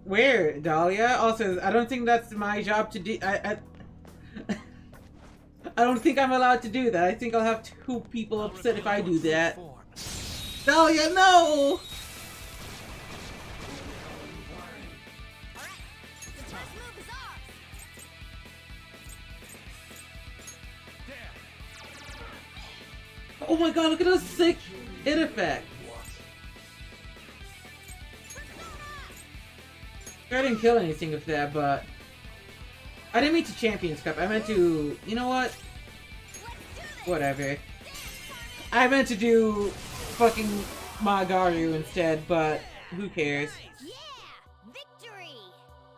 Where, Dahlia? Also, I don't think that's my job to do. I don't think I'm allowed to do that. I think I'll have 2 people upset if I do that. Dahlia, no! Oh my god, look at those sick hit effects. I didn't kill anything with that, but I didn't mean to Champions Cup. I meant to, you know what? Whatever. I meant to do fucking Magaru instead, but who cares?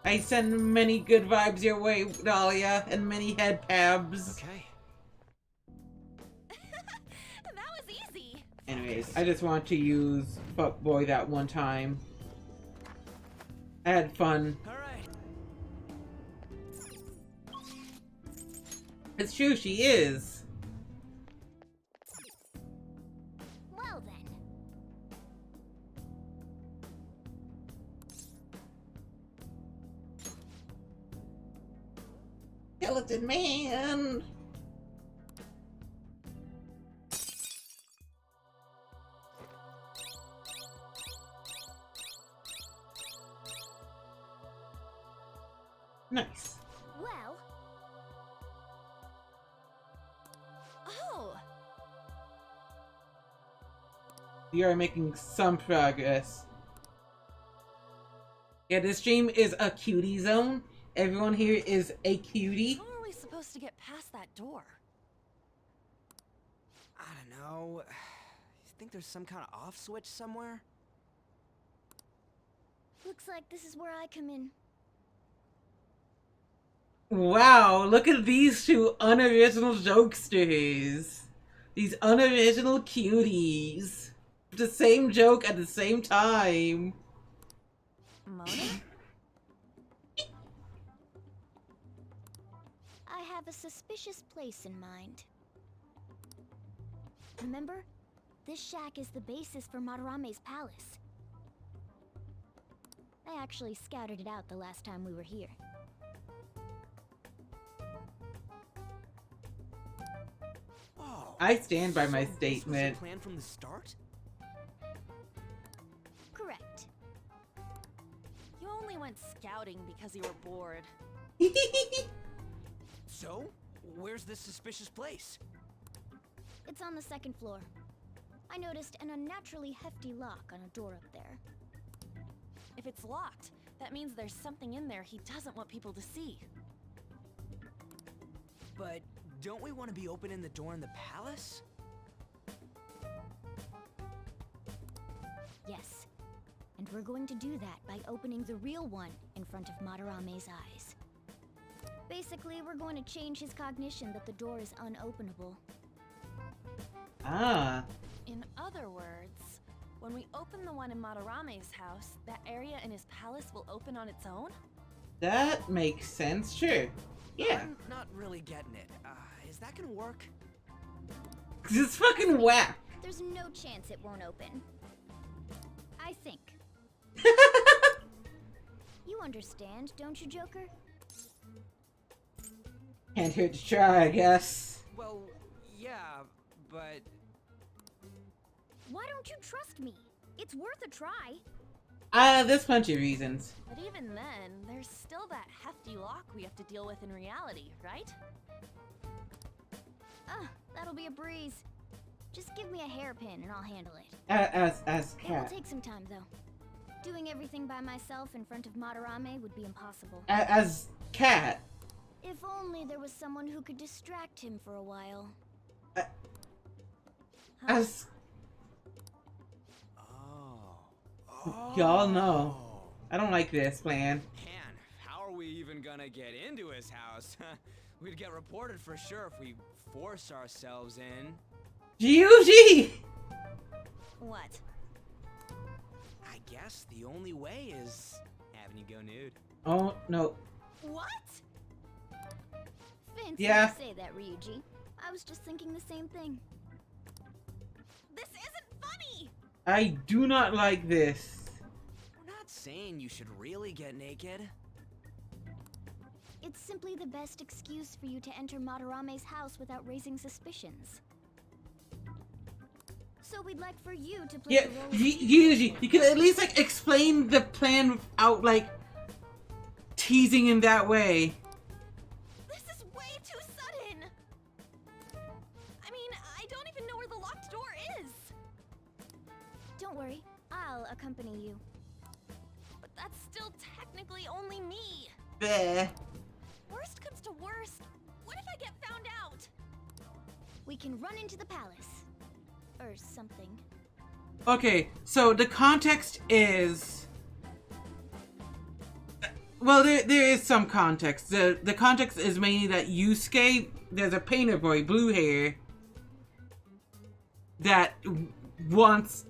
I send many good vibes your way, Dahlia, and many head pabs. Okay. That was easy. Anyways, I just want to use Fuckboy that one time. I had fun. It's true, she is. Well then. Skeleton Man. Nice. Well. Oh. We are making some progress. Yeah, this stream is a cutie zone. Everyone here is a cutie. How are we supposed to get past that door? I don't know. You think there's some kind of off switch somewhere? Looks like this is where I come in. Wow, look at these 2 unoriginal jokesters. These unoriginal cuties. The same joke at the same time. Mona? I have a suspicious place in mind. Remember? This shack is the basis for Madarame's palace. I actually scouted it out the last time we were here. Whoa. I stand by my So statement. This was a plan from the start? Correct. You only went scouting because you were bored. So, where's this suspicious place? It's on the 2nd floor. I noticed an unnaturally hefty lock on a door up there. If it's locked, that means there's something in there he doesn't want people to see. But don't we want to be opening the door in the palace? Yes. And we're going to do that by opening the real one in front of Madarame's eyes. Basically, we're going to change his cognition that the door is unopenable. Ah. In other words, when we open the one in Madarame's house, that area in his palace will open on its own? That makes sense, sure. Yeah. I'm not really getting it. Is that gonna work? It's fucking whack. There's no chance it won't open. I think. You understand, don't you, Joker? Can't hurt to try, I guess. Well, yeah, but... Why don't you trust me? It's worth a try. There's plenty of reasons. But even then, there's still that hefty lock we have to deal with in reality, right? That'll be a breeze. Just give me a hairpin and I'll handle it. As It will cat. take some time, though. Doing everything by myself in front of Madarame would be impossible. As Cat. If only there was someone who could distract him for a while. As y'all know, I don't like this plan. Man, how are we even gonna get into his house? We'd get reported for sure if we forced ourselves in. GUG! What? I guess the only way is having you go nude. Oh, no. What? Fancy Yeah. to say that, Ryuji. I was just thinking the same thing. This isn't funny! I do not like this. We're not saying you should really get naked. It's simply the best excuse for you to enter Madarame's house without raising suspicions. So we'd like for you to play Yeah, the role you can at least like explain the plan without like teasing in that way. This is way too sudden! I mean, I don't even know where the locked door is! Don't worry, I'll accompany you. But that's still technically only me! Bleh. Worst comes to worst, what if I get found out? We can run into the palace. Or something. Okay, so the context is... Well, there is some context. The context is mainly that Yusuke, there's a painter boy, blue hair, that wants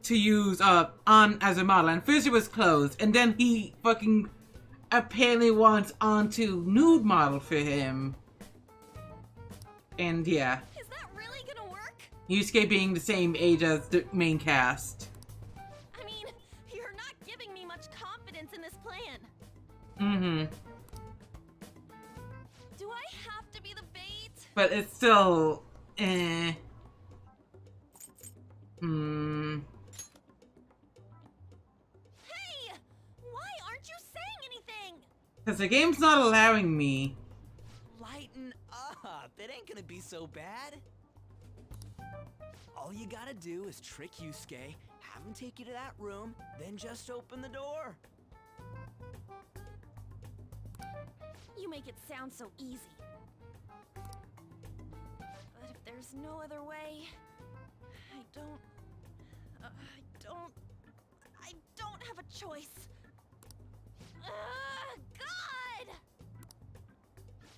to use on as a model. And first it was clothes, and then he fucking apparently wants on to nude model for him. And yeah. Is that really gonna work? Yusuke being the same age as the main cast. I mean, you're not giving me much confidence in this plan. Mm-hmm. Do I have to be the bait? But it's still... eh. Hmm... Hey! Why aren't you saying anything? Because the game's not allowing me. Lighten up. It ain't gonna be so bad. All you gotta do is trick Yusuke, have him take you to that room, then just open the door. You make it sound so easy. But if there's no other way, I don't have a choice. God!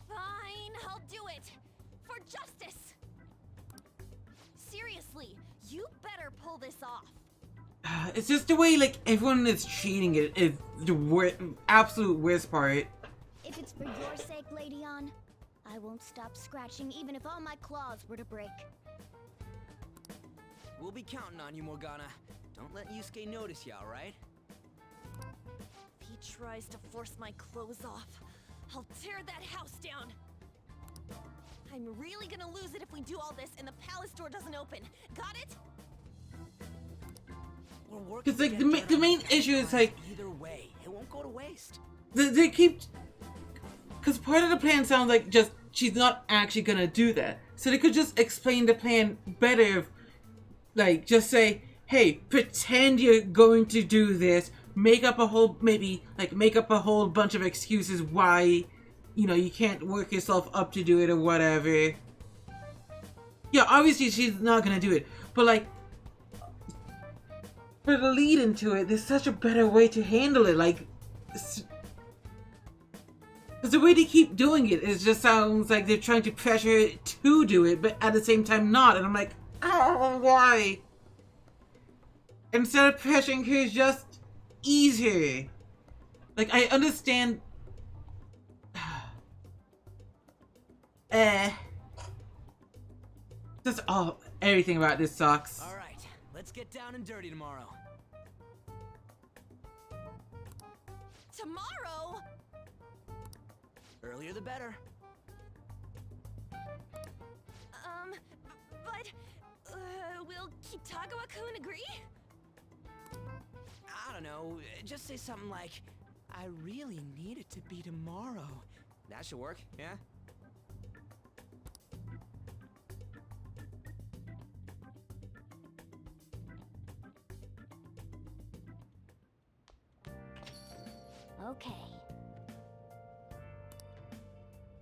Fine, I'll do it. For justice. Seriously, you better pull this off. It's just the way, like, everyone is treating it is the absolute worst part. If it's for your sake, Lady Ann, I won't stop scratching even if all my claws were to break. We'll be counting on you, Morgana. Don't let Yusuke notice you, alright? If he tries to force my clothes off, I'll tear that house down. I'm really gonna lose it if we do all this and the palace door doesn't open. Got it? Because, like, the main issue is, like... Either way, it won't go to waste. They keep... Because part of the plan sounds like just she's not actually gonna do that. So they could just explain the plan better. Like, just say, hey, pretend you're going to do this. Make up a whole, make up a whole bunch of excuses why, you know, you can't work yourself up to do it or whatever. Yeah, obviously she's not gonna do it. But, like, for the lead into it, there's such a better way to handle it. Like, because the way they keep doing it, it just sounds like they're trying to pressure it to do it, but at the same time not. And I'm like, oh, why? Instead of pressuring her, just ease her. Like, I understand. Just, everything about this sucks. Alright, let's get down and dirty tomorrow. Tomorrow? Earlier the better. Will Kitagawa-kun agree? I don't know, just say something like, I really need it to be tomorrow. That should work, yeah?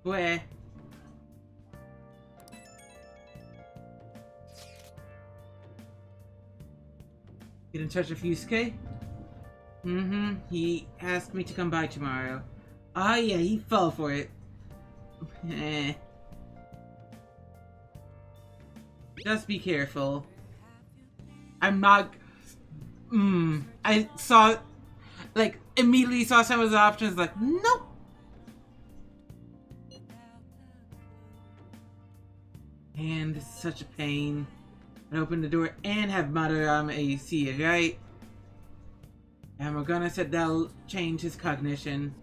Where? Get in touch with Yusuke? Mm-hmm. He asked me to come by tomorrow. Ah, yeah, he fell for it. Eh. Just be careful. I'm not... I saw... Like, immediately saw some of the options, like, nope! And it's such a pain. I open the door and have Madarame see it, right? And we're gonna say that'll change his cognition.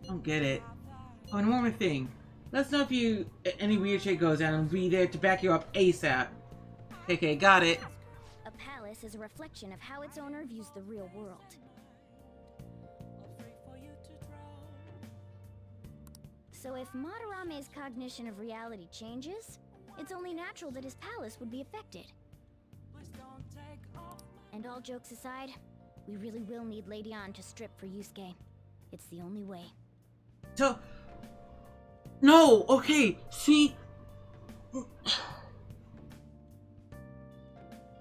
Don't get it. Oh, and one more thing. Let us know if any weird shit goes down and be there to back you up ASAP. Okay, got it. A palace is a reflection of how its owner views the real world. So if Madarame's cognition of reality changes, it's only natural that his palace would be affected. And all jokes aside, we really will need Lady Ann to strip for Yusuke. It's the only way. So... No! Okay, see...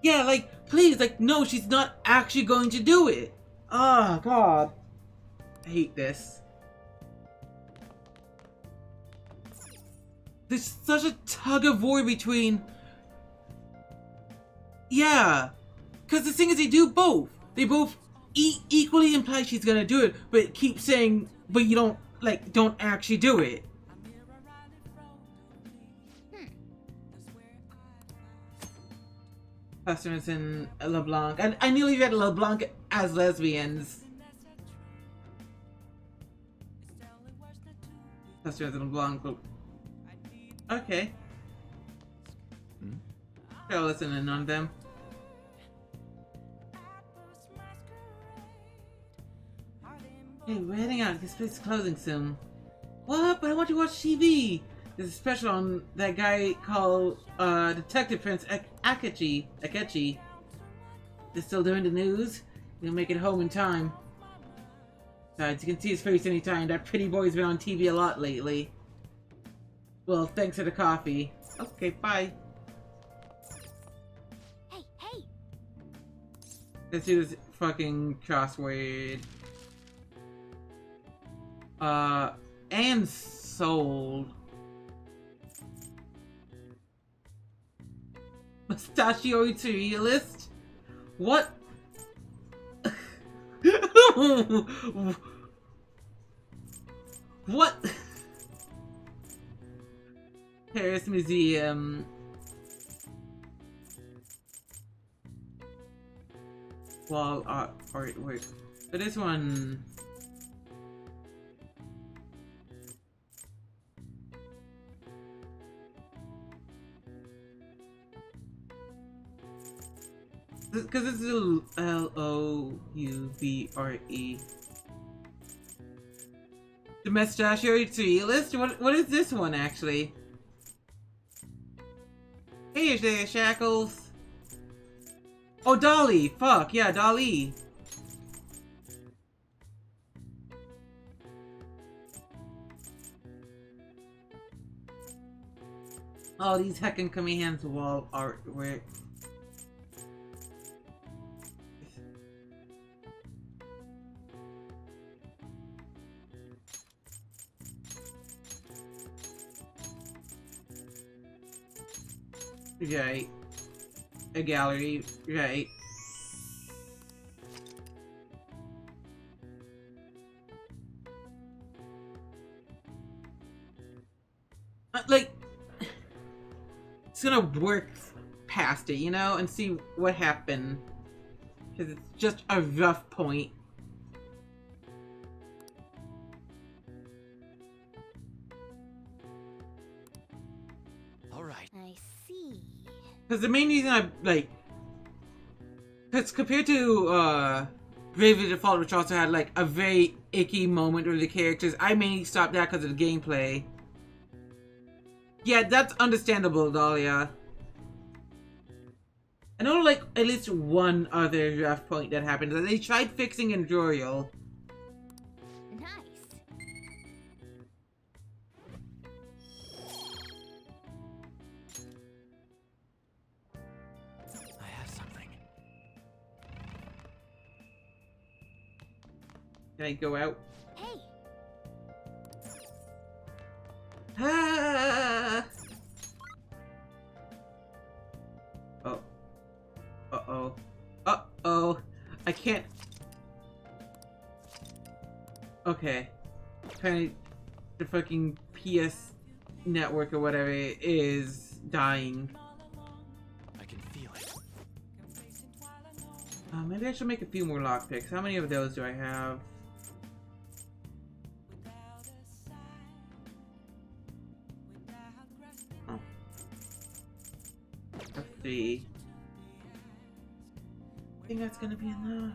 Yeah, like, please, like, no, she's not actually going to do it! Oh, God. I hate this. There's such a tug-of-war between... Yeah. Because the thing is, they do both. They both equally imply she's gonna do it, but keep saying, but you don't, like, don't actually do it. Customers in LeBlanc. I nearly read LeBlanc as lesbians. Customers in LeBlanc. Okay. I'll listen in on them. Hey, we're heading out. This place is closing soon. What? But I want to watch TV. There's a special on that guy called Detective Prince Akechi. They're still doing the news. He'll make it home in time. Besides, you can see his face anytime. That pretty boy's been on TV a lot lately. Well, thanks for the coffee. Okay, bye. Hey! Let's do this fucking crossword. And sold. Mustachio it's a realist? What? What? Paris Museum. Wall artwork. But this one... Because this is L-O-U-B-R-E. The Mustachio it's a realist? What is this one actually? Hey there, Shackles. Oh, Dolly! Fuck, yeah, Dolly! Oh, these heckin' commands wall artwork. Right. A gallery, right. Like, it's gonna work past it, you know, and see what happened. Because it's just a rough point. Alright. I see. Because the main reason I, like... Because compared to, Bravely Default, which also had, like, a very icky moment with the characters, I mainly stopped that because of the gameplay. Yeah, that's understandable, Dahlia. I know, like, at least one other rough point that happened that they tried fixing in Royal. Nice. Can I go out? Hey. Ah! Oh. Uh-oh. Uh-oh. I can't... Okay. Apparently the fucking PS network or whatever is dying. I can feel it. Maybe I should make a few more lockpicks. How many of those do I have? Oh. Let's see. I think that's gonna be enough.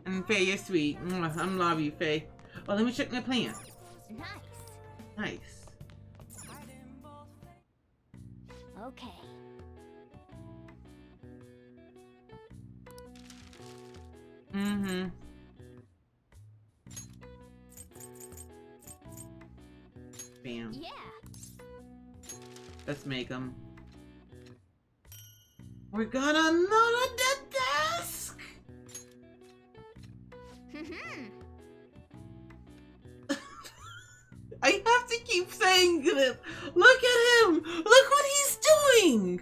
And Faye, you're sweet. I'm love you, Faye. Oh, let me check my plant. Nice. Nice. Okay. Mm-hmm. Bam. Yeah. Let's make them. We got another desk! I have to keep saying this. Look at him! Look what he's doing!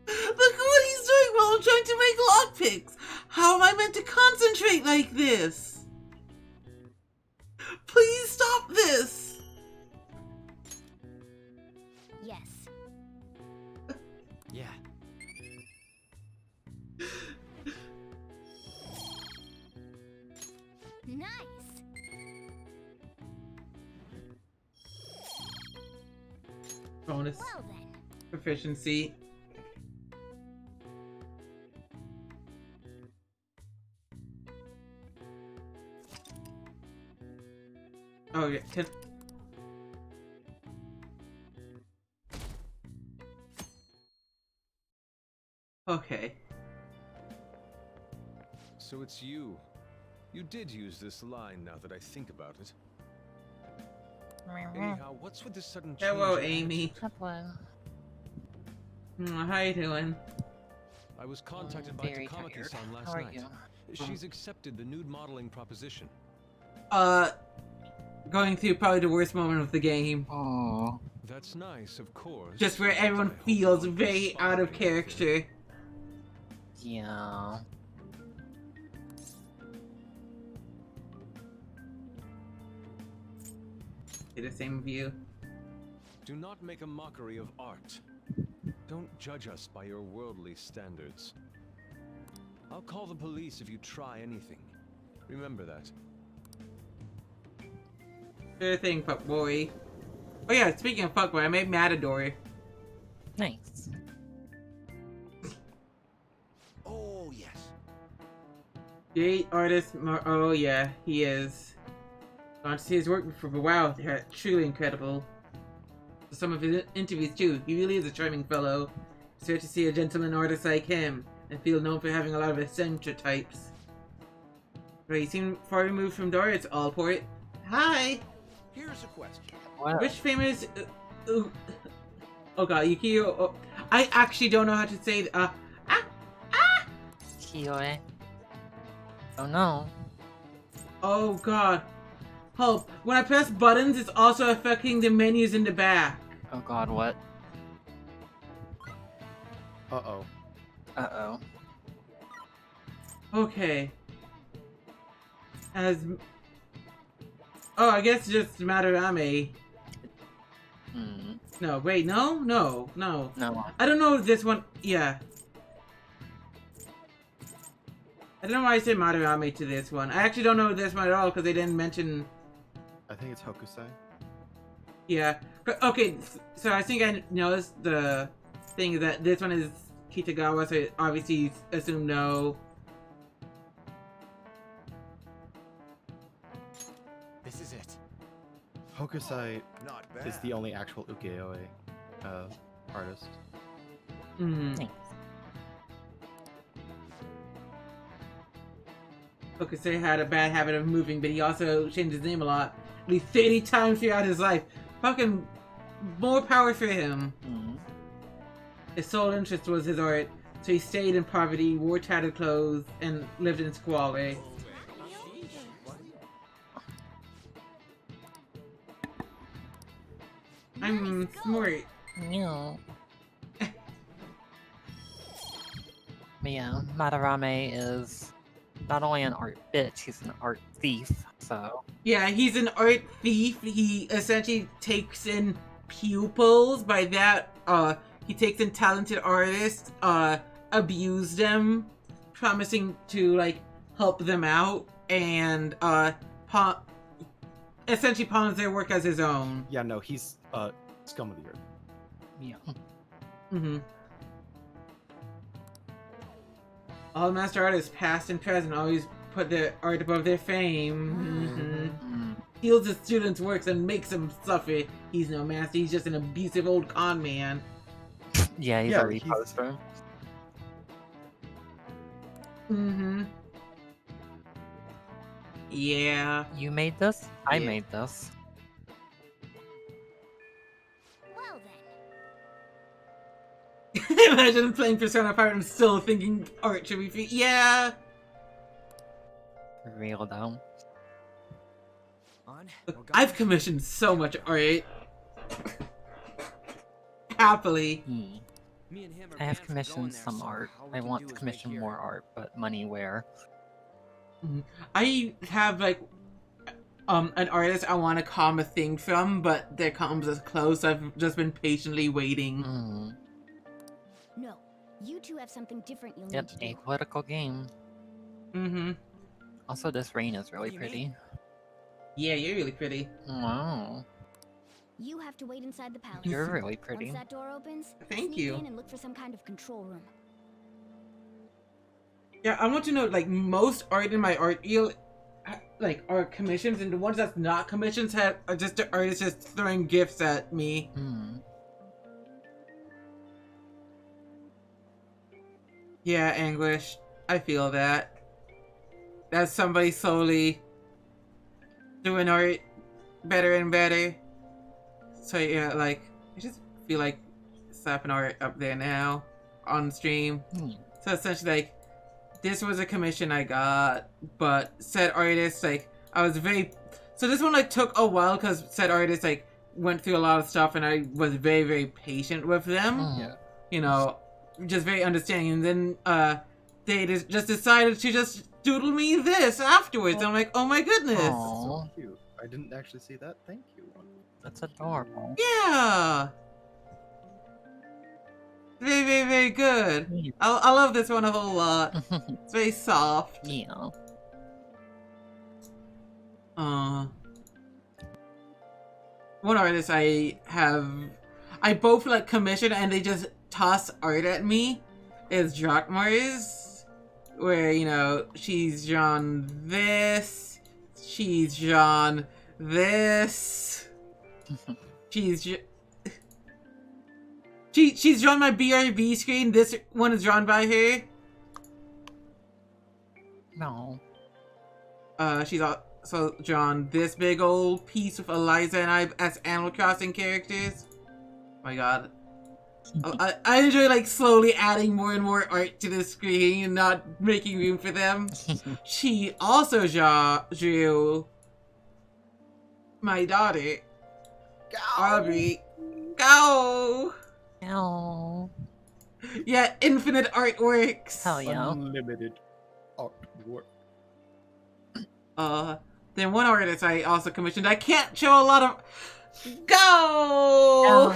Look at what he's doing while I'm trying to make lockpicks! How am I meant to concentrate like this? Please stop this! Yes. Yeah. Nice. Bonus. Well then. Proficiency. Oh yeah, can... Okay. So it's you. You did use this line now that I think about it. Anyhow, what's with this sudden change? Hello, Amy. Hello. How you doing? I was contacted by Very Takamaki-san tired. last How are night. you? She's accepted the nude modeling proposition. Going through probably the worst moment of the game. Oh. That's nice, of course. Just where everyone feels very out of character. Yeah. The same view. Do not make a mockery of art. Don't judge us by your worldly standards. I'll call the police if you try anything. Remember that. Sure thing, fuckboy. Oh yeah, speaking of fuckboy, I made Matador. Nice. Oh, yes. Great artist, oh yeah, he is. Gone to see his work for a while, they're truly incredible. Some of his interviews too, he really is a charming fellow. It's rare to see a gentleman artist like him, and feel known for having a lot of eccentric types. Right, you seem far removed from Dora, it's Allport. Hi! Here's a question. Wow. Which famous... oh god, Yukio... Oh, I actually don't know how to say... Kiyoe. Oh no. Oh god. Help. When I press buttons, it's also affecting the menus in the back. Oh god, what? Uh-oh. Uh-oh. Okay. As... Oh, I guess just Madarame. Hmm. No, wait, no? No. No. I don't know if this one... Yeah. I don't know why I said Madarame to this one. I actually don't know this one at all, because they didn't mention... I think it's Hokusai. Yeah. But, okay, so I think I noticed the thing is that this one is Kitagawa, so obviously you assume no. This is it. Hokusai Not is bad. the only actual ukiyo-e artist. Mm. Hokusai had a bad habit of moving, but he also changed his name a lot. At least 30 times throughout his life. Fucking more power for him. Hmm. His sole interest was his art. So he stayed in poverty, wore tattered clothes, and lived in squalor. I'm smart. Yeah. But yeah, Madarame is not only an art bitch, he's an art thief, so... Yeah, he's an art thief. He essentially takes in pupils. By that, he takes in talented artists, abuse them, promising to, like, help them out, and, essentially pawns their work as his own. Yeah, no, he's, scum of the earth. Yeah. Mm-hmm. All master artists, past and present, always put their art above their fame. Mm-hmm. Steals his students' works and makes them suffer. He's no master, he's just an abusive old con man. Yeah, he's a reposter. Mm-hmm. Yeah. You made this? I made this. Well then. Imagine playing Persona 5 and still thinking art should be free. Yeah. Real though. Look, I've commissioned so much art. Happily. I have commissioned some art. I want to commission more art, but money where? I have like an artist I want to calm a thing from, but their comms is closed, so I've just been patiently waiting. No, you two have something different you'll Yep, need to do. a political game. Mm-hmm. Also, this rain is really pretty. Yeah, you're really pretty. Wow. You have to wait inside the palace. You're really pretty. Once that door opens, Thank sneak you. in and look for some kind of control room. Yeah, I want to know, like, most art in my art reel, like, are commissions, and the ones that's not commissions are just the artist just throwing gifts at me. Yeah, Anguish. I feel that. That's somebody slowly doing art better and better. So yeah, like, I just feel like slapping art up there now on stream. So essentially, like, this was a commission I got, but said artist, like, I was very... So this one, like, took a while because said artist, like, went through a lot of stuff and I was very, very patient with them. Yeah. You know, just very understanding. And then, they just decided to just doodle me this afterwards. I'm like, oh my goodness. That's so cute. I didn't actually see that. Thank you. That's adorable. Yeah. Very, very, very good. I love this one a whole lot. It's very soft. Yeah. One artist I both like commission and they just toss art at me is Drakmars, where, you know, she's drawn this, she's drawn this, she's drawn my BRB screen. This one is drawn by her. No. She's also drawn this big old piece with Eliza and I as Animal Crossing characters. Oh my god. I enjoy, like, slowly adding more and more art to the screen and not making room for them. She also drew my daughter, Aubrey. Go! No. Yeah, infinite artworks. Hell yeah. Unlimited artwork. Then one artist I also commissioned. I can't show a lot of... Go!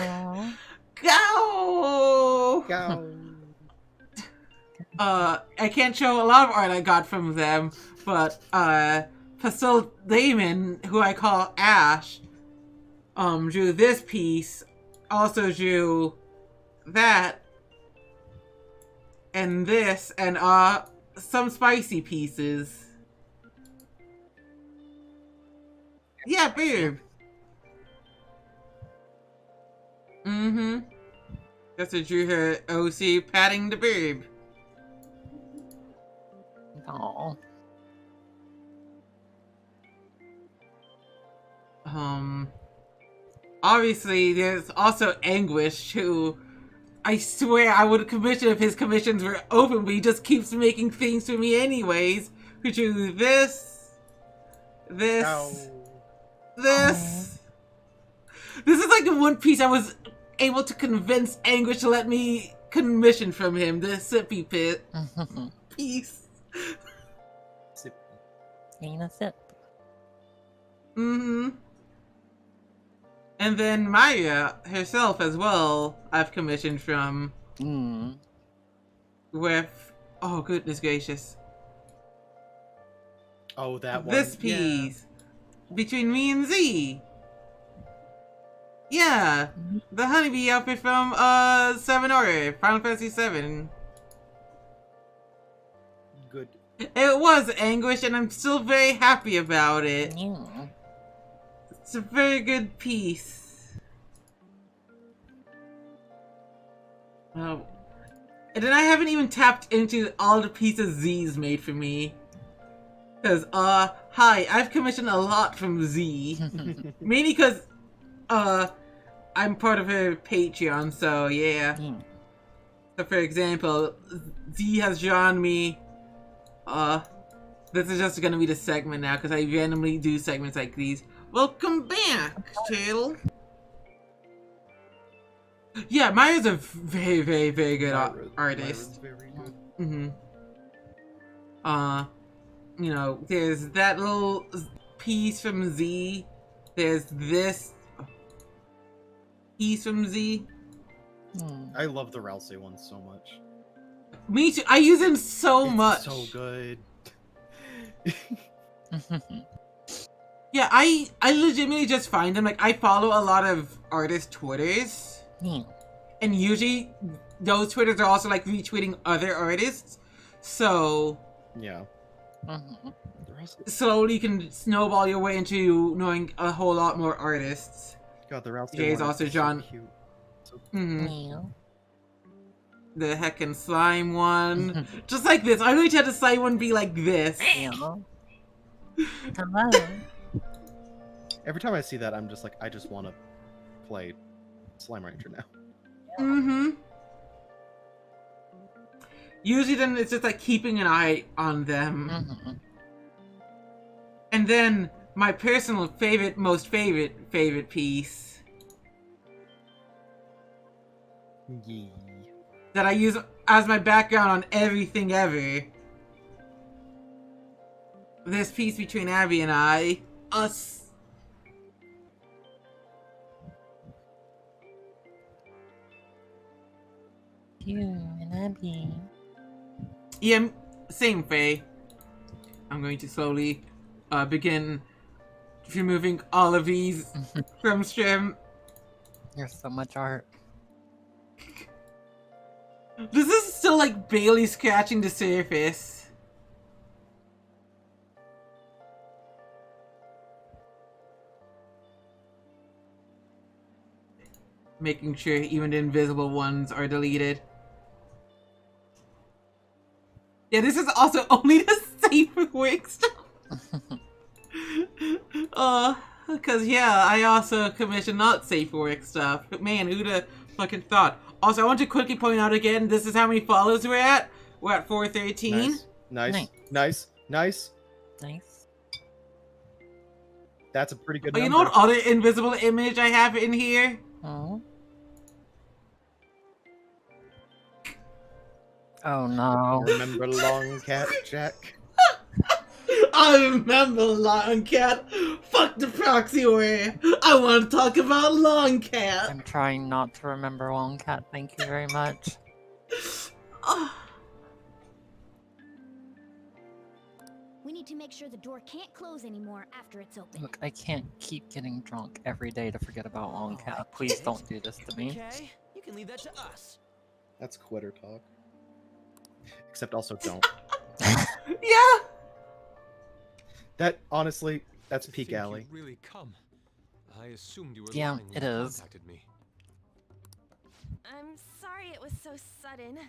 Go! Go! I can't show a lot of art I got from them, but, Pastel Damon, who I call Ash, drew this piece, also drew that, and this, and, some spicy pieces. Yeah, boob. Mm-hmm. Just drew her OC patting the boob. Aww. Obviously, there's also Anguish, who I swear I would commission if his commissions were open, but he just keeps making things for me anyways. Could you do this? This? This? This is like the one piece I was able to convince Anguish to let me commission from him. The sippy pit piece. Ain't a sip. Mm-hmm. And then Maya herself as well, I've commissioned from. With, oh goodness gracious. Oh, that one. This piece. Between me and Z. Yeah. The honeybee outfit from, 7 Order, Final Fantasy 7. Good. It was Anguish, and I'm still very happy about it. It's a very good piece. Oh. And then I haven't even tapped into all the pieces Z's made for me. Because, hi, I've commissioned a lot from Z. Mainly because, I'm part of her Patreon, so yeah. So for example, Z has drawn me, this is just gonna be the segment now, because I randomly do segments like these. Welcome back, channel. Yeah, Maya's a very, very, very good artist. Very good. You know, there's that little piece from Z. There's this piece from Z. I love the Rousey one so much. Me too. I use him so much. So good. Yeah, I legitimately just find them. Like, I follow a lot of artist Twitters. And usually those Twitters are also like retweeting other artists. So yeah. Slowly you can snowball your way into knowing a whole lot more artists. God, the Rousey Jay's one also is John. so cute. So The heckin' slime one. Just like this. I'm going to have the slime one be like this. Hello. Every time I see that, I'm just like, I just want to play Slime Ranger now. Usually then it's just like keeping an eye on them. And then my personal favorite, most favorite piece that I use as my background on everything ever. This piece between Abby and I. Us. You and Abby. Yeah, same Faye. I'm going to slowly begin removing all of these from stream. There's so much art. This is still like barely scratching the surface. Making sure even the invisible ones are deleted. Yeah, this is also only the safe work stuff. Because yeah, I also commissioned not safe work stuff. But man, who'd have fucking thought? Also, I want to quickly point out again, this is how many followers we're at. We're at 413. Nice. That's a pretty good number. You know what other invisible image I have in here? Oh no. Remember Long Cat, Jack? I remember Long Cat. Fuck the proxy war. I want to talk about Long Cat. I'm trying not to remember Long Cat, thank you very much. We need to make sure the door can't close anymore after it's open. Look, I can't keep getting drunk every day to forget about Long Cat. Please don't do this to me. Okay, you can leave that to us. That's quitter talk. Except also don't. Yeah. That honestly, that's peak alley. Really come. I assumed you were Yeah, lying when it you is. contacted me. I'm sorry it was so sudden.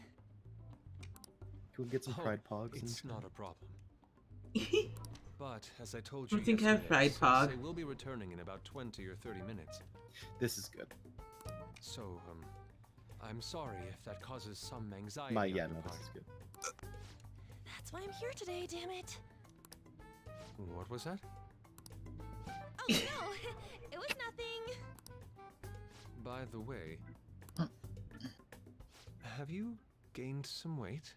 Can we get some pride pogs? It's not a problem. But as I told I you, think I have yesterday, pride pog. Sensei will be returning in about 20 or 30 minutes. This is good. So, I'm sorry if that causes some anxiety. Yeah, on no, your this part. is good. That's why I'm here today, damn it. What was that? Oh, no, it was nothing. By the way, have you gained some weight?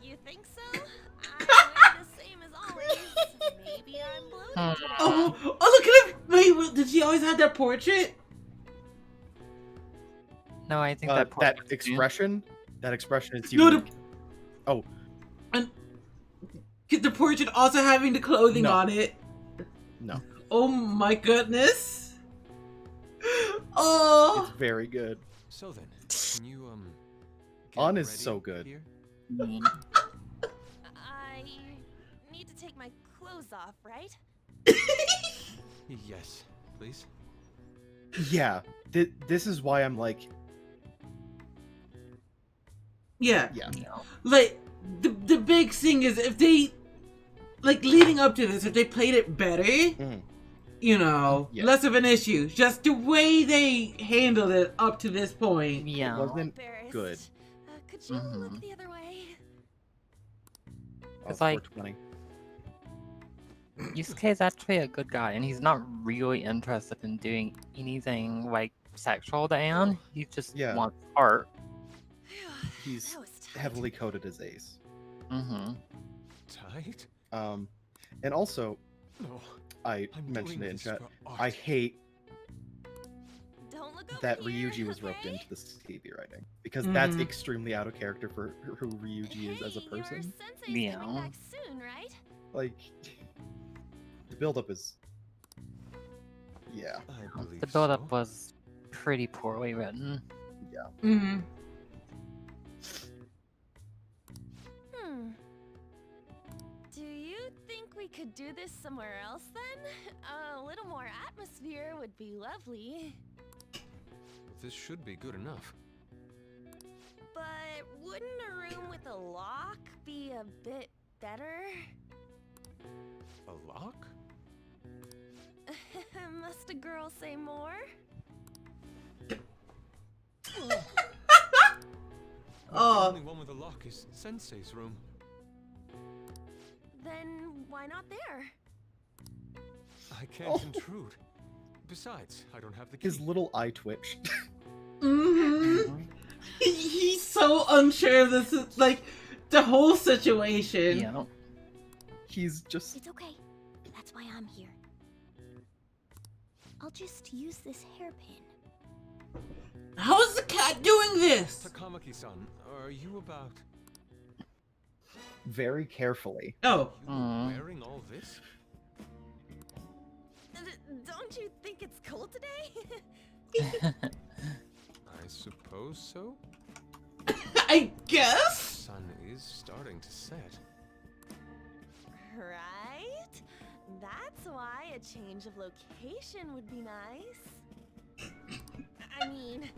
You think so? I weigh the same as always. Maybe I'm bloated today. Oh, look at him! Wait, did she always have that portrait? No, I think that expression is No, unique. Oh, and the portrait also having the clothing on it. No. Oh my goodness. Oh. It's very good. So then, can you On is so good. here? I need to take my clothes off, right? Yes, please. Yeah, this is why I'm like. Yeah. Yeah. Like the big thing is if they like leading up to this, if they played it better, you know, less of an issue. Just the way they handled it up to this point. It wasn't good. Could you look the other way? It's like 420. Yusuke is actually a good guy, and he's not really interested in doing anything like sexual to Anne. He just wants art. He's heavily coded as Ace. Tight? And also, No, I I'm mentioned doing it in this chat. for art. I hate Don't look that Ryuji was roped into the skeevy writing because that's extremely out of character for who Ryuji is as a person. Sensei's coming back soon, right? Like, the buildup is, yeah. The build-up was pretty poorly written. Yeah. Do you think we could do this somewhere else then? A little more atmosphere would be lovely. This should be good enough. But wouldn't a room with a lock be a bit better? A lock? Must a girl say more? The only one with a lock is Sensei's room. Then why not there? I can't intrude. Besides, I don't have the key. His little eye twitch. He's so unsure of this, like, the whole situation. Yeah. He's just. It's okay. That's why I'm here. I'll just use this hairpin. How is the cat doing this? Takamaki-san, are you about... Very carefully. Oh. Wearing all this? Don't you think it's cold today? I suppose so. I guess? The sun is starting to set. Right? That's why a change of location would be nice. I mean,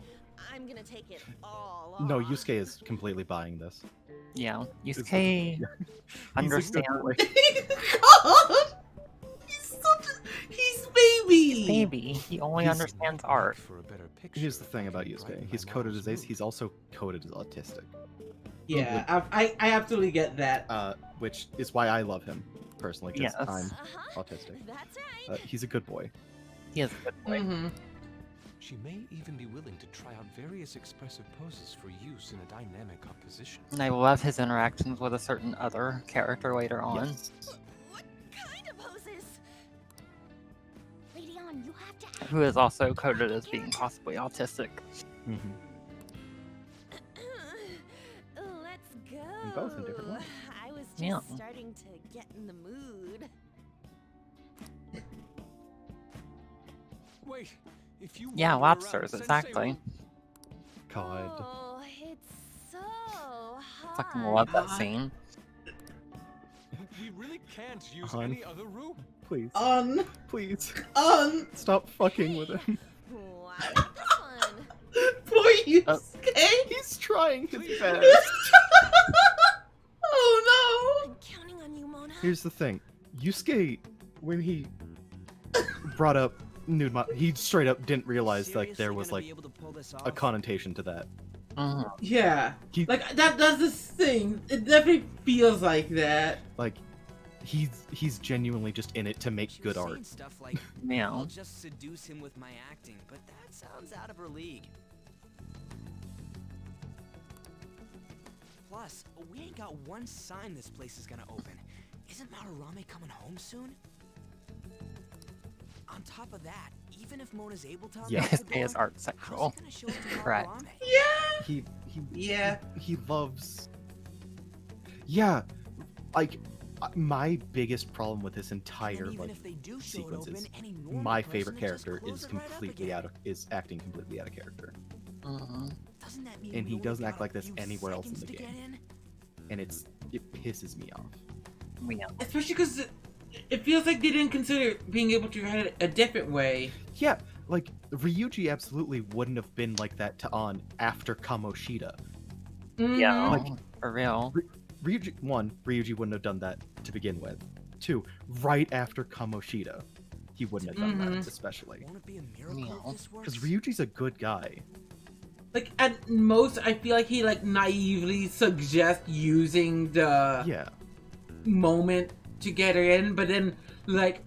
I'm gonna take it all off. No, Yusuke is completely buying this. Yeah, Yusuke understands. God! He's baby! Baby, he only understands art. Here's the thing about Yusuke. He's coded as Ace, he's also coded as autistic. Yeah, I absolutely get that. Which is why I love him, personally, because Yes. I'm autistic. That's right. He's a good boy. He is a good boy. She may even be willing to try out various expressive poses for use in a dynamic composition. And I love his interactions with a certain other character later on. Yes. What kind of poses? Radeon, you have to. Who is also coded as being possibly autistic. Let's go. And both in different ways. I was just Yeah. starting to get in the mood. Wait, if you Yeah, wander around lobsters, Sensei exactly. room- God. Oh, it's so hot. Fucking love that scene. We really can't use Hun. any other room. Please. Please. Stop fucking with him. Why not this one? Poor Yusuke. He's trying his best. Oh I'm counting on you, Mona. Here's the thing. Yusuke, when he brought up nude he straight up didn't realize like there Seriously was gonna like be able to pull this a off? connotation to that. Yeah. He- Like, that does this thing. It definitely feels like that. Like, he's genuinely just in it to make good art. Stuff like, Yeah. I'll just seduce him with my acting, but that sounds out of her league. Plus, we ain't got one sign this place is gonna open. Isn't Madarame coming home soon? On top of that, even if Mona's able to Yeah, unlock his the pay is door, art sexual. how's he gonna show it to Correct. Madarame? He loves. Yeah, like my biggest problem with this entire even like if they do show it sequence open, is any normal my person favorite would just character close is it right up completely again. out of is acting completely out of character, Doesn't that mean and we he only doesn't got act a like this few anywhere else in seconds the to get game, in? and it pisses me off. Yeah. Especially because it feels like they didn't consider being able to write it a different way. Yeah, like Ryuji absolutely wouldn't have been like that to An after Kamoshida. Yeah, Like, for real. Ryuji wouldn't have done that to begin with. 2, right after Kamoshida, he wouldn't have done that, especially. Won't it be a miracle if this works? Because Ryuji's a good guy. Like, at most, I feel like he, like, naively suggests using the moment to get her in, but then, like,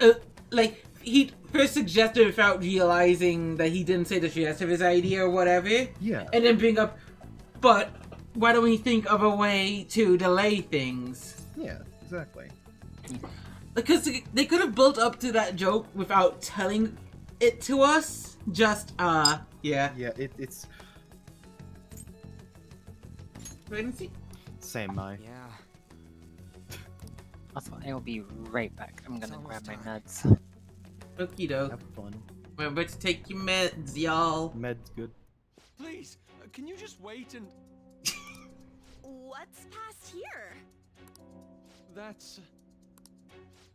he first suggested without realizing that he didn't say the rest of his idea or whatever. Yeah. And then bring up, but why don't we think of a way to delay things? Yeah, exactly. Because they could have built up to that joke without telling it to us. Just, yeah. Yeah, it's... Wait and see. Same, Mai. Yeah. Also, I will be right back. I'm gonna grab my meds. Okie doke. Have fun. Remember to take your meds, y'all. Med's good. Please, can you just wait and... What's past here? That's...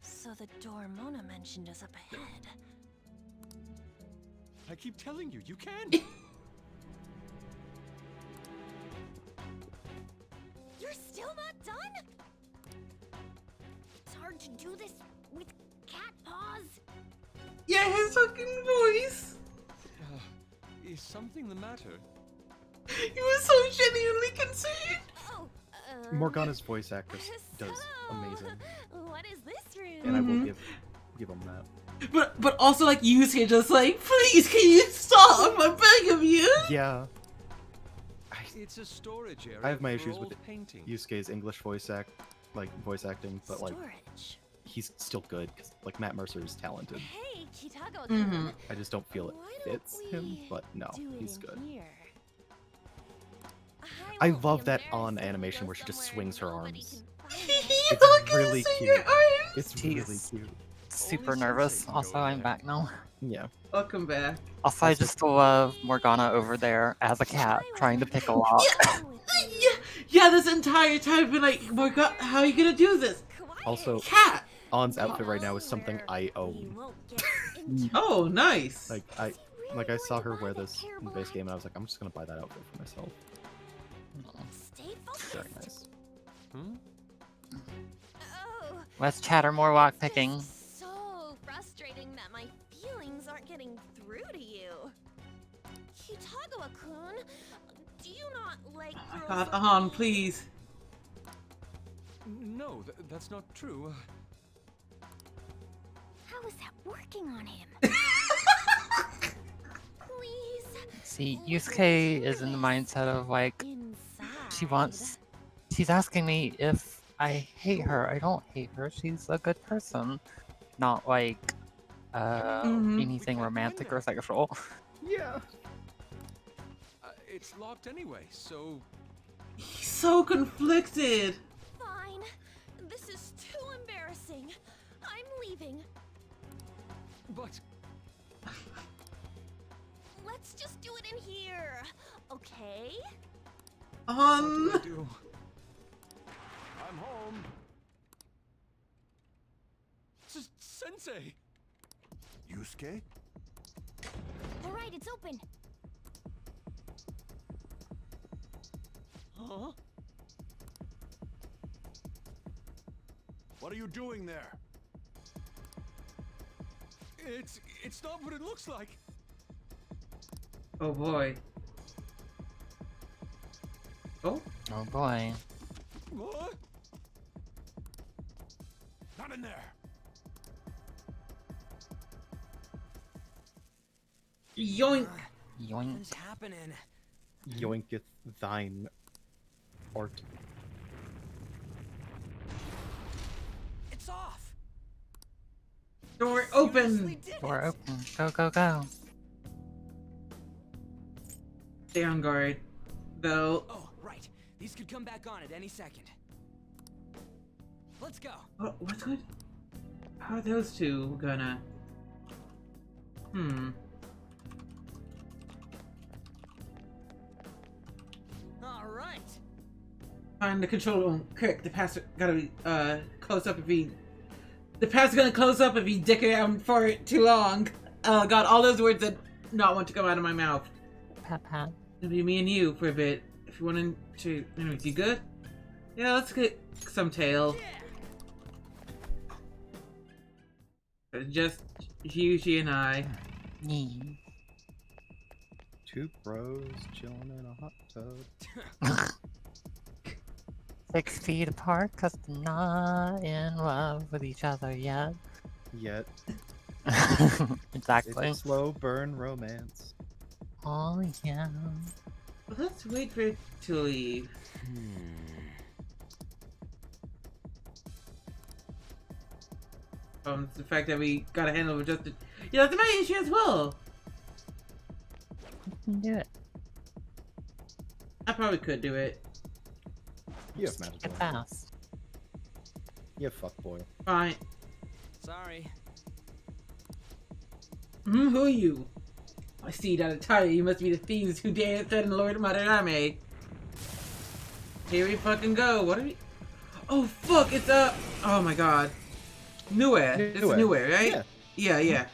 So the door Mona mentioned is up ahead. I keep telling you, you can. You're still not done? It's hard to do this with cat paws. Yeah, his fucking voice. Is something the matter? He was so genuinely concerned. Oh, Morgana's voice actress does amazing, what is this room? and I will give him that. But also, like, Yusuke just like, please, can you stop? I beg of you. Yeah. It's a storage area. I have my for issues with old paintings. Yusuke's English voice acting, but like he's still good because like Matt Mercer is talented. Hey, Kitago. I just don't feel it fits him, but no, he's good. I love that on animation where she just swings her arms. It's really cute. It's really cute. Super nervous. Also, I'm back now. Yeah. Welcome back. Also, I just love Morgana over there as a cat trying to pick a lock. Yeah, this entire time I've been like, oh my god, how are you gonna do this? Also, Cat. On's outfit right now is something I own. Oh, nice. Like I saw her wear this in the base game, and I was like, I'm just gonna buy that outfit for myself. Very nice. Let's chatter more lock picking. So frustrating that my feelings aren't getting through to you. Kitagawa-kun, do you not like girls? God, please. No, that's not true. How is that working on him? Please. See, Yusuke is in the mindset of like, she's asking me if I hate her. I don't hate her. She's a good person. Not like, anything romantic or sexual. Yeah. It's locked anyway, so... He's so conflicted. Fine. This is too embarrassing. I'm leaving. But... Let's just do it in here, okay? What do I do? I'm home. Sensei! Yusuke? All right, it's open. Huh? What are you doing there? It's not what it looks like. Oh boy. Oh? Oh boy. What? Not in there. Yoink! Yoink. What's happening? Yoinketh thine art. It's off. Door open! Door open. Go, go, go. Stay on guard. Though. Oh, right. These could come back on at any second. Let's go. What's good? How are those two gonna? All right. Find the control room. Quick, the pass gotta be close up if he. The pass is gonna close up if he dick around for it too long. Oh god, all those words that not want to come out of my mouth. Pat pat. It'll be me and you for a bit. If you want to. Anyways, you good? Yeah, let's get some tail. Just Hughie and I. Two bros chilling in a hot tub. 6 feet apart, cause they're not in love with each other yet. Yet. Exactly. It's a slow burn romance. Oh yeah. Let's wait for it to leave. The fact that we gotta handle with just yeah, that's my issue as well. You can do it. I probably could do it. You have magic. Get fast. You fuckboy. Fine. Sorry. Who are you? I see that attire. You must be the thieves who dared threaten Lord Madarame. Here we fucking go. What are we? Oh fuck! It's oh my god. Newhere. It's Newhere, right? Yeah. Yeah.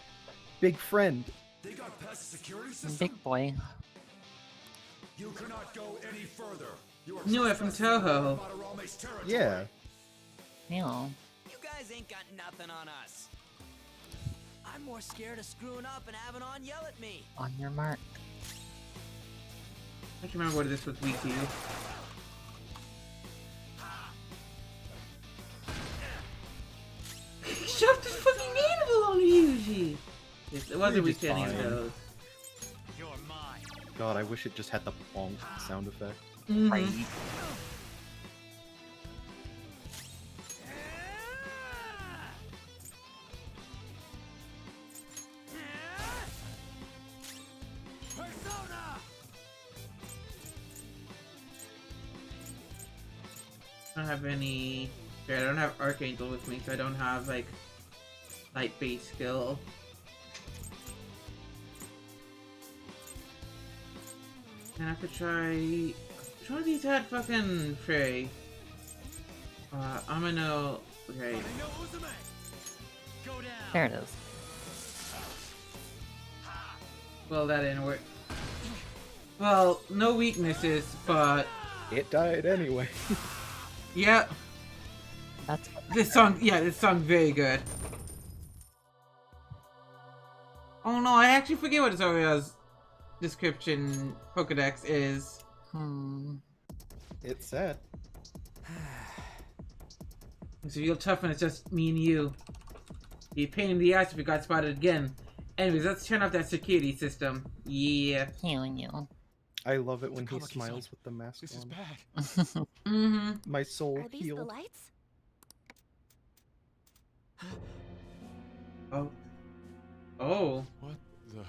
Big friend. They got past the security system. Big boy. You cannot go any further. You are Newhere from Toho. Madarame's territory. Yeah. Yeah. You guys ain't got nothing on us. I'm more scared of screwing up and having On yell at me. On your mark. I can remember what this was weak to you. Shoved this fucking animal on Yuji! Yes, it wasn't weak to any of those. You're mine. God, I wish it just had the bonk sound effect. Right. I don't have any. I don't have Archangel with me, so I don't have like light base skill. And I could try. Which one of these had fucking Frey? I'm gonna know. Okay. There it is. Well, that didn't work. Well, no weaknesses, but it died anyway. Yeah. That's this song. Yeah, this song very good. Oh no, I actually forget what Zoria's description Pokedex is. It's sad. It's real tough when it's just me and you. Be a pain in the ass if we got spotted again. Anyways, let's turn off that security system. Yeah. I love it when he smiles with the mask This is on. bad. My soul Are these healed. the lights? Oh. Oh. What the?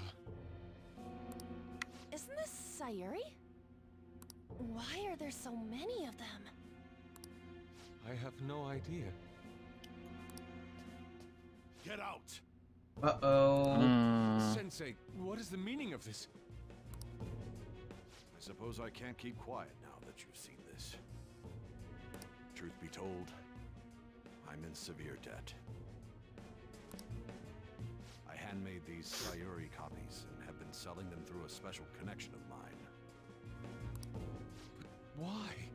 Isn't this Sayuri? Why are there so many of them? I have no idea. Get out. Uh-oh. Sensei, what is the meaning of this? I suppose I can't keep quiet now that you've seen this. Truth be told, I'm in severe debt. I handmade these Sayuri copies and have been selling them through a special connection of mine. But why?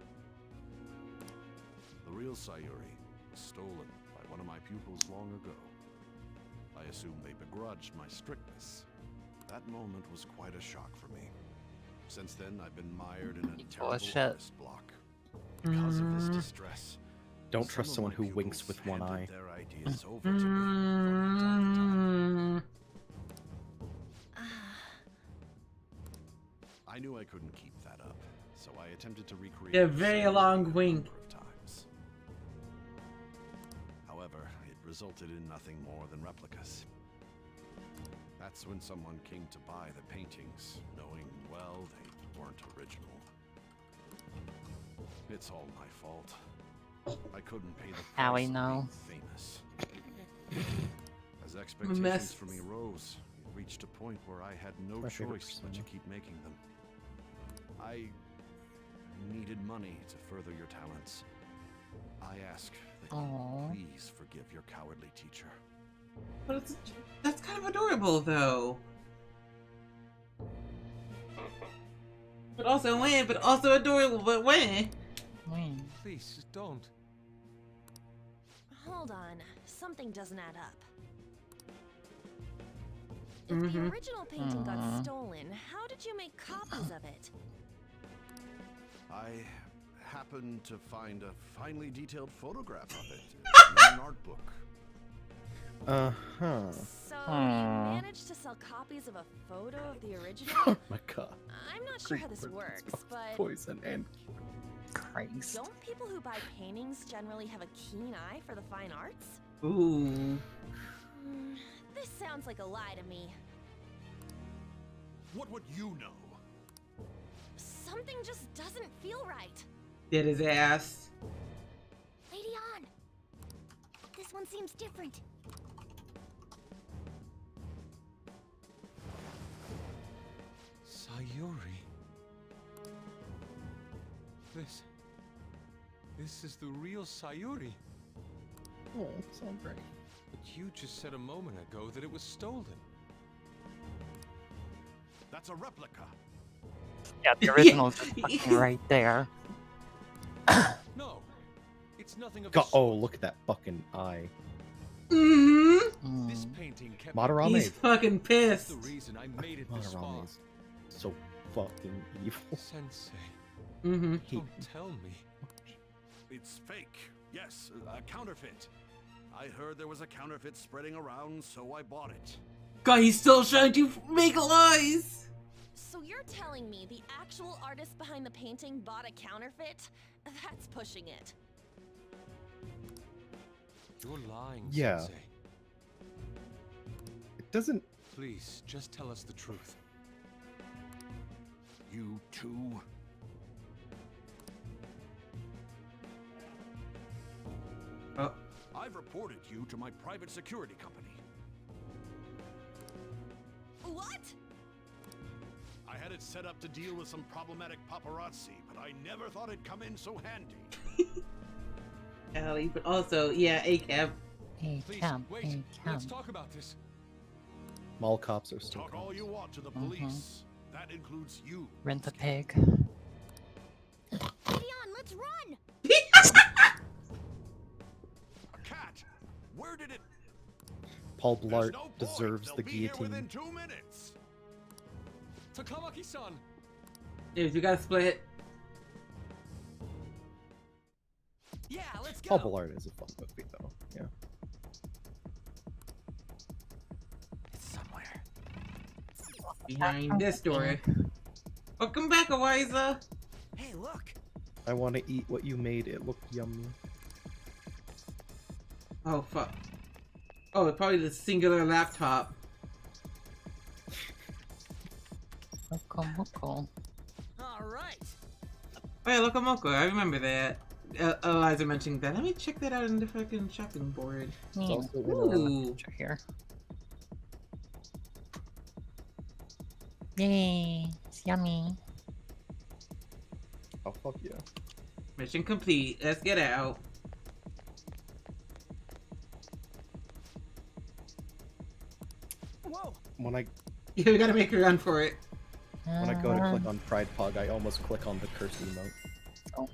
The real Sayuri was stolen by one of my pupils long ago. I assume they begrudged my strictness. That moment was quite a shock for me. Since then, I've been mired in a terrible artist block. Because of this distress, don't trust someone who winks with one eye. their ideas over to me. I knew I couldn't keep that up, so I attempted to recreate a very long wink. However, it resulted in nothing more than replicas. That's when someone came to buy the paintings, knowing, well, they weren't original. It's all my fault. I couldn't pay the price How we of know? being famous. As expectations for me rose, it reached a point where I had no choice but to keep making them. I needed money to further your talents. I ask that you please forgive your cowardly teacher. But that's kind of adorable, though. But also when? But also adorable, but when? Please, don't. Hold on. Something doesn't add up. If the original painting got stolen, how did you make copies of it? I happened to find a finely detailed photograph of it in an art book. So you managed to sell copies of a photo of the original? Oh my god. I'm not sure how this works, but Poison and Christ. don't people who buy paintings generally have a keen eye for the fine arts? Ooh. This sounds like a lie to me. What would you know? Something just doesn't feel right. Did his ass. Lady On! This one seems different. Sayuri. This is the real Sayuri. Oh, so great. But you just said a moment ago that it was stolen. That's a replica. Yeah, the original's just fucking right there. No, it's nothing of God, oh, look at that fucking eye. This painting kept Madarame. He's fucking pissed. That's the reason I made it this far. Madarame is so fucking evil. Sensei. Don't tell me. It's fake. Yes, a counterfeit. I heard there was a counterfeit spreading around, so I bought it. God, he's still trying to make lies. So you're telling me the actual artist behind the painting bought a counterfeit? That's pushing it. You're lying, Yeah. Sensei. It doesn't. Please, just tell us the truth. You too? I've reported you to my private security company. What? I had it set up to deal with some problematic paparazzi, but I never thought it'd come in so handy. Allie, but also, yeah, ACAB. Wait, let's talk about this. Mall cops are still Talk all you want to the police. That includes you. Rent the pig. Leon, let's run! A cat! Where did it... Paul Blart deserves the guillotine. 2 minutes. Takamaki-san! Dude, you gotta split. Yeah, let's go. Paul Blart is a fun movie, though. Yeah. It's somewhere. Behind this door. Welcome back, Eliza. Hey, look. I want to eat what you made. It looked yummy. Oh, fuck. Oh, it's probably the singular laptop. Loco. All right. Oh yeah, Lokomoko, I remember that. Eliza mentioning that. Let me check that out on the fucking shopping board. It's also in Ooh. Here. Yay, it's yummy. Oh, fuck yeah. Mission complete. Let's get out. Whoa. When I Yeah, we gotta make a run for it. when I go to click on Pride Pug, I almost click on the curse emote. Oh,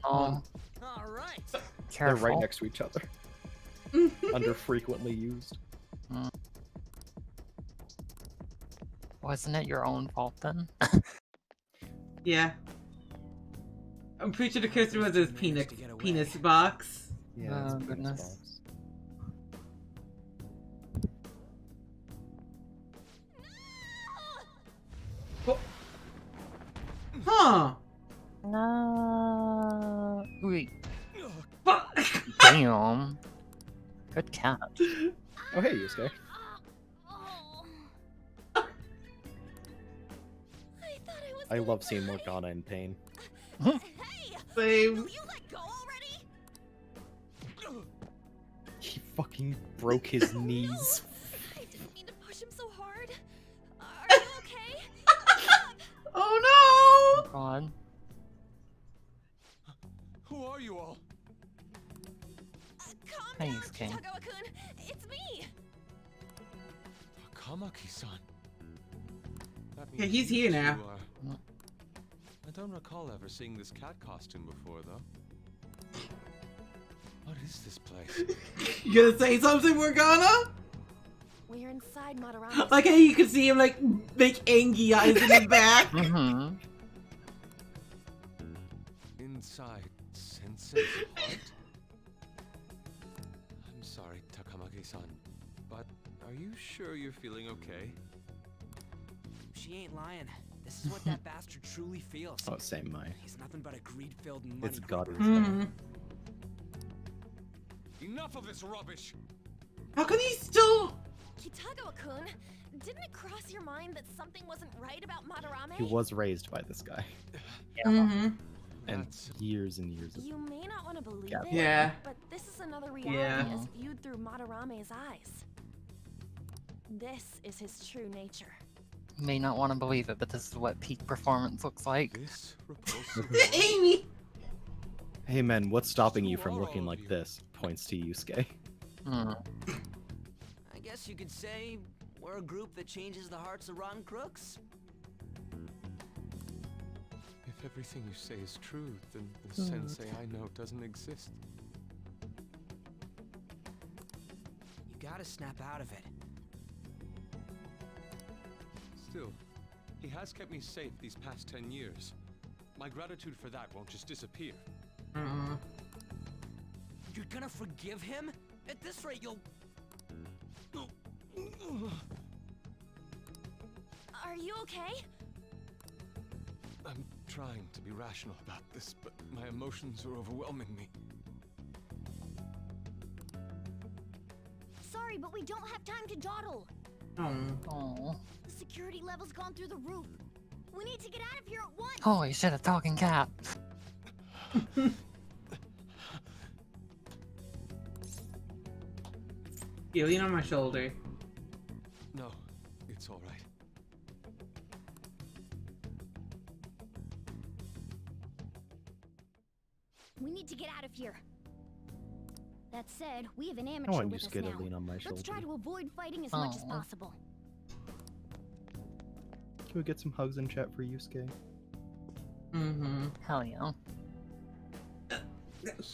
All right. They're careful. right next to each other. Under frequently used. Wasn't it your own fault then? Yeah. I'm pretty sure the cursor was his penis box. Yeah, it's Oh, a penis goodness. box. Huh. No. Wait. Damn. Good catch. Oh, hey, Yusuke. I love seeing Morgana in pain. Same. He fucking broke his knees. I didn't mean to push him so hard. Are you okay? Oh no! God. Who are you all? Hey, Yusuke. Kitagawa-kun, it's me. Kamaki-san. Yeah, he's here now. I don't recall ever seeing this cat costume before, though. What is this place? You gonna say something, Morgana? We're inside Madarama's. Like how you can see him like make angry eyes in the back. Mm-hmm. Inside Sensei's heart? I'm sorry, Takamaki-san, but are you sure you're feeling okay? She ain't lying. This is what that bastard truly feels. Oh, same, my. He's nothing but a greed-filled money It's God. grabber. Enough of this rubbish! How can he still? Kitagawa-kun, didn't it cross your mind that something wasn't right about Madarame? He was raised by this guy. Mm-hmm. And years and years of You may not want to believe Yeah. it, Yeah. but this is another reality Yeah. as viewed through Madarame's eyes. This is his true nature. You may not want to believe it, but this is what peak performance looks like. This repulsive Amy. Hey men, what's stopping you from looking like this? Points to Yusuke. Hmm. I guess you could say we're a group that changes the hearts of rotten crooks. If everything you say is true, then the sensei I know doesn't exist. You gotta snap out of it. Still, he has kept me safe these past 10 years. My gratitude for that won't just disappear. You're gonna forgive him? At this rate, you'll... Are you okay? I'm trying to be rational about this, but my emotions are overwhelming me. Sorry, but we don't have time to dawdle. Oh. The security level's gone through the roof. We need to get out of here at once. Holy shit, a talking cat. Yeah, lean on my shoulder. No, it's all right. We need to get out of here. That said, we have an I amateur want with us Yusuke to now. lean on my Let's shoulder. try to avoid fighting as much as Aw. possible. Can we get some hugs in chat for Yusuke? Mm-hmm. Hell yeah.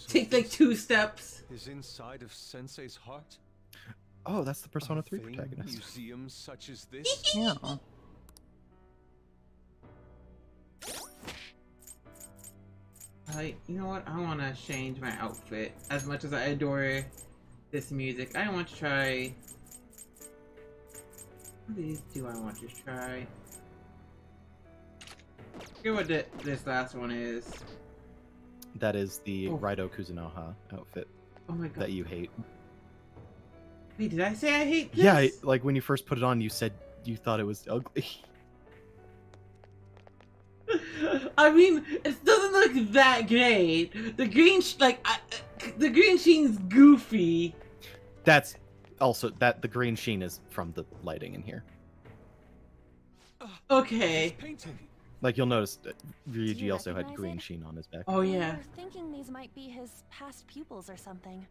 Take like 2 steps. Is inside of Sensei's heart? Oh, that's the Persona 3 Vain protagonist. museums such as this? Yeah. You know what? I want to change my outfit. As much as I adore this music, I want to try. What of these do I want to try? Hear what this last one is. That is the Oh. Raido Kuzunoha outfit Oh my god. that you hate. Wait, did I say I hate this? Yeah, like when you first put it on, you said you thought it was ugly. I mean, it doesn't look that great. The green, the green sheen's goofy. That's also the green sheen is from the lighting in here. Okay. Painting. Like you'll notice that Do you Ryuji also had recognize green it? sheen on his back. Oh yeah. We were thinking these might be his past pupils or something.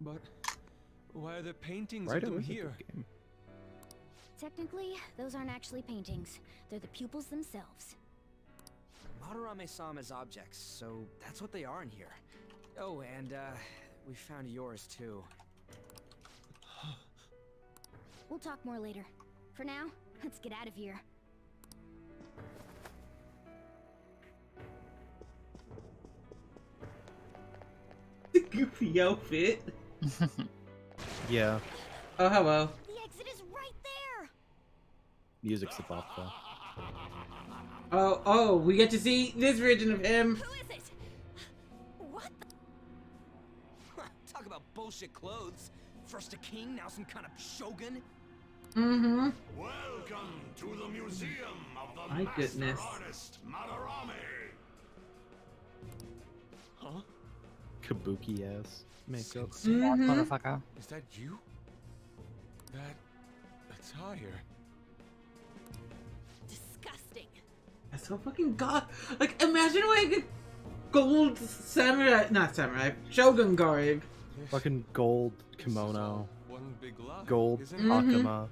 But why are there paintings Raido of them is a here? good game. Technically, those aren't actually paintings. They're the pupils themselves. Madarame saw them as objects, so that's what they are in here. Oh, and we found yours too. We'll talk more later. For now, Let's get out of here. The goofy outfit. Yeah, Oh, hello. The exit is right there. music's about though. Oh, we get to see this version of him. Who is it? What the? Talk about bullshit clothes. First a king, now some kind of shogun. Mm-hmm. Welcome to the museum of the My master goodness. artist Madarame. Huh? Kabuki ass makeup. Mm-hmm. Motherfucker. Is that you? That attire. Disgusting. That's so fucking god. Like, imagine wearing a gold samurai, not samurai, shogun garb. Fucking gold kimono. One big lie, Gold isn't it? hakama.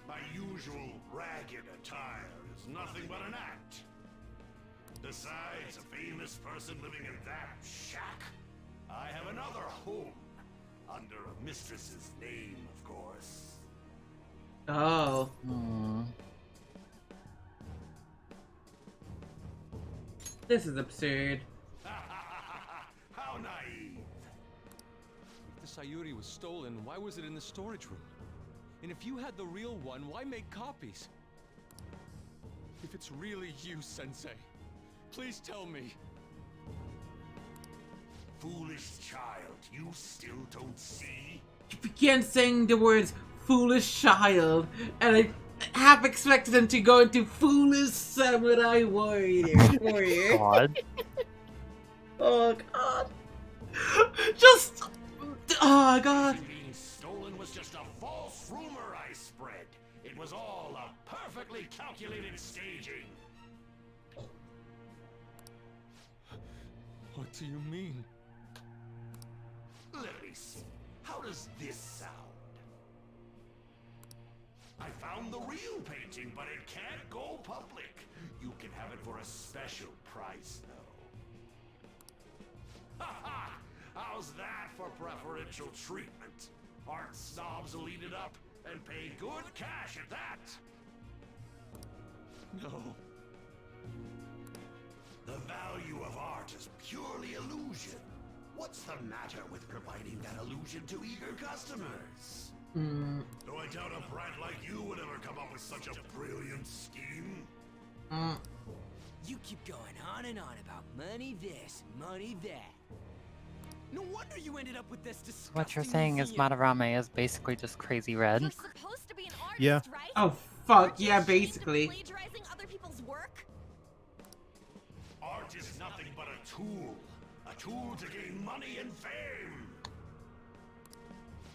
My usual ragged attire is nothing but an act. Besides a famous person living in that shack, I have another home. Under a mistress's name, of course. Oh. This is absurd. How naive. If the Sayuri was stolen, why was it in the storage room? And if you had the real one, why make copies? If it's really you, Sensei, please tell me. Foolish child, you still don't see? You began saying the words foolish child, and I half expected him to go into foolish samurai warrior. God. Oh god. Just. Oh god. Being stolen was just a false rumor I spread. It was all a perfectly calculated staging. What do you mean? Let me see. How does this sound? I found the real painting, but it can't go public. You can have it for a special price, though. Ha ha! How's that for preferential treatment? Art snobs will eat it up and pay good cash at that. No. The value of art is purely illusion. What's the matter with providing that illusion to eager customers? Though I doubt a brat like you would ever come up with such a brilliant scheme. You keep going on and on about money this, money that. No wonder you ended up with this disgusting What you're saying is museum. Madarame is basically just crazy red. You're supposed to be an artist, Yeah. right? Oh fuck, Aren't you yeah, ashamed of basically. plagiarizing other people's work? Art is nothing but a tool. A tool to gain money and fame.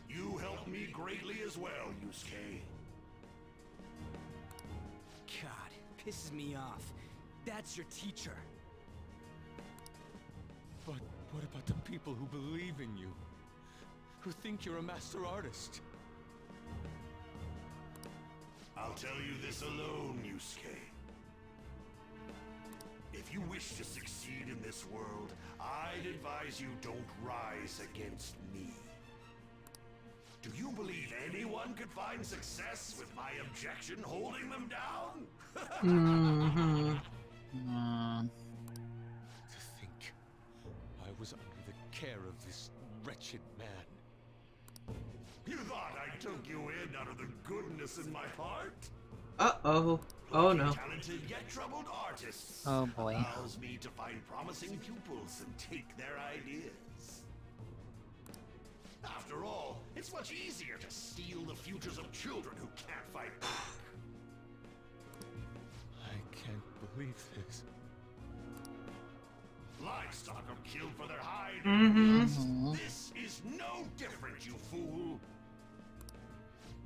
You helped me greatly as well, Yusuke. God, pisses me off. That's your teacher. But what about the people who believe in you? Who think you're a master artist? I'll tell you this alone, Yusuke. If you wish to succeed in this world, I'd advise you don't rise against me. Do you believe anyone could find success with my objection holding them down? To think I was under the care of this wretched man. You thought I took you in out of the goodness in my heart? Uh-oh. Oh no. Talented yet troubled artists. Oh boy. Allows me to find promising pupils and take their ideas. After all, it's much easier to steal the futures of children who can't fight back. I can't believe this. Livestock are killed for their hide. This is no different, you fool.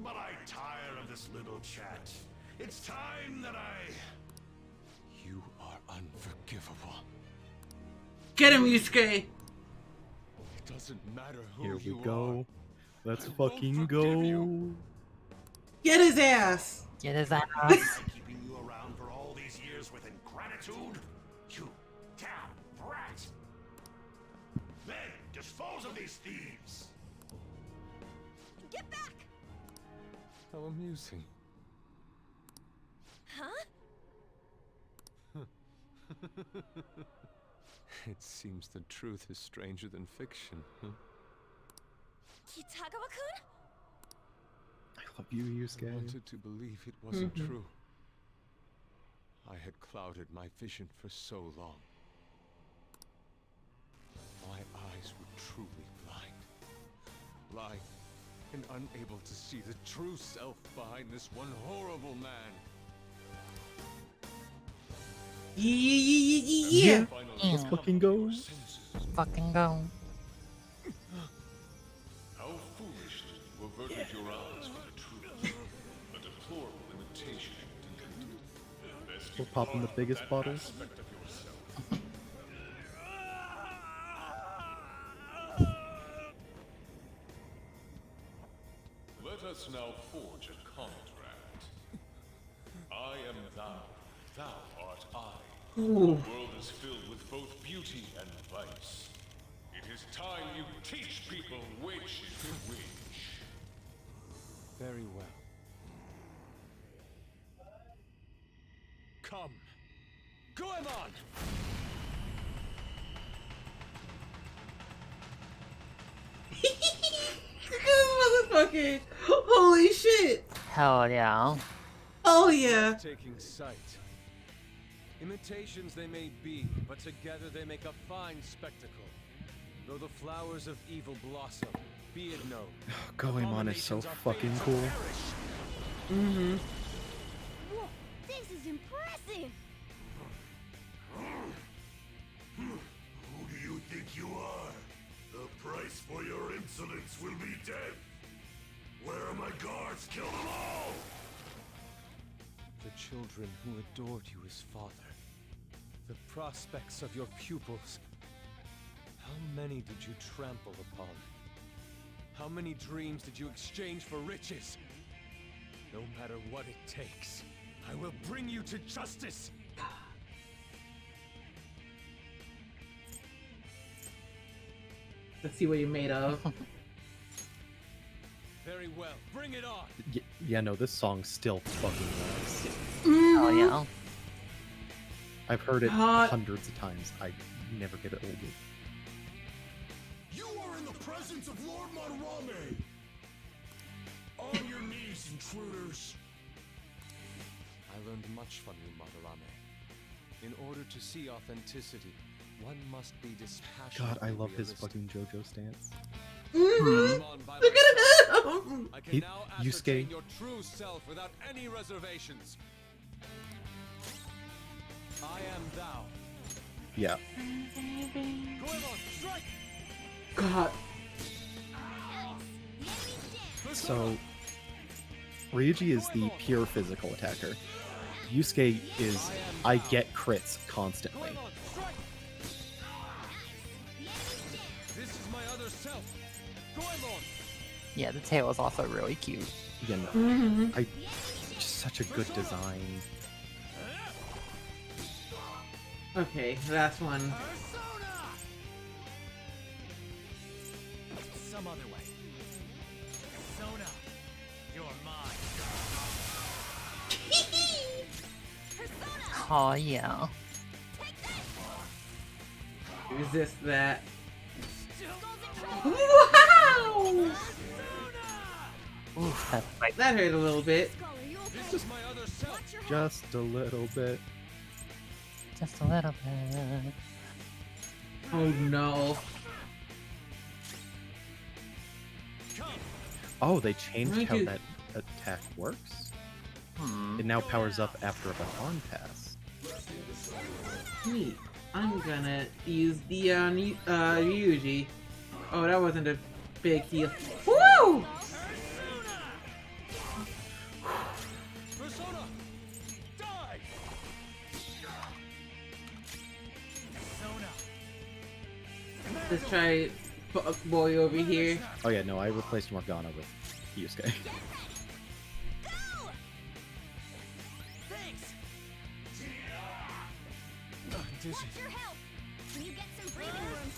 But I tire of this little chat. It's time that You are unforgivable. Get him, Yusuke! It doesn't matter who Here we you go. Let's I won't fucking forgive go. you. Get his ass! Get his ass. keeping you around for all these years with ingratitude? You damn brat! Then dispose of these thieves. Get back! How amusing. Huh? It seems the truth is stranger than fiction, huh? Kitagawa-kun? I love you, Yusuke. I wanted to believe it wasn't true. I had clouded my vision for so long. My eyes were truly blind. Blind and unable to see the true self behind this one horrible man. Yeah. Let's fucking go. Fucking go. How foolishly you averted your eyes from the truth. A deplorable imitation of best We're popping the biggest bottles. aspect of yourself. Let us now forge a contract. I am thou, thou art I. The world is filled with both beauty and vice. It is time you teach people which is which. Very well. Come. Goemon! Motherfucker! Holy shit! Hell yeah. Oh yeah! Taking sight. Imitations they may be, but together they make a fine spectacle. Though the flowers of evil blossom, be it known. Goemon is so fucking cool. Mm-hmm. Whoa, this is impressive. Who do you think you are? The price for your insolence will be death. Where are my guards? Kill them all! The children who adored you as father. The prospects of your pupils. How many did you trample upon? How many dreams did you exchange for riches? No matter what it takes, I will bring you to justice! Let's see what you're made of. Very well, bring it on! Yeah, no, this song still fucking works. Oh yeah. I've heard it hundreds of times. I never get it old. You are in the presence of Lord Madarame! On your knees, intruders! I learned much from you, Madarame. In order to see authenticity, one must be dispassionate. God, I love his fucking JoJo stance. Look at him! I can now ascertain Yusuke. your true self without any reservations. I am thou. Yeah. Goemon, strike! God. So, Ryuji is the pure physical attacker. Yusuke is, I get crits constantly. This is my other self. Goemon! Yeah, the tail is also really cute. Yeah, no, just such a good design. Okay, last one. Some other way. Sona, you're mine. Oh yeah. Resist that. Wow! Oof, that's like That hurt a little bit. This is my other self. Just a little bit. just a little bit. Oh no. Oh, they changed Thank how you. that attack works? It now powers up after a baton pass. Neat. I'm gonna use the Ryuji. Oh, that wasn't a big deal. Woo! Persona! Die! Let's try boy over here. Oh yeah, no, I replaced Morgana with Yusuke. Dizzy. Your help. Can you get some breathing room?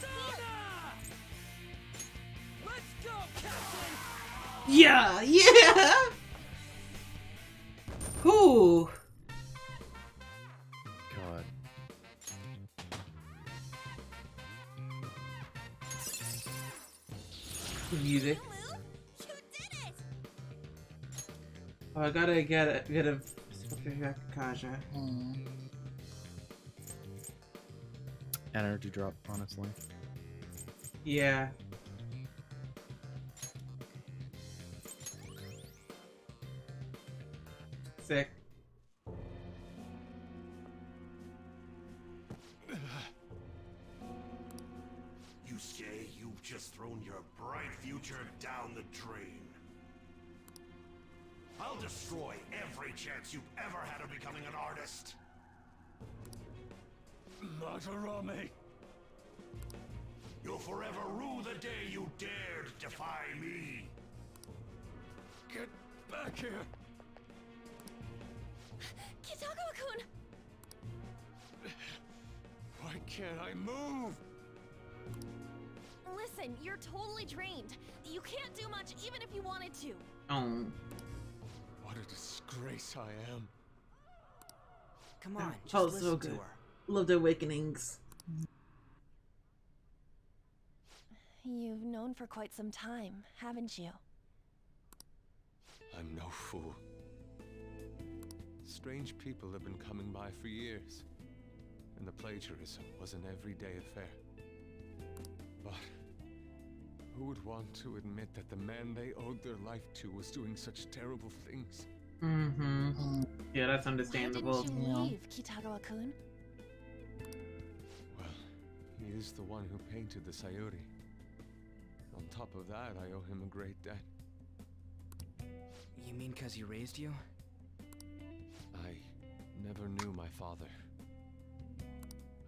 Let's go, Captain! Yeah, yeah. Whew. God. The music. Oh, I gotta get a Kaja. Energy drop, honestly. Yeah. Sick. Yusuke, you've just thrown your bright future down the drain. I'll destroy every chance you've ever had of becoming an artist. Madarame! You'll forever rue the day you dared defy me. Get back here! Kitagawa-kun! Why can't I move? Listen, you're totally drained. You can't do much even if you wanted to. Oh. What a disgrace I am. Come on, just Oh, listen so to good. her. Love the awakenings. You've known for quite some time, haven't you? I'm no fool. Strange people have been coming by for years, and the plagiarism was an everyday affair. But who would want to admit that the man they owed their life to was doing such terrible things? Mm-hmm. Yeah, that's understandable. Why didn't you leave, Kitagawa-kun? Well, he is the one who painted the Sayuri. On top of that, I owe him a great debt. You mean 'cause he raised you? I never knew my father.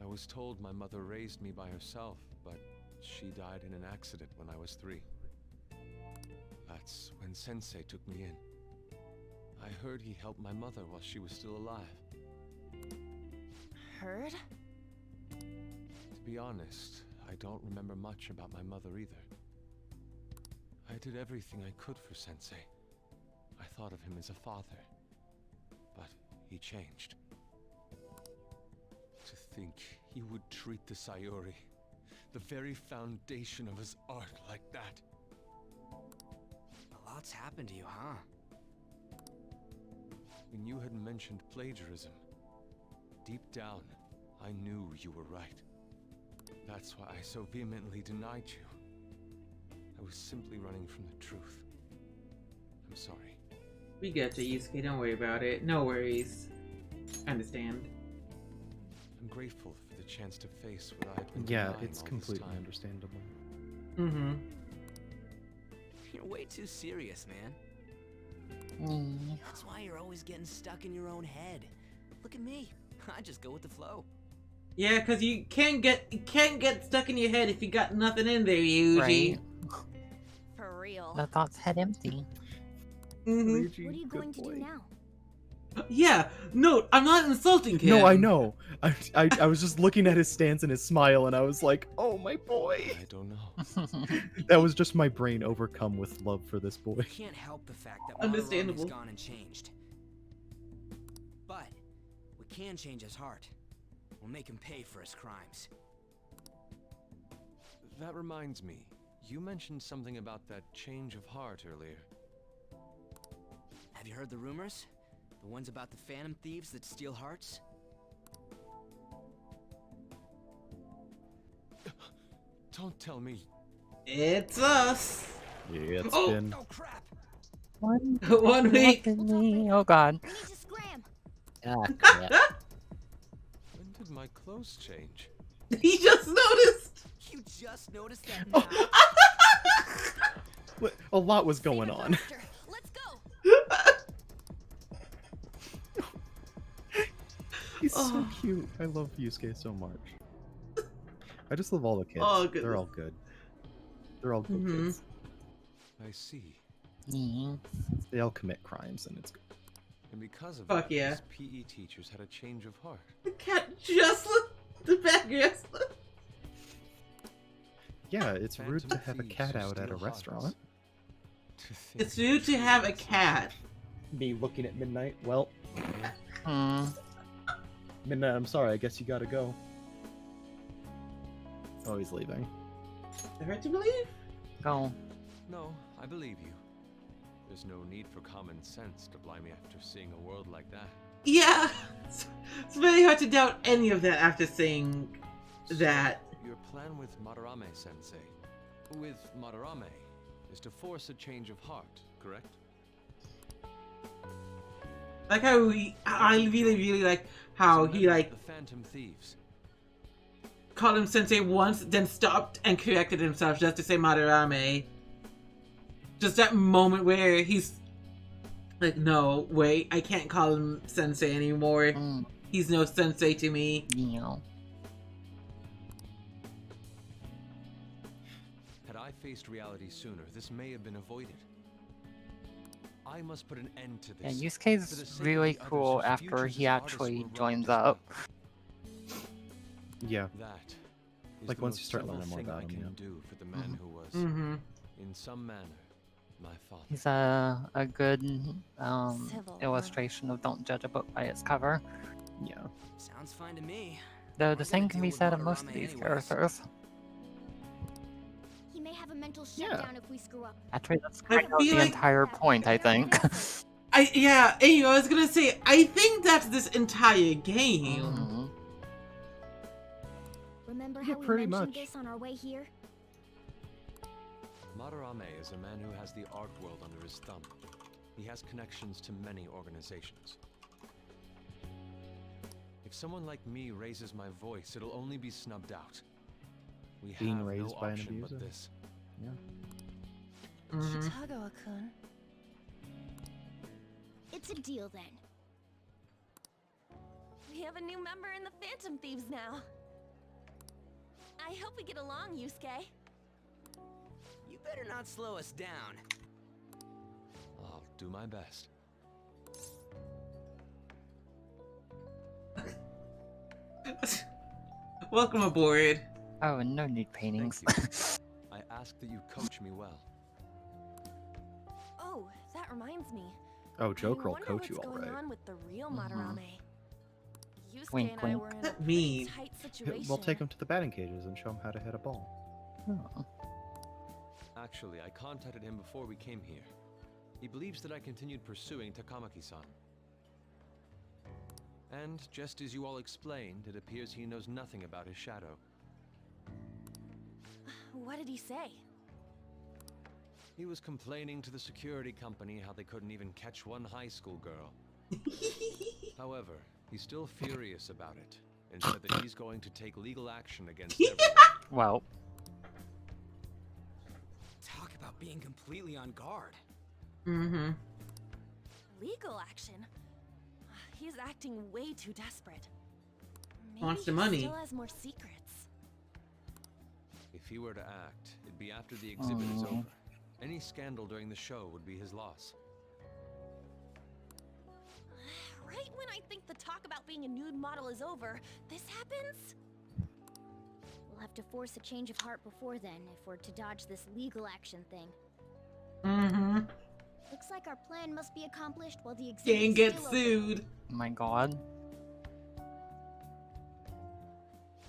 I was told my mother raised me by herself, but she died in an accident when I was 3. That's when Sensei took me in. I heard he helped my mother while she was still alive. Heard? To be honest, I don't remember much about my mother either. I did everything I could for Sensei. I thought of him as a father, but he changed. To think he would treat the Sayuri, the very foundation of his art, like that. A lot's happened to you, huh? When you had mentioned plagiarism, deep down, I knew you were right. That's why I so vehemently denied you. I was simply running from the truth. I'm sorry. We get you, Yusuke. Don't worry about it. No worries. I understand. I'm grateful for the chance to face what I've been Yeah, denying it's all completely this time. understandable. Mm-hmm. You're way too serious, man. That's why you're always getting stuck in your own head. Look at me. I just go with the flow. Yeah, cause you can't get stuck in your head if you got nothing in there, Yuji. Right. For real. The thought's head empty. Mm-hmm. What are you going to do now? Yeah, no, I'm not insulting him. No, I know. I was just looking at his stance and his smile, and I was like, "Oh, my boy." I don't know. That was just my brain overcome with love for this boy. We can't help the fact that Understandable. Madarame has gone and changed. But we can change his heart. We'll make him pay for his crimes. That reminds me, you mentioned something about that change of heart earlier. Have you heard the rumors? The ones about the phantom thieves that steal hearts? Don't tell me. It's us. Yeah, it's Oh. been. Oh crap! One 1 week. Oh god. We need to scram. Ah, crap. When did my clothes change? He just noticed. You just noticed that now? A lot was going on. Let's go. He's so Oh. cute. I love Yusuke so much. I just love all the kids. Oh, They're goodness. all good. They're all good Mhm. kids. I see. They all commit crimes, and it's good. And because of Fuck that, yeah. these PE teachers had a change of heart. The cat just looked the back yes. Yeah, it's rude to Phantom have a thieves cat who out at a steal hearts. restaurant. To think It's rude to have a cat. Me looking at midnight. Well, Midnight, I'm sorry. I guess you gotta go. Oh, he's leaving. I heard you believe? Go. No, I believe you. There's no need for common sense to blind me after seeing a world like that. Yeah! It's very hard to doubt any of that after saying that. So, your plan with Madarame-sensei, with Madarame, is to force a change of heart, correct? Like how I really like how he like the Phantom Thieves. Called him sensei once, then stopped and corrected himself just to say Madarame. Just that moment where he's like, no, wait, I can't call him sensei anymore. He's no sensei to me. Yeah. Had I faced reality sooner, this may have been avoided. I must put an end to Yeah, this. Yusuke's really cool after he actually joins up. Yeah. That is Like the once you most start civil learning more thing about I him, can yeah. do for the man who was, in some manner, my father. He's a good Civil, illustration of don't judge a book by its cover. Yeah. Sounds fine to me. Though the same can be said of most of these characters. He may have a mental shutdown if we screw up. Actually, that's kind of feel the like- entire point, I think. I was gonna say, I think that's this entire game. Remember Yeah, how we pretty mentioned much. this on our way here? Madarame is a man who has the art world under his thumb. He has connections to many organizations. If someone like me raises my voice, it'll only be snubbed out. We Being have raised no by an option abuser? but this. Yeah. Kitagawa-kun. It's a deal then. We have a new member in the Phantom Thieves now. I hope we get along, Yusuke. You better not slow us down. I'll do my best. Welcome aboard. Oh, and no nude paintings. I ask that you coach me well. Oh, that reminds me. Oh, Joker will I wonder coach you what's all going right. on with the real Madarame. Yusuke Wink, and I wink. were in a That pretty mean. tight situation. We'll take him to the batting cages and show him how to hit a ball. Oh. Actually, I contacted him before we came here. He believes that I continued pursuing Takamaki-san. And just as you all explained, it appears he knows nothing about his shadow. What did he say? He was complaining to the security company how they couldn't even catch one high school girl. However, he's still furious about it, and said that he's going to take legal action against everyone. Well. Talk about being completely on guard. Legal action? He's acting way too desperate. Maybe Wants the he money. still has more secrets. If he were to act, it'd be after the exhibit is over. Any scandal during the show would be his loss. Right when I think the talk about being a nude model is over, this happens? We'll have to force a change of heart before then if we're to dodge this legal action thing. Looks like our plan must be accomplished while the exhibit Gang is gets still sued. Oh my god.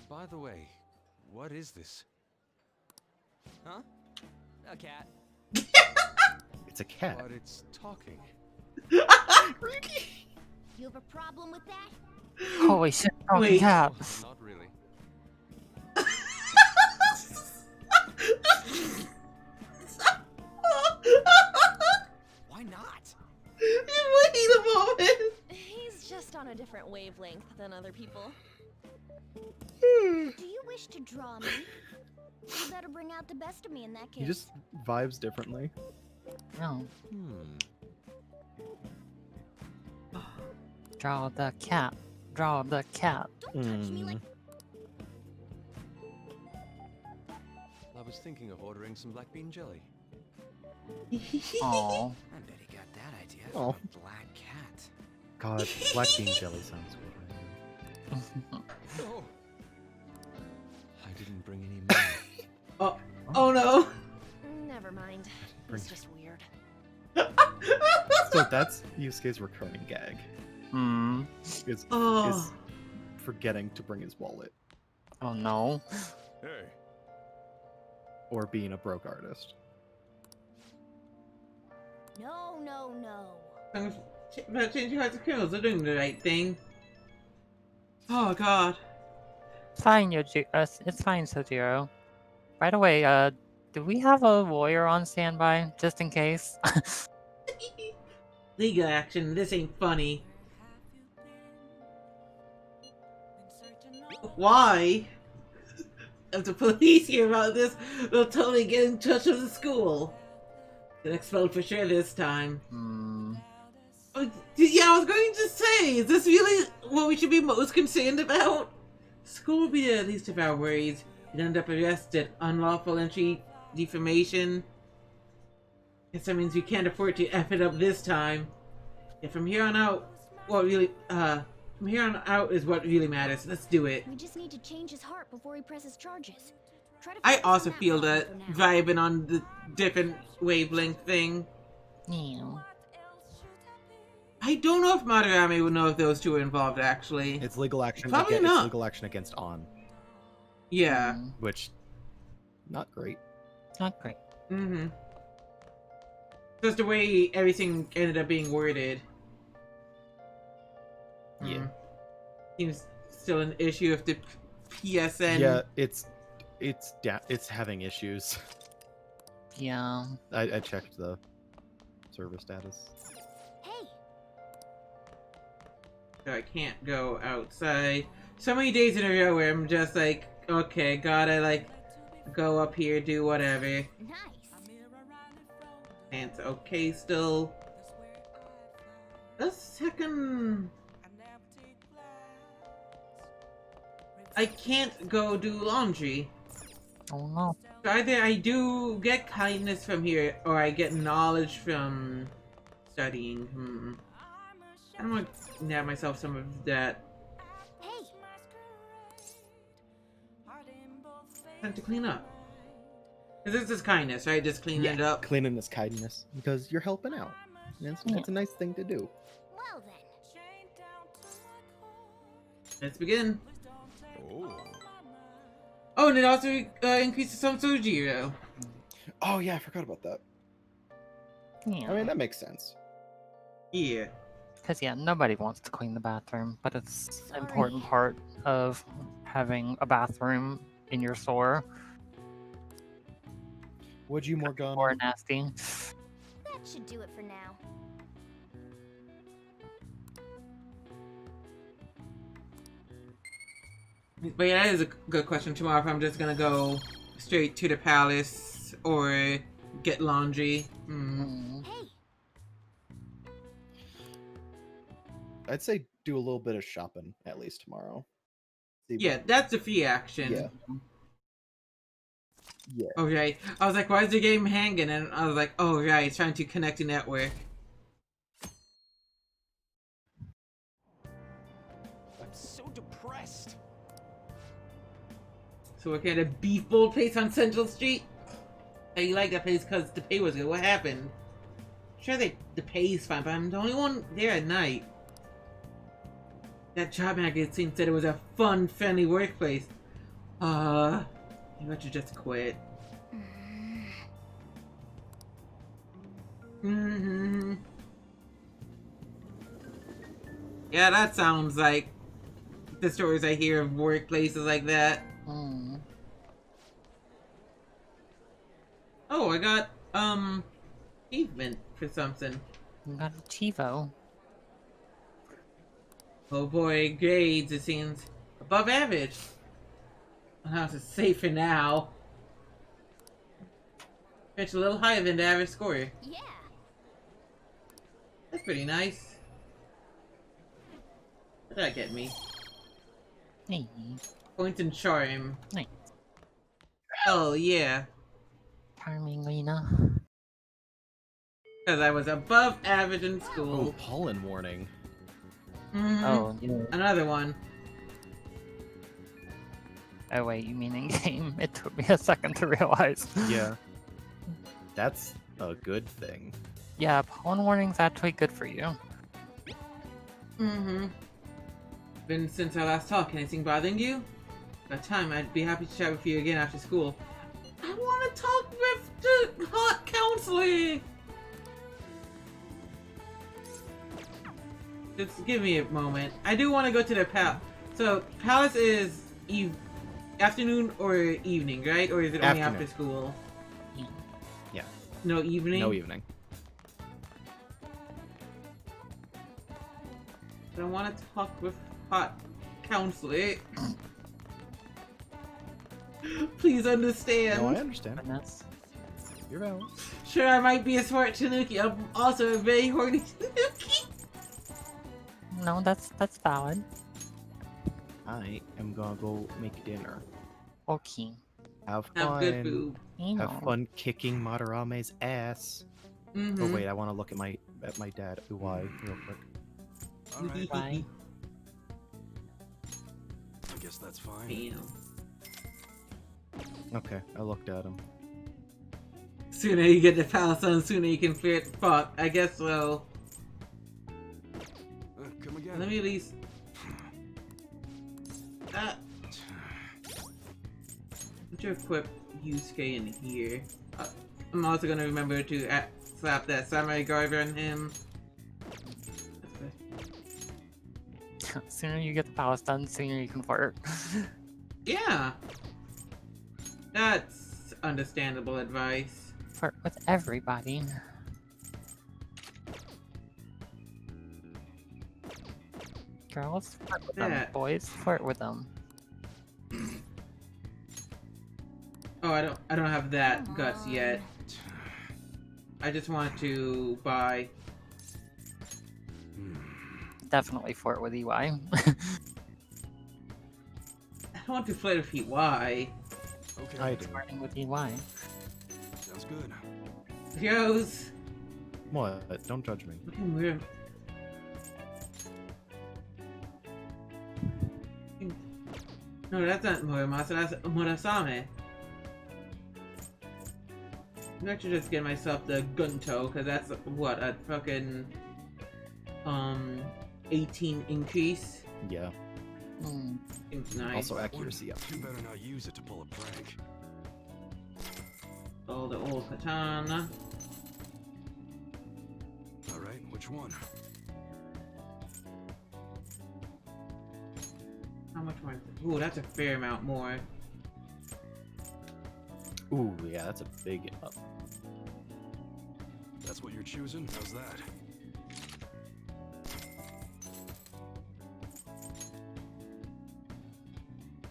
By the way, what is this? Huh? A cat. It's a cat. But it's talking. You have a problem with that? Holy shit, talking Wait. cat. Not really. Why not? Wait a moment. He's just on a different wavelength than other people. Do you wish to draw me? You better bring out the best of me in that case. He just vibes differently. No. Hmm. Draw the cat. Draw the cat. Don't touch me like I was thinking of ordering some black bean jelly. Oh. I bet he got that idea Oh. from a black cat. God, black bean jelly sounds good right now. Oh. I didn't bring any money. Oh no. Never mind. Bring- He's just weird. So that's Yusuke's recurring gag. is forgetting to bring his wallet. Oh no. Hey. Or being a broke artist. No, no, no. About changing hearts of criminals, they're doing the right thing. Oh god. Fine, it's fine, Sojiro. By the way, do we have a lawyer on standby, just in case? Legal action, this ain't funny. Why? If the police hear about this, they'll totally get in touch with the school. Get expelled for sure this time. Oh, yeah, I was going to say, is this really what we should be most concerned about? School would be the least of our worries. You'd end up arrested, unlawful entry, defamation. Guess that means we can't afford to F it up this time. Yeah, from here on out, from here on out is what really matters. Let's do it. We just need to change his heart before he presses charges. I also feel that vibing on the different wavelength thing. Yeah. I don't know if Madarame would know if those two are involved, actually. It's legal action. Probably not. It's legal action against On. Yeah. Which, not great. Not great. Mm-hmm. Just the way everything ended up being worded. Yeah. Seems still an issue of the PSN. Yeah, it's having issues. Yeah. I checked the server status. So I can't go outside. So many days in a row where I'm just like, okay, gotta like go up here, do whatever. And it's okay still. A second. I can't go do laundry. Oh no. So either I do get kindness from here, or I get knowledge from studying. I don't want to nab myself some of that. Time to clean up. Because this is kindness, right? Just cleaning it up. Cleaning is kindness. Because you're helping out. And it's a nice thing to do. Well then. Let's begin. Oh, and it also increases some Sojiro. Oh yeah, I forgot about that. Yeah. I mean, that makes sense. Yeah. Because, yeah, nobody wants to clean the bathroom, but it's an important part of having a bathroom in your store. Would you, Morgana? Or nasty. That should do it for now. But yeah, that is a good question. Tomorrow if I'm just gonna go straight to the palace or get laundry. I'd say do a little bit of shopping at least tomorrow. Yeah, that's a free action. Yeah. Yeah. Okay. I was like, why is the game hanging? And I was like, oh right, it's trying to connect a network. I'm so depressed. So what kind of beef bowl place on Central Street? How you like that place because the pay was good? What happened? Sure, the pay is fine, but I'm the only one there at night. That job magazine said it was a fun, friendly workplace. Maybe I should just quit. Yeah, that sounds like the stories I hear of workplaces like that. Oh, I got, achievement for something. You got a TiVo. Oh boy, grades, it seems above average. My house is safe for now. It's a little higher than the average score. Yeah. That's pretty nice. What did that get me? Hey. Points and charm. Nice. Oh yeah. Charming, Lena. Because I was above average in school. Oh, pollen warning. Oh, yeah. Another one. Oh wait, you mean in game? It took me a second to realize. Yeah. That's a good thing. Yeah, pollen warning's actually good for you. Mm-hmm. Been since our last talk. Anything bothering you? Got time, I'd be happy to chat with you again after school. I want to talk with the hot counselor! Just give me a moment. I do want to go to the palace. So, palace is afternoon or evening, right? Or is it only after school? Yeah. No evening? No evening. But I want to talk with hot counselor. Please understand. No, I understand. You're valid. Sure, I might be a smart Tanuki. I'm also a very horny Tanuki. No, that's valid. I am gonna go make dinner. Okay. Have fun. Have good food. Have fun kicking Madarame's ass. Mm-hmm. Oh wait, I want to look at my dad Uai real quick. Alright. Bye. I guess that's fine. Damn. Okay, I looked at him. Sooner you get the palace on, sooner you can fit. Fuck, I guess so. Come again. Let me at least. Put your equip Yusuke in here. I'm also gonna remember to slap that samurai garb on him. Sooner you get the palace done, sooner you can flirt. Yeah. That's understandable advice. Flirt with everybody. Girls, flirt with them. Boys, flirt with them. Oh, I don't have that guts yet. I just want to buy. Definitely flirt with EY. I don't want to flirt with EY. Okay. I do. Flirting with EY. Sounds good. Yo's. What? Don't judge me. Look at him. No, that's not Muramasa, that's Murasame. I'm actually just get myself the Gunto, because that's what, a fucking 18 increase. Yeah. Seems nice. Also accuracy up. You better not use it to pull a prank. Oh, the old katana. Alright, which one? How much more? Ooh, that's a fair amount more. Ooh, yeah, that's a big up. That's what you're choosing? How's that?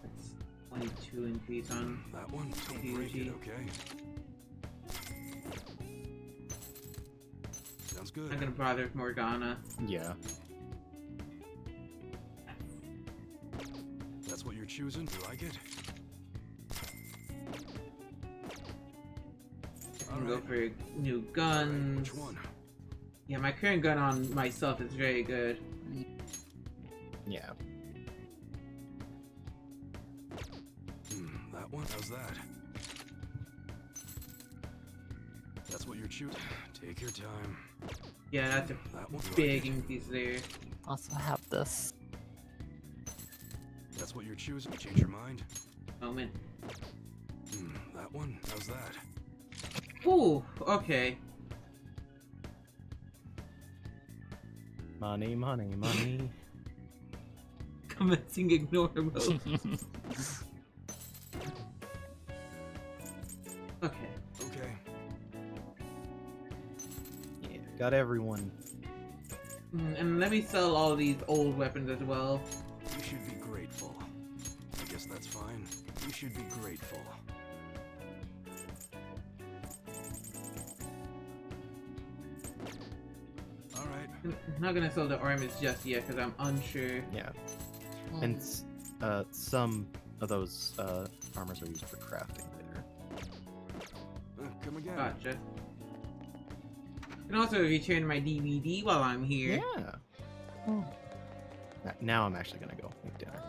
That's 22 increase on that one. Don't break it, okay? Sounds good. I'm gonna bother with Morgana. Yeah. That's what you're choosing? You like it? I can go for new guns. Which one? Yeah, my current gun on myself is very good. Yeah. That one? How's that? That's what you're choosing? Take your time. Yeah, that's a That one? big increase there. Also have this. That's what you're choosing? Change your mind? Oh man. That one? How's that? Ooh, okay. Money, money, money. Commencing ignore mode. Okay. Okay. Yeah, got everyone. And let me sell all these old weapons as well. You should be grateful. I guess that's fine. You should be grateful. Alright. I'm not gonna sell the armors just yet because I'm unsure. Yeah. And some of those armors are used for crafting later. Come again. Gotcha. And also return my DVD while I'm here. Yeah. Now I'm actually gonna go make dinner.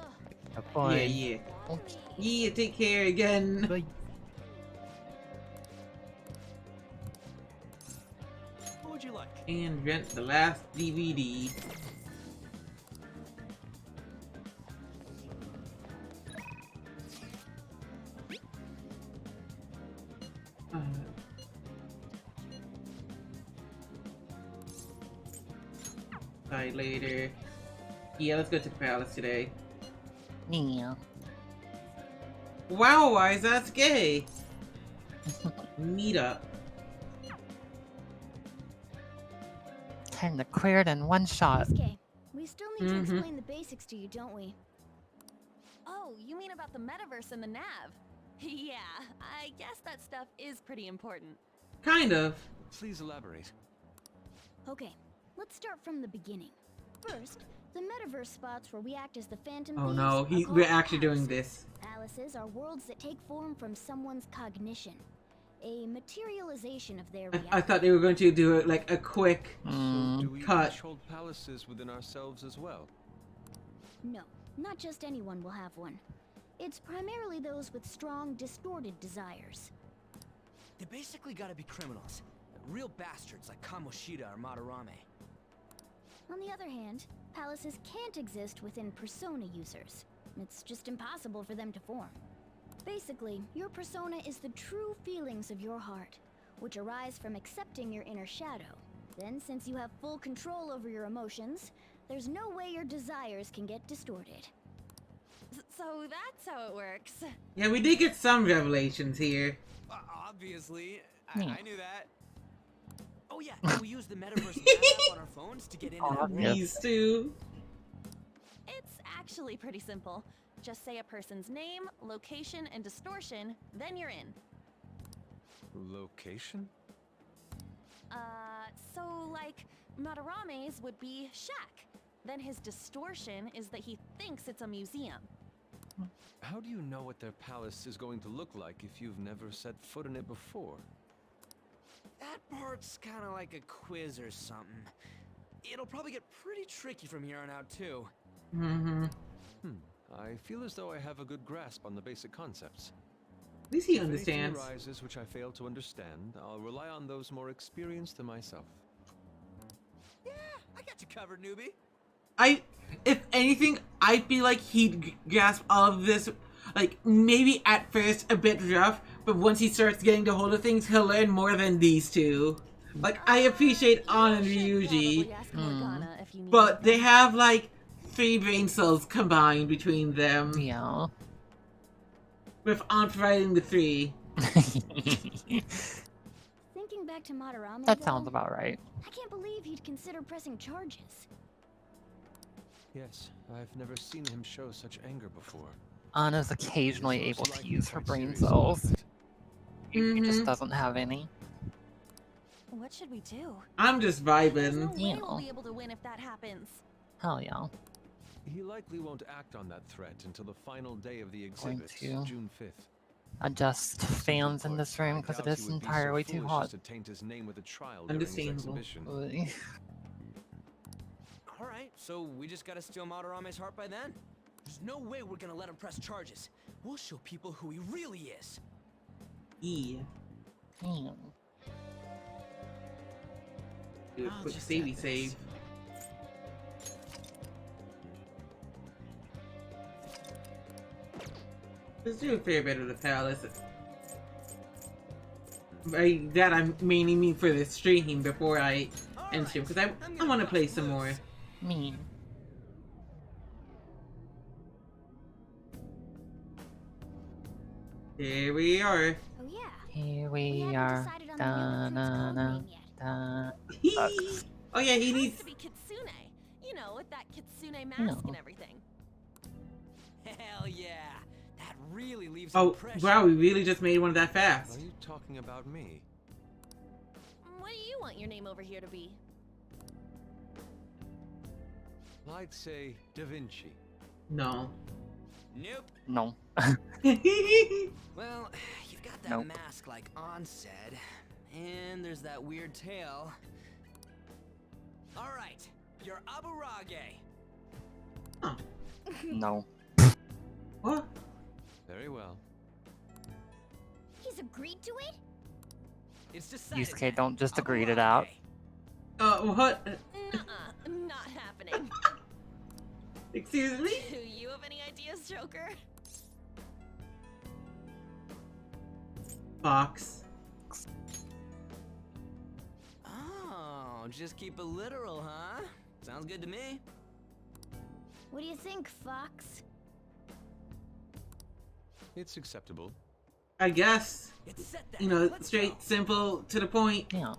Have fun. Yeah, yeah. Yeah, take care again. Bye. What would you like? And rent the last DVD. decide later. Yeah, let's go to the palace today. Yeah. Wow, why is that gay? Meet up. Time to clear it in one shot. Okay, we still need to explain the basics to you, don't we? Oh, you mean about the metaverse and the nav? Yeah, I guess that stuff is pretty important. Kind of. Please elaborate. Okay, let's start from the beginning. First, the metaverse spots where we act as the phantom Oh thieves no, are called we're actually doing palaces. this. Palaces are worlds that take form from someone's cognition. A materialization of their I reality. thought they were going to do it like a quick So do we cut. each hold palaces within ourselves as well? No, not just anyone will have one. It's primarily those with strong, distorted desires. They basically gotta be criminals. Real bastards like Kamoshida or Madarame. On the other hand, palaces can't exist within persona users. It's just impossible for them to form. Basically, your persona is the true feelings of your heart, which arise from accepting your inner shadow. Then, since you have full control over your emotions, there's no way your desires can get distorted. So that's how it works. Yeah, we did get some revelations here. Obviously, Hmm. I knew that. Oh yeah, and we use the metaverse app on our phones to get into that world. These two. It's actually pretty simple. Just say a person's name, location, and distortion, then you're in. Location? So like, Madarame's would be shack. Then his distortion is that he thinks it's a museum. How do you know what their palace is going to look like if you've never set foot in it before? That part's kind of like a quiz or something. It'll probably get pretty tricky from here on out, too. Mm-hmm. I feel as though I have a good grasp on the basic concepts. At least he If anything understands. arises which I fail to understand, I'll rely on those more experienced than myself. Yeah, I got you covered, newbie. If anything, I feel like he'd grasp all of this, like, maybe at first a bit rough, but once he starts getting the hold of things, he'll learn more than these two. Like, I appreciate An and Ryuji, but they have, like, 3 brain cells combined between them. Yeah. With An providing the 3. Thinking back to Madarame, That though, sounds about right. I can't believe he'd consider pressing charges. Yes, I've never seen him show such anger before. Anna's occasionally able to use her brain cells. He just doesn't have any. What should we do? I'm just There's no vibing. way we'll be able to win if that happens. Hell yeah. He likely won't act on that threat until the final day of the Going exhibit, to June 5th. adjust fans in this room because it is entirely too hot. To taint his name with a trial during his Understandable. exhibition. Alright, so we just gotta steal Madarame's heart by then? There's no way we're gonna let him press charges. We'll show people who he really is. Yeah. Damn. Do a quick savey save. Let's do a fair bit of the palace. By that I mainly mean for the stream before I end stream, because I want to play some more. Mean. Here we are. Oh yeah. Here we are. Da, na, na, da. Oh yeah, he It has needs. to be Kitsune. You know, with that Kitsune mask No. and everything. Hell yeah! That really leaves an Oh impression. wow, we really just made one that fast. Are you talking about me? What do you want your name over here to be? I'd say Da Vinci. No. Nope. No. Well, you've got that Nope. mask like An said, and there's that weird tail. Alright, you're Aburage. No. What? Very well. He's agreed to it? It's decided. Yusuke, don't just agree to that. What? Nuh-uh, not happening. Excuse me? Do you have any ideas, Joker? Fox. Oh, just keep it literal, huh? Sounds good to me. What do you think, Fox? It's acceptable. I guess. It's set then. You know, Let's straight, go. simple, to the point. Yeah.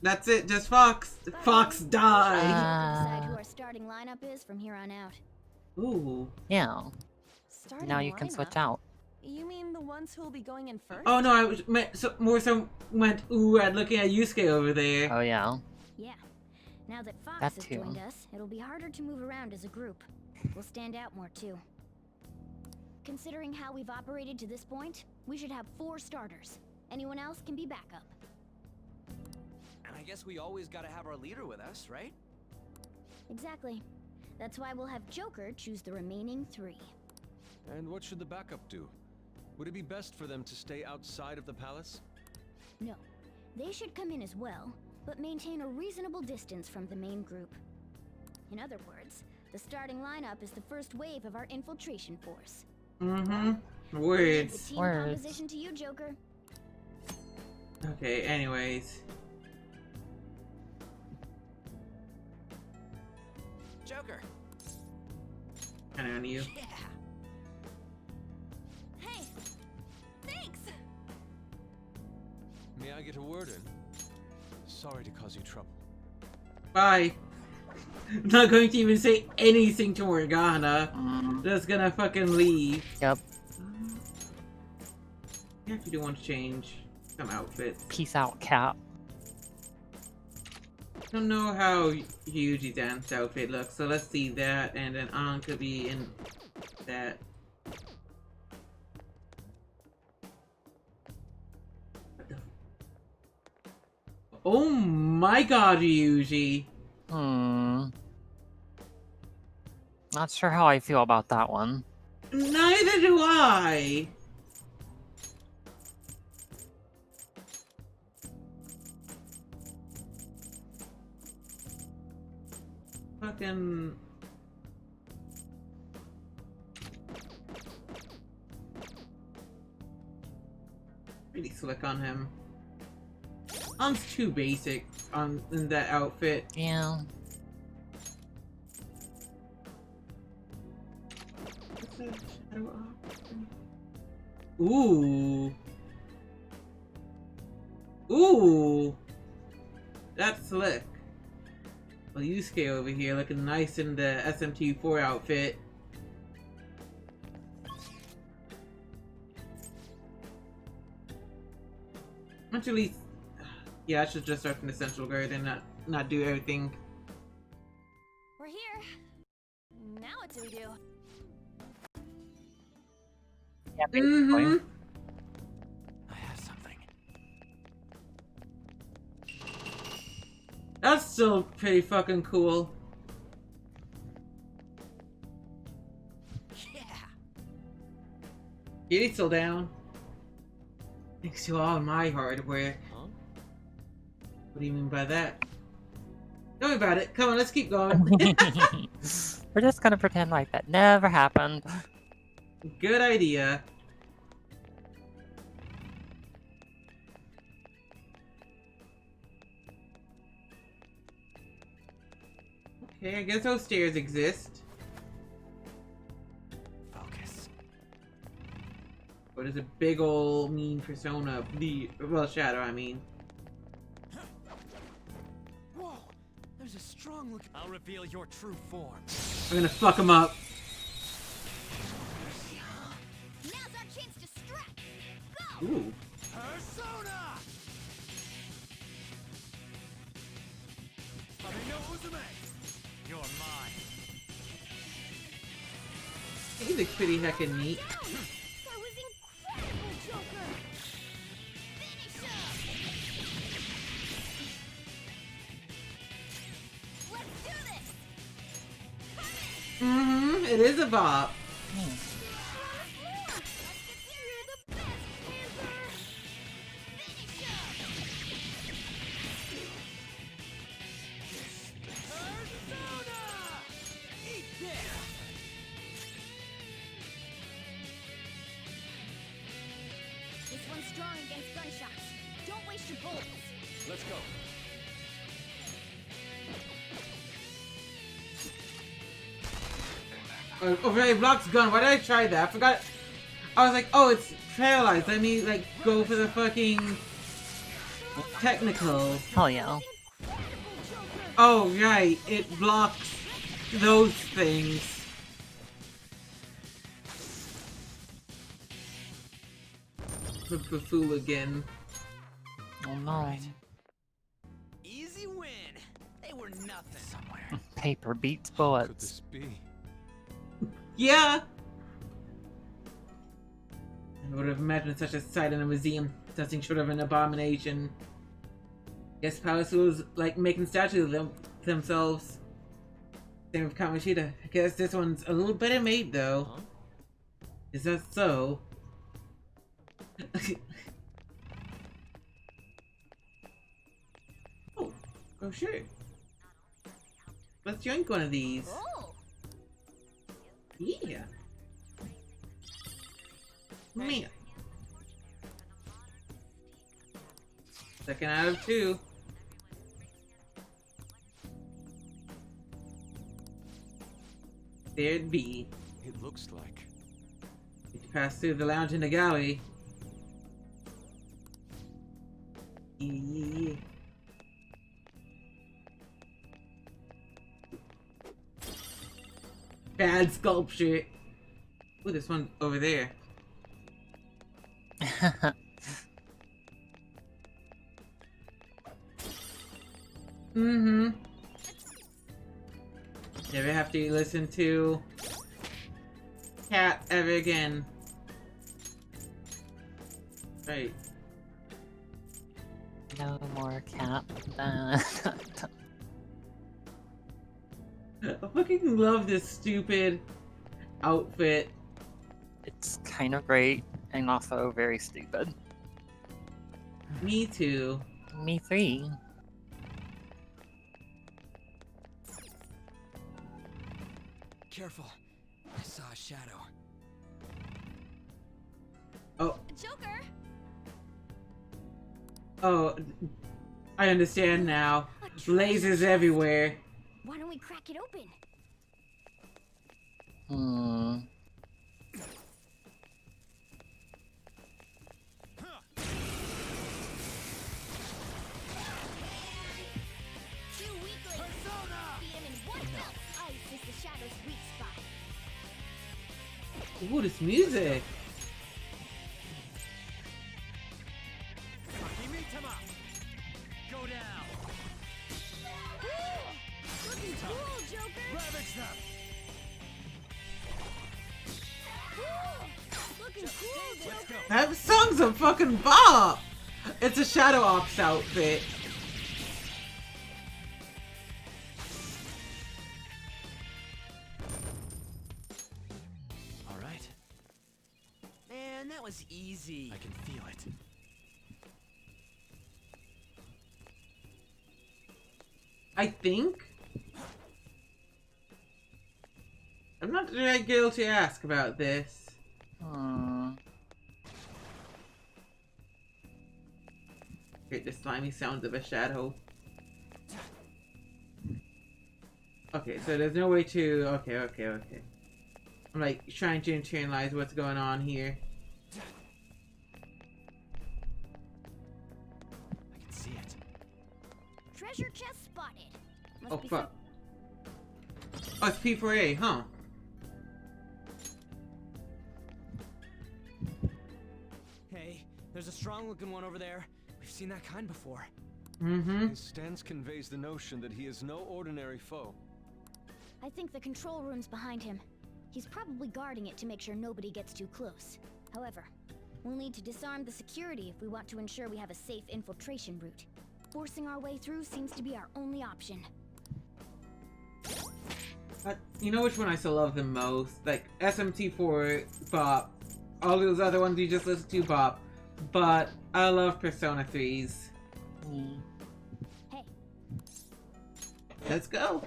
That's it, just Fox. Fox died. Decide who our starting lineup is from here on out. Ooh. Yeah. Starting Now you can switch lineup? out. You mean the ones who'll be going in first? Oh no, I was more so went ooh at looking at Yusuke over there. Oh yeah. Yeah. Now that Fox That has too. joined us, it'll be harder to move around as a group. We'll stand out more too. Considering how we've operated to this point, we should have 4 starters. Anyone else can be backup. And I guess we always gotta have our leader with us, right? Exactly. That's why we'll have Joker choose the remaining 3. And what should the backup do? Would it be best for them to stay outside of the palace? No. They should come in as well, but maintain a reasonable distance from the main group. In other words, the starting lineup is the first wave of our infiltration force. Mm-hmm. The Words. team composition to you, Joker. Okay, anyways. Joker. Kinda on you. Yeah. Hey! Thanks! May I get a word in? Sorry to cause you trouble. Bye. Not going to even say anything to Morgana. Just gonna fucking leave. Yep. I actually do want to change some outfits. Peace out, Cap. I don't know how huge Dan's outfit looks, so let's see that, and then An could be in that. Oh my god, Ryuji! Not sure how I feel about that one. Neither do I! Fucking... Really slick on him. An's too basic in that outfit. Yeah. Ooh. Ooh. That's slick. Well, Yusuke over here looking nice in the SMT4 outfit. Actually, yeah, I should just start from the Central Guard and not do everything. We're here. Now what do we do? Yeah, basically. I have something. That's still pretty fucking cool. Yeah. Kitty's still down. Thanks to all my hard work. Huh? What do you mean by that? Tell me about it. Come on, let's keep going. We're just gonna pretend like that never happened. Good idea. Okay, I guess those stairs exist. Focus. But it's a big ol' mean persona. Well, Shadow, I mean. Whoa! There's a strong look. I'll reveal your true form. I'm gonna fuck him up. Now's our chance to strike. Go! Ooh. Persona! You're mine. He looks pretty heckin' neat. That was incredible, Joker! Finish him! Let's do this! Mm-hmm, it is a bop. This one's strong against gunshots. Don't waste your bullets. Let's go. Overlay block's gone. Why did I try that? I forgot. I was like, oh, it's paralyzed. Let me, like, go for the fucking technical. Oh, yeah. Oh, right. It blocks those things. The fool again. Oh, no. Easy win. They were nothing. Somewhere. Paper beats What could bullets. this be? Yeah! I would have imagined such a sight in a museum. Nothing short of an abomination. Guess Palace was like making statues of themselves. Same with Kamoshida. I guess this one's a little better made though. Huh? Is that so? Oh sure. Let's join one of these. Oh. Yeah. Man. Second out of 2. There'd be. It looks like. You pass through the lounge in the gallery. Yeah. Bad sculpture. Ooh, this one over there. Mm-hmm. Never have to listen to Cat ever again. Right. No more cat. I fucking love this stupid outfit. It's kind of great and also very stupid. Me too. Me three. Careful. I saw a shadow. Oh. Joker! Oh. I understand now. Lasers everywhere. Why don't we crack it open? Hmm. Two weaklings! Beat him in one fell. Ice is the shadow's weak spot. Ooh, this music. Go down. Looking cool, Joker! Ravage them. Looking cool, Joker! That song's a fucking bop! It's a Shadow Ops outfit. All right. Man, that was easy. I can feel it. I think. I'm not the right girl to ask about this. Hear the slimy sounds of a shadow. Okay, so there's no way to. Okay. I'm like trying to internalize what's going on here. I can see it. Treasure chest spotted. Must Oh be fuck. Oh, it's P4A, huh? Hey, there's a strong-looking one over there. We've seen that kind before. Mm-hmm. His stance conveys the notion that he is no ordinary foe. I think the control room's behind him. He's probably guarding it to make sure nobody gets too close. However, we'll need to disarm the security if we want to ensure we have a safe infiltration route. Forcing our way through seems to be our only option. You know which one I still love the most? Like, SMT4 bop. All those other ones you just listened to bop. But I love Persona 3s. Hey. Let's go.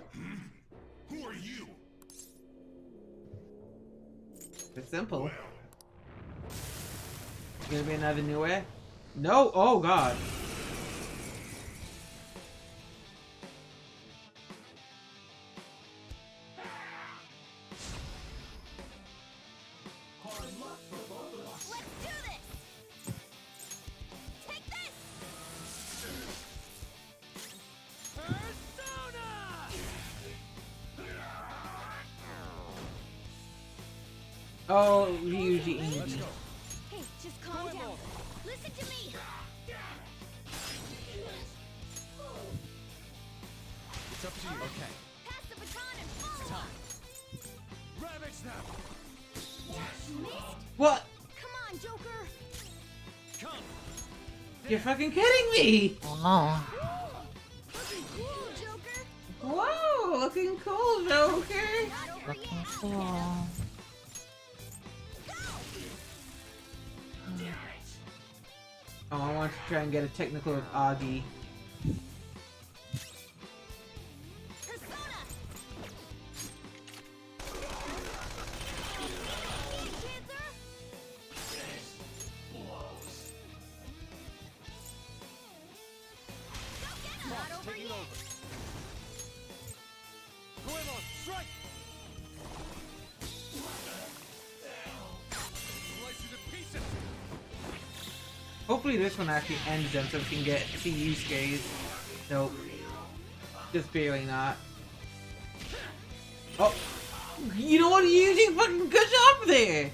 Who are you? It's simple. Gonna be another new way? No! Oh god. Oh, Ryuji Indy. Hey, just calm down. Listen to me. It's up to you. Okay. Pass the baton and follow. It's time. Ravage them. Missed. What? Come on, Joker. Come. You're fucking kidding me! Oh no. Looking cool, Joker. Whoa, looking cool, Joker. Looking cool. Oh, I want to try and get a technical with Augie. Taking over. Goemon, strike! Slice you to pieces! Hopefully this one actually ends them so we can get CU skates. Nope. Just barely not. Oh! You know what? You're using fucking good job there!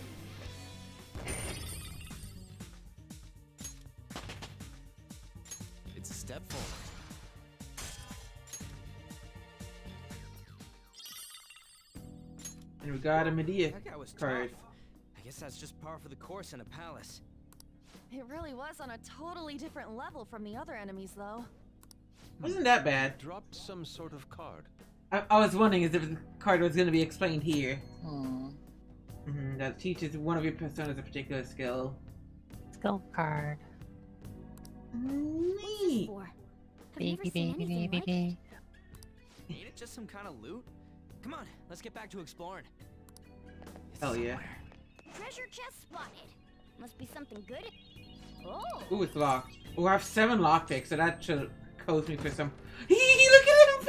It's a step forward. And we got a Medea That guy was card. tough. I guess that's just par for the course in a palace. It really was on a totally different level from the other enemies, though. Wasn't that bad. Dropped some sort of card. I was wondering if the card was going to be explained here. Hmm. That teaches one of your personas a particular skill. Skill card. Neat. Baby, baby, baby, baby. Ain't it just some kind of loot? Come on, let's get back to exploring. Hell yeah. Treasure chest spotted. Must be something good. Oh. Ooh, it's locked. Oh, I have 7 lockpicks, so that should cost me for some. Look at him,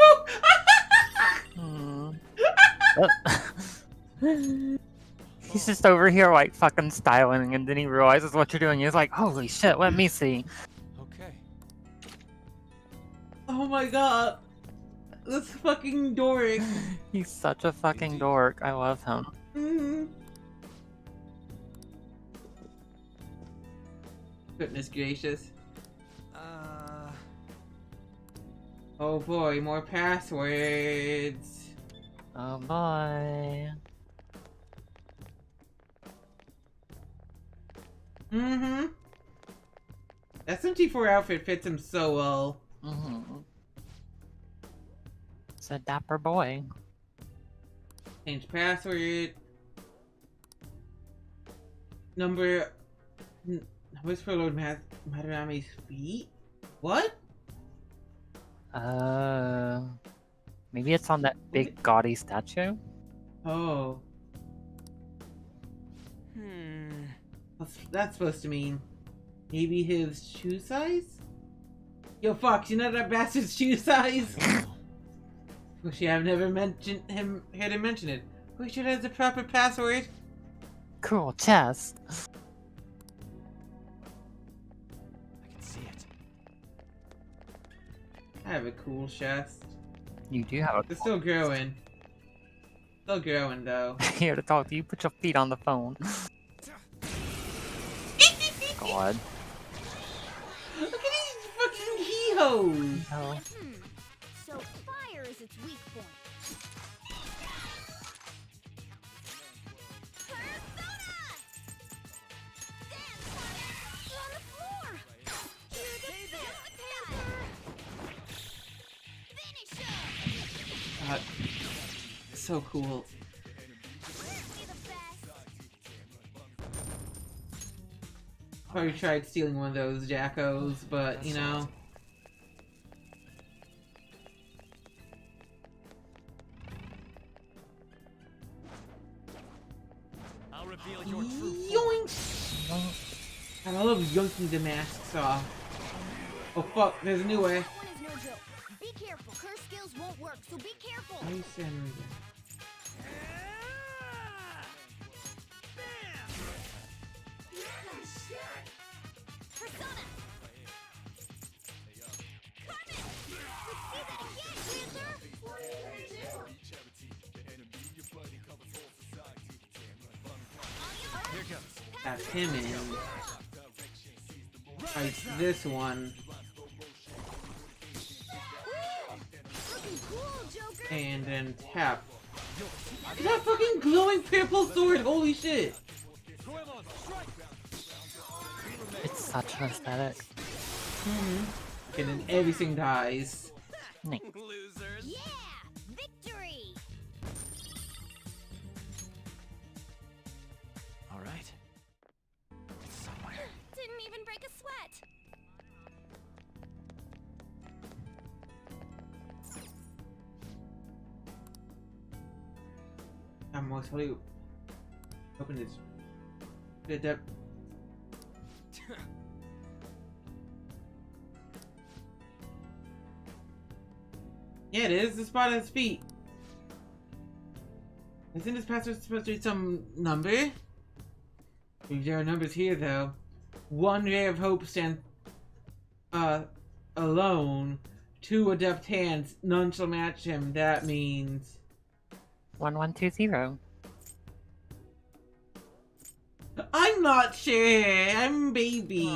folks! He's just over here like fucking styling, and then he realizes what you're doing. He's like, holy shit, let me see. Okay. Oh my god. This fucking dork. He's such a fucking dork. I love him. Goodness gracious. Oh boy, more passwords. Oh boy. SMT4 outfit fits him so well. It's a dapper boy. Change password. Numbers for Lord Madarame's feet? What? Maybe it's on that big gaudy statue? Oh. What's that supposed to mean? Maybe his shoe size? Yo, Fox, you know that bastard's shoe size? Wish I've never heard him mention it. We should have the proper password. Cool chest. I can see it. I have a cool chest. You do have a It's still growing. Still growing, though. Here to talk to you. Put your feet on the phone. God. Look at these fucking hee-hoes! Oh. So fire is its weak point. So cool. Probably tried stealing one of those Jackos, but you know. I'll reveal your true Yoink! And I love yoinking the masks off. Oh fuck, there's a new way. That one is no joke. Be careful. Curse skills won't work, so be careful. Ice and... Persona! Carmen! Let's see that again, Panther! Tap him in. Ice this one. And then tap. That fucking glowing purple sword, holy shit! It's such an aesthetic. And then everything dies. Nice. Losers. Yeah! Victory! Alright. It's somewhere. Didn't even break a sweat. I'm most holy. Open this. Get that. Yeah, it is. The spot at his feet. Isn't this password supposed to be some number? There are numbers here, though. One ray of hope stands alone. 2 adept hands. None shall match him. That means 1120. I'm not sure. I'm baby.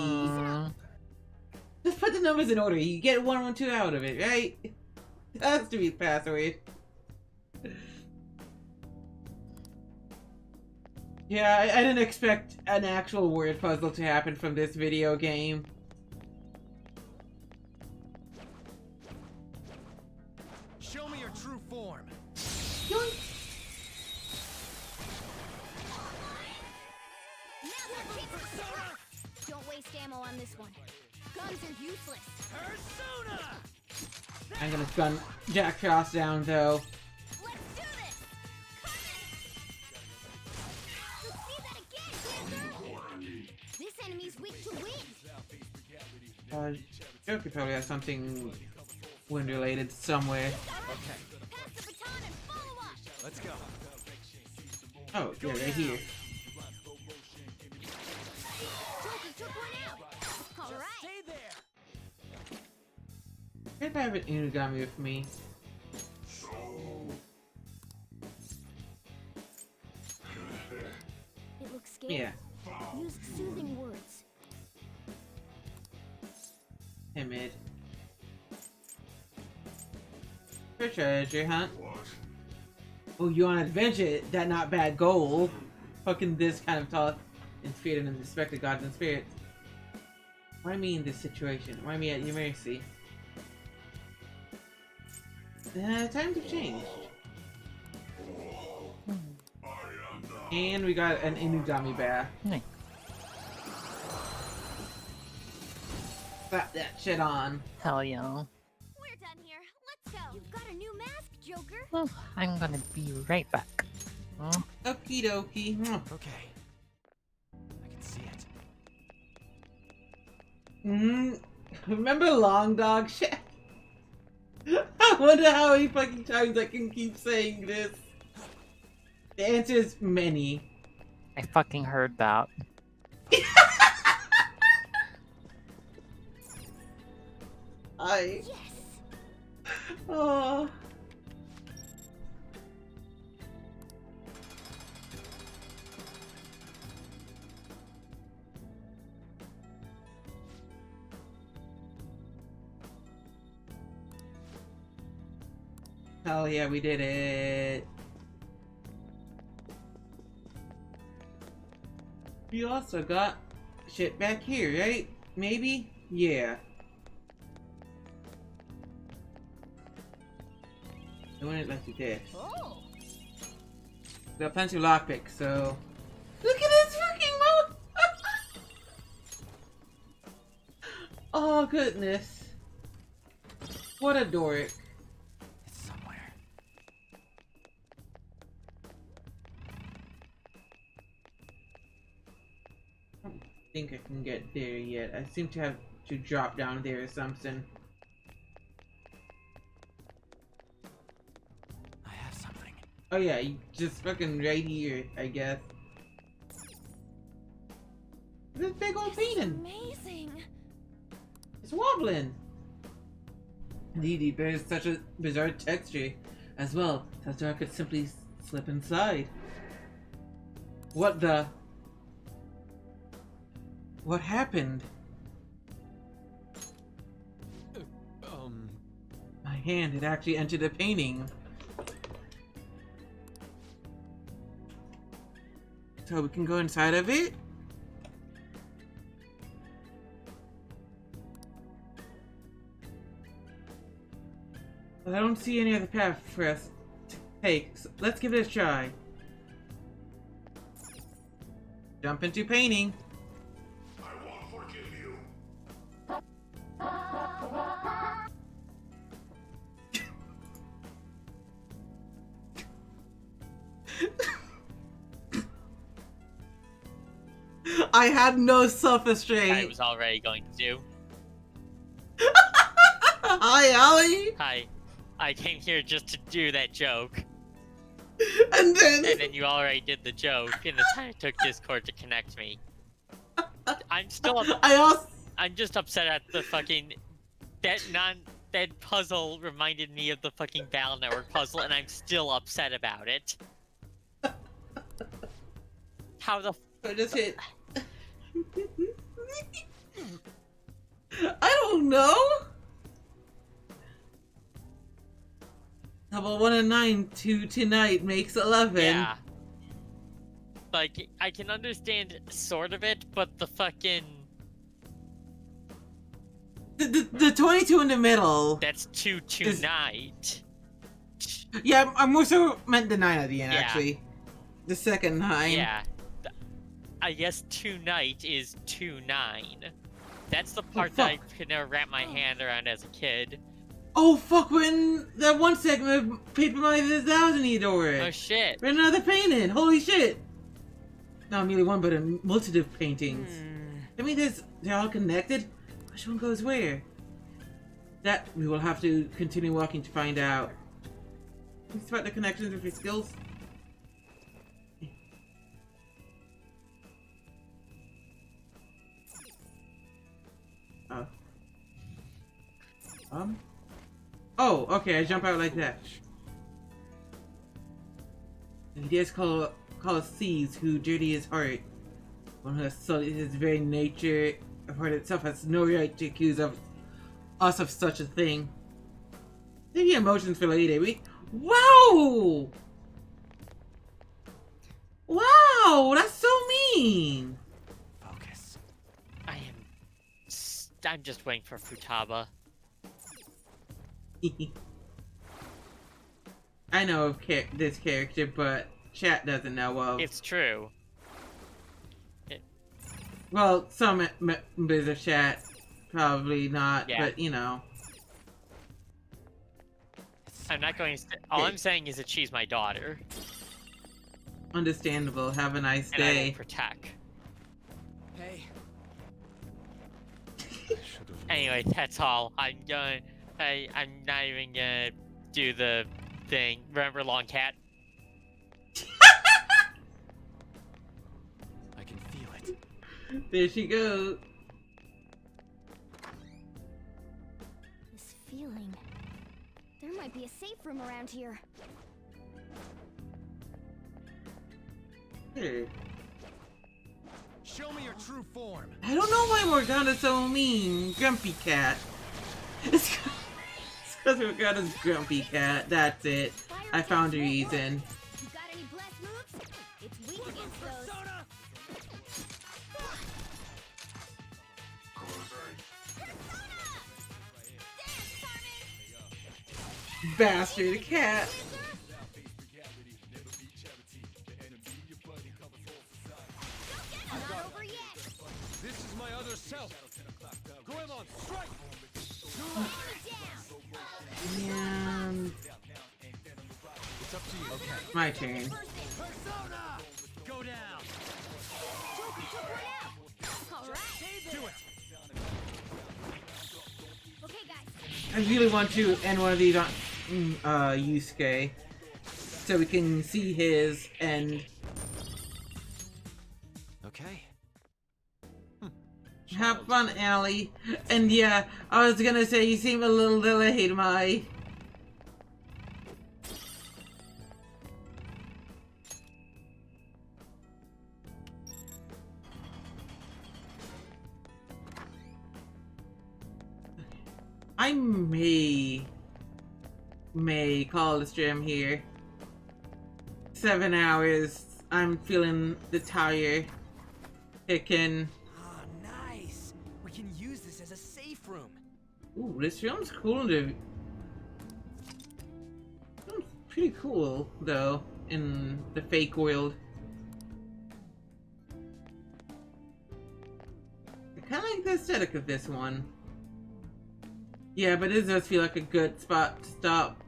Just put the numbers in order. You get 112 out of it, right? That has to be the password. Yeah, I didn't expect an actual word puzzle to happen from this video game. Show me your true form. Don't waste ammo on this one. Guns are useless. Persona! I'm gonna gun Jack Frost down though. Let's do this. See that again, Panther? This enemy's weak to wind. Joker probably has something wind related somewhere. Okay. Pass the baton and follow up. Let's go. Oh, yeah, right here. Joker took one out. All right. Stay there. If I have an Inugami with me. It looks scary. Yeah. Use soothing words. Timid. For treasure hunt. Oh, you on an adventure? That not bad goal. Fucking this kind of talk in spirit and respect to gods and spirits. Why me in this situation? Why me at your mercy? Times have changed. And we got an Inugami bath. Nice. Slap that shit on. Hell yeah. We're done here. Let's go. You've got a new mask, Joker. Well, I'm gonna be right back. Okie dokie. Okay. I can see it. Remember Long Dog shit? I wonder how many fucking times I can keep saying this. The answer is many. I fucking heard that. Yes. Oh. Hell yeah, we did it. We also got shit back here, right? Maybe? Yeah. I wouldn't like to this. Oh. Got plenty of lockpicks, so... Look at this fucking mouth! Oh, goodness. What a dork. It's somewhere. I don't think I can get there yet. I seem to have to drop down there or something. I have something. Oh yeah, you just fucking right here, I guess. This big old painting. Amazing. It's wobbling. Indeed, it bears such a bizarre texture as well, that I could simply slip inside. What the? What happened? My hand had actually entered the painting. So we can go inside of it? Well, I don't see any other path for us to take, so let's give it a try. Jump into painting. I won't forgive you. I had no self-restraint. I was already going to do. Hi, Allie. Hi. I came here just to do that joke. And then you already did the joke, and the time it took Discord to connect me. I'm still. I'm just upset at the fucking that puzzle reminded me of the fucking Battle Network puzzle, and I'm still upset about it. How the? I just hit. I don't know. Double 1 and 9, 2 tonight makes 11. Yeah. Like, I can understand sort of it, but the fucking... The 22 in the middle. That's 2 tonight. Yeah, I'm more so meant the 9 at the end, Yeah. actually. The second 9. Yeah. I guess tonight is 2-9. That's the part that I could never wrap my hand around as a kid. Oh fuck, we're in that one segment of Paper Money 1000 Eudora. Oh shit. We're in another painting. Holy shit. Not merely one, but a multitude of paintings. I mean, they're all connected. Which one goes where? That we will have to continue walking to find out. Can you spot the connections with your skills? Oh. Oh, okay, I jump out like that. And he does call us thieves who dirty his heart. One who has sullied his very nature of heart itself has no right to accuse us of such a thing. Maybe emotions for Lady. Wow! Wow, that's so mean! Focus. I'm just waiting for Futaba. I know of this character, but chat doesn't know of. It's true. Well, some members of chat probably not, Yeah. but you know. I'm not going to... All I'm saying is that she's my daughter. Understandable. Have a nice And I will day. protect. Hey. Anyway, that's all. I'm not even gonna do the thing. Remember Long Cat? I can feel it. There she goes. This feeling. There might be a safe room around here. Hey. Show me your true form. I don't know why Morgana's so mean. Grumpy cat. It's because Morgana's grumpy cat. That's it. I found a reason. You got any blast moves? It's weak against those. Bastard cat. Not over yet. This is my other self. Goemon, strike! And It's up to you. Okay. my turn. Go down. Do it. Okay, guys. I really want to end one of these on Yusuke, so we can see his end. Okay. Have fun, Allie. And yeah, I was gonna say you seem a little delayed, my. I may call the stream here. 7 hours. I'm feeling the tire kicking. Ah, nice. We can use this as a safe room. Ooh, this room's cool. Pretty cool though in the fake world. I kind of like the aesthetic of this one. Yeah, but it does feel like a good spot to stop.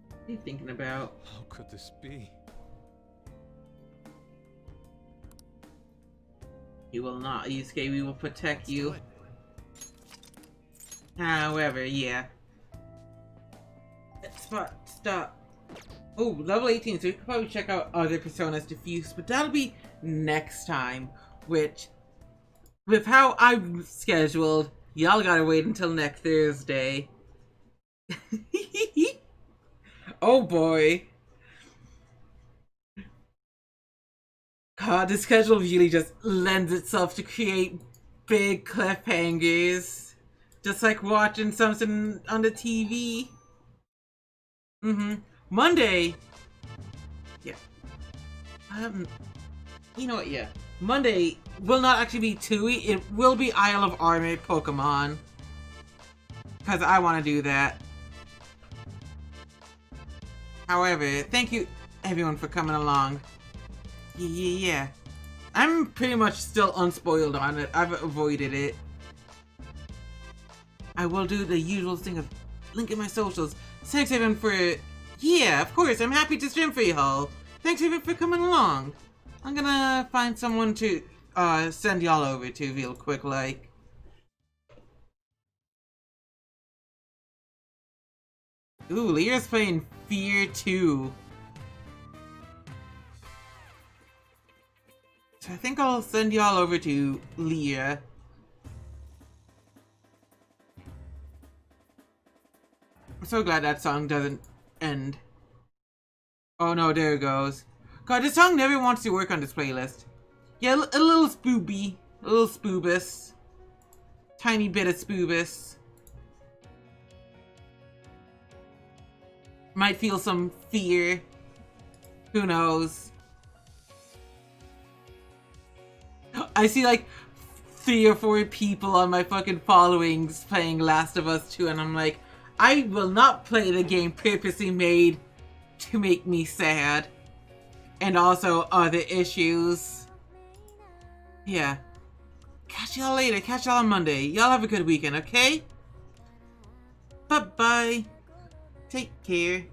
What are you thinking about? How could this be? You will not, Yusuke. We will protect you. However, yeah. Spot, stop. Oh, level 18, so we could probably check out other Personas Diffuse, but that'll be next time, which, with how I'm scheduled, y'all gotta wait until next Thursday. Oh boy. God, the schedule really just lends itself to create big cliffhangers. Just like watching something on the TV. Monday. Yeah. You know what? Yeah. Monday will not actually be Tui. It will be Isle of Armor Pokemon. Because I want to do that. However, thank you everyone for coming along. Yeah. I'm pretty much still unspoiled on it. I've avoided it. I will do the usual thing of linking my socials. Thanks everyone for... Yeah, of course, I'm happy to stream for y'all. Thanks everyone for coming along. I'm gonna find someone to send y'all over to real quick, like. Ooh, Leah's playing Fear 2. So I think I'll send y'all over to Leah. I'm so glad that song doesn't end. Oh no, there it goes. God, this song never wants to work on this playlist. Yeah, a little spooby. A little spoobus. Tiny bit of spoobus. Might feel some fear. Who knows? I see like 3 or 4 people on my fucking followings playing Last of Us 2 and I'm like, I will not play the game purposely made to make me sad. And also other issues. Yeah. Catch y'all later. Catch y'all on Monday. Y'all have a good weekend, okay? Bye-bye. Take care.